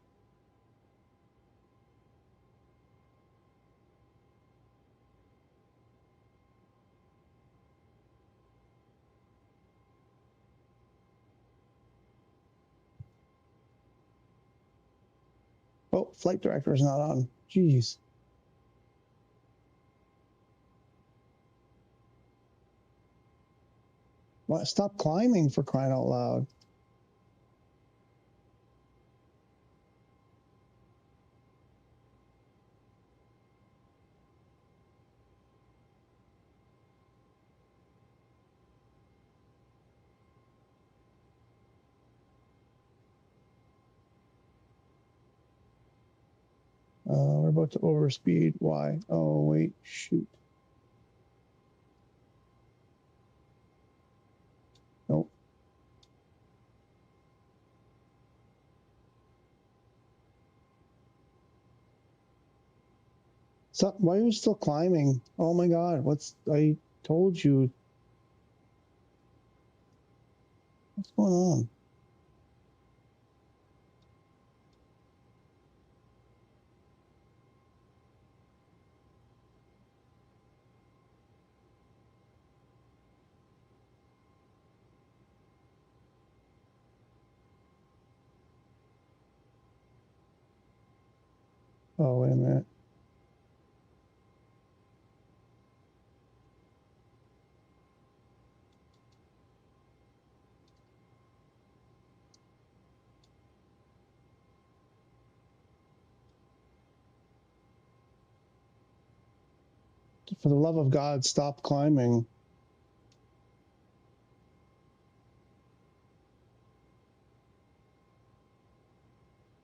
Oh, flight director is not on. Jeez. What? Stop climbing, for crying out loud. We're about to overspeed. Why? Oh, wait, shoot. Nope. So, why are you still climbing? Oh my God, I told you. What's going on? Oh, wait a minute. For the love of God, stop climbing.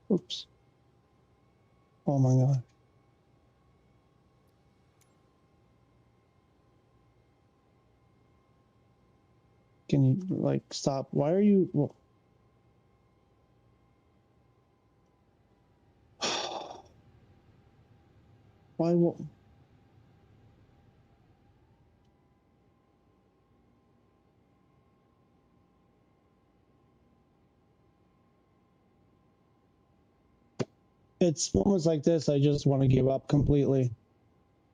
Oops. Oh my God. Can you, like, stop? Why are you... Well, why won't... It's moments like this, I just want to give up completely.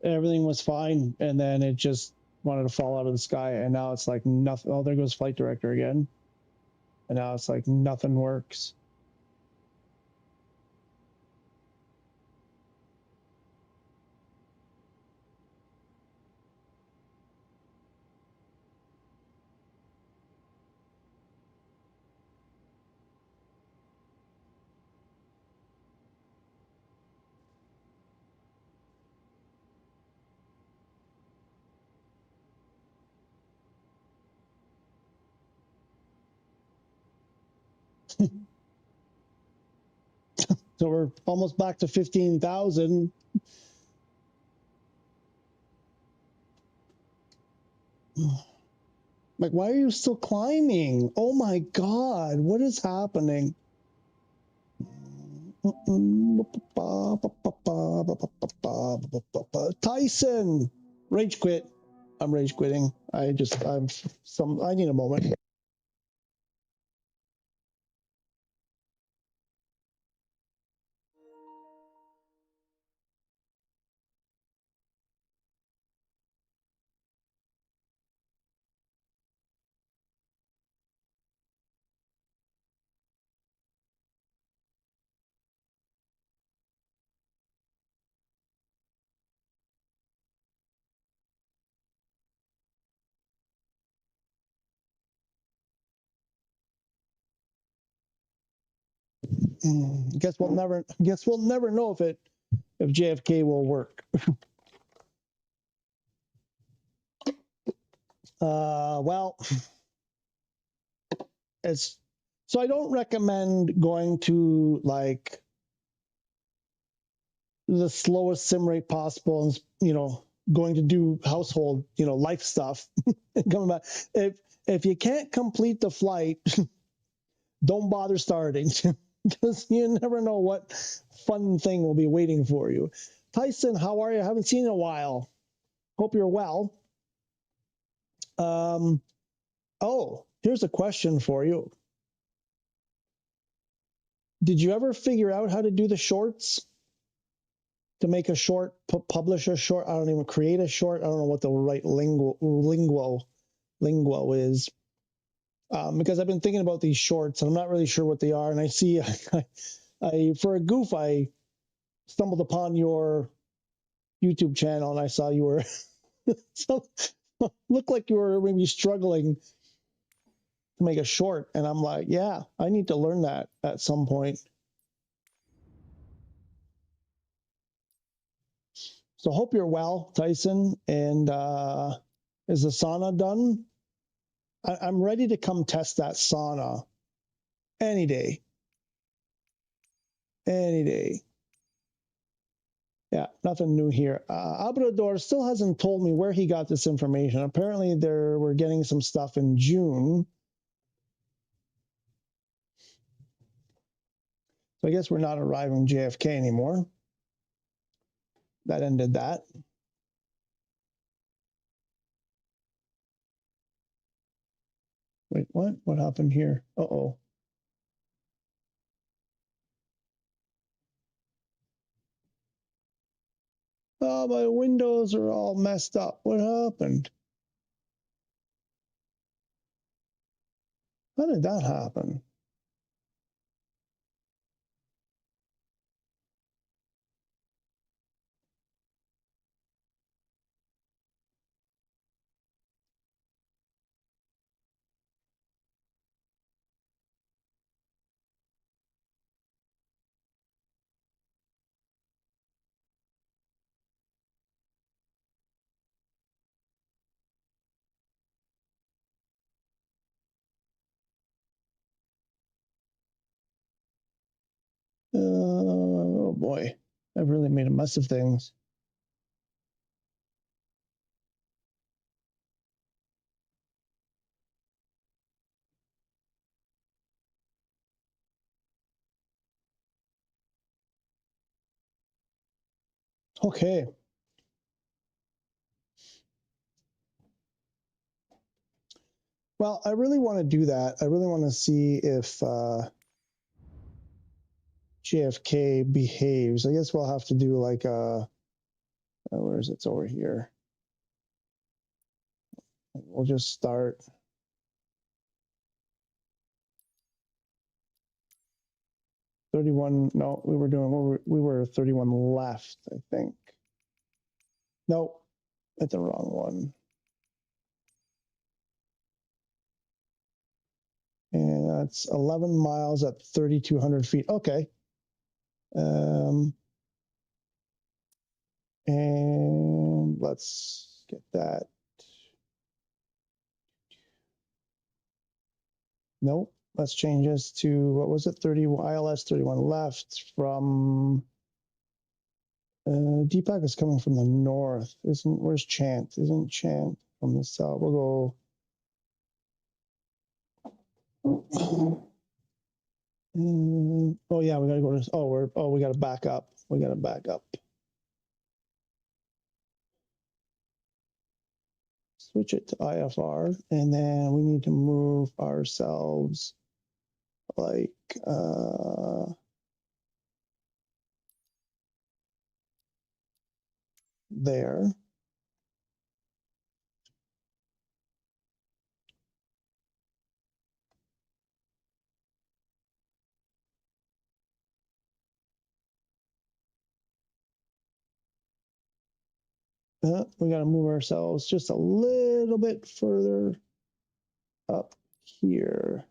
Everything was fine, and then it just wanted to fall out of the sky, and now it's like nothing. Oh, there goes flight director again. And now it's like nothing works. So we're almost back to 15,000. Like, why are you still climbing? Oh my God, what is happening? Tyson, rage quit. I'm rage quitting. I need a moment. Guess we'll never know if JFK will work. Well, so I don't recommend going to like the slowest sim rate possible, and going to do household life stuff and coming back. If you can't complete the flight, don't bother starting, because you never know what fun thing will be waiting for you. Tyson, how are you? I haven't seen you in a while. Hope you're well. Oh, here's a question for you. Did you ever figure out how to do the shorts? To make a short, publish a short, I don't even create a short. I don't know what the right lingo is. Because I've been thinking about these shorts and I'm not really sure what they are. And I see, for a goof, I stumbled upon your YouTube channel and I saw you were, looked like you were maybe struggling to make a short. And I'm like, yeah, I need to learn that at some point. So hope you're well, Tyson. And is the sauna done? I'm ready to come test that sauna any day. Any day. Yeah, nothing new here. Abrador still hasn't told me where he got this information. Apparently, we're getting some stuff in June. So I guess we're not arriving JFK anymore. That ended that. Wait, what? What happened here? Uh-oh. Oh, my windows are all messed up. What happened? How did that happen? Oh boy, I've really made a mess of things. Okay. Well, I really want to do that. I really want to see if JFK behaves. I guess we'll have to do like where is it? It's over here. We'll just start. No, we were 31 left, I think. Nope, that's the wrong one. And that's 11 miles at 3,200 feet. Okay. And let's get that. Nope. Let's change this to, what was it? ILS 31 left from, Deepak is coming from the north. Where's Chant? Isn't Chant from the south? We'll go. Oh yeah, we gotta go to, we gotta back up. We gotta back up. Switch it to IFR, and then we need to move ourselves like there. We got to move ourselves just a little bit further up here.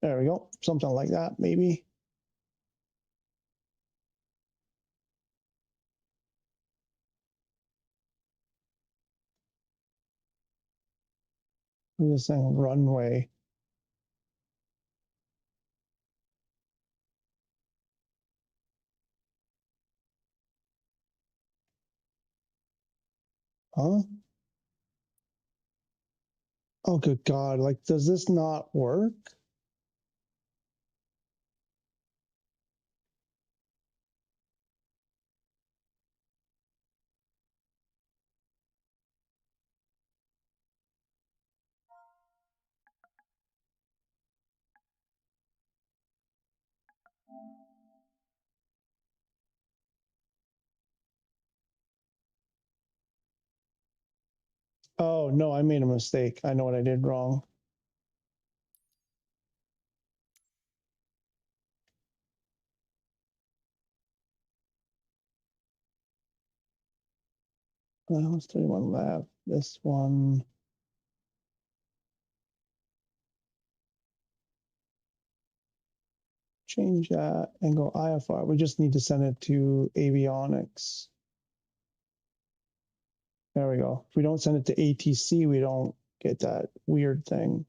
There we go. Something like that, maybe. We're just saying runway. Huh? Oh, good God. Like, does this not work? Oh, no, I made a mistake. I know what I did wrong. Well, it's 31 left. This one. Change that and go IFR. We just need to send it to avionics. There we go. If we don't send it to ATC, we don't get that weird thing.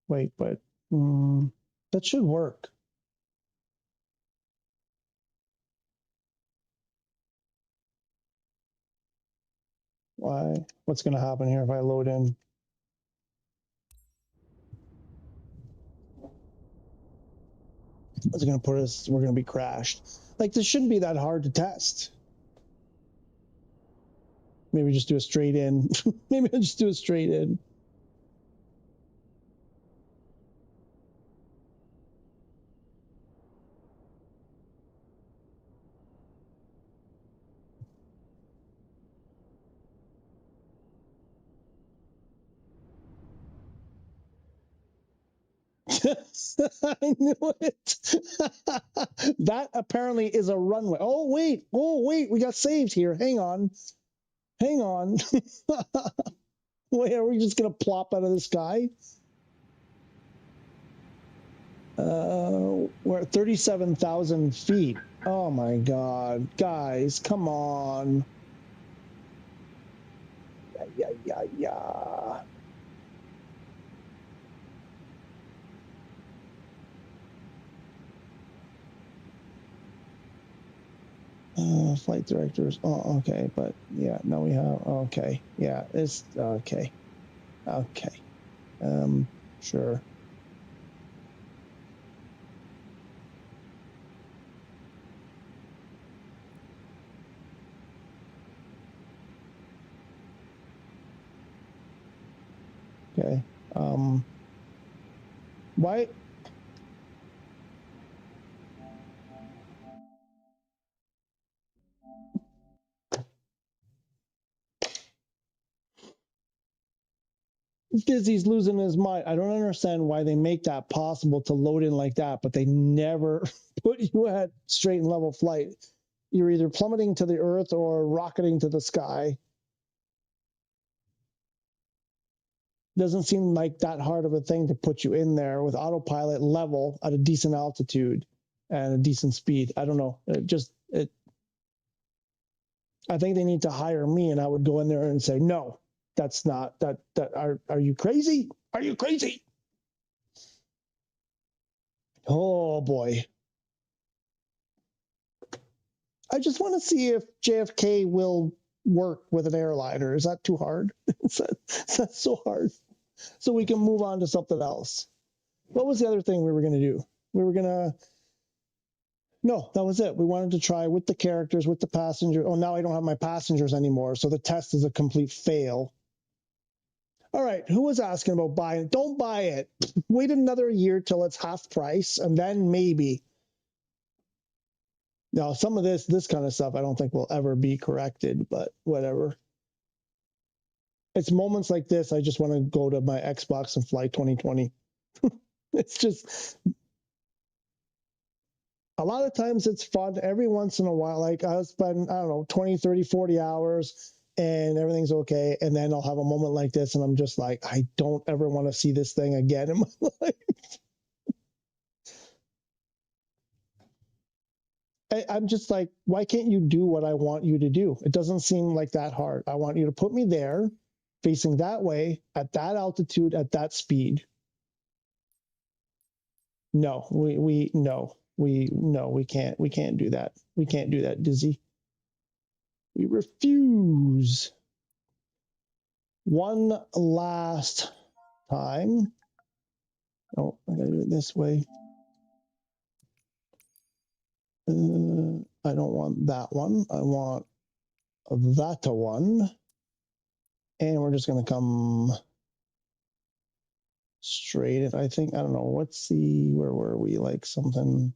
Wait, but that should work. Why? What's going to happen here if I load in? What's it going to put us? We're going to be crashed. Like, this shouldn't be that hard to test. Maybe just do a straight in. Maybe I'll just do a straight in. I knew it. That apparently is a runway. Oh, wait. We got saved here. Hang on. Wait, are we just going to plop out of the sky? We're at 37,000 feet. Oh my God. Guys, come on. yeah. Flight directors. Oh, okay, but yeah, now we have. Okay, yeah, it's okay. Okay, sure. Okay. Why? Dizzy's losing his mind. I don't understand why they make that possible to load in like that, but they never put you at straight and level flight. You're either plummeting to the earth or rocketing to the sky. Doesn't seem like that hard of a thing to put you in there with autopilot level at a decent altitude and a decent speed. I don't know. I think they need to hire me, and I would go in there and say, no, that's not that. Are you crazy? Are you crazy? Oh boy. I just want to see if JFK will work with an airliner. Is that too hard? Is that so hard? So we can move on to something else. What was the other thing we were going to do? No, that was it. We wanted to try with the characters, with the passenger. Oh, now I don't have my passengers anymore. So the test is a complete fail. All right. Who was asking about buying it? Don't buy it. Wait another year till it's half price, and then maybe. Now, some of this kind of stuff I don't think will ever be corrected, but whatever. It's moments like this I just want to go to my Xbox and fly 2020. It's just a lot of times it's fun. Every once in a while, like I'll spend, I don't know, 20, 30, 40 hours and everything's okay. And then I'll have a moment like this and I'm just like, I don't ever want to see this thing again in my life. I'm just like, why can't you do what I want you to do? It doesn't seem like that hard. I want you to put me there, facing that way, at that altitude, at that speed. No, we can't do that. We can't do that, Dizzy. We refuse. One last time. Oh, I gotta do it this way. I don't want that one. I want that one. And we're just gonna come straight. I think, I don't know, where were we? Like something,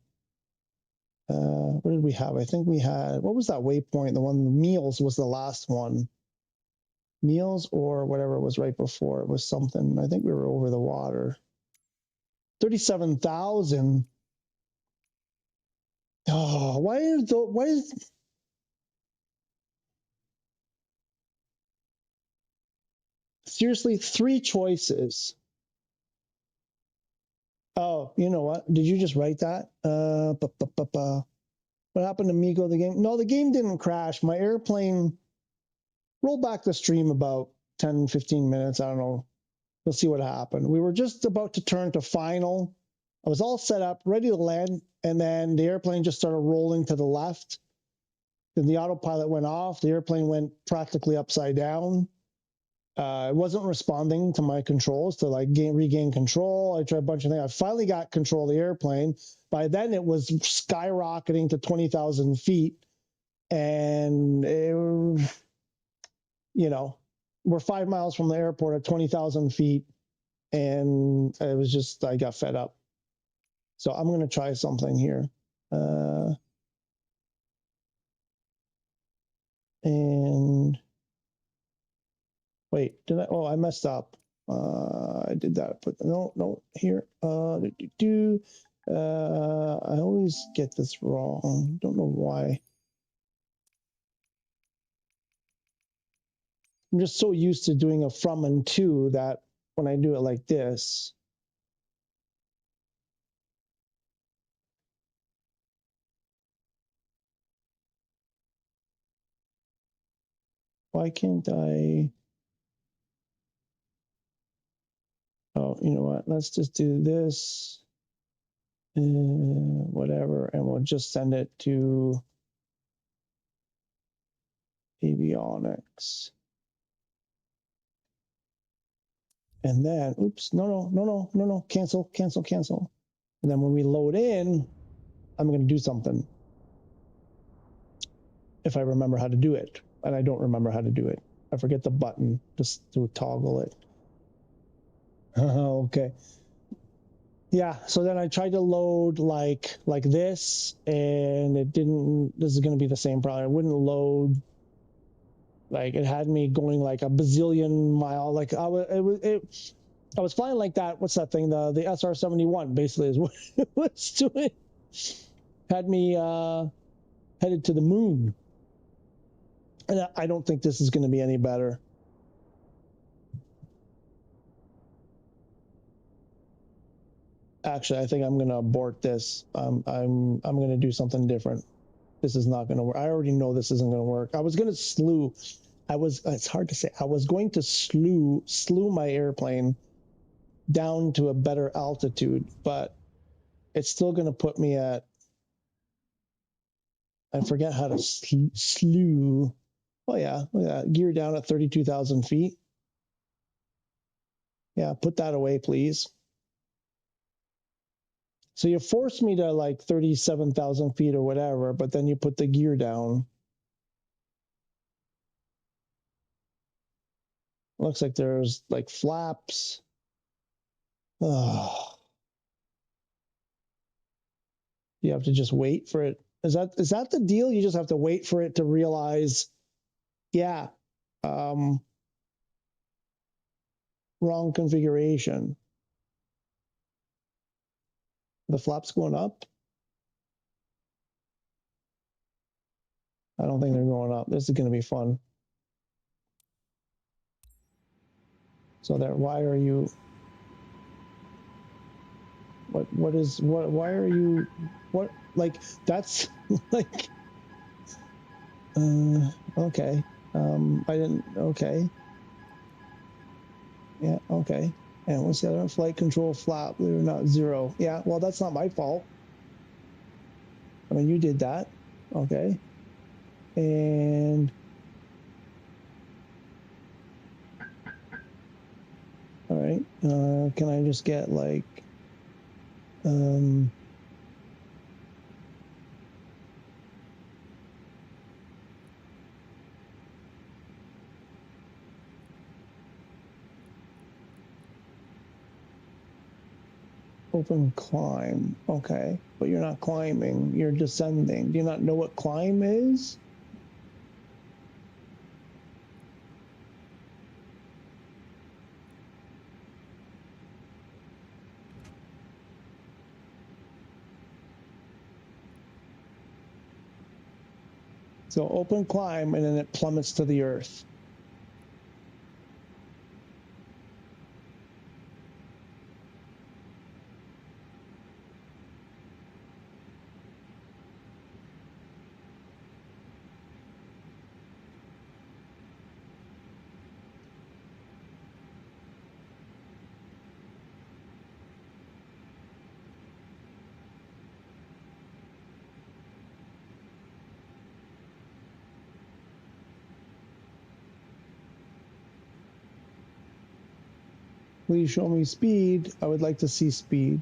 what did we have? I think we had, what was that waypoint? The one, meals was the last one. Meals or whatever was right before. It was something, I think we were over the water. 37,000. Oh, why is seriously 3 choices? Oh, you know what? Did you just write that? What happened to Migo, the game? No, the game didn't crash. My airplane rolled back the stream about 10, 15 minutes. I don't know. We'll see what happened. We were just about to turn to final. I was all set up, ready to land, and then the airplane just started rolling to the left. Then the autopilot went off. The airplane went practically upside down. It wasn't responding to my controls to like regain control. I tried a bunch of things. I finally got control of the airplane. By then it was skyrocketing to 20,000 feet. And, we're 5 miles from the airport at 20,000 feet. And it was just, I got fed up. So I'm going to try something here. And wait, I messed up. I did that. No, here. I always get this wrong. Don't know why. I'm just so used to doing a from and to that when I do it like this. Why can't I? Oh, you know what? Let's just do this. Whatever, and we'll just send it to avionics. And then, oops, no, cancel. And then when we load in, I'm going to do something. If I remember how to do it, and I don't remember how to do it. I forget the button just to toggle it. Okay. Yeah, so then I tried to load like this, and it didn't. This is going to be the same problem. It wouldn't load. Like it had me going like a bazillion mile. Like I was flying like that. What's that thing? The SR-71 basically is what it was doing. Had me headed to the moon. And I don't think this is going to be any better. Actually, I think I'm going to abort this. I'm going to do something different. This is not going to work. I already know this isn't going to work. I was going to slew. It's hard to say. I was going to slew my airplane down to a better altitude, but it's still going to put me at, I forget how to slew. Oh yeah, look at that. Gear down at 32,000 feet. Yeah, put that away, please. So you force me to like 37,000 feet or whatever, but then you put the gear down. Looks like there's like flaps. Oh. You have to just wait for it. Is that the deal? You just have to wait for it to realize, yeah, wrong configuration. The flaps going up? I don't think they're going up. This is going to be fun. So there, why are you, why are you, what, like, that's, like, okay. Okay. Yeah, okay. And what's the other? Flight control flap, they're not 0. Yeah, well, that's not my fault. I mean, you did that. Okay. And all right, can I just get like open climb? Okay, but you're not climbing, you're descending. Do you not know what climb is? So open climb, and then it plummets to the earth. Please show me speed. I would like to see speed.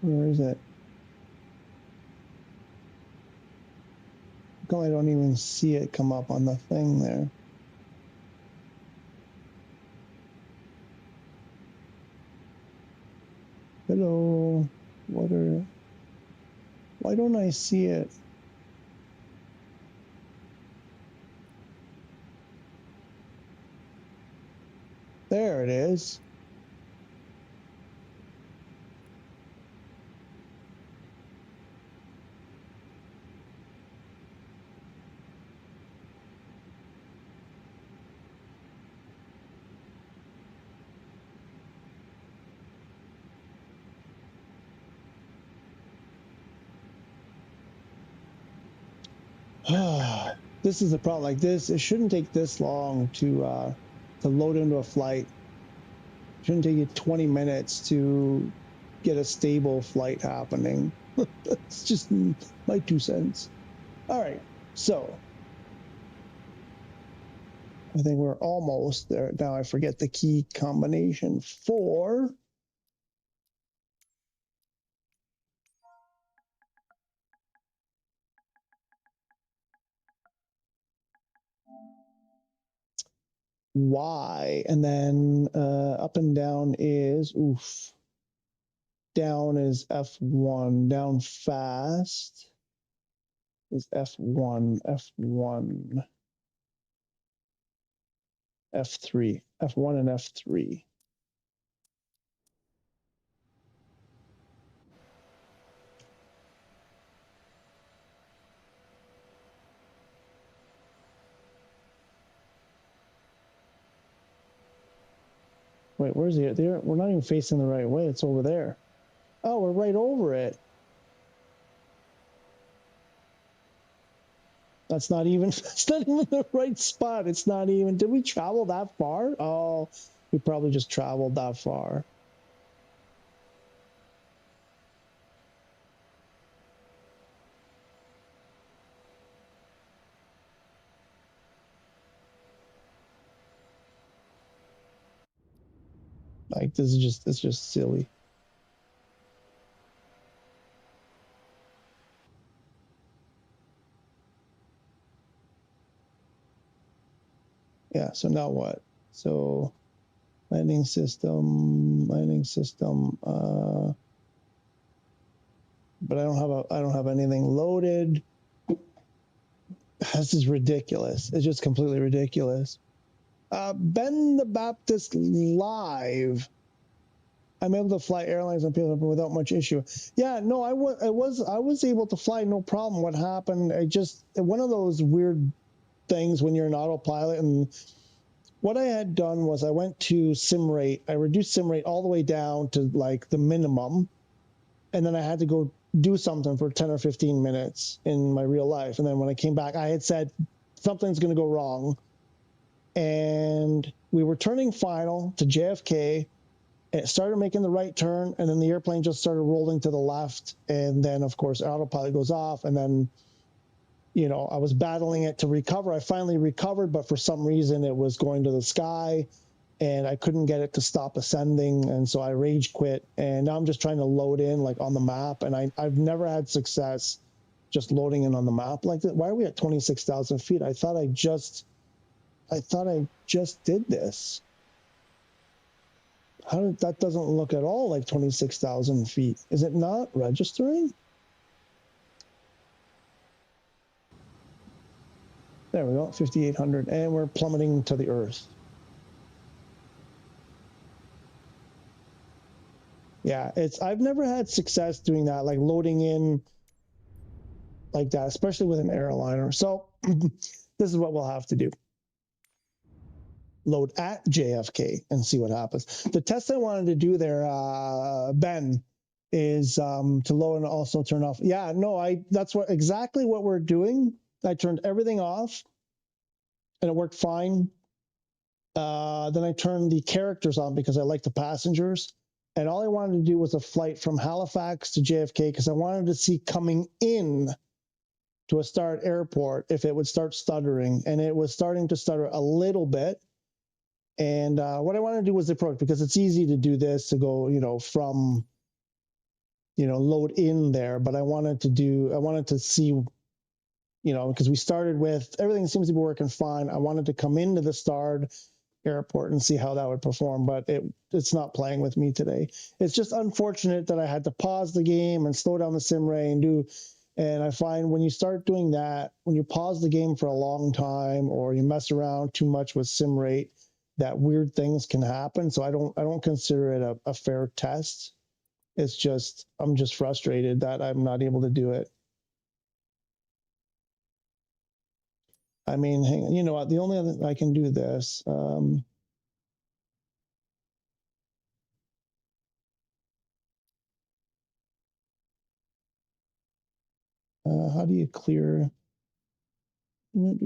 Where is it? How come I don't even see it come up on the thing there? Hello. Why don't I see it? There it is. This is the problem. Like this, it shouldn't take this long to load into a flight. It shouldn't take you 20 minutes to get a stable flight happening. That's just my 2 cents. All right, so I think we're almost there. Now I forget the key combination for. Y, and then up and down is, oof. Down is F1. Down fast is F1, F1, F3, F1 and F3. Wait, where's he? There, we're not even facing the right way. It's over there. Oh, we're right over it. That's not even. It's not even the right spot. It's not even. Did we travel that far? Oh, we probably just traveled that far. Like this is just. It's just silly. Yeah. So now what? So landing system. But I don't have anything loaded. This is ridiculous. It's just completely ridiculous. Ben the Baptist live. I'm able to fly airlines on people without much issue. Yeah, no, I was able to fly, no problem. What happened? I just one of those weird things when you're an autopilot, and what I had done was I went to sim rate. I reduced sim rate all the way down to like the minimum, and then I had to go do something for 10 or 15 minutes in my real life. And then when I came back, I had said something's going to go wrong, and we were turning final to JFK. It started making the right turn, and then the airplane just started rolling to the left. And then, of course, autopilot goes off. And then, you know, I was battling it to recover. I finally recovered, but for some reason it was going to the sky, and I couldn't get it to stop ascending. And so I rage quit. And now I'm just trying to load in like on the map. And I've never had success just loading in on the map like that. Why are we at 26,000 feet? I thought I just did this. How did that doesn't look at all like 26,000 feet? Is it not registering? There we go, 5,800, and we're plummeting to the earth. Yeah, I've never had success doing that, like loading in like that, especially with an airliner. So this is what we'll have to do. Load at JFK and see what happens. The test I wanted to do there, Ben, is to load and also turn off. Yeah, no, that's exactly what we're doing. I turned everything off, and it worked fine. Then I turned the characters on because I like the passengers. And all I wanted to do was a flight from Halifax to JFK because I wanted to see coming in to a start airport if it would start stuttering. And it was starting to stutter a little bit. And what I wanted to do was approach, because it's easy to do this, to go, you know, from, you know, load in there. But I wanted to see, you know, because we started with everything seems to be working fine. I wanted to come into the start airport and see how that would perform, but it's not playing with me today. It's just unfortunate that I had to pause the game and slow down the sim ray and I find when you start doing that, when you pause the game for a long time or you mess around too much with sim rate, that weird things can happen. So I don't consider it a fair test. It's just, I'm just frustrated that I'm not able to do it. I mean, hang on, you know what? The only other I can do this. How do you clear? No.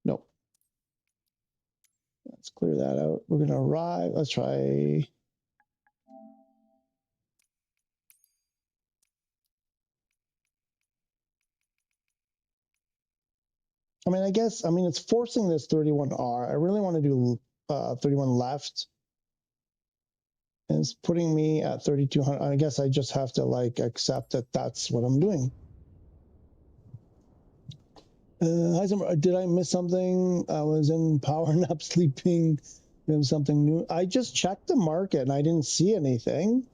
No. Let's clear that out. We're gonna arrive. Let's try. I mean, I guess, I mean, it's forcing this 31R. I really want to do 31 left. And it's putting me at 3,200. I guess I just have to like accept that that's what I'm doing. Did I miss something? I was in power nap sleeping. There's something new. I just checked the market and I didn't see anything.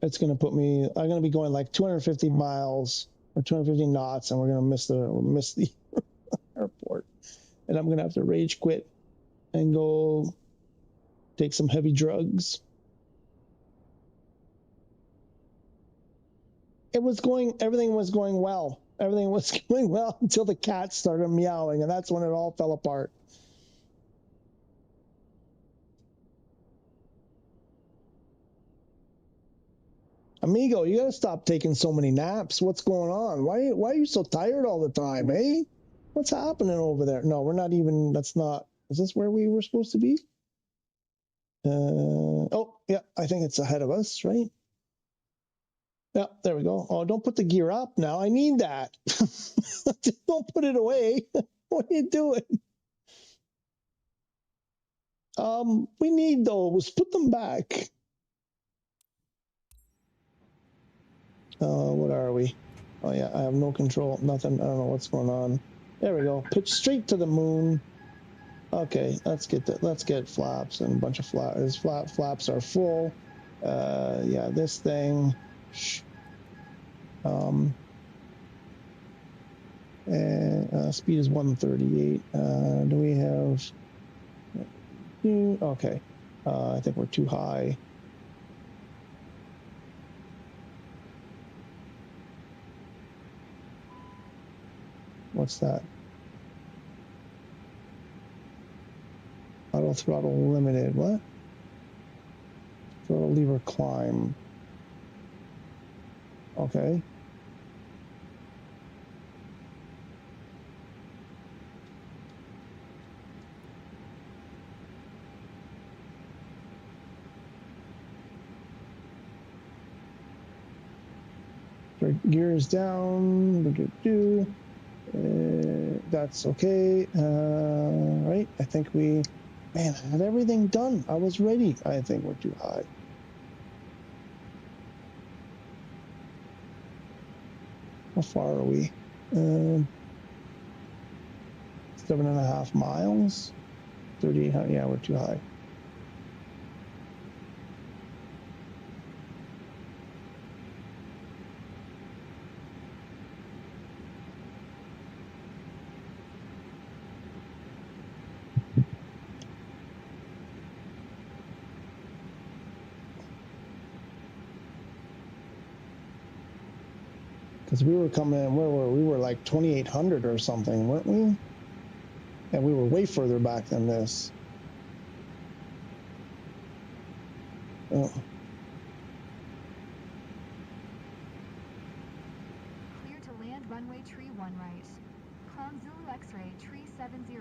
It's going to put me, I'm going to be going like 250 miles or 250 knots, and we're going to miss the airport. And I'm going to have to rage quit and go take some heavy drugs. Everything was going well. Everything was going well until the cat started meowing, and that's when it all fell apart. Amigo, you gotta stop taking so many naps. What's going on? Why are you so tired all the time, eh? What's happening over there? No, we're not even, that's not, is this where we were supposed to be? Oh, yeah, I think it's ahead of us, right? Yeah, there we go. Oh, don't put the gear up now. I need that. Don't put it away. What are you doing? We need those. Put them back. What are we? Oh yeah, I have no control. Nothing. I don't know what's going on. There we go. Pitch straight to the moon. Okay, let's get flaps and a bunch of flaps. His flaps are full. Yeah, this thing. And speed is 138. Do we have? Okay. I think we're too high. What's that? Auto throttle limited. What? Throttle lever climb. Okay. Gears down. That's okay. Right. I think man, I had everything done. I was ready. I think we're too high. How far are we? 7.5 miles. 3,800. Yeah, we're too high. Because we were coming, where were we? We were like 2,800 or something, weren't we? And we were way further back than this. Oh. Clear to land runway tree 1 right. Clown Zulu X-ray tree 70.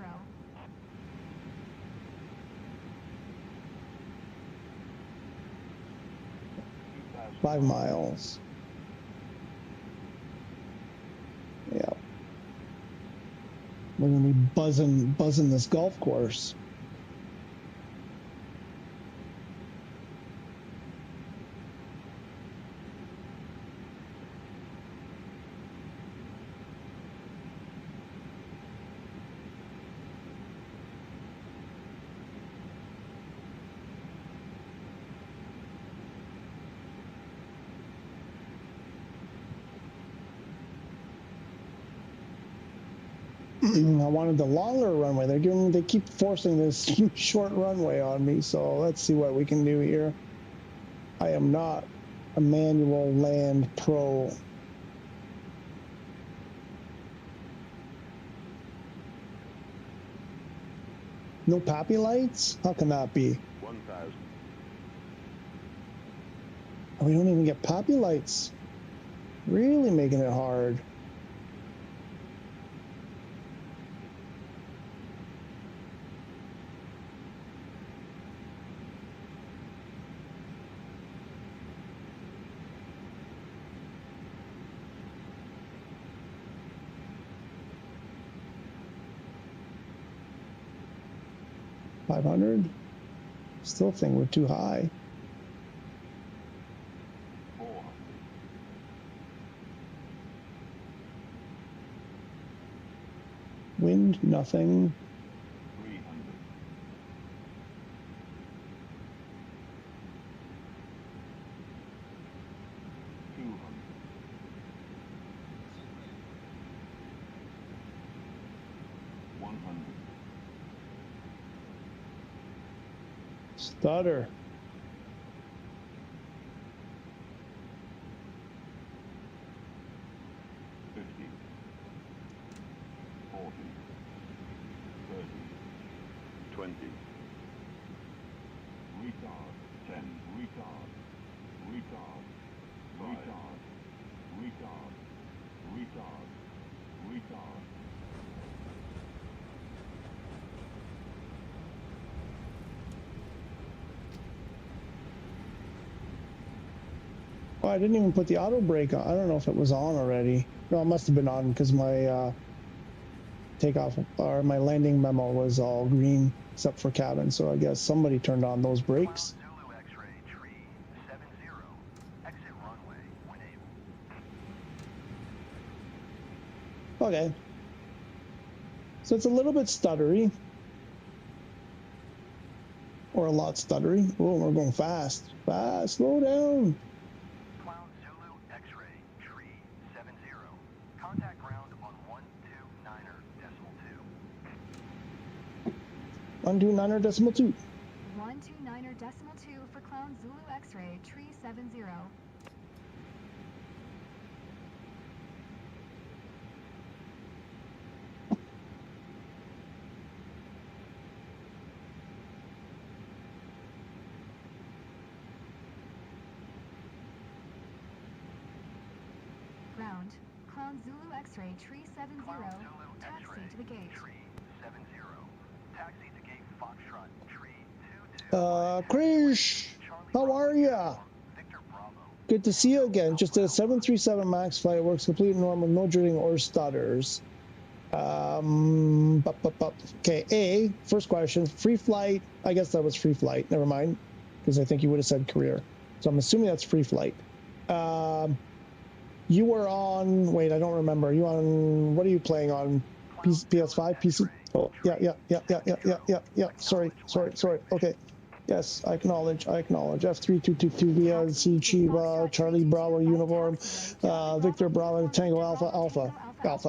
5 miles. Yeah. We're gonna be buzzing this golf course. I wanted the longer runway. They keep forcing this short runway on me. So let's see what we can do here. I am not a manual land pro. No PAPI lights? How can that be? 1,000. We don't even get poppy lights. Really making it hard. $500. Still think we're too high. 400. Wind, nothing. 300. 200. 100. Stutter. 50. 40. 30. 20. Retard. 10. Retard. Retard. Retard. Retard. Retard. Retard. Oh, I didn't even put the auto brake on. I don't know if it was on already. No, it must have been on because my takeoff or my landing memo was all green except for cabin. So I guess somebody turned on those brakes. Zulu X-ray tree 70. Exit runway when able. Okay. So it's a little bit stuttery. Or a lot stuttery. Oh, we're going fast. Fast. Slow down. Clown Zulu X-ray tree 70. Contact ground on 129er decimal 129.2. 129er decimal 2 for Clown Zulu X-ray tree 70. Ground. Clown Zulu X-ray tree 70. Clown Zulu Taxi X-ray to the gate. tree 70. Taxi to gate Foxtrot tree 22. Krish, how are ya? Victor Bravo. Good to see you again. Just did a 737 MAX flight. Works completely normal, no drilling or stutters. Okay, first question. Free flight. I guess that was free flight. Never mind, because I think you would have said career. So I'm assuming that's free flight. You were on. Wait, I don't remember. You on? What are you playing on? PS5, PC. Oh, yeah. Sorry. Okay. Yes, I acknowledge. F3222 VLC Chiva Charlie Bravo Uniform Victor Bravo Tango Alpha. Clown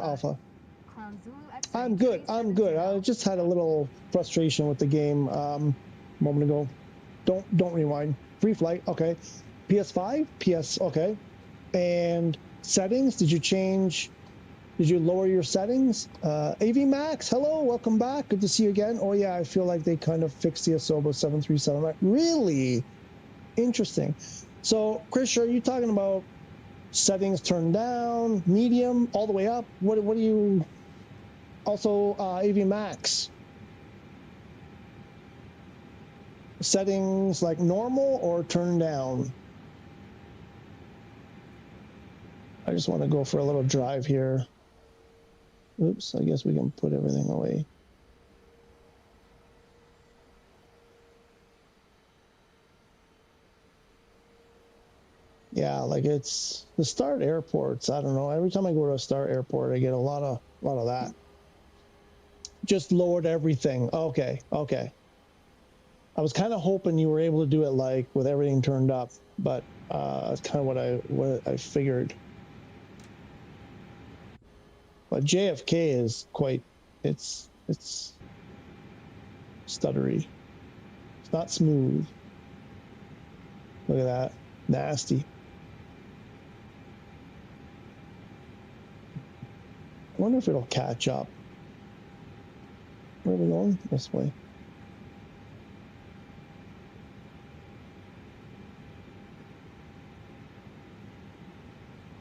Zulu X-ray I'm tree good. 70. I just had a little frustration with the game a moment ago. Don't rewind. Free flight. Okay. PS5. PS. Okay. And settings. Did you lower your settings? AV Max, hello, welcome back. Good to see you again. Oh yeah, I feel like they kind of fixed the Asobo 737. Really interesting. So, Chris, are you talking about settings turned down, medium, all the way up? What do you? Also, AV Max settings like normal or turned down? I just want to go for a little drive here. Oops, I guess we can put everything away. Yeah, like it's the Start airports. I don't know. Every time I go to a Start airport, I get a lot of that. Just lowered everything. Okay. I was kind of hoping you were able to do it like with everything turned up, but that's kind of what I figured. But JFK is quite, it's stuttery. It's not smooth. Look at that. Nasty. I wonder if it'll catch up. Where are we going? This way.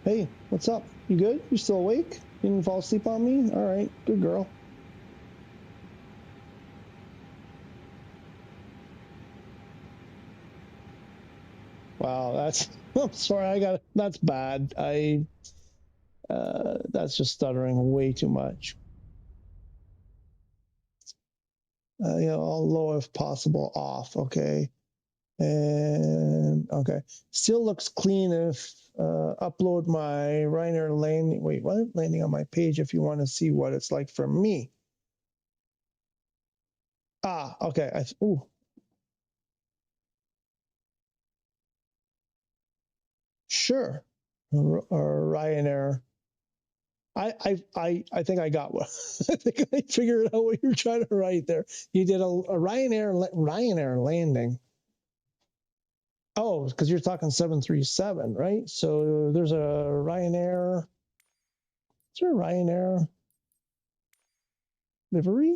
Hey, what's up? You good? You still awake? You didn't fall asleep on me? All right, good girl. Wow, that's, I'm sorry, that's bad. That's just stuttering way too much. You know, all low if possible, off, okay. And, okay. Still looks clean if, upload my Ryanair landing, wait, what? Landing on my page if you want to see what it's like for me. Ah, okay, ooh. Sure, or Ryanair. I think I got what I think I figured out what you're trying to write there. You did a Ryanair landing. Oh, because you're talking 737, right? So there's a Ryanair. Is there a Ryanair livery?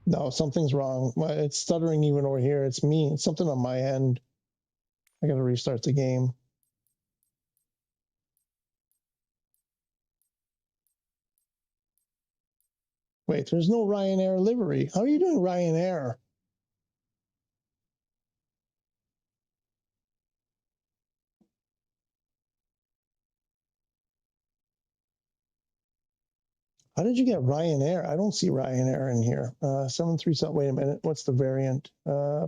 No, something's wrong. It's stuttering even over here. It's me. It's something on my end. I got to restart the game. Wait, there's no Ryanair livery. How are you doing Ryanair? How did you get Ryanair? I don't see Ryanair in here. 737. Wait a minute. What's the variant?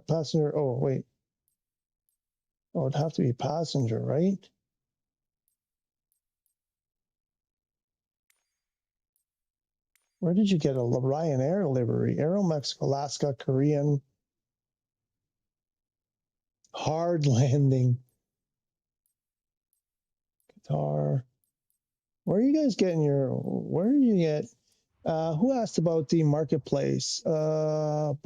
Passenger. Oh, wait. Oh, it'd have to be passenger, right? Where did you get a Ryanair livery? Aeromexico, Alaska, Korean. Hard landing. Qatar. Where are you guys getting your? Where do you get? Who asked about the marketplace? Oh,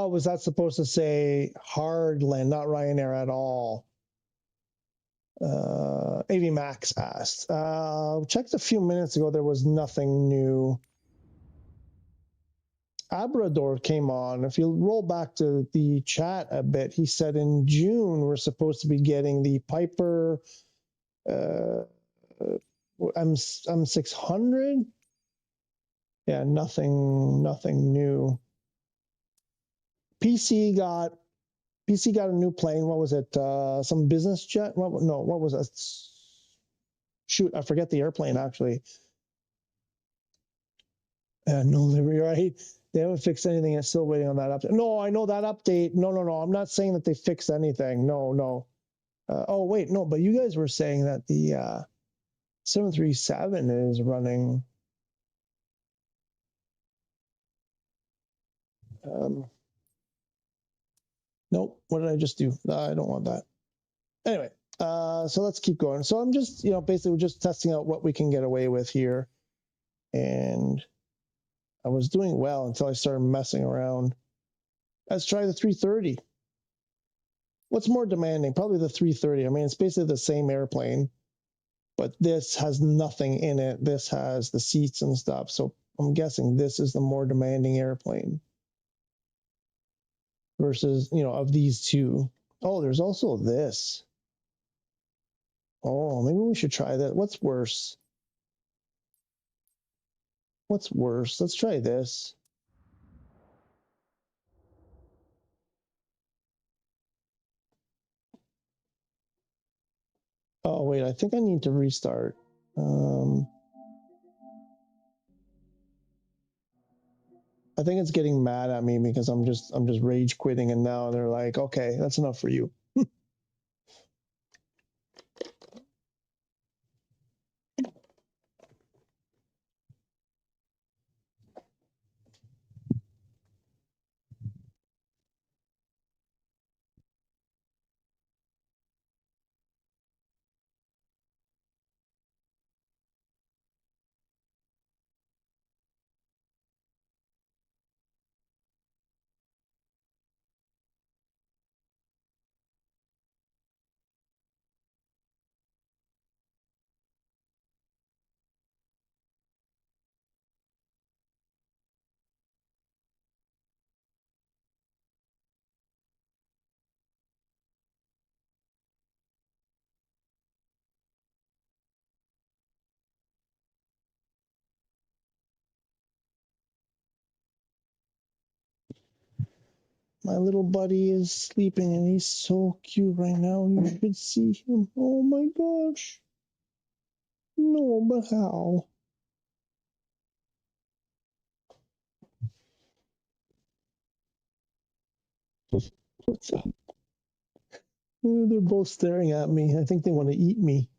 was that supposed to say hard land, not Ryanair at all? AV Max asked. Checked a few minutes ago. There was nothing new. Abrador came on. If you roll back to the chat a bit, he said in June we're supposed to be getting the Piper M600. Yeah, nothing new. PC got a new plane. What was it? Some business jet? What was it? Shoot, I forget the airplane actually. No livery, right? They haven't fixed anything. It's still waiting on that update. No, I know that update. No. I'm not saying that they fixed anything. No. Oh, wait, no, but you guys were saying that the 737 is running. Nope. What did I just do? I don't want that. Anyway, so let's keep going. So I'm just, basically we're just testing out what we can get away with here. And I was doing well until I started messing around. Let's try the 330. What's more demanding? Probably the 330. I mean, it's basically the same airplane, but this has nothing in it. This has the seats and stuff. So I'm guessing this is the more demanding airplane versus, of these two. Oh, there's also this. Oh, maybe we should try that. What's worse? Let's try this. Oh, wait, I think I need to restart. I think it's getting mad at me because I'm just rage quitting, and now they're like, okay, that's enough for you. My little buddy is sleeping and he's so cute right now. You should see him. Oh my gosh. No, but how? What's up? They're both staring at me. I think they want to eat me.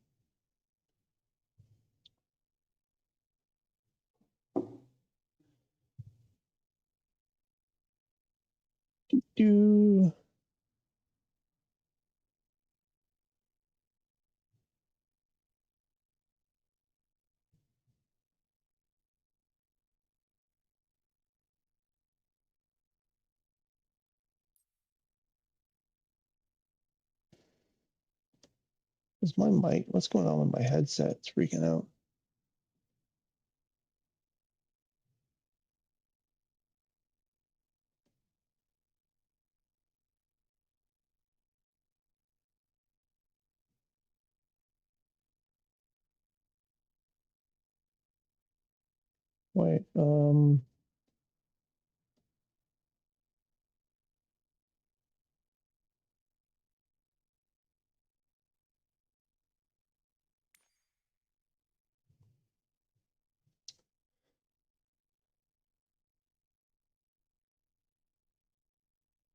Do. Is my mic? What's going on with my headset? It's freaking out. Wait,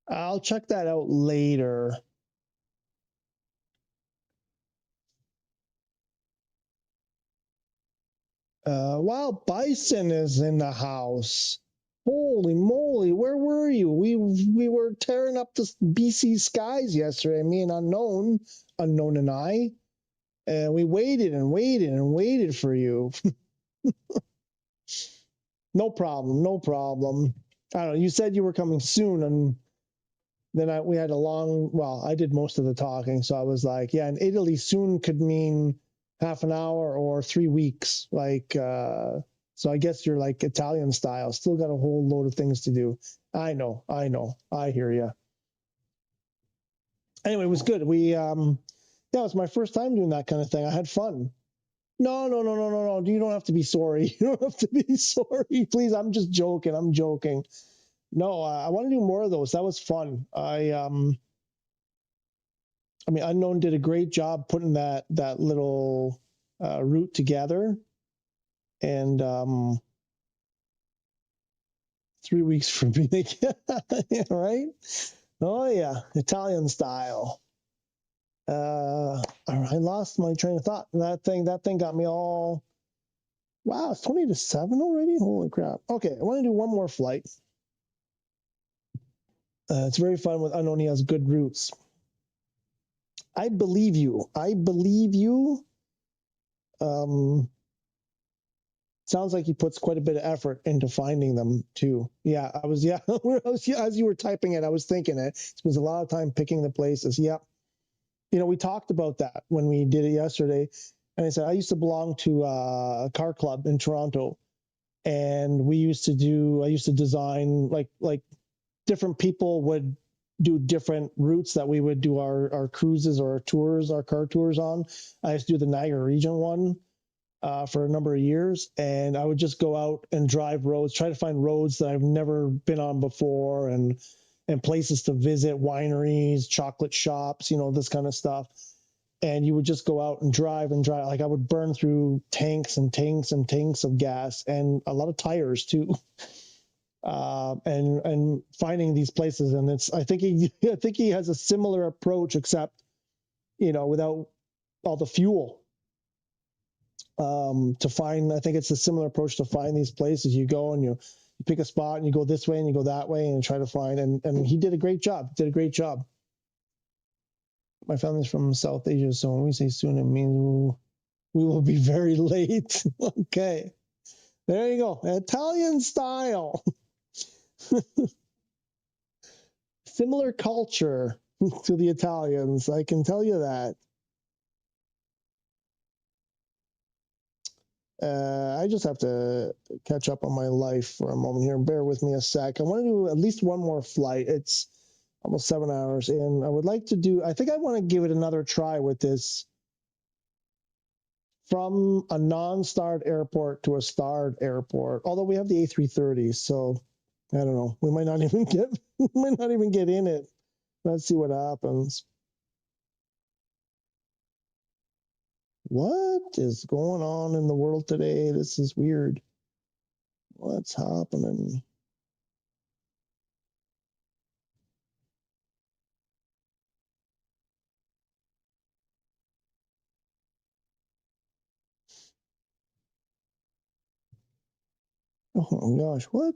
I'll check that out later. Wild Bison is in the house. Holy moly, where were you? We were tearing up the BC skies yesterday, me and Unknown and I. And we waited and waited and waited for you. No problem, no problem. I don't know, you said you were coming soon, and then we had a long, well, I did most of the talking, so I was like, yeah, in Italy soon could mean half an hour or 3 weeks. Like, so I guess you're like Italian style, still got a whole load of things to do. I know, I hear you. Anyway, it was good. Yeah, it was my first time doing that kind of thing. I had fun. No. You don't have to be sorry. You don't have to be sorry. Please, I'm just joking. I'm joking. No, I want to do more of those. That was fun. I mean, Unknown did a great job putting that little route together. And 3 weeks for me, right? Oh yeah, Italian style. I lost my train of thought. That thing got me all. Wow, it's 20 to 7 already. Holy crap! Okay, I want to do one more flight. It's very fun with Unknown. He has good routes. I believe you. Sounds like he puts quite a bit of effort into finding them too. Yeah, as you were typing it, I was thinking it. Spends a lot of time picking the places. Yep. You know, we talked about that when we did it yesterday. And I said, I used to belong to a car club in Toronto. And I used to design like different people would do different routes that we would do our cruises or our tours, our car tours on. I used to do the Niagara region one for a number of years. And I would just go out and drive roads, try to find roads that I've never been on before and places to visit, wineries, chocolate shops, you know, this kind of stuff. And you would just go out and drive. Like I would burn through tanks and tanks and tanks of gas and a lot of tires too. And finding these places. And I think he has a similar approach, except, you know, without all the fuel. To find, I think it's a similar approach to find these places. You go and you pick a spot and you go this way and you go that way and try to find, and he did a great job. My family's from South Asia, so when we say soon, it means we will be very late. Okay. There you go. Italian style. Similar culture to the Italians, I can tell you that. I just have to catch up on my life for a moment here. Bear with me a sec. I want to do at least one more flight. It's almost 7 hours in. I would like to do, I think I want to give it another try with this from a non-starred airport to a starred airport, although we have the A330, so I don't know. We might not even get in it. Let's see what happens. What is going on in the world today? This is weird. What's happening? Oh my gosh, what?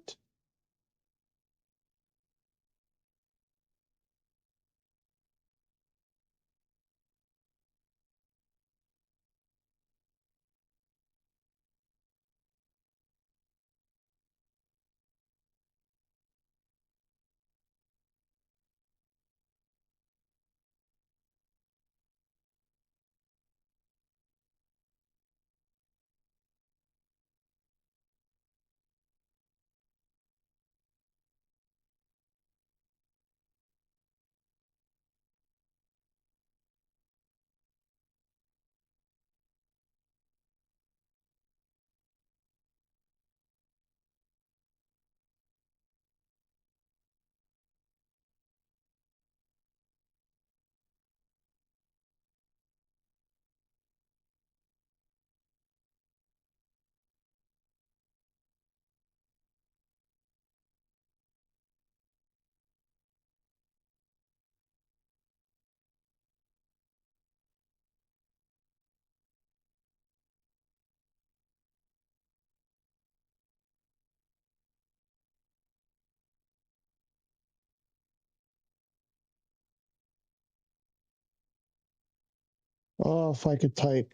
Oh, if I could type.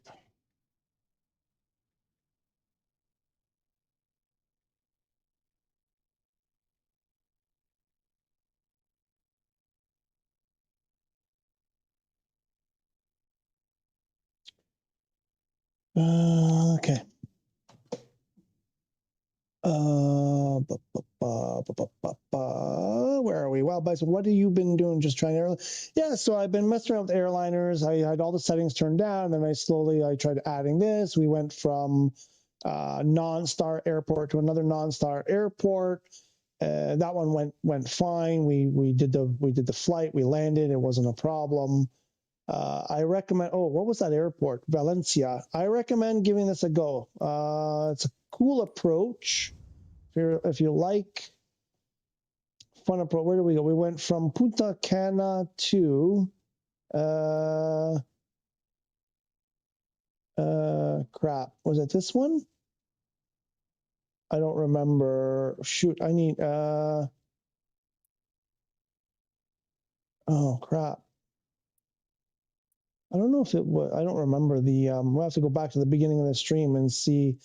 Okay. Where are we? Well, Bison, what have you been doing? Just trying to. Yeah, so I've been messing around with Airliners. I had all the settings turned down, then I tried adding this. We went from non-star airport to another non-star airport. That one went fine. We did the flight. We landed. It wasn't a problem. I recommend. Oh, what was that airport? Valencia. I recommend giving this a go. It's a cool approach. If you like fun approach, where did we go? We went from Punta Cana to crap. Was it this one? I don't remember. Shoot, I need oh crap. I don't know if it was. I don't remember the. We'll have to go back to the beginning of the stream and see.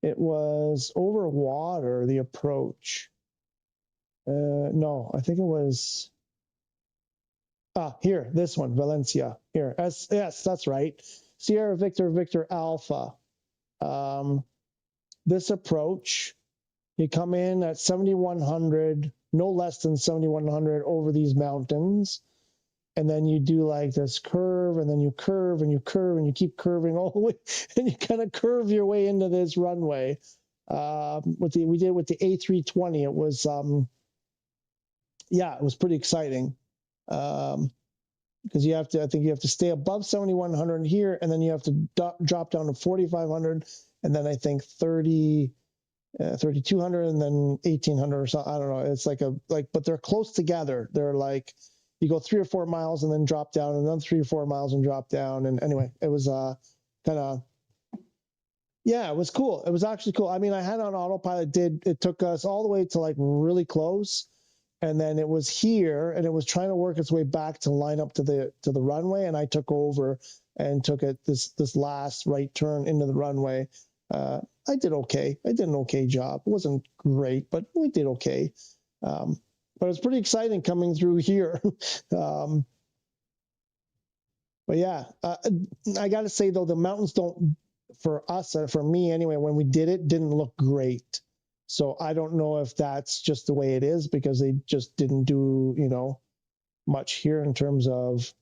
It was over water. The approach. No, I think it was. Here, this one, Valencia. Here, yes, that's right. Sierra Victor Victor Alpha. This approach, you come in at 7,100, no less than 7,100 over these mountains. And then you do like this curve, and then you curve and you curve and you keep curving all the way, and you kind of curve your way into this runway. We did with the A320, it was yeah, it was pretty exciting. Because I think you have to stay above 7,100 here, and then you have to drop down to 4,500, and then I think 3,200, and then 1,800 or something. I don't know. It's but they're close together. They're like, you go 3 or 4 miles and then drop down, and then 3 or 4 miles and drop down. And anyway, it was kind of, yeah, it was cool. It was actually cool. I mean, I had on autopilot. It took us all the way to like really close. And then it was here, and it was trying to work its way back to line up to the runway, and I took over and took it this last right turn into the runway. I did okay. I did an okay job. It wasn't great, but we did okay. But it was pretty exciting coming through here. But yeah, I got to say though, the mountains don't, for us, for me anyway, when we did it, didn't look great. So I don't know if that's just the way it is because they just didn't do, much here in terms of,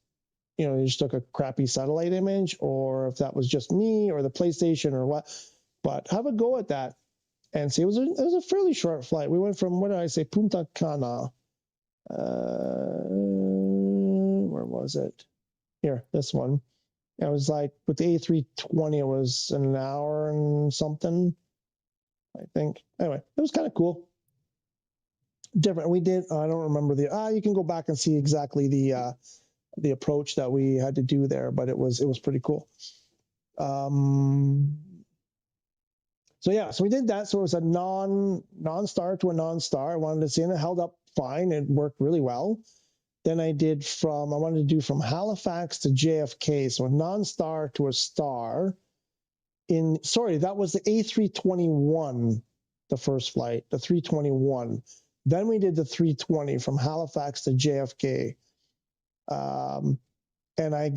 they just took a crappy satellite image, or if that was just me or the PlayStation or what. But have a go at that. and see, it was a fairly short flight. We went from, what did I say, Punta Cana. Where was it? Here, this one. It was like, with the A320, it was an hour and something, I think. Anyway, it was kind of cool. Different. We did, I don't remember you can go back and see exactly the approach that we had to do there, but it was pretty cool. So yeah, so we did that. So it was a non-star to a non-star. I wanted to see, and it held up fine. It worked really well. Then I wanted to do from Halifax to JFK. So a non-star to a star. That was the A321, the first flight, the 321. Then we did the 320 from Halifax to JFK. And I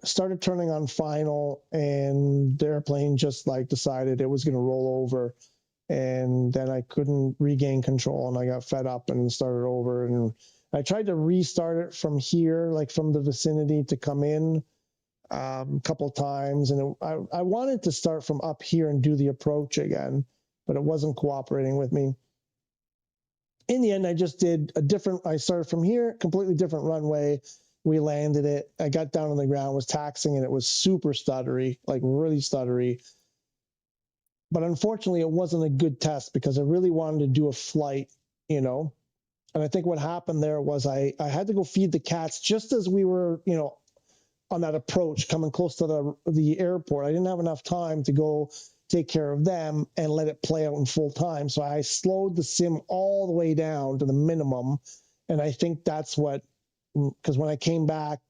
started turning on final, and the airplane just like decided it was going to roll over, and then I couldn't regain control, and I got fed up and started over. And I tried to restart it from here, like from the vicinity to come in a couple times, and I wanted to start from up here and do the approach again, but it wasn't cooperating with me. In the end, I just did I started from here, completely different runway. We landed it. I got down on the ground, was taxiing, and it was super stuttery, like really stuttery. But unfortunately, it wasn't a good test because I really wanted to do a flight, And I think what happened there was I had to go feed the cats just as we were, on that approach, coming close to the airport. I didn't have enough time to go take care of them and let it play out in full time. So I slowed the sim all the way down to the minimum. And I think that's because when I came back,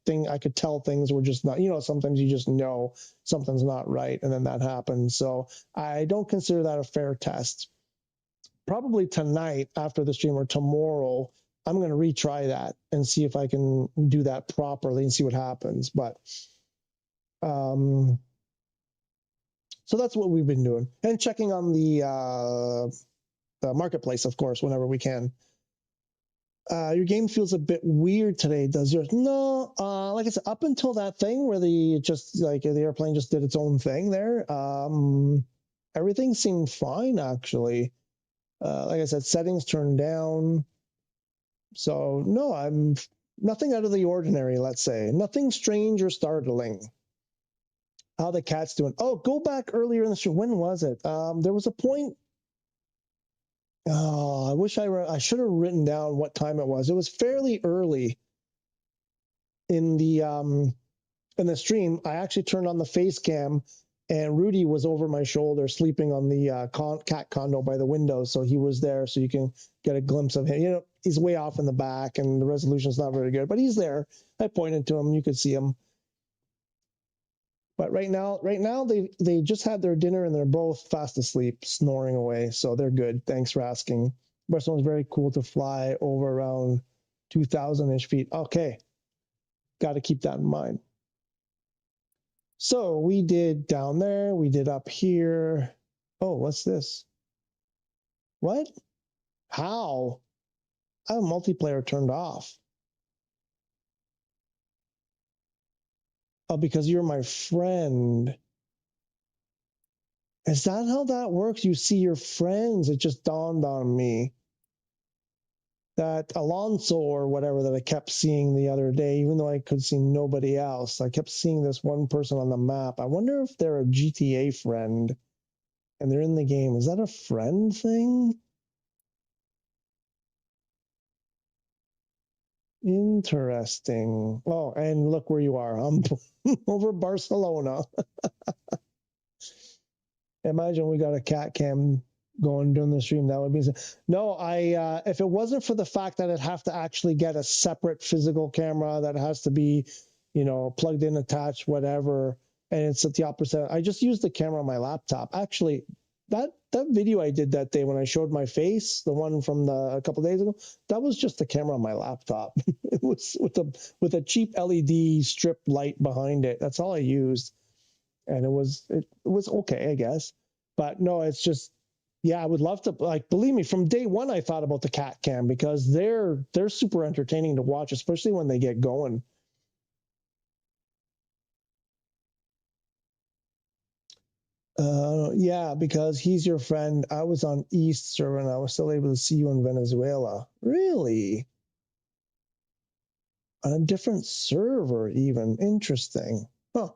I could tell things were just not, sometimes you just know something's not right, and then that happens. So I don't consider that a fair test. Probably tonight after the stream or tomorrow, I'm going to retry that and see if I can do that properly and see what happens. But so that's what we've been doing, and checking on the marketplace, of course, whenever we can. Your game feels a bit weird today, does yours? No, like I said, up until that thing where the airplane just did its own thing there, everything seemed fine, actually. Like I said, settings turned down. So no, I'm nothing out of the ordinary, let's say. Nothing strange or startling. How the cat's doing? Oh, go back earlier in the show. When was it? There was a point. Oh, I wish I should have written down what time it was. It was fairly early in the stream. I actually turned on the face cam, and Rudy was over my shoulder sleeping on the cat condo by the window. So he was there, so you can get a glimpse of him. He's way off in the back, and the resolution's not very good, but he's there. I pointed to him. You could see him. But right now they just had their dinner, and they're both fast asleep, snoring away. So they're good. Thanks for asking. Barcelona was very cool to fly over around 2,000-ish feet. Okay, got to keep that in mind. So we did down there. We did up here. Oh, what's this? What? How? I have multiplayer turned off. Oh, because you're my friend. Is that how that works? You see your friends. It just dawned on me. That Alonso or whatever that I kept seeing the other day, even though I could see nobody else, I kept seeing this one person on the map. I wonder if they're a GTA friend and they're in the game. Is that a friend thing? Interesting. Oh, and look where you are. I'm over Barcelona. Imagine we got a cat cam going during the stream. That would be no. If it wasn't for the fact that I'd have to actually get a separate physical camera that has to be, plugged in, attached, whatever, and it's at the opposite. I just used the camera on my laptop. Actually, that video I did that day when I showed my face, the one from a couple of days ago, that was just the camera on my laptop. It was with a cheap LED strip light behind it. That's all I used. And it was okay, I guess. But no, it's just, yeah, I would love to, believe me, from day one, I thought about the cat cam because they're super entertaining to watch, especially when they get going. Yeah, because he's your friend. I was on East server and I was still able to see you in Venezuela. Really? On a different server, even. Interesting. Huh.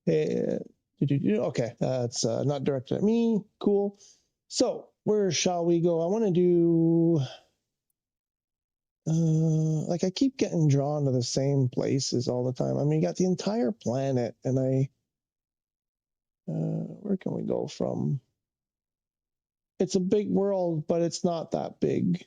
Okay, that's not directed at me. Cool. So, where shall we go? I want to do... like, I keep getting drawn to the same places all the time. I mean, you got the entire planet, and I... where can we go from? It's a big world, but it's not that big.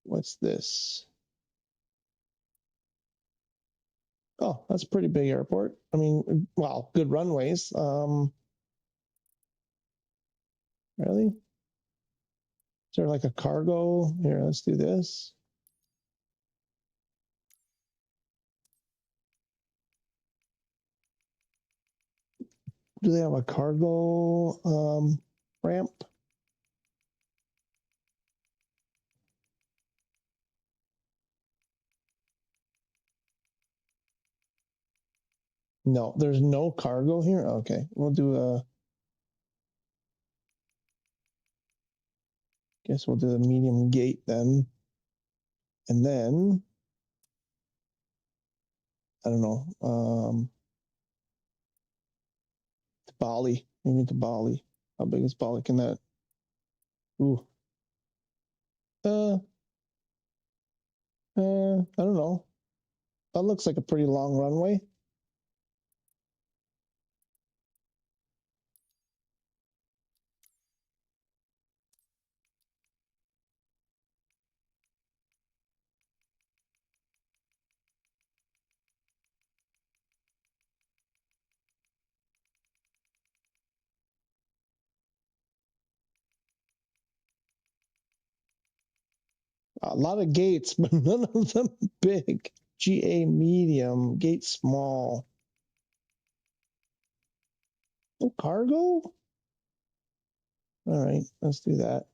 What's this? Oh, that's a pretty big airport. I mean, well, good runways. Really? Is there like a cargo? Here, let's do this. Do they have a cargo ramp? No, there's no cargo here. Okay, we'll do a... Guess we'll do the medium gate then. And then, I don't know, to Bali, maybe to Bali. How big is Bali? Can that? Ooh. I don't know. That looks like a pretty long runway. A lot of gates, but none of them big. GA medium, gate small. No cargo? All right, let's do that.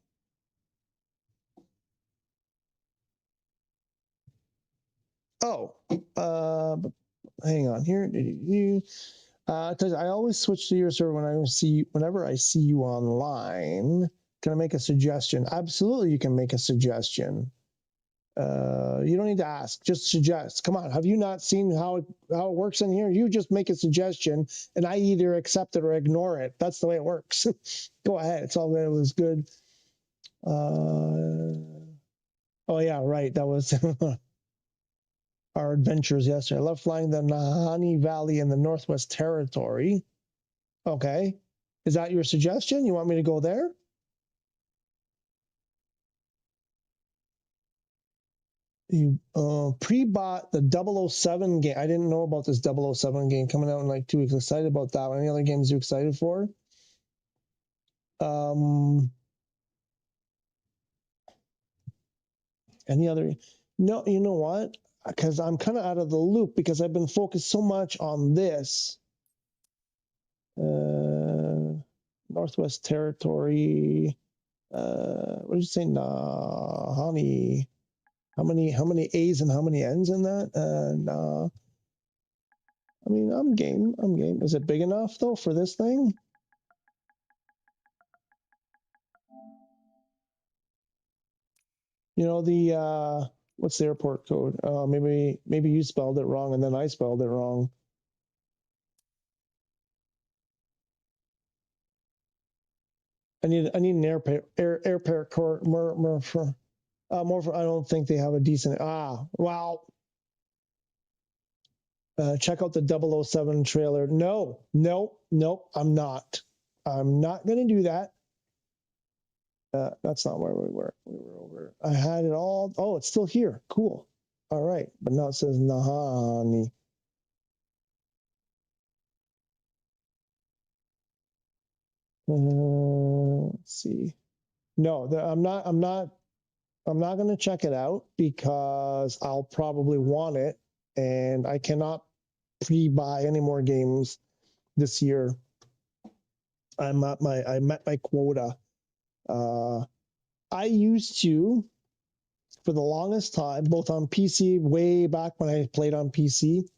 Oh, hang on here. I always switch to your server whenever I see you online. Can I make a suggestion? Absolutely, you can make a suggestion. You don't need to ask, just suggest. Come on, have you not seen how it works in here? You just make a suggestion, and I either accept it or ignore it. That's the way it works. Go ahead. It's all good. It was good. Oh yeah, right. That was our adventures yesterday. I love flying the Nahanni Valley in the Northwest Territory. Okay. Is that your suggestion? You want me to go there? You pre-bought the 007 game. I didn't know about this 007 game coming out in like 2 weeks. Excited about that one. Any other games you excited for? Any other? No, you know what? Because I'm kind of out of the loop because I've been focused so much on this. Northwest Territory. What did you say? Nahanni. How many A's and how many N's in that? Nah. I mean, I'm game. I'm game. Is it big enough though for this thing? You know the what's the airport code? Maybe you spelled it wrong and then I spelled it wrong. I need an airport court more for I don't think they have a decent. Wow. Check out the 007 trailer. No, I'm not. I'm not going to do that. That's not where we were. We were over. I had it all. Oh, it's still here. Cool. All right. But now it says Nahanni. Let's see. No, I'm not going to check it out because I'll probably want it, and I cannot pre-buy any more games this year. I met my quota. I used to, for the longest time, both on PC, way back when I played on PC,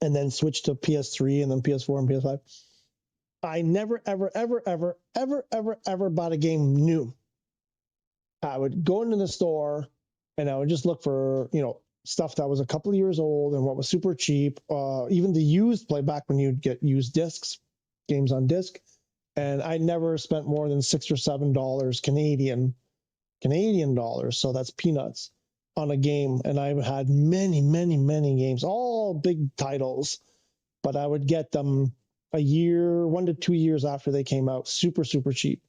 and then switched to PS3 and then PS4 and PS5. I never, ever, ever, ever, ever, ever, ever bought a game new. I would go into the store and I would just look for, stuff that was a couple of years old and what was super cheap. Even the used play back when you'd get used discs, games on disc. And I never spent more than $6 or $7 Canadian dollars. So that's peanuts on a game. And I've had many, many, many games, all big titles, but I would get them a year, 1 to 2 years after they came out, super, super cheap.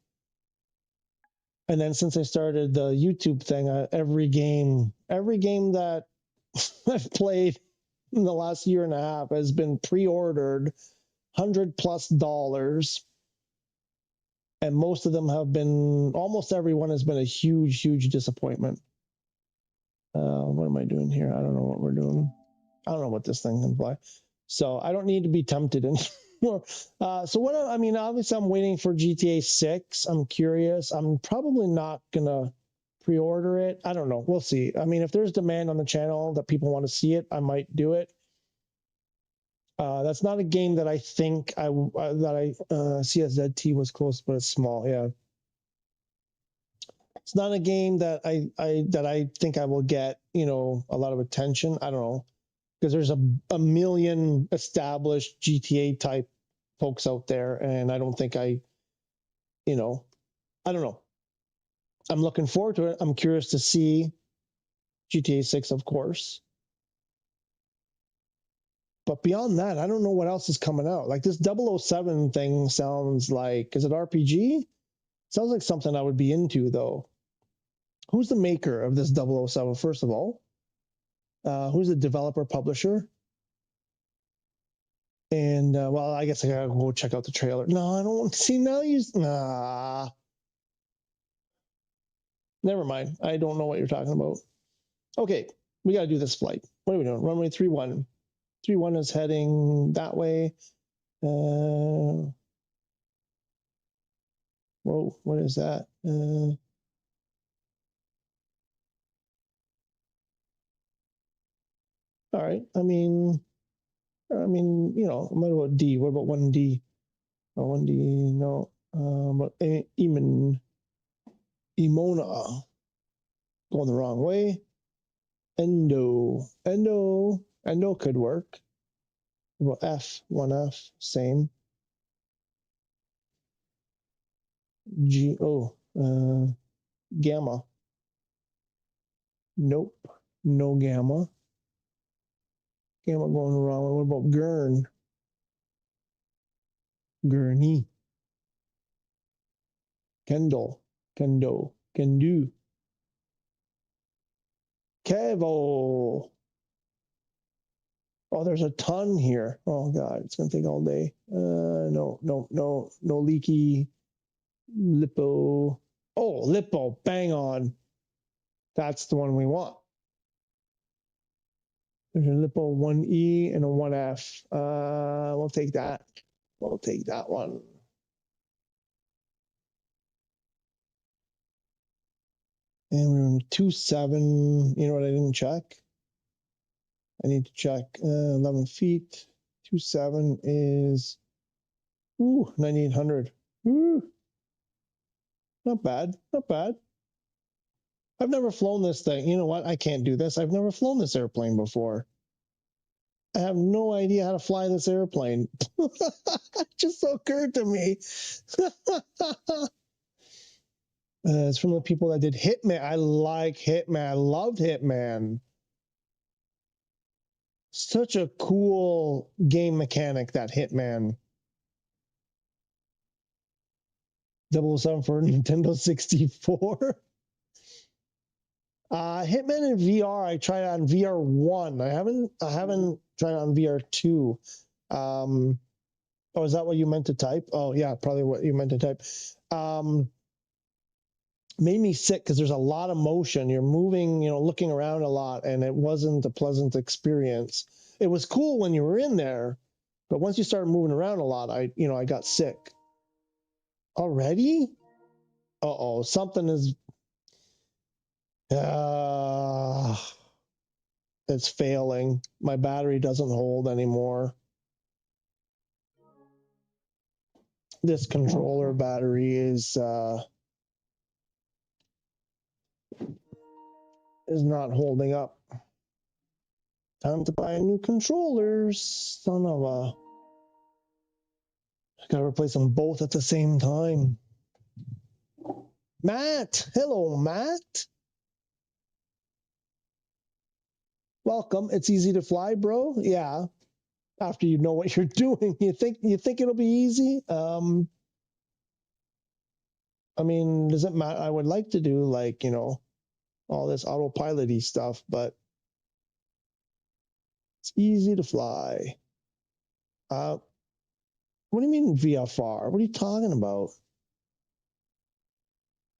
And then since I started the YouTube thing, every game that I've played in the last year and a half has been pre-ordered, $100+, and most of them have been, almost everyone has been a huge, huge disappointment. What am I doing here? I don't know what we're doing. I don't know what this thing can fly. So I don't need to be tempted anymore. So obviously I'm waiting for GTA 6. I'm curious. I'm probably not going to pre-order it. I don't know. We'll see. I mean, if there's demand on the channel that people want to see it, I might do it. That's not a game that I think CSZT was close, but it's small. Yeah. It's not a game that I think I will get, a lot of attention. I don't know. Because there's a million established GTA type folks out there, and I don't think I don't know. I'm looking forward to it. I'm curious to see GTA 6, of course. But beyond that, I don't know what else is coming out. Like this 007 thing sounds like, is it RPG? Sounds like something I would be into, though. Who's the maker of this 007, first of all? Who's the developer publisher? And well, I guess I gotta go check out the trailer. No, I don't want to see now. Nah, never mind. I don't know what you're talking about. Okay, we gotta do this flight. What are we doing? Runway 31. 31 is heading that way. Whoa, what is that? All right. I mean, what about D? What about 1D? Oh, 1D, no. But Emona. Going the wrong way. Endo could work. What about F? 1F, same. Gamma. Nope, no gamma. Gamma going the wrong way. What about Gurn? Gurney. Kendall. Kendo. Kendu. Kevo. Oh, there's a ton here. Oh God, it's gonna take all day. No leaky. Lippo. Oh, Lippo, bang on. That's the one we want. There's a Lippo 1E and a 1F. We'll take that. We'll take that one. And we're in 2.7. You know what I didn't check? I need to check 11 feet. 2.7 is 9,800. Not bad. Not bad. I've never flown this thing. You know what? I can't do this. I've never flown this airplane before. I have no idea how to fly this airplane. It just occurred to me. It's from the people that did Hitman. I like Hitman. I loved Hitman. Such a cool game mechanic, that Hitman. 007 for Nintendo 64. Hitman in VR, I tried on VR1. I haven't tried on VR2. Oh, is that what you meant to type? Oh yeah, probably what you meant to type. Made me sick because there's a lot of motion. You're moving, looking around a lot, and it wasn't a pleasant experience. It was cool when you were in there, but once you started moving around a lot, I got sick. Already? Uh-oh, something is... it's failing. My battery doesn't hold anymore. This controller battery is not holding up. Time to buy new controllers. Son of a... I gotta replace them both at the same time. Matt! Hello, Matt! Welcome. It's easy to fly, bro. Yeah. After you know what you're doing, you think it'll be easy? I mean, does it matter? I would like to do, like, you know, all this autopilot-y stuff, but it's easy to fly. What do you mean VFR? What are you talking about?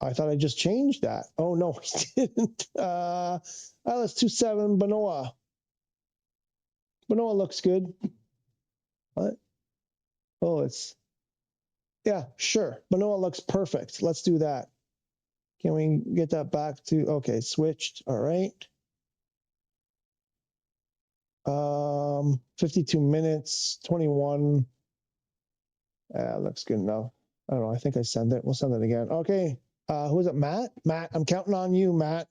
I thought I just changed that. Oh, no, I didn't. LS27 Benoa. Benoa looks good. What? Oh, it's... Yeah, sure. Benoa looks perfect. Let's do that. Can we get that back to... Okay, switched. All right. 52 minutes, 21. Looks good enough. I don't know. I think I sent it. We'll send it again. Okay. Who is it? Matt? Matt, I'm counting on you, Matt.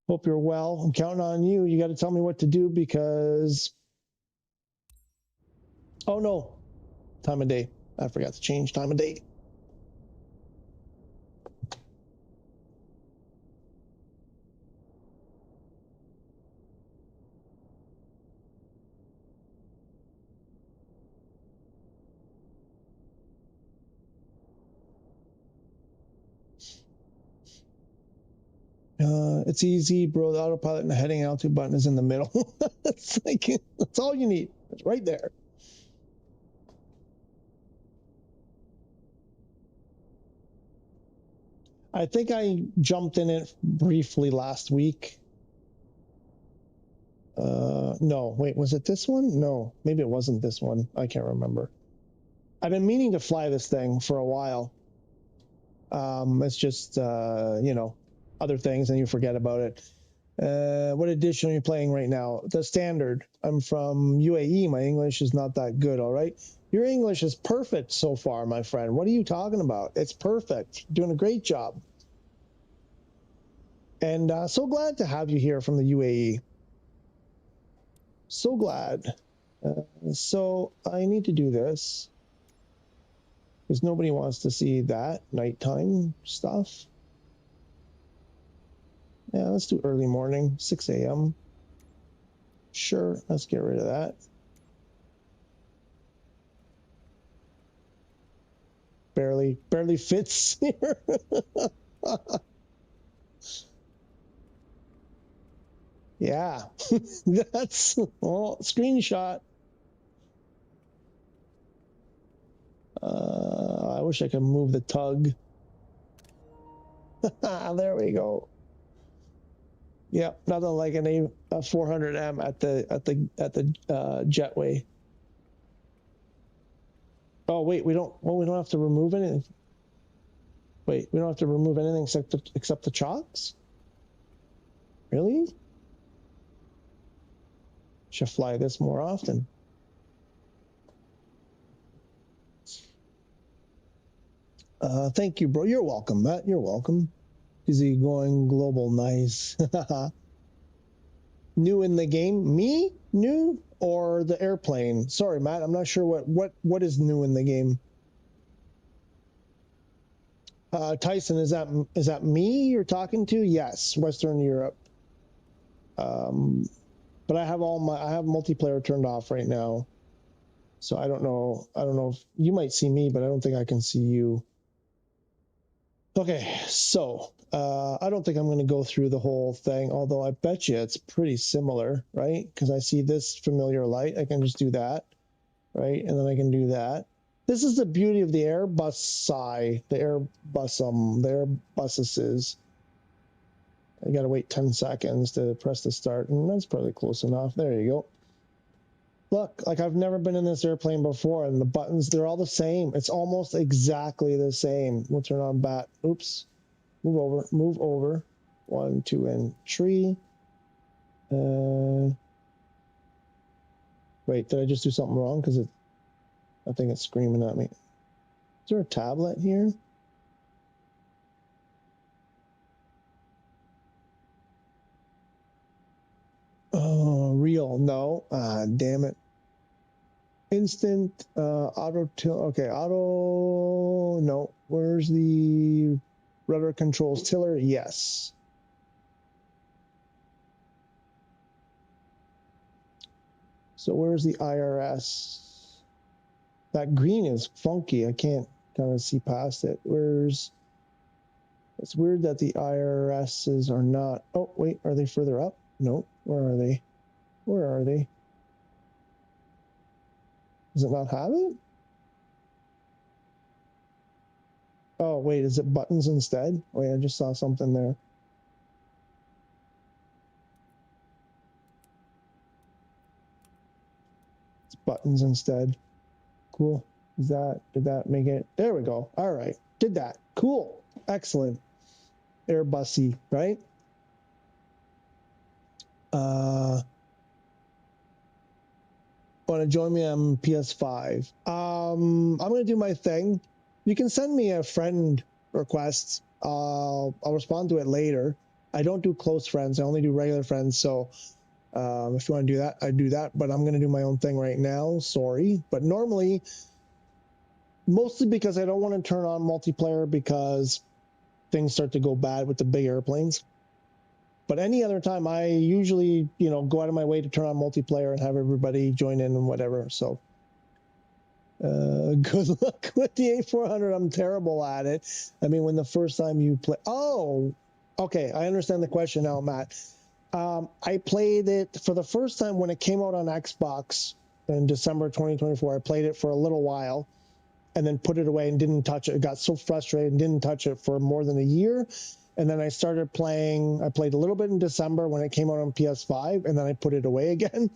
Hope you're well. I'm counting on you. You got to tell me what to do because... Oh, no. Time of day. I forgot to change time of day. It's easy, bro. The autopilot and the heading altitude button is in the middle. It's like, that's all you need. It's right there. I think I jumped in it briefly last week. No, wait, was it this one? No, maybe it wasn't this one. I can't remember. I've been meaning to fly this thing for a while. It's just, you know, other things and you forget about it. What edition are you playing right now? The standard. I'm from UAE. My English is not that good, all right? Your English is perfect so far, my friend. What are you talking about? It's perfect. You're doing a great job. And so glad to have you here from the UAE. So glad. So I need to do this because nobody wants to see that nighttime stuff. Yeah, let's do early morning, 6 a.m. Sure, let's get rid of that. Barely fits here. Yeah, that's, well, screenshot. I wish I could move the tug. There we go. Yeah, nothing like a 400M at the jetway. Oh wait, we don't have to remove anything. Wait, we don't have to remove anything except the chocks? Really? Should fly this more often. Thank you, bro. You're welcome, Matt. You're welcome. Is he going global? Nice. New in the game? Me? New? Or the airplane? Sorry, Matt. I'm not sure what is new in the game. Tyson, is that me you're talking to? Yes, Western Europe. But I have multiplayer turned off right now. So I don't know if you might see me, but I don't think I can see you. Okay, so I don't think I'm going to go through the whole thing, although I bet you it's pretty similar, right? Because I see this familiar light. I can just do that, right? And then I can do that. This is the beauty of the Airbus the Airbuses. I got to wait 10 seconds to press the start, and that's probably close enough. There you go. Look, like I've never been in this airplane before, and the buttons, they're all the same. It's almost exactly the same. We'll turn on bat. Oops. Move over. Move over. 1, 2, and 3. Wait, did I just do something wrong? Because I think it's screaming at me. Is there a tablet here? Oh, real. No. Damn it. Instant auto tilt. Okay, auto. No. Where's the rudder controls tiller? Yes. So where's the IRS? That green is funky. I can't kind of see past it. It's weird that the IRSs are not. Oh, wait, are they further up? No. Where are they? Where are they? Does it not have it? Oh, wait, is it buttons instead? Wait, I just saw something there. It's buttons instead. Cool. Did that make it? There we go. All right. Did that. Cool. Excellent. Airbusy, right? Want to join me on PS5? I'm going to do my thing. You can send me a friend request. I'll respond to it later. I don't do close friends. I only do regular friends. So if you want to do that, I do that. But I'm going to do my own thing right now. Sorry. But normally, mostly because I don't want to turn on multiplayer because things start to go bad with the big airplanes. But any other time, I usually, go out of my way to turn on multiplayer and have everybody join in and whatever. So good luck with the A400. I'm terrible at it. I mean, when the first time you play... Oh, okay. I understand the question now, Matt. I played it for the first time when it came out on Xbox in December 2024. I played it for a little while and then put it away and didn't touch it. I got so frustrated and didn't touch it for more than a year. And then I started playing. I played a little bit in December when it came out on PS5, and then I put it away again.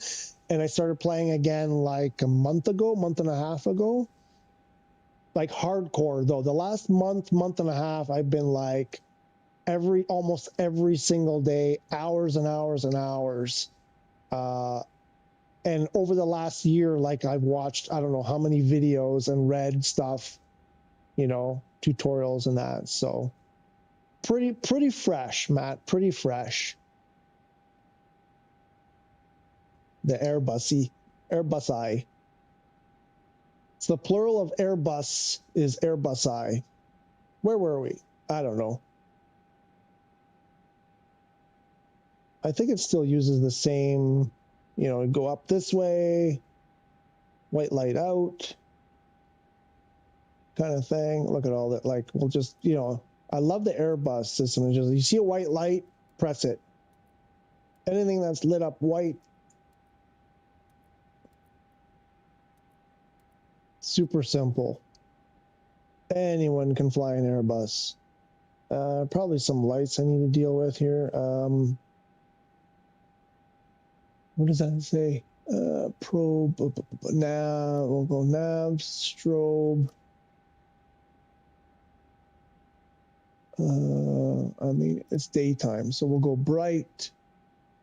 And I started playing again like a month and a half ago. Like hardcore, though. The last month and a half, I've been like almost every single day, hours and hours and hours. And over the last year, like I've watched, I don't know how many videos and read stuff, tutorials and that. So pretty fresh, Matt, pretty fresh. The Airbusy. It's the plural of Airbus is Airbusy. Where were we? I don't know. I think it still uses the same, go up this way, white light out, kind of thing. Look at all that. Like, we'll just, I love the Airbus system. It's just, you see a white light, press it. Anything that's lit up white, super simple. Anyone can fly an Airbus. Probably some lights I need to deal with here. What does that say? Probe, nav, we'll go nav, strobe. I mean, it's daytime, so we'll go bright,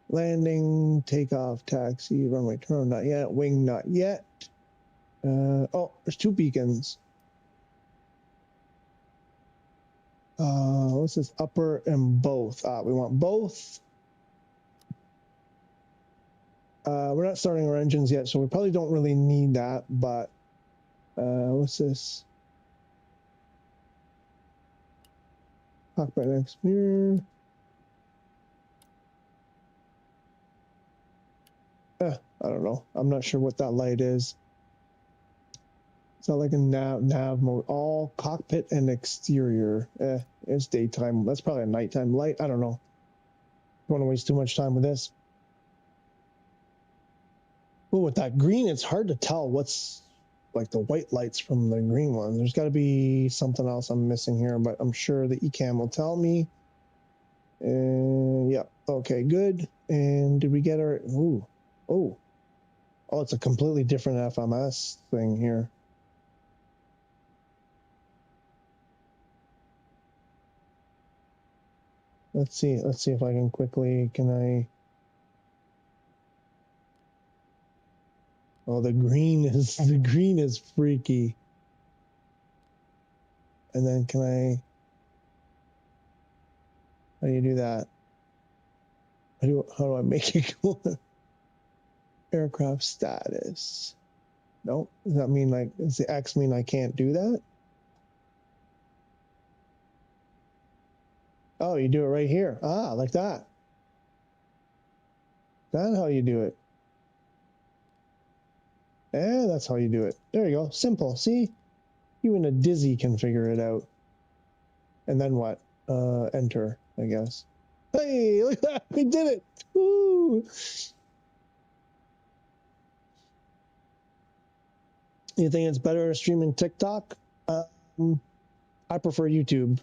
landing, takeoff, taxi, runway turn, not yet, wing, not yet. Oh, there's 2 beacons. What's this? Upper and both. We want both. We're not starting our engines yet, so we probably don't really need that, but what's this? Cockpit next mirror. I don't know. I'm not sure what that light is. It's not like a nav mode. All cockpit and exterior. It's daytime. That's probably a nighttime light. I don't know. Don't want to waste too much time with this. Oh, with that green, it's hard to tell what's like the white lights from the green one. There's got to be something else I'm missing here, but I'm sure the eCam will tell me. Yeah. Okay, good. And did we get our... Oh. Oh, it's a completely different FMS thing here. Let's see if I can quickly, can I? Oh, the green is freaky. And then can I, how do you do that? How do I make it go? Aircraft status. Nope. Does that mean like, does the X mean I can't do that? Oh, you do it right here. Ah, like that. That's how you do it. Yeah, that's how you do it. There you go. Simple. See? Even a dizzy can figure it out. And then what? Enter, I guess. Hey, look at that. We did it. Woo! You think it's better streaming TikTok? I prefer YouTube.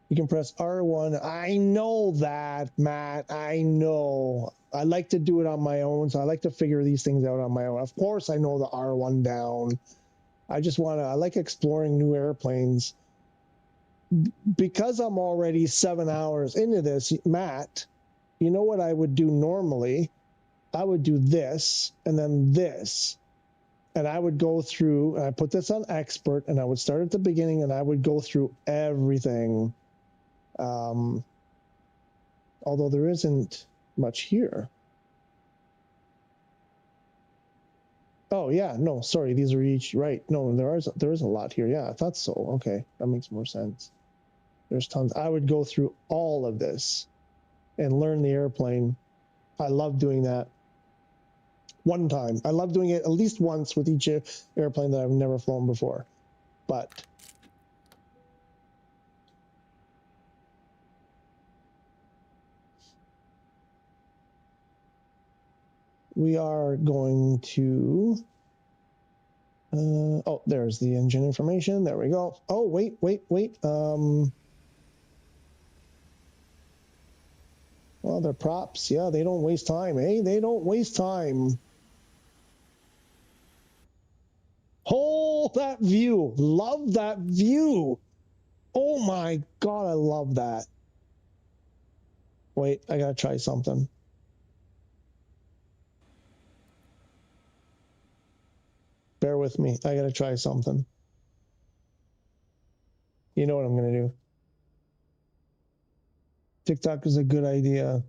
You can press R1. I know that, Matt. I know. I like to do it on my own, so I like to figure these things out on my own. Of course, I know the R1 down. I just want to, I like exploring new airplanes. Because I'm already 7 hours into this, Matt, you know what I would do normally? I would do this and then this. And I would go through, and I put this on expert, and I would start at the beginning, and I would go through everything. Although there isn't much here. Oh yeah, no, sorry, these are each, right. No, there is a lot here. Yeah, I thought so. Okay, that makes more sense. There's tons. I would go through all of this and learn the airplane. I love doing that. One time. I love doing it at least once with each airplane that I've never flown before. But we are going to, oh, there's the engine information. There we go. Oh, wait. Well, they're props. Yeah, they don't waste time. Hey, they don't waste time. Oh, that view. Love that view. Oh my God, I love that. Wait, I gotta try something. Bear with me. I gotta try something. You know what I'm gonna do. TikTok is a good idea.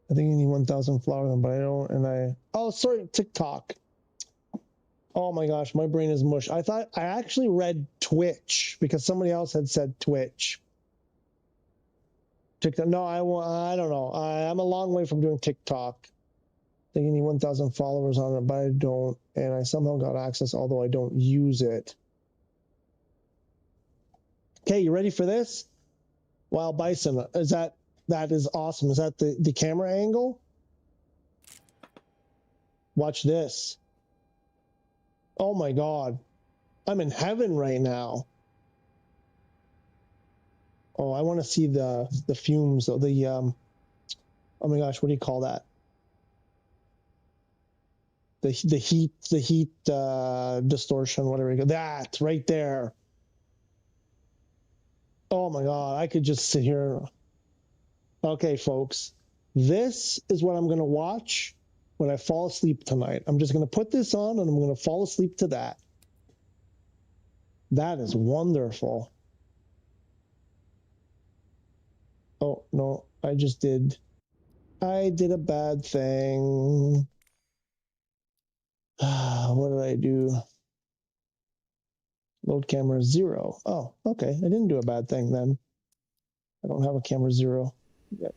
I think you need 1,000 flowers, but I don't, and I, oh, sorry, TikTok. Oh my gosh, my brain is mush. I thought, I actually read Twitch because somebody else had said Twitch. TikTok, no, I don't know. I'm a long way from doing TikTok. I think you need 1,000 followers on it, but I don't, and I somehow got access, although I don't use it. Okay, you ready for this? Wild Bison, is that is awesome. Is that the camera angle? Watch this. Oh my God. I'm in heaven right now. Oh, I want to see the fumes, the oh my gosh, what do you call that? The heat distortion, whatever you go. That right there. Oh my God, I could just sit here. Okay, folks, this is what I'm going to watch when I fall asleep tonight. I'm just going to put this on and I'm going to fall asleep to that. That is wonderful. Oh, no, I did a bad thing. What did I do? Load camera 0. Oh, okay. I didn't do a bad thing then. I don't have a camera 0 yet.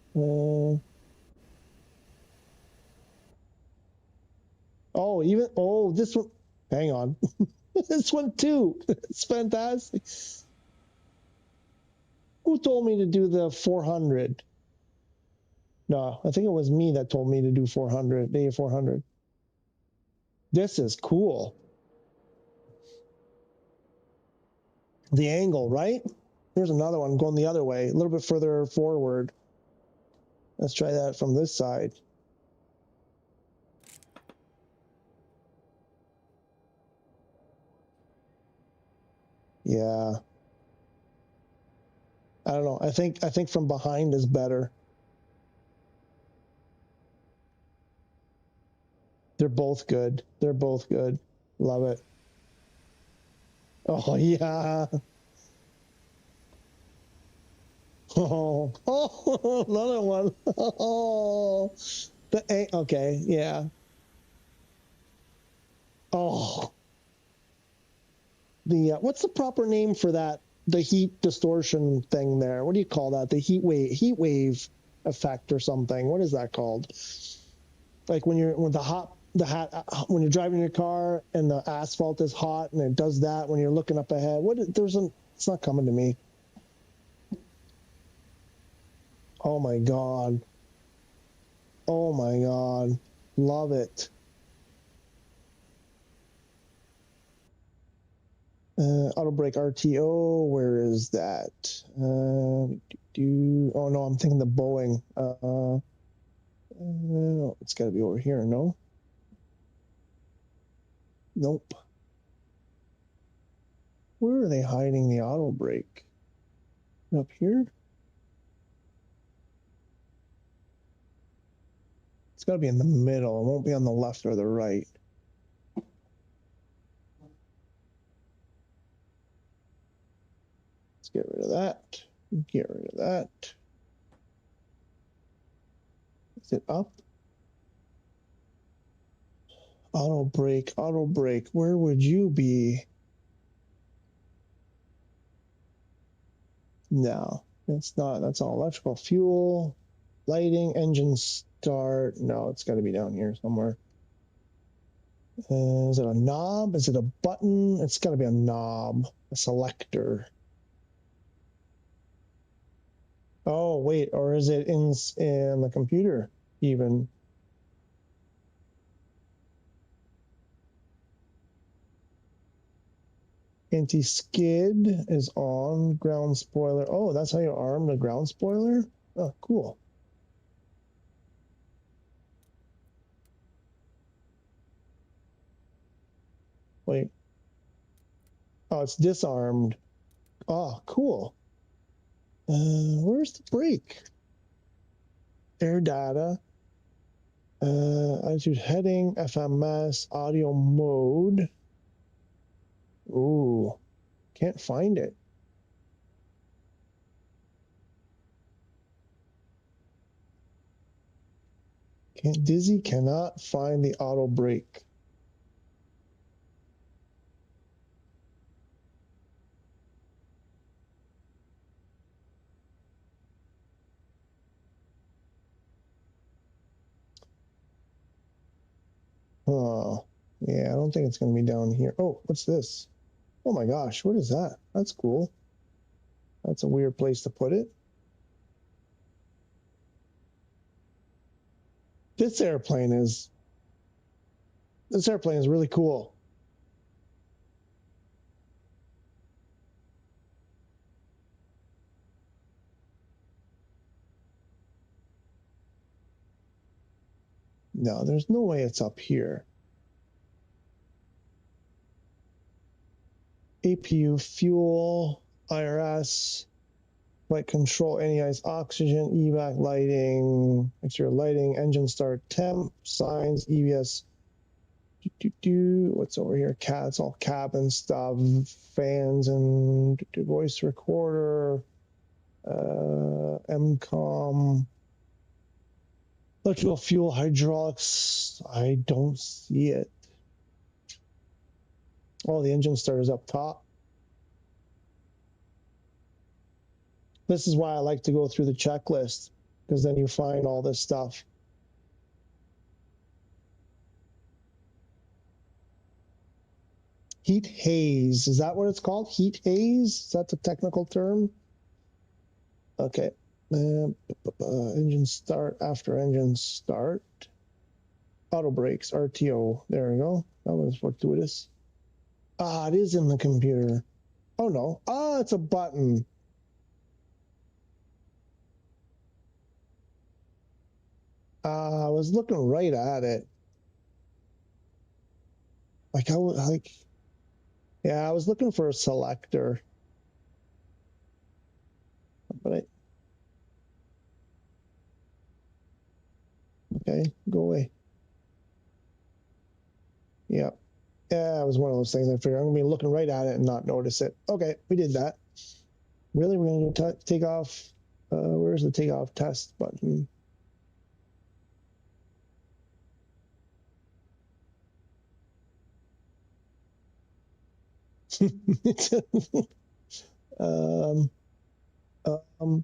This one. Hang on. This one too. It's fantastic. Who told me to do the 400? No, I think it was me that told me to do 400, the A400. This is cool. The angle, right? Here's another one going the other way, a little bit further forward. Let's try that from this side. Yeah. I don't know. I think from behind is better. They're both good. They're both good. Love it. Oh yeah. Oh, oh, another one. Oh, okay, yeah. Oh, the what's the proper name for that? The heat distortion thing there. What do you call that? The heat wave effect or something. What is that called? Like when you're when when you're driving your car and the asphalt is hot and it does that when you're looking up ahead. It's not coming to me. Oh my god. Oh my god. Love it. Auto brake RTO, where is that? Oh no, I'm thinking the Boeing. It's got to be over here, no? Nope. Where are they hiding the auto brake? Up here? It's got to be in the middle. It won't be on the left or the right. Let's get rid of that. Get rid of that. Is it up? Auto brake, auto brake. Where would you be? No, it's not. That's all electrical. Fuel, lighting, engine start. No, it's got to be down here somewhere. Is it a knob? Is it a button? It's got to be a knob, a selector. Oh, wait, or is it in the computer even? Anti-skid is on. Ground spoiler. Oh, that's how you arm the ground spoiler? Oh, cool. Wait. Oh, it's disarmed. Oh, cool. Where's the brake? Air data. Attitude heading, FMS, audio mode. Ooh, can't find it. Dizzy cannot find the auto brake. Oh, yeah, I don't think it's going to be down here. Oh, what's this? Oh my gosh, what is that? That's cool. That's a weird place to put it. This airplane is really cool. No, there's no way it's up here. APU, fuel, IRS, flight control, NEI's oxygen, evac lighting, exterior lighting, engine start, temp, signs, EBS. What's over here? It's all cabin stuff, fans and voice recorder, MCOM, electrical fuel, hydraulics. I don't see it. Oh, the engine starter's up top. This is why I like to go through the checklist, because then you find all this stuff. Heat haze, is that what it's called? Heat haze? Is that the technical term? Okay. Engine start, after engine start. Auto brakes, RTO. There we go. That was fortuitous. Ah, it is in the computer. Oh no. Ah, it's a button. I was looking right at it. Like I was like, Yeah, I was looking for a selector. But okay, go away. Yeah. Yeah, it was one of those things I figured I'm going to be looking right at it and not notice it. Okay, we did that. Really? We're going to take off. Where's the takeoff test button? um, um,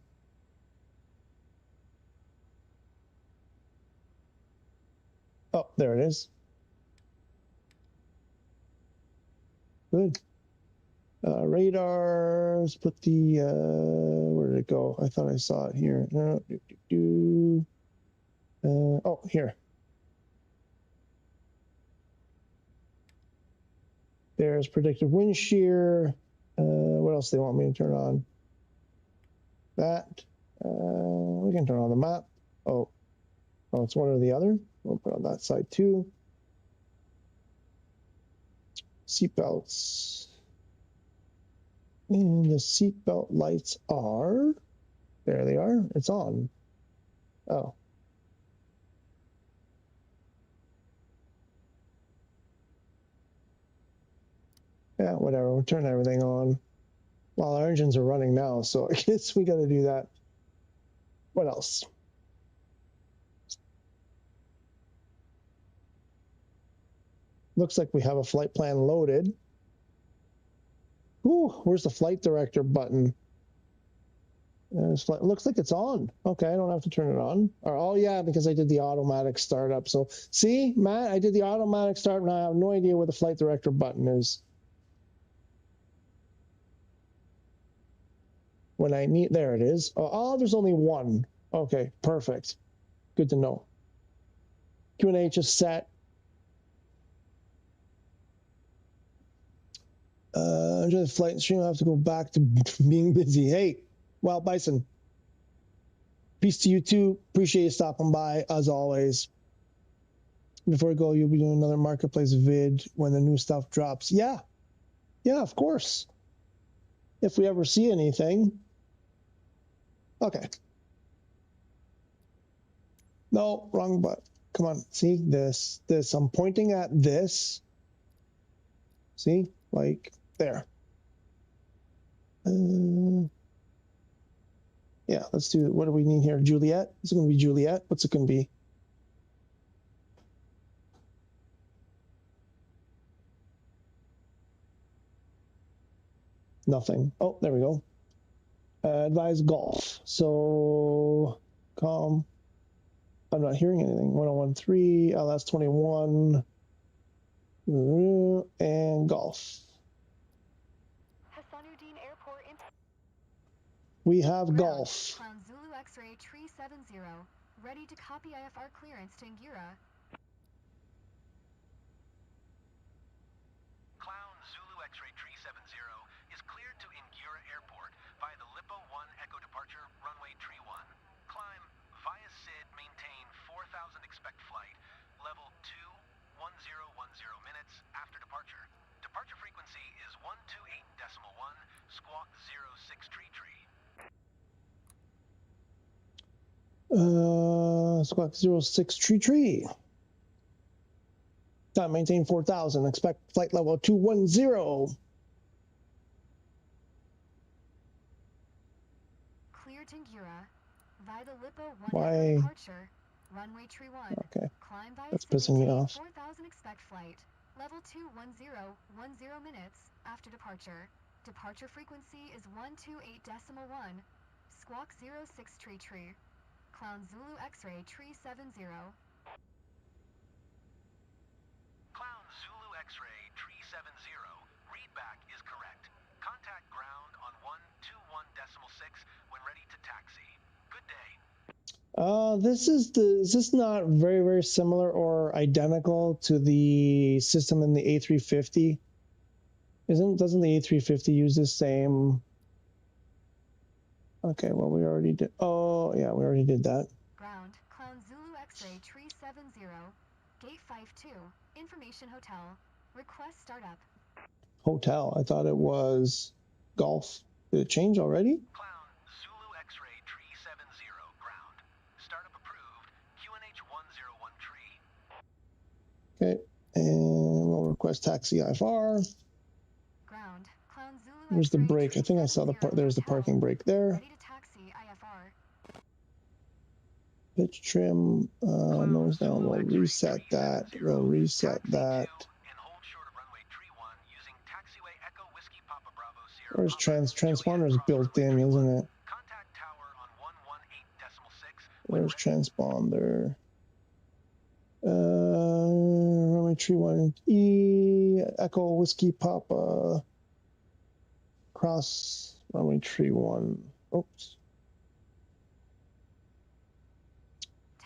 oh, there it is. Good. Radars, put the, where did it go? I thought I saw it here. Oh, here. There's predictive wind shear. What else do they want me to turn on? That. We can turn on the map. Oh, it's one or the other. We'll put on that side too. Seatbelts. And the seatbelt lights are, there they are. It's on. Oh. Yeah, whatever. We'll turn everything on. Well, our engines are running now, so I guess we got to do that. What else? Looks like we have a flight plan loaded. Ooh, where's the flight director button? Looks like it's on. Okay, I don't have to turn it on. Or, oh, yeah, because I did the automatic startup. So, see, Matt, I did the automatic start, and I have no idea where the flight director button is. When I need, there it is. Oh, there's only one. Okay, perfect. Good to know. Q&H is set. Enjoy the flight and stream. I have to go back to being busy. Hey, Wild Bison. Peace to you too. Appreciate you stopping by as always. Before we go, you'll be doing another marketplace vid when the new stuff drops. Yeah, of course. If we ever see anything. Okay. No, wrong button. Come on, see this. I'm pointing at this. See, like there. Yeah, let's do, what do we need here? Juliet? Is it going to be Juliet? What's it going to be? Nothing. Oh, there we go. Advise golf. So, calm. I'm not hearing anything. 1013, LS 21, and golf. We have golf. Clown Zulu X-ray tree 70, ready to copy IFR clearance to Angira. Clown Zulu X-ray tree 70 is cleared to Angira Airport via the Lipo 1 Echo departure, runway tree 1. Climb via SID, maintain 4,000 expect flight, level 21010 minutes after departure. Departure frequency is 128.1, squawk 06 tree. Squawk 06 tree. Time maintain 4,000. Expect flight level 210. Clear Tangira. Via the Lipo 1 Why? departure. Runway tree 1. Okay. Climb via That's pissing me off. 4,000 expect flight. Level 21010 minutes after departure. Departure frequency is 128.1. Squawk 06 tree. Clown Zulu X-ray tree 70. Clown Zulu X-ray tree 70. Readback is correct. Contact ground on 121.6 when ready to taxi. Good day. Is this not very, very similar or identical to the system in the A350? Doesn't the A350 use the same? Okay, well, we already did. Oh, yeah, we already did that. Ground, Clown Zulu X-ray tree 70, gate 52, information hotel, request startup. Hotel. I thought it was golf. Did it change already? Clown Zulu X-ray tree 70 ground. Startup approved. QNH 101 tree. Okay, and we'll request taxi IFR. Ground. Clown Zulu Where's the X-ray brake? I think I saw the 370 there's the hotel. parking brake there. Ready to taxi IFR. Pitch trim, nose down. We'll reset that. We'll reset that. And hold short of runway tree 1 using taxiway Echo Whiskey Papa Bravo Sierra. Where's transponder is Juliet, built in, isn't it? Contact tower on 118.6. Where's transponder? Runway tree 1 E Echo Whiskey Papa cross runway tree 1. Oops.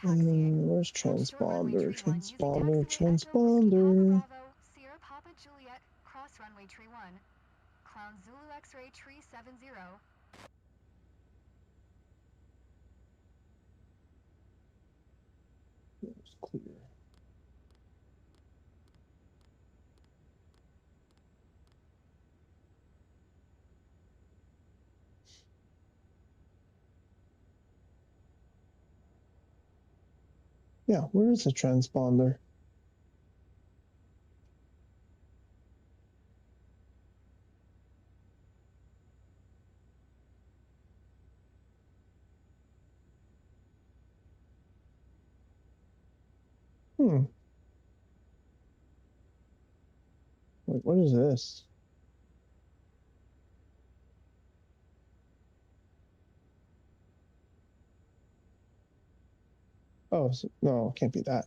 Where's transponder? Transponder, transponder. Sierra Papa Juliet, cross runway tree 1. Clown Zulu X-ray tree 70. It's clear. Yeah, where is the transponder? Wait, what is this? Oh, no, it can't be that.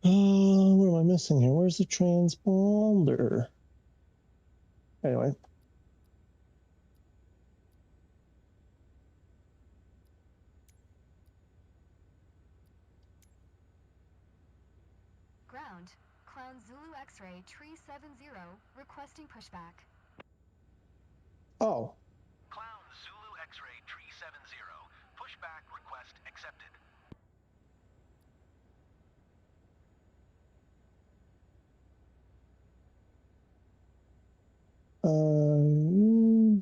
What am I missing here? Where's the transponder? Anyway. Ground. Clown Zulu X-ray tree 70, requesting pushback. Oh. Clown Zulu X-ray tree 70. Pushback request accepted. Uh,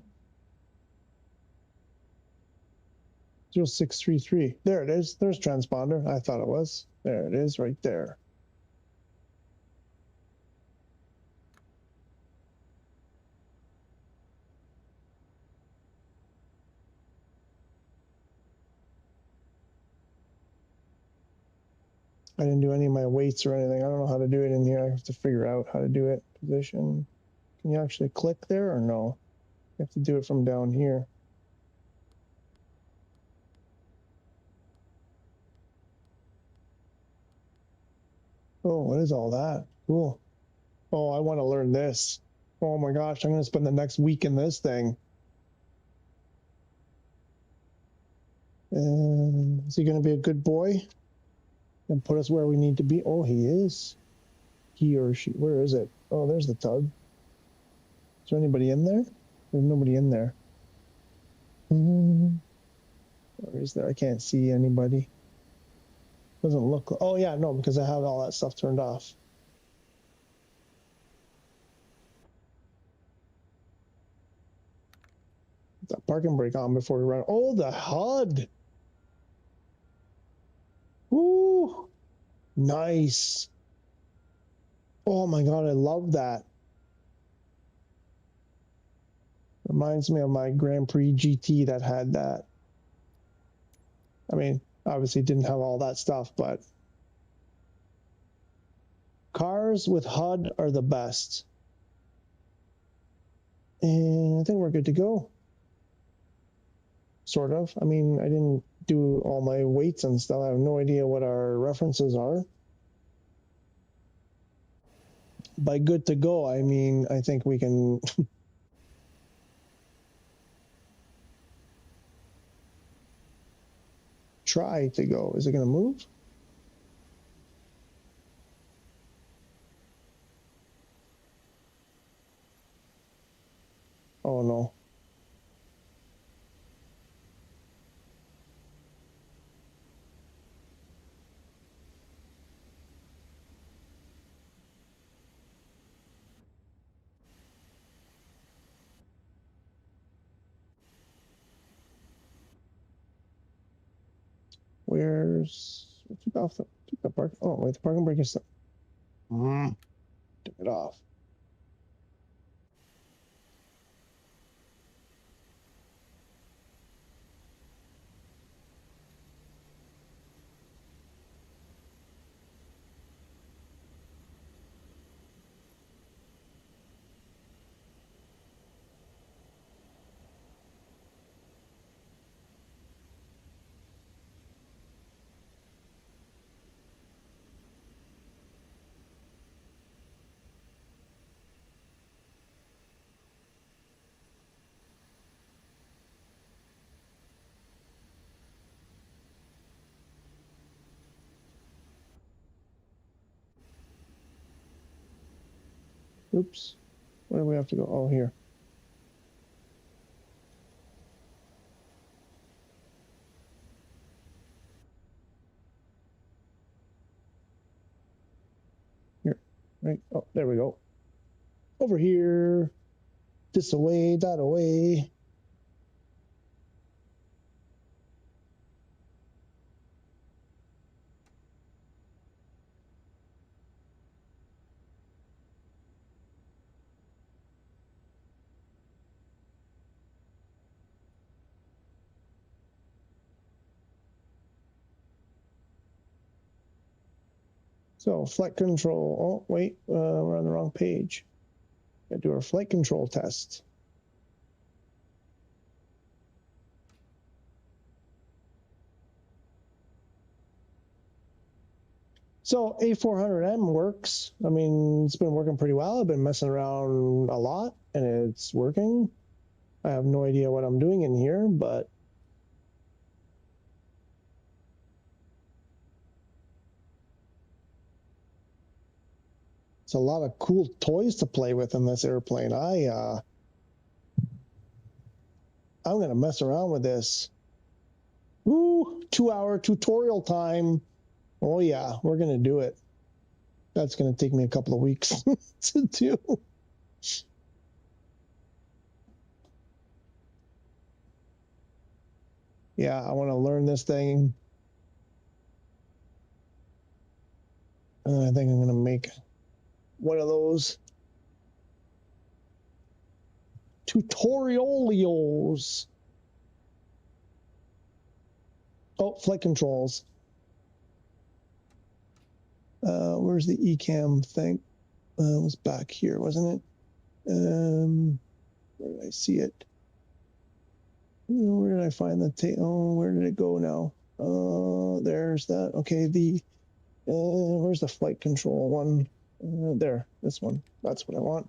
0633. There it is. There's transponder. I thought it was. There it is right there. I didn't do any of my weights or anything. I don't know how to do it in here. I have to figure out how to do it. Position. Can you actually click there or no? You have to do it from down here. Oh, what is all that? Cool. Oh, I want to learn this. Oh my gosh, I'm going to spend the next week in this thing. Is he going to be a good boy and put us where we need to be? Oh, he is. He or she. Where is it? Oh, there's the tug. Is there anybody in there? There's nobody in there. Or is there? I can't see anybody. Doesn't look. Oh yeah, no, because I have all that stuff turned off. Put that parking brake on before we run. Oh, the HUD. Woo! Nice. Oh my God, I love that. Reminds me of my Grand Prix GT that had that. I mean, obviously didn't have all that stuff, but cars with HUD are the best. And I think we're good to go. Sort of. I mean, I didn't do all my weights and stuff. I have no idea what our references are. By good to go, I mean, I think we can try to go. Is it going to move? Oh no. Where's took off the park? Oh wait, the parking brake is took it off. Oops. Where do we have to go? Oh, here. Here. Right. Oh, there we go. Over here. This away, that away. So flight control. Oh, wait, we're on the wrong page. Gotta do our flight control test. So A400M works. I mean, it's been working pretty well. I've been messing around a lot, and it's working. I have no idea what I'm doing in here, but it's a lot of cool toys to play with in this airplane. I'm gonna mess around with this. Woo! 2-hour tutorial time. Oh yeah, we're gonna do it. That's gonna take me a couple of weeks to do. Yeah, I want to learn this thing. And I think I'm gonna make one of those tutorials. Oh, flight controls. Where's the ECAM thing? It was back here, wasn't it? Where did I see it? Where did I find the oh, where did it go now? There's that. Okay, where's the flight control one? There, this one. That's what I want.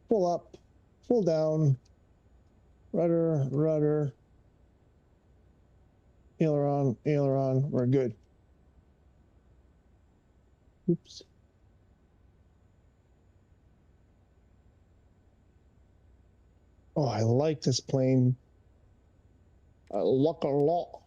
Full up, full down, rudder, aileron, we're good. Oops. Oh, I like this plane. I like a lot.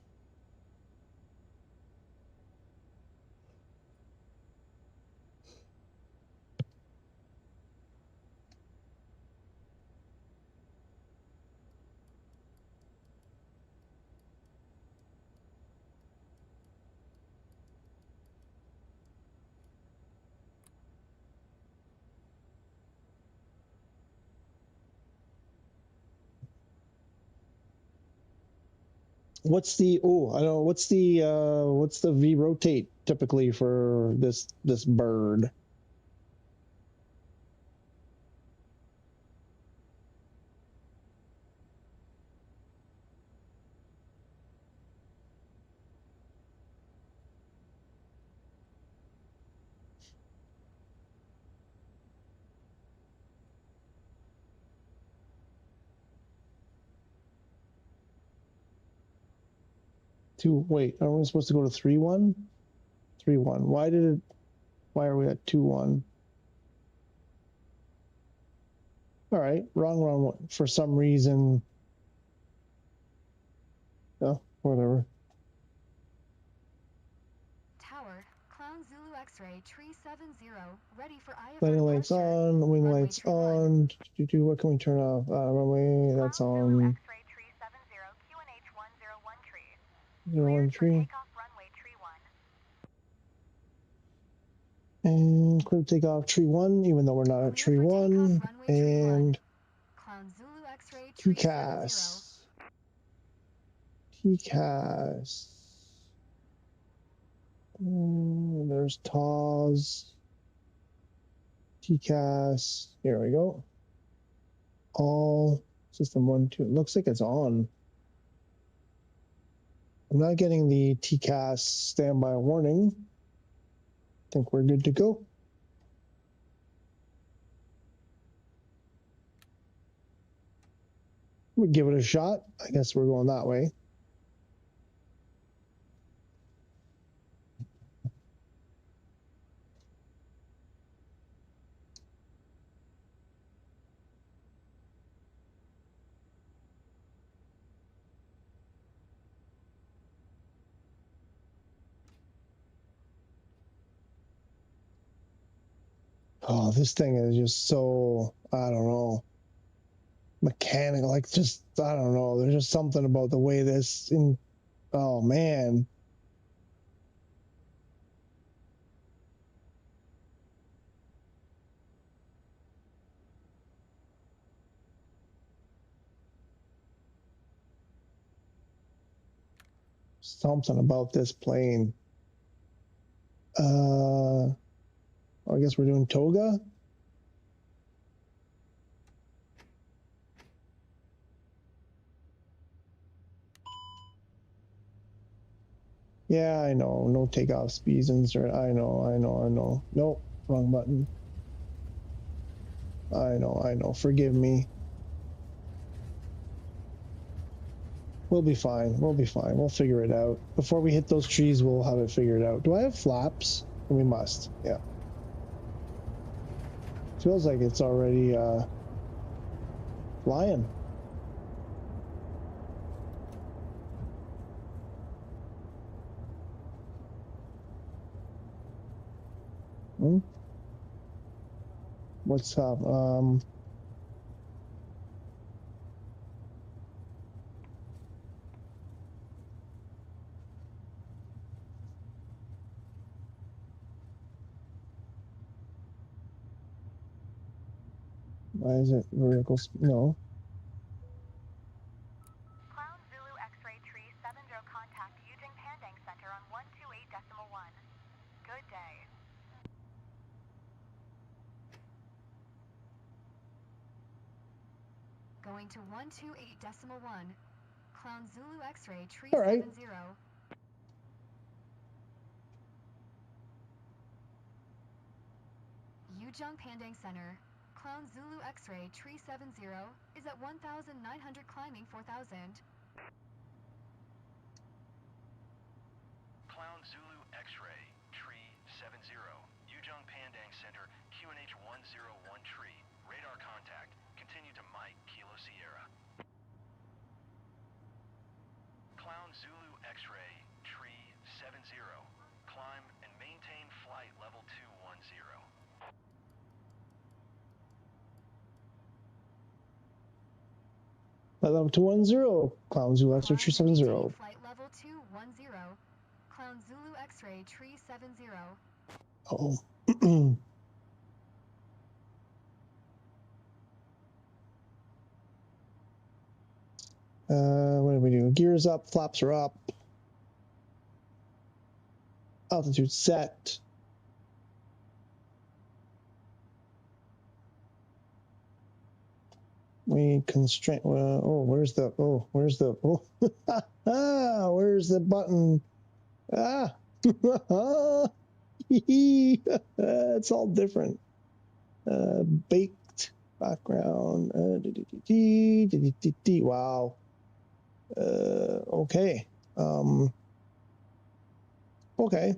What's the I don't know, what's the V rotate typically for this bird? Wait, are we supposed to go to 3-1? 3-1. Why are we at 2-1? All right, wrong. For some reason. Oh, whatever. Tower, Clown Zulu X-ray, tree 70, ready for Landing lights on, wing Runway lights tree on. What can we turn off? Runway, that's on. X-ray tree 70, QNH 101 tree. 01 tree. Takeoff runway tree 1. And clear takeoff tree 1, even though we're not at tree 1. And Clown Zulu X-ray, tree 70. TCAS. There's TAWS. TCAS. Here we go. All system 1, 2. It looks like it's on. I'm not getting the TCAS standby warning. I think we're good to go. We'll give it a shot. I guess we're going that way. Oh, this thing is just so, I don't know, mechanical, like just, I don't know. There's just something about the way this, oh man. Something about this plane. I guess we're doing toga. Yeah, I know. No takeoff speeds. I know. Nope, wrong button. I know. Forgive me. We'll be fine. We'll figure it out. Before we hit those trees, we'll have it figured out. Do I have flaps? We must. Yeah. Feels like it's already flying. What's up? Why is it vertical? No. Clown Zulu X-ray tree 70 contact Yujing Pandang Center on 128.1. Good day. Going to 128.1. Clown Zulu X-ray, tree All right. 70. Yujing Pandang Center. Clown Zulu X-ray, tree 70 is at 1,900 climbing 4,000. Clown Zulu X-ray, tree 70, Yujing Pandang Center, QNH 101 tree, radar contact, continue to Mike, Kilo Sierra. Clown Zulu X-ray, tree 70, climb and maintain flight level 210. Flight level 210. Clown Zulu X-ray tree 70. Flight level 210. Clown Zulu X-ray, tree 70. Oh. What do we do? Gears up, flaps are up. Altitude set. We constrain. Where's the button? It's all different. Baked background. Wow. Okay. Okay.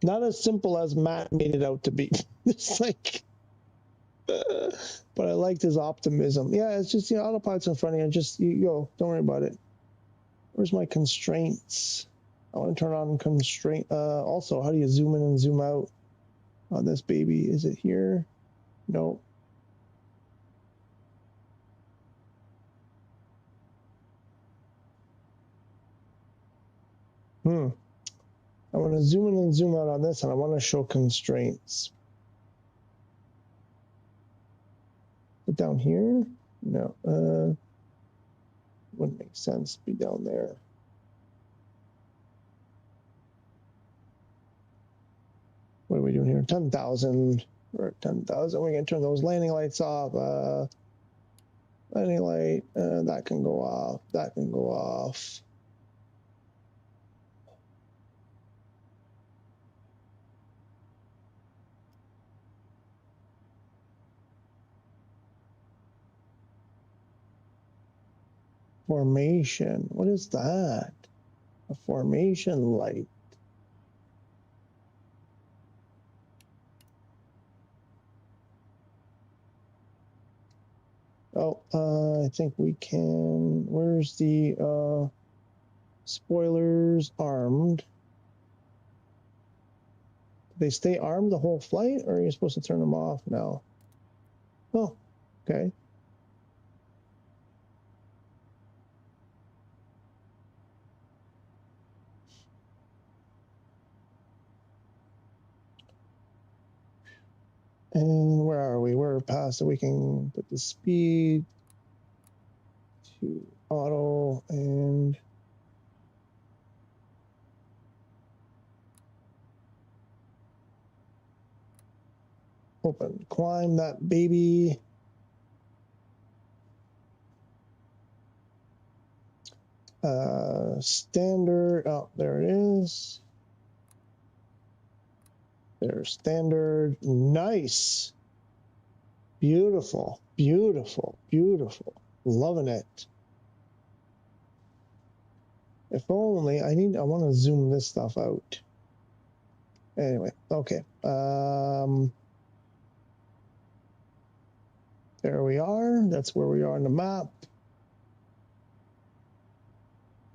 Not as simple as Matt made it out to be. It's like, but I liked his optimism. Yeah, it's just, autopilot's in front of you. Just you go. Don't worry about it. Where's my constraints? I want to turn on constraint. Also, how do you zoom in and zoom out on this baby? Is it here? No. I want to zoom in and zoom out on this, and I want to show constraints. But down here? No. Wouldn't make sense to be down there. What are we doing here? 10,000. We're at 10,000. We're going to turn those landing lights off. Landing light. That can go off. That can go off. Formation. What is that? A formation light. Oh, I think we can. Where's the spoilers armed? Do they stay armed the whole flight, or are you supposed to turn them off now? Oh, okay. And where are we? We're past it. We can put the speed to auto and open. Climb that baby. Standard. Oh, there it is. There's standard. Nice. Beautiful, beautiful, beautiful. Loving it. If only I want to zoom this stuff out. Anyway, okay. There we are. That's where we are on the map.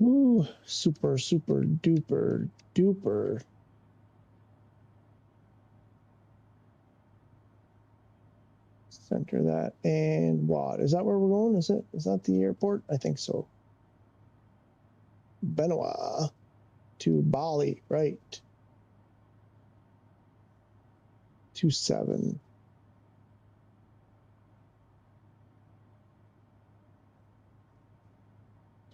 Ooh, super, super duper duper. Center that. And what? Is that where we're going? Is that the airport? I think so. Benoit to Bali, right. 27.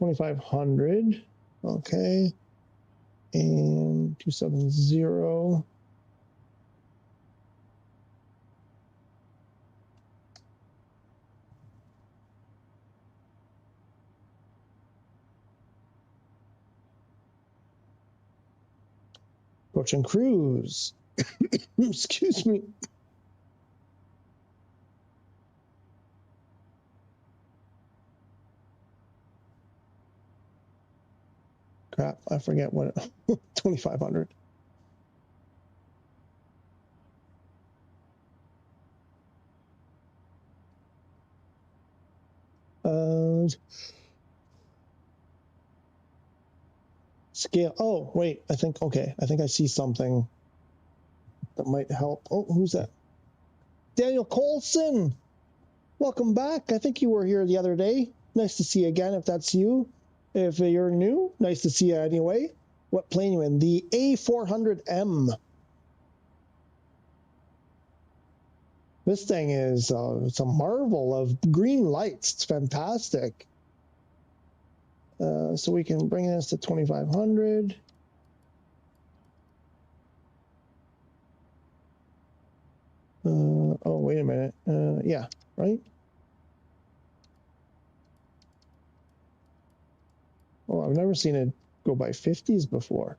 $2,500. Okay. And 270. Approaching cruise. Excuse me. Crap, I forget what 2,500. Scale. Oh, wait. I think I see something that might help. Oh, who's that? Daniel Colson. Welcome back. I think you were here the other day. Nice to see you again if that's you. If you're new, nice to see you anyway. What plane you in? The A400M. This thing is it's a marvel of green lights. It's fantastic. So we can bring this to 2,500. Oh, wait a minute. Yeah, right? Oh, I've never seen it go by 50s before.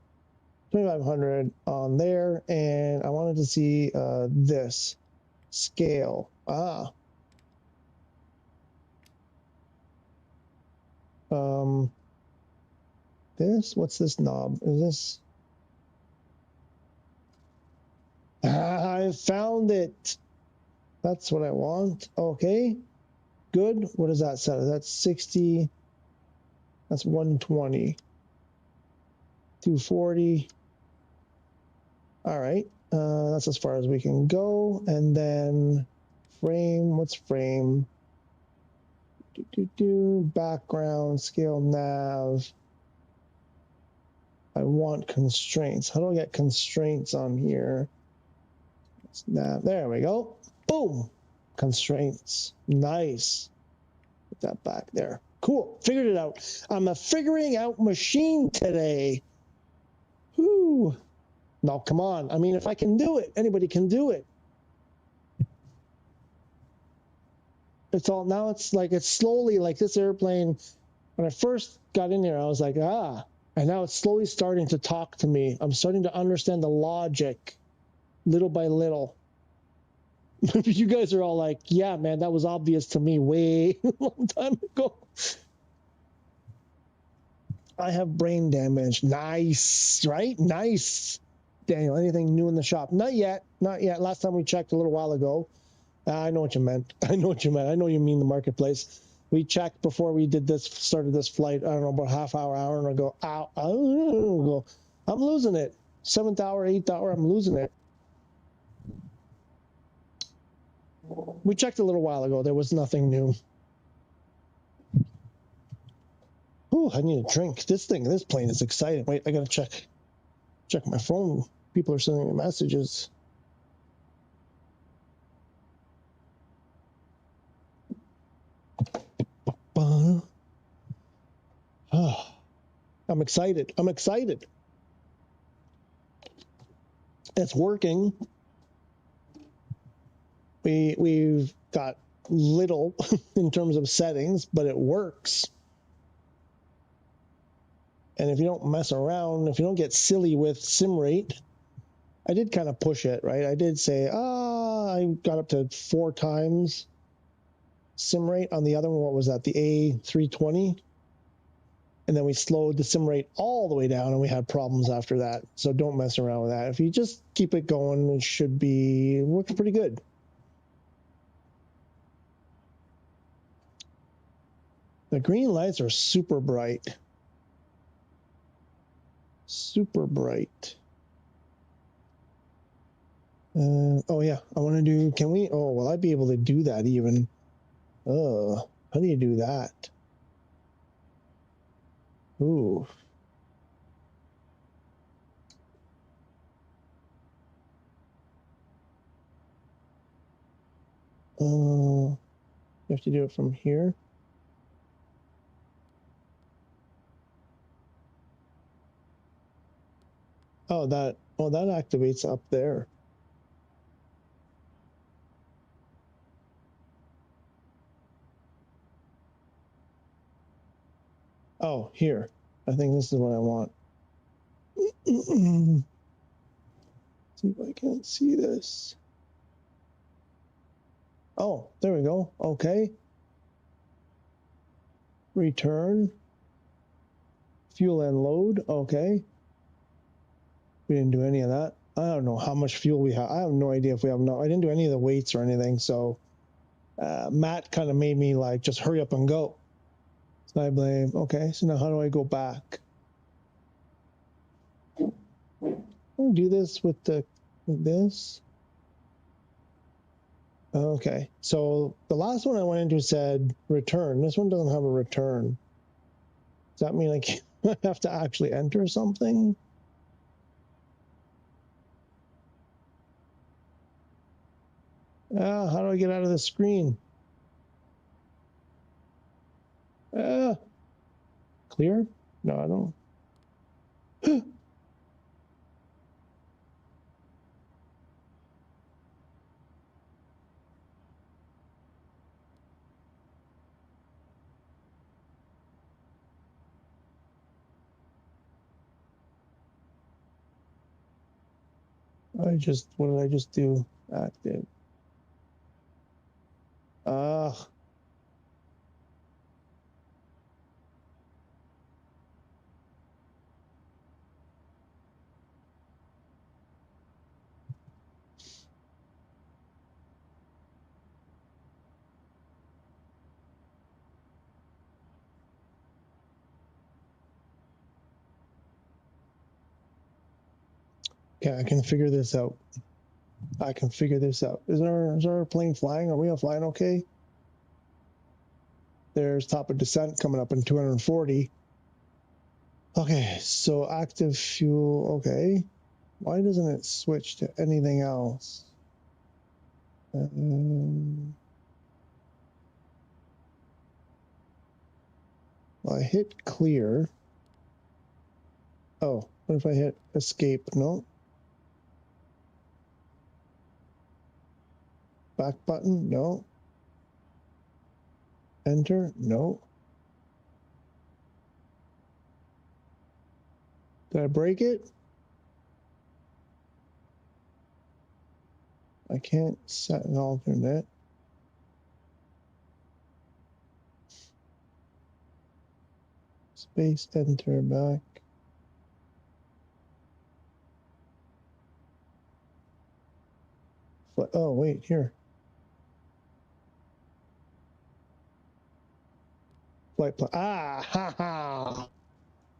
2,500 on there, and I wanted to see this scale. This, what's this knob? Is this? I found it. That's what I want. Okay, good. What is that set? That's 60. That's 120. 240. All right, that's as far as we can go. And then frame, what's frame? Background, scale nav. I want constraints. How do I get constraints on here? Nav. There we go. Boom. Constraints. Nice. Put that back there. Cool. Figured it out. I'm a figuring out machine today. Whoo. No, come on. I mean, if I can do it, anybody can do it. It's all now. It's like it's slowly like this airplane. When I first got in here, I was like, ah, and now it's slowly starting to talk to me. I'm starting to understand the logic, little by little. You guys are all like, yeah, man, that was obvious to me way a long time ago. I have brain damage. Nice, right? Nice. Daniel, anything new in the shop? Not yet. Not yet. Last time we checked a little while ago. I know what you meant. I know what you meant. I know you mean the marketplace. We checked before we did this, started this flight, I don't know, about half hour ago. Ow, I'm losing it. 7th hour, 8th hour, I'm losing it. We checked a little while ago. There was nothing new. Ooh, I need a drink. This plane is exciting. Wait, I gotta check my phone. People are sending me messages. Oh, I'm excited. I'm excited. It's working. We've got little in terms of settings, but it works. And if you don't mess around, if you don't get silly with sim rate, I did kind of push it, right? I did say, I got up to 4 times sim rate on the other one. What was that? The A320. And then we slowed the sim rate all the way down and we had problems after that. So don't mess around with that. If you just keep it going, it should be working pretty good. The green lights are super bright. Super bright. Oh yeah, I want to do, can we, oh, will I be able to do that even? Oh, how do you do that? Ooh. You have to do it from here. Oh, that activates up there. Oh, here. I think this is what I want. See if I can't see this. Oh, there we go. Okay. Return. Fuel and load. Okay. We didn't do any of that. I don't know how much fuel we have. I have no idea if we have enough. I didn't do any of the weights or anything. So Matt kind of made me like, just hurry up and go. So I blame. Okay. So now how do I go back? I'll do this with this. Okay. So the last one I went into said return. This one doesn't have a return. Does that mean I have to actually enter something? How do I get out of the screen? Clear? No, I don't. What did I just do? Active. Okay, I can figure this out. I can figure this out. Is our plane flying? Are we all flying okay? There's top of descent coming up in 240. Okay, so active fuel. Okay. Why doesn't it switch to anything else? Well, I hit clear. Oh, what if I hit escape? No. Back button? No. Enter? No. Did I break it? I can't set an alternate. Space, enter, back. Oh, wait, here. Flight plan. Ah, ha, ha.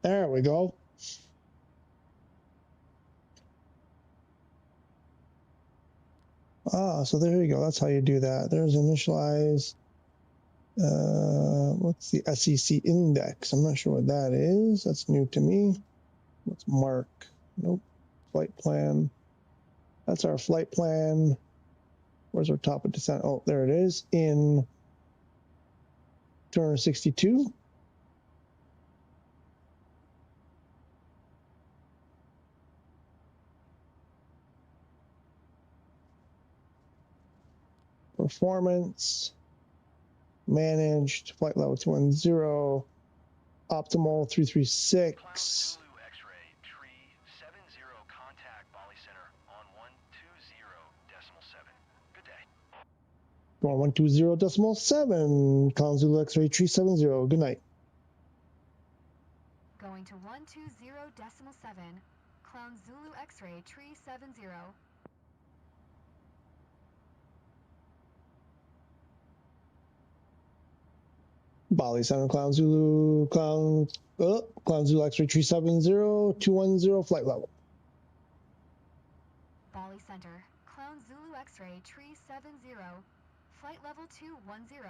There we go. Ah, so there you go. That's how you do that. There's initialize. What's the SEC index? I'm not sure what that is. That's new to me. What's mark? Nope. Flight plan. That's our flight plan. Where's our top of descent? Oh, there it is. In 262. Performance. Managed. Flight level 210. Optimal 336. Zulu X-ray, tree 70, contact Bali Center on 120.7. Good day. Going 120.7. Clown Zulu X-ray tree 70. Good night. Going to 120.7. Clown Zulu X-ray tree 70. Bali Center, Clown Zulu X-ray tree 70, 210 flight level. Bali Center, Clown Zulu X-ray tree 70. Flight level 210.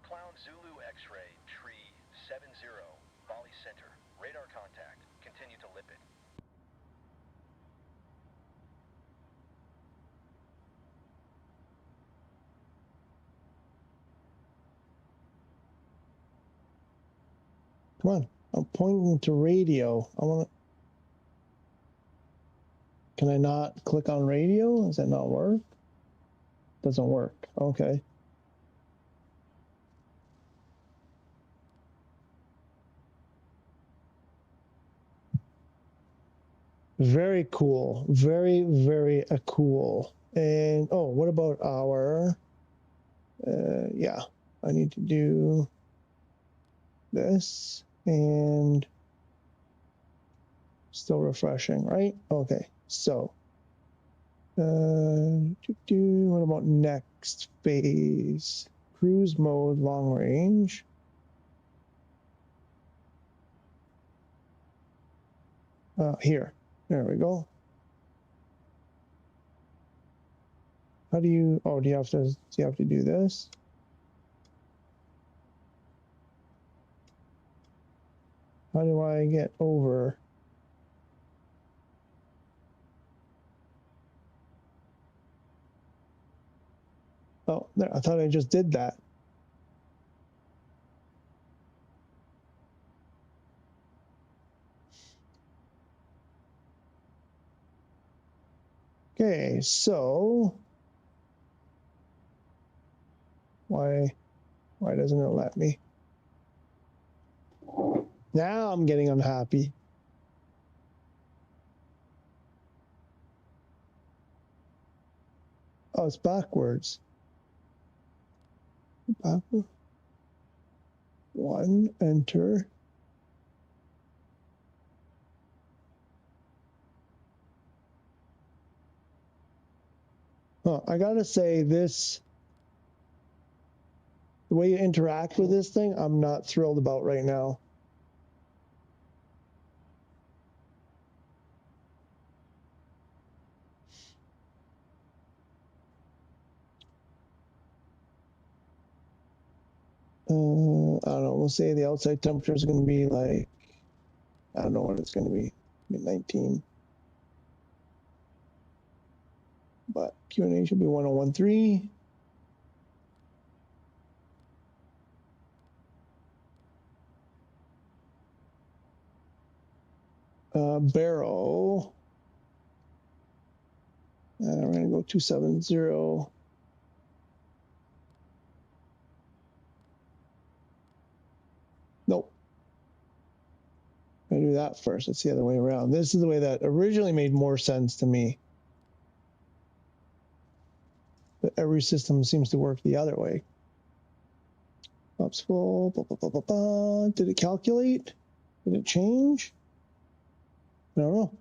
Clown Zulu X-ray, tree 70, Bali Center. Radar contact. Continue to lip it. Come on, I'm pointing to radio. I want to. Can I not click on radio? Does that not work? Doesn't work. Okay. Very cool. Very, very cool. And oh, what about our? Yeah, I need to do this and still refreshing, right? Okay, so what about next phase? Cruise mode, long range. Here, there we go. How do you? Oh, do you have to do this? How do I get over? Oh, there, I thought I just did that. Okay, so why doesn't it let me? Now I'm getting unhappy. Oh, it's backwards. Backward. 1, enter. Oh, I gotta say this, the way you interact with this thing, I'm not thrilled about right now. don't know, we'll say the outside temperature is going to be like, I don't know what it's going to be, maybe 19. But Q&A should be 1013. Barrel. We're going to go 270. Nope. I'm going to do that first. It's the other way around. This is the way that originally made more sense to me. But every system seems to work the other way. Ups full. Blah, blah, blah, blah, blah. Did it calculate? Did it change? I don't know.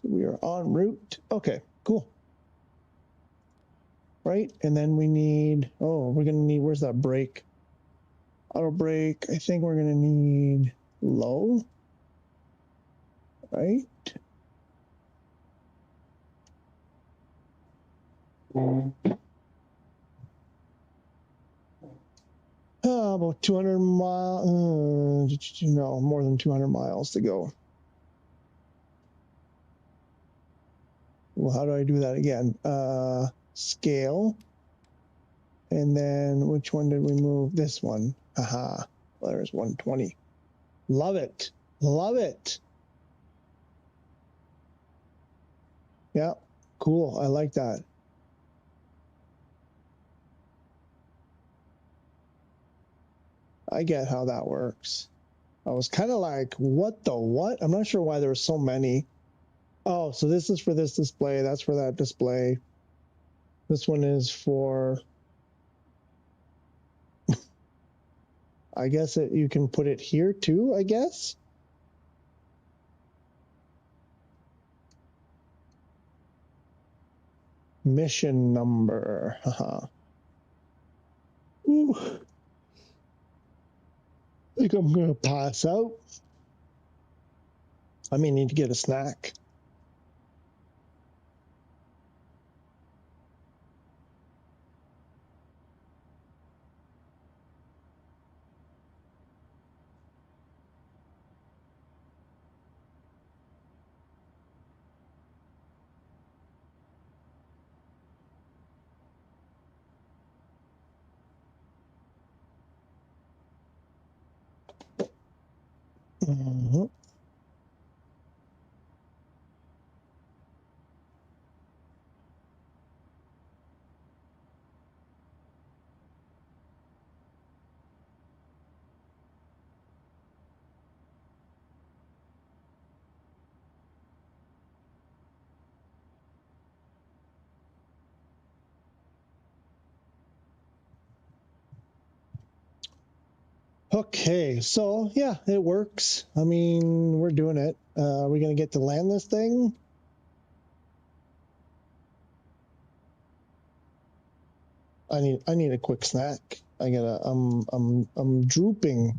So we are en route. Okay, cool. Right, and then we need, oh, we're gonna need, where's that brake? Auto brake, I think we're gonna need low, right? About 200 miles, no, more than 200 miles to go. Well, how do I do that again? Scale. And then which one did we move? This one. Aha. Well, there's 120. Love it. Love it. Yeah. Cool. I like that. I get how that works. I was kind of like, what the what? I'm not sure why there were so many. Oh, so this is for this display. That's for that display. This one is for, I guess you can put it here too, I guess. Mission number. Haha. Ooh. I think I'm going to pass out. I may need to get a snack. Mm-hmm. Okay, so yeah, it works. I mean, we're doing it. Are we gonna get to land this thing? I need a quick snack. I'm drooping.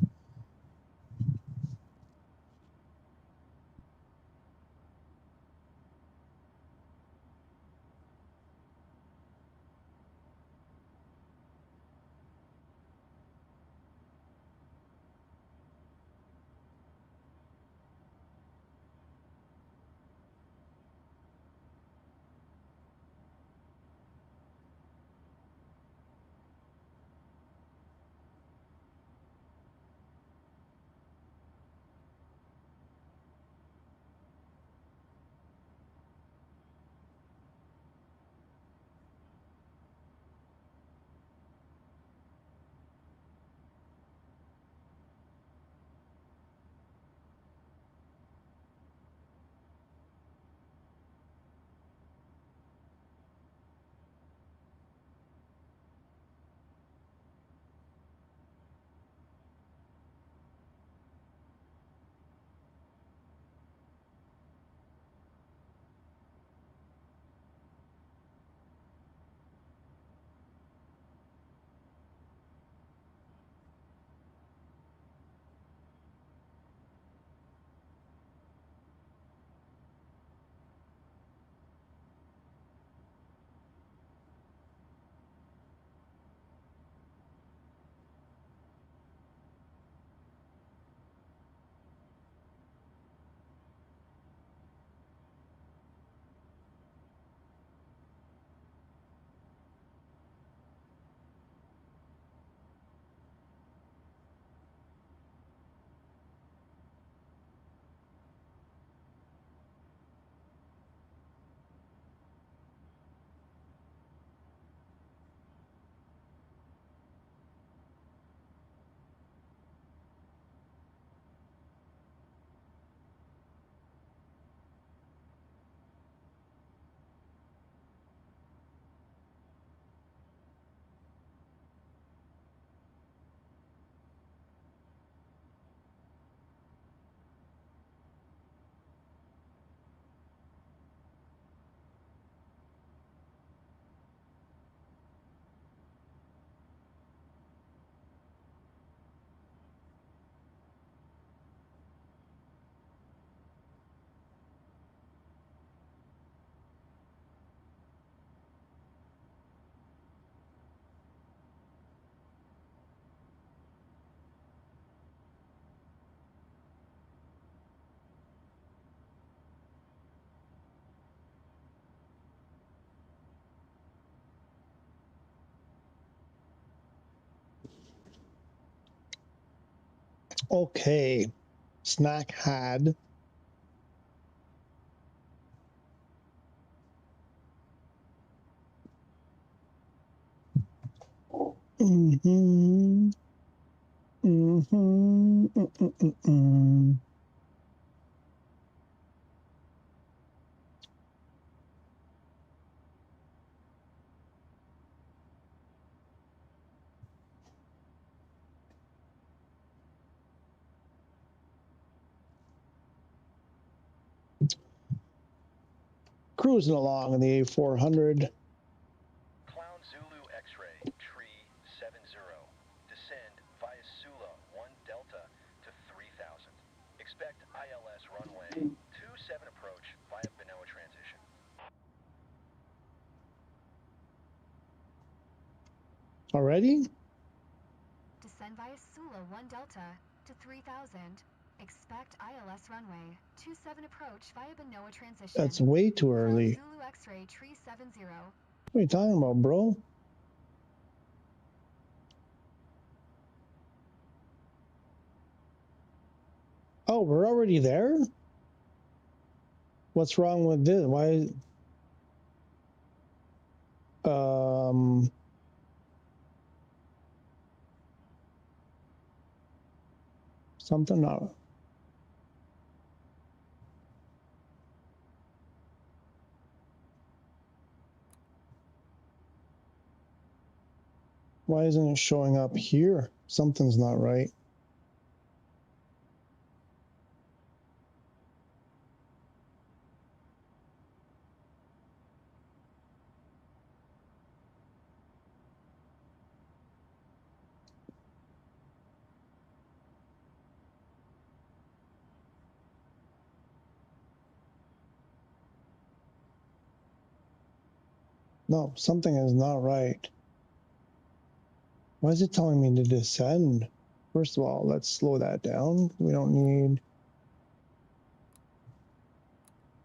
Okay. Snack had. Mm-hmm. Mm-hmm. Mm-mm-mm-mm. Cruising along in the A400. Clown Zulu X-ray, tree 70. Descend via Sula 1 Delta to 3000. Expect ILS runway 27 approach via Benoa transition. Already? Descend via Sula 1 Delta to 3000. Expect ILS runway 27 approach via Benoa transition. That's way too early. Cloud Zulu X-ray tree 70. What are you talking about, bro? Oh, we're already there? What's wrong with this? Why? Something not. Why isn't it showing up here? Something's not right. No, something is not right. Why is it telling me to descend? First of all, let's slow that down. We don't need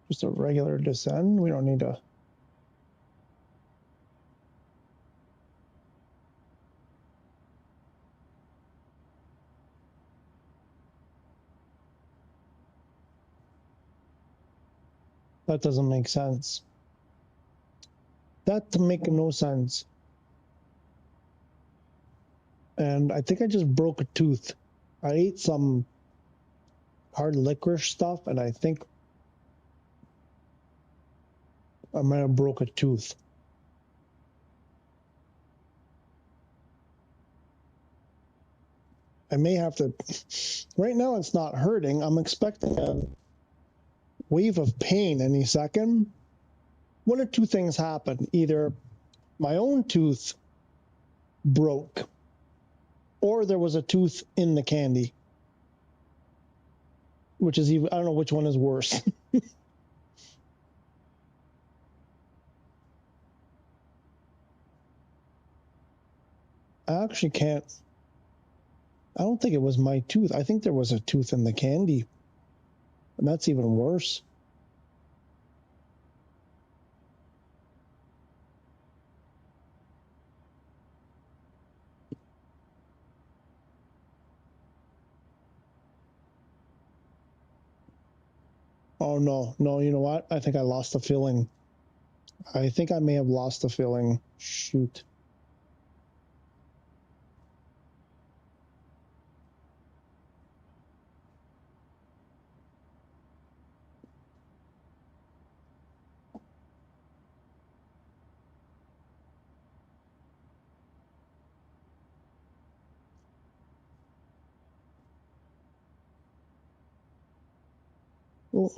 just a regular descend. We don't need to. That doesn't make sense. That make no sense. And I think I just broke a tooth. I ate some hard licorice stuff, and I think I might have broke a tooth. I may have to. Right now, it's not hurting. I'm expecting a wave of pain any second. One or two things happen. Either my own tooth broke, or there was a tooth in the candy, which is even, I don't know which one is worse. I actually can't. I don't think it was my tooth. I think there was a tooth in the candy, and that's even worse. Oh no, no, you know what? I think I lost the feeling. I think I may have lost the feeling. Shoot. Oh.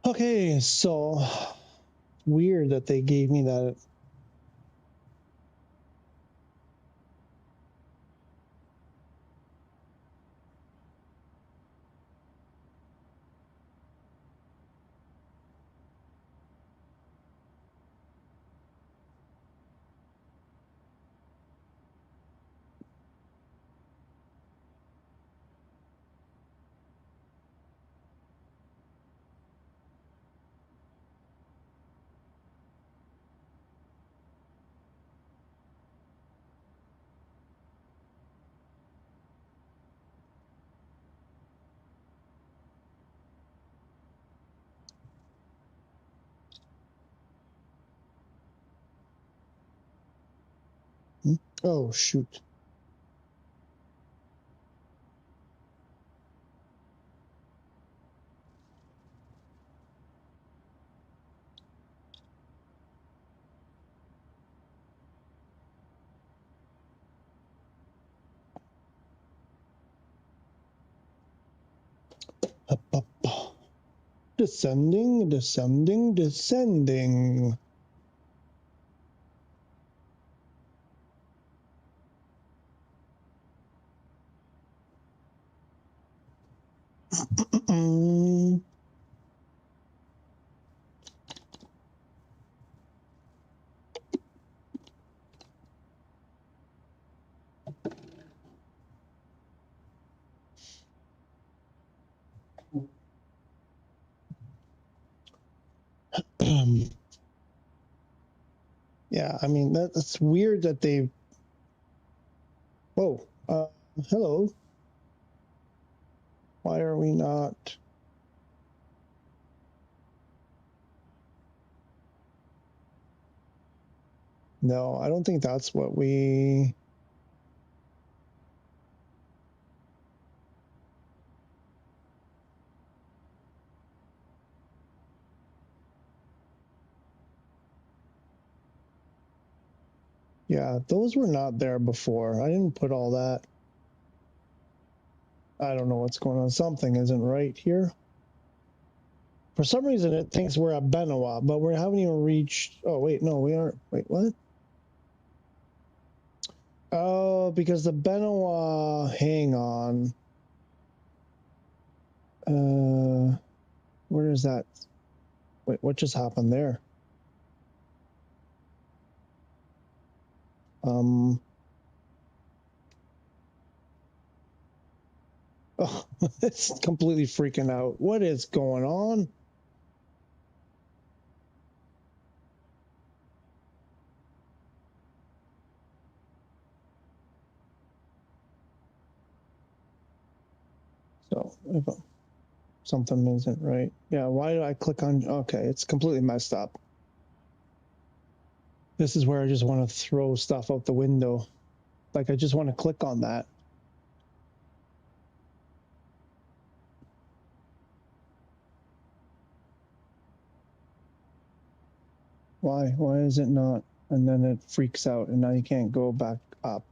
Okay, so weird that they gave me that. Oh, shoot. Up, up. Descending, descending, descending. Yeah, I mean, that's weird that they... Whoa, hello. Why are we not... No, I don't think that's what we... Yeah, those were not there before. I didn't put all that. I don't know what's going on. Something isn't right here. For some reason, it thinks we're at Benoit, but we haven't even reached... Oh, wait, no, we aren't. Wait, what? Oh, because the Benoit... Hang on. Where is that? Wait, what just happened there? Oh, it's completely freaking out. What is going on? So, if something isn't right. Yeah, why did I click on... Okay, it's completely messed up. This is where I just want to throw stuff out the window. Like, I just want to click on that. Why? Why is it not? And then it freaks out, and now you can't go back up.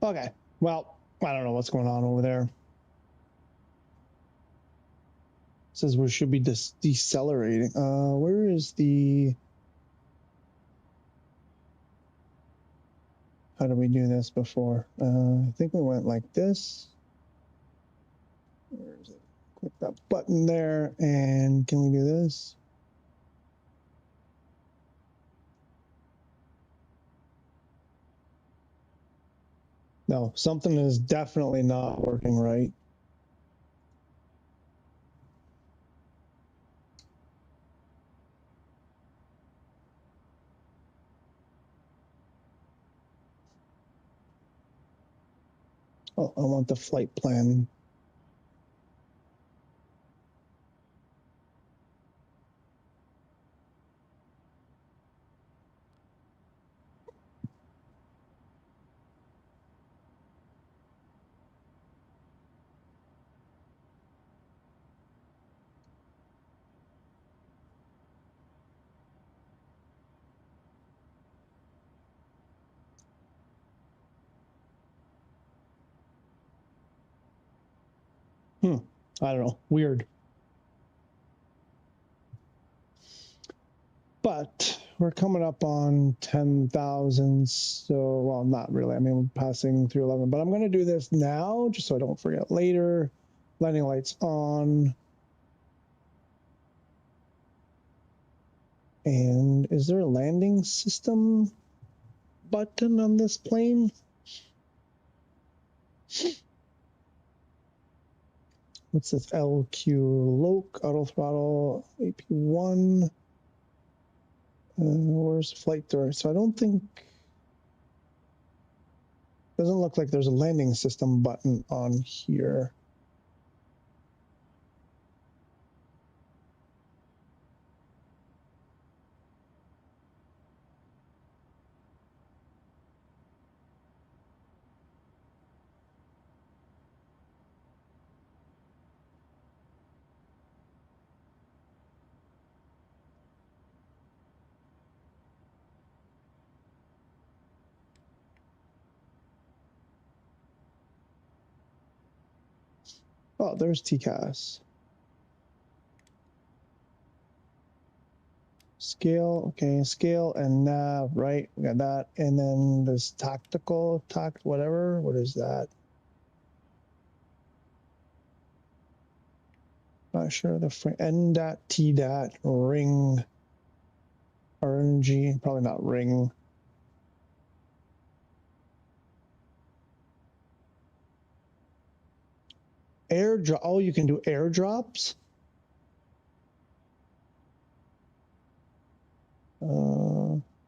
Okay, well, I don't know what's going on over there. It says we should be decelerating. Where is the... How did we do this before? I think we went like this. Where is it? Click that button there, and can we do this? No, something is definitely not working right. Oh, I want the flight plan. I don't know. Weird. But we're coming up on 10,000. So, well, not really. I mean, we're passing through 11. But I'm going to do this now just so I don't forget later. Landing lights on. And is there a landing system button on this plane? What's this? LQ Loc, auto throttle, AP1. Where's flight door? So I don't think, doesn't look like there's a landing system button on here. Oh, there's TCAS. Scale, okay, scale and nav, right? We got that. And then this tactical, whatever. What is that? Not sure. The N dot, T dot, ring, RNG, probably not ring. Airdrop, oh, you can do airdrops?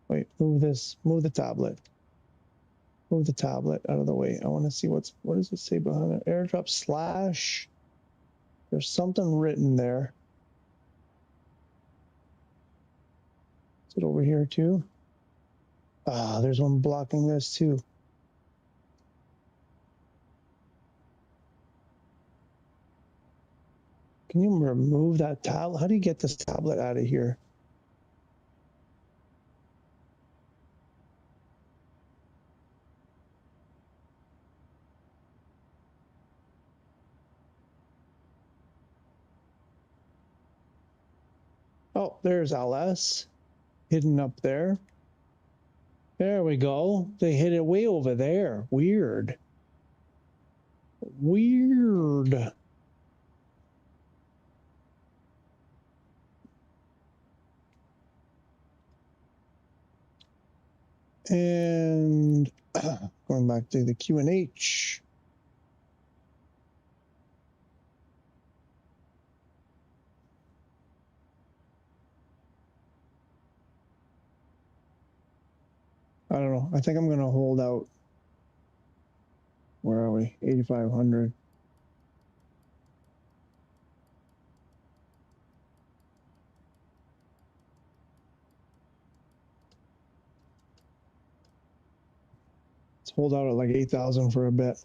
Wait, move the tablet. Move the tablet out of the way. I want to see what does it say behind it? Airdrop slash. There's something written there. Is it over here too? Ah, there's one blocking this too. Can you remove that tablet? How do you get this tablet out of here? Oh, there's LS hidden up there. There we go. They hid it way over there. Weird. Weird. And going back to the Q&H. I don't know. I think I'm going to hold out. Where are we? 8,500. Let's hold out at like 8,000 for a bit.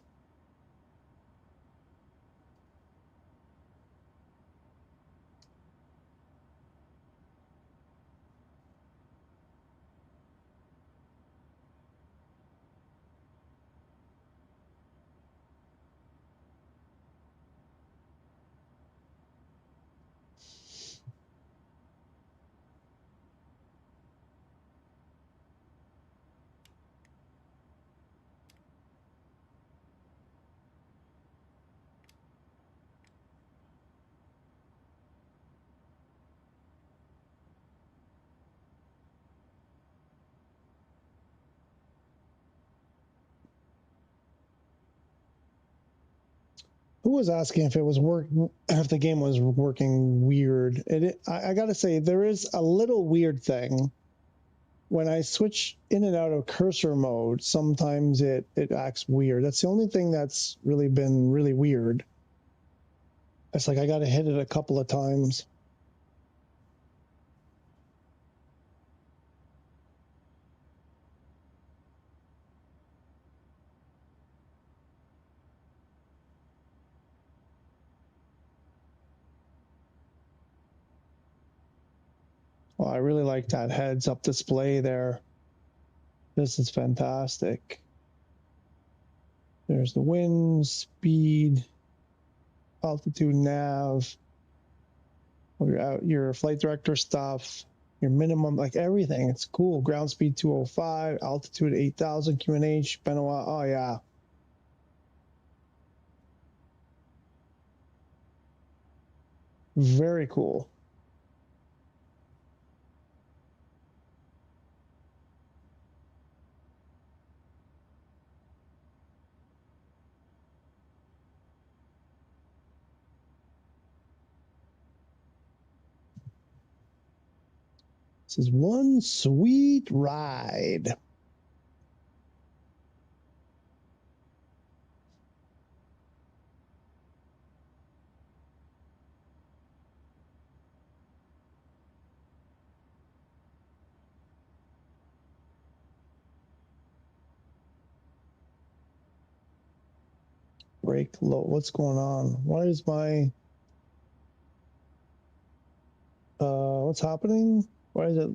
Who was asking if it was if the game was working weird? I gotta say, there is a little weird thing. When I switch in and out of cursor mode, sometimes it acts weird. That's the only thing that's really been really weird. It's like I gotta hit it a couple of times. Well, I really like that heads-up display there. This is fantastic. There's the wind, speed. altitude nav, your flight director stuff, your minimum, like everything. It's cool. Ground speed 205, altitude 8,000, QNH, Benoit. Oh yeah. Very cool. This is one sweet ride. Brake low. What's going on? Why is my what's happening? Why is it?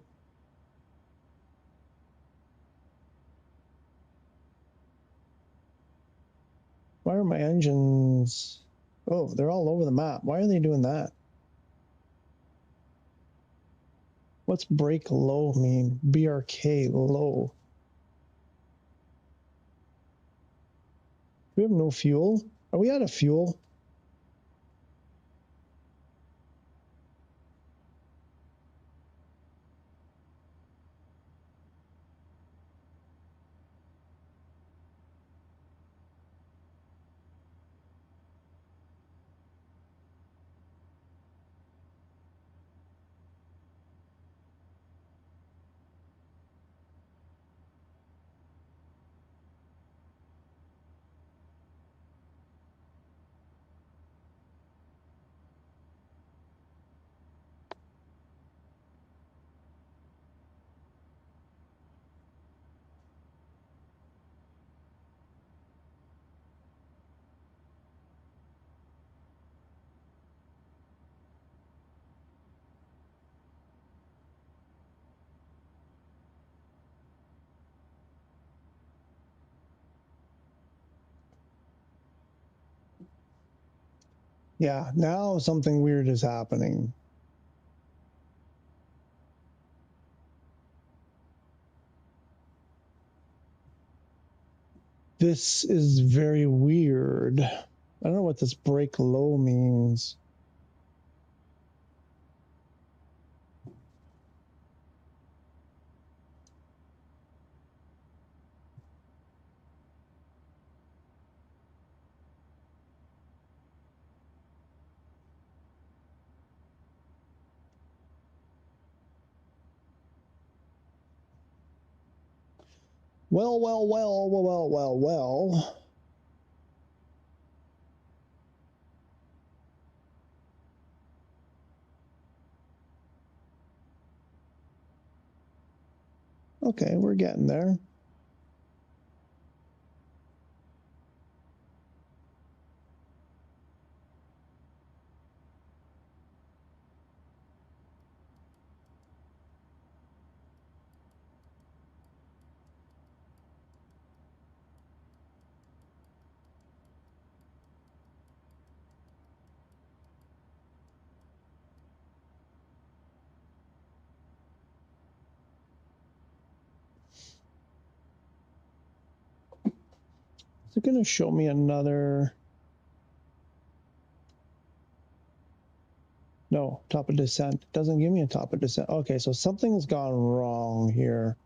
Why are my engines? Oh, they're all over the map. Why are they doing that? What's brake low mean? BRK low. We have no fuel. Are we out of fuel? Yeah, now something weird is happening. This is very weird. I don't know what this brake low means. Well. Okay, we're getting there. Is it going to show me another? No, top of descent. It doesn't give me a top of descent. Okay, so something has gone wrong here.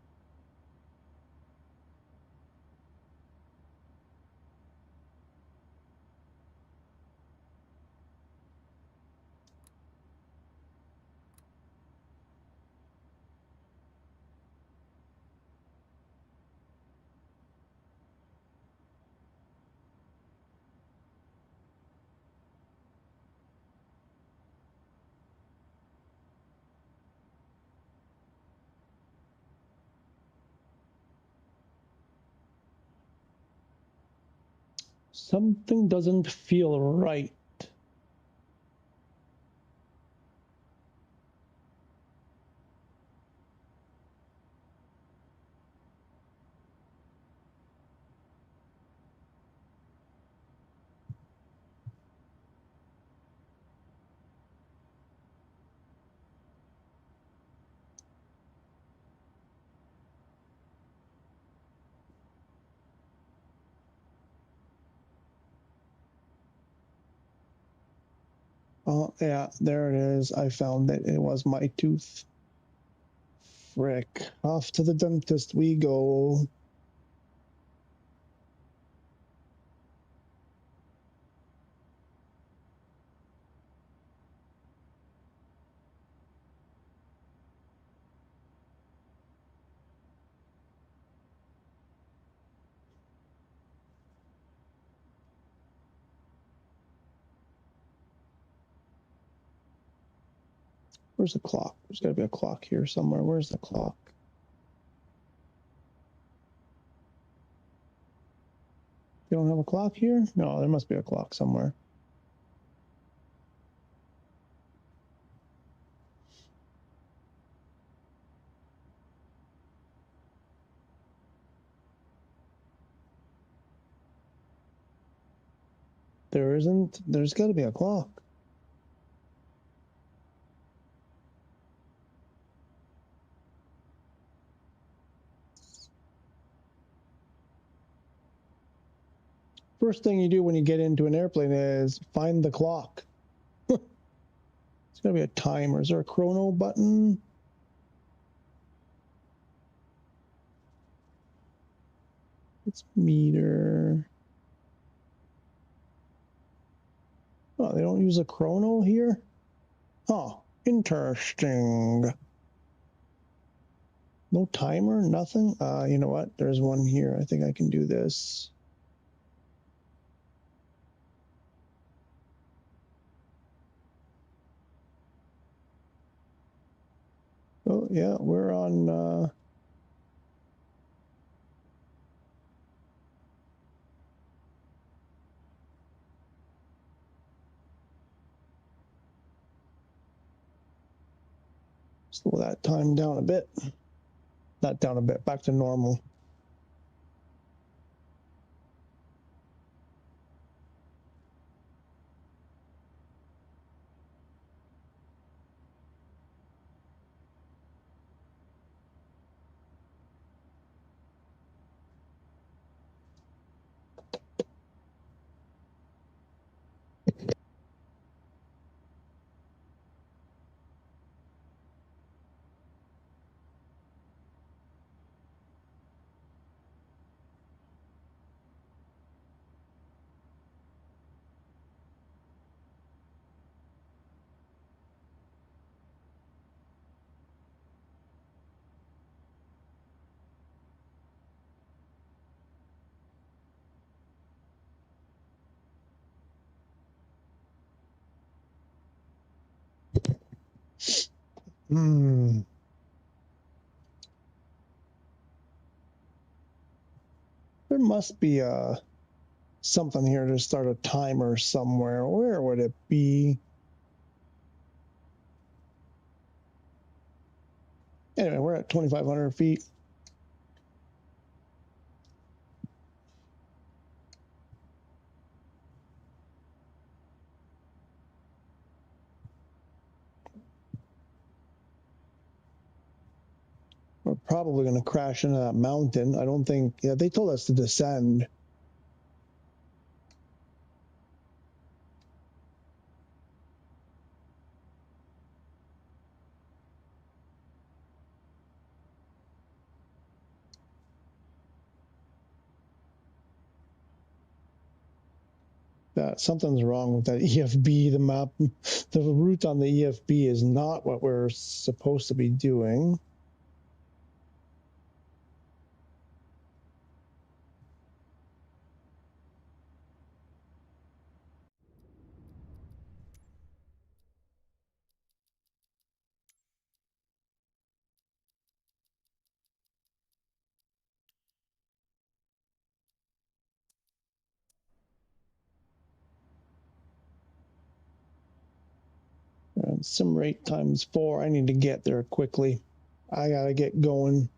Something doesn't feel right. Oh, yeah, there it is. I found it. It was my tooth. Frick. Off to the dentist we go. Where's the clock? There's got to be a clock here somewhere. Where's the clock? You don't have a clock here? No, there must be a clock somewhere. There isn't. There's got to be a clock. First thing you do when you get into an airplane is find the clock. There's got to be a timer. Is there a chrono button? It's meter. Oh, they don't use a chrono here? Oh, interesting. No timer, nothing? You know what? There's one here. I think I can do this. Oh, yeah, we're on... slow that time down a bit. Not down a bit, back to normal. There must be something here to start a timer somewhere. Where would it be? Anyway, we're at 2,500 feet. We're probably going to crash into that mountain. I don't think... Yeah, they told us to descend. Something's wrong with that EFB. The map, the route on the EFB is not what we're supposed to be doing. Sim rate times 4. I need to get there quickly. I gotta get going.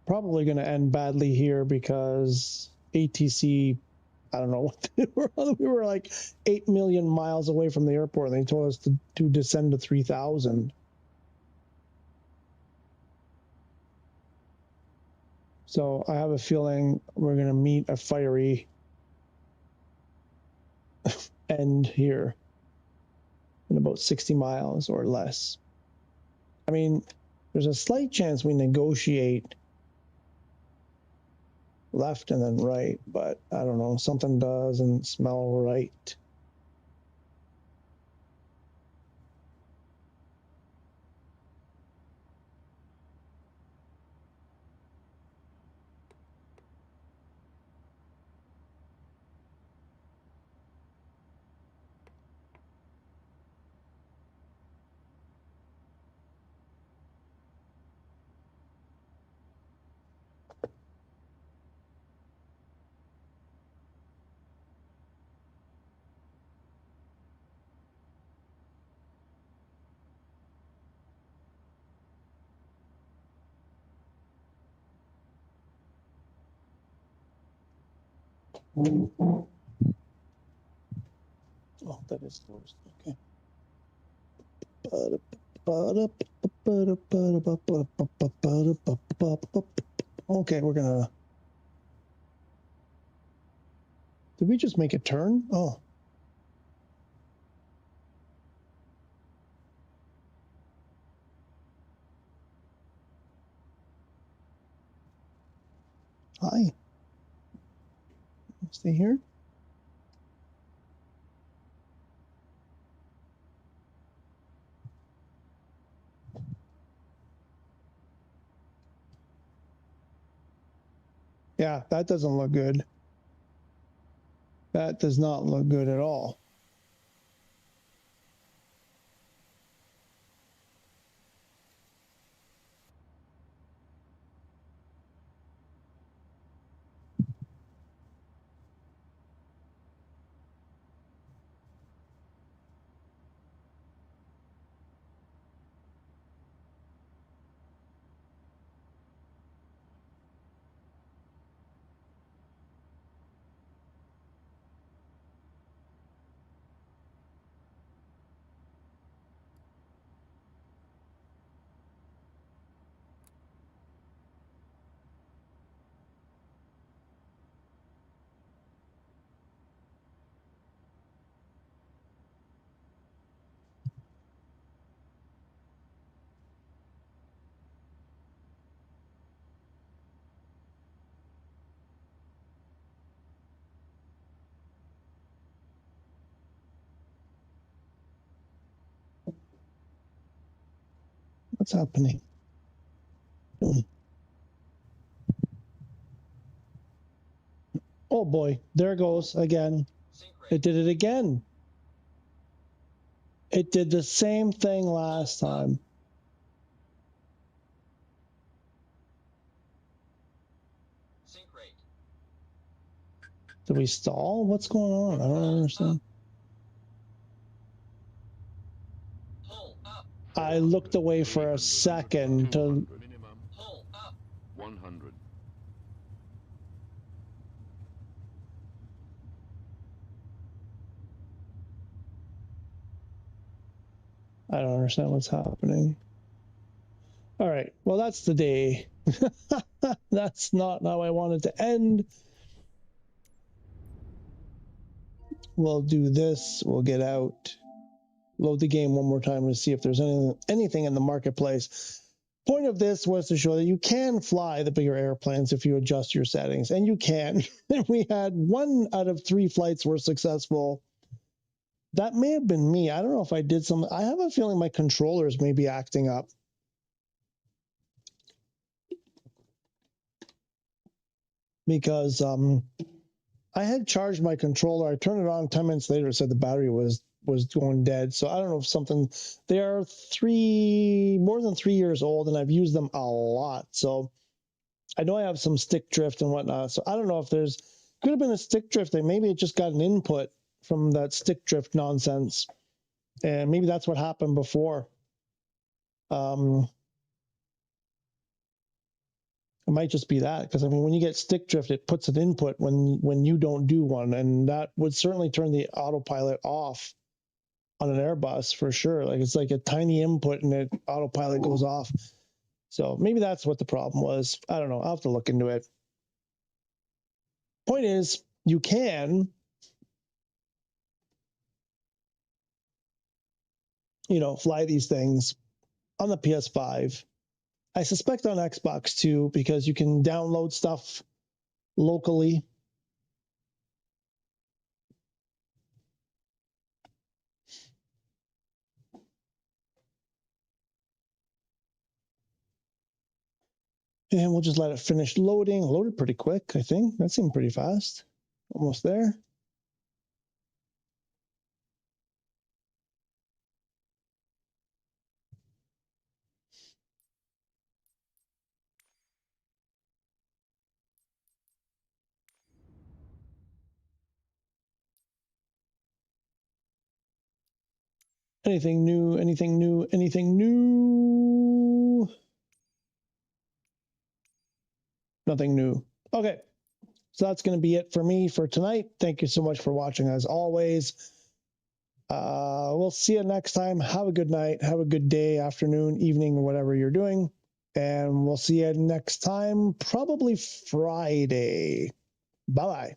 Probably gonna end badly here because ATC, I don't know what we were like 8 million miles away from the airport and they told us to descend to 3,000. So I have a feeling we're gonna meet a fiery end here in about 60 miles or less. I mean, there's a slight chance we negotiate left and then right, but I don't know, something doesn't smell right. Oh, that is closed. Okay. Okay, we're gonna. Did we just make a turn? Oh. Hi. Stay here. Yeah, that doesn't look good. That does not look good at all. What's happening? Oh boy, there it goes again. It did it again. It did the same thing last time. Did we stall? What's going on? I don't understand. I looked away for a second to... 100. I don't understand what's happening. All right, well, that's the day. That's not how I wanted to end. We'll do this. We'll get out. Load the game one more time to see if there's anything in the marketplace. Point of this was to show that you can fly the bigger airplanes if you adjust your settings, and you can. We had 1 out of 3 flights were successful. That may have been me. I don't know if I did some. I have a feeling my controllers may be acting up. Because I had charged my controller. I turned it on 10 minutes later. It said the battery was going dead. So I don't know if something. They are more than 3 years old, and I've used them a lot. So I know I have some stick drift and whatnot. So I don't know if there's could have been a stick drift. And maybe it just got an input from that stick drift nonsense, and maybe that's what happened before. It might just be that, because I mean, when you get stick drift, it puts an input when you don't do one, and that would certainly turn the autopilot off on an Airbus for sure. Like it's like a tiny input and the autopilot goes off. So maybe that's what the problem was. I don't know. I'll have to look into it. Point is, you can fly these things on the PS5. I suspect on Xbox too, because you can download stuff locally. And we'll just let it finish loading. Loaded pretty quick, I think. That seemed pretty fast. Almost there. Anything new? Anything new? Anything new? Nothing new. Okay. So that's going to be it for me for tonight. Thank you so much for watching as always. We'll see you next time. Have a good night. Have a good day, afternoon, evening, whatever you're doing. And we'll see you next time, probably Friday. Bye-bye.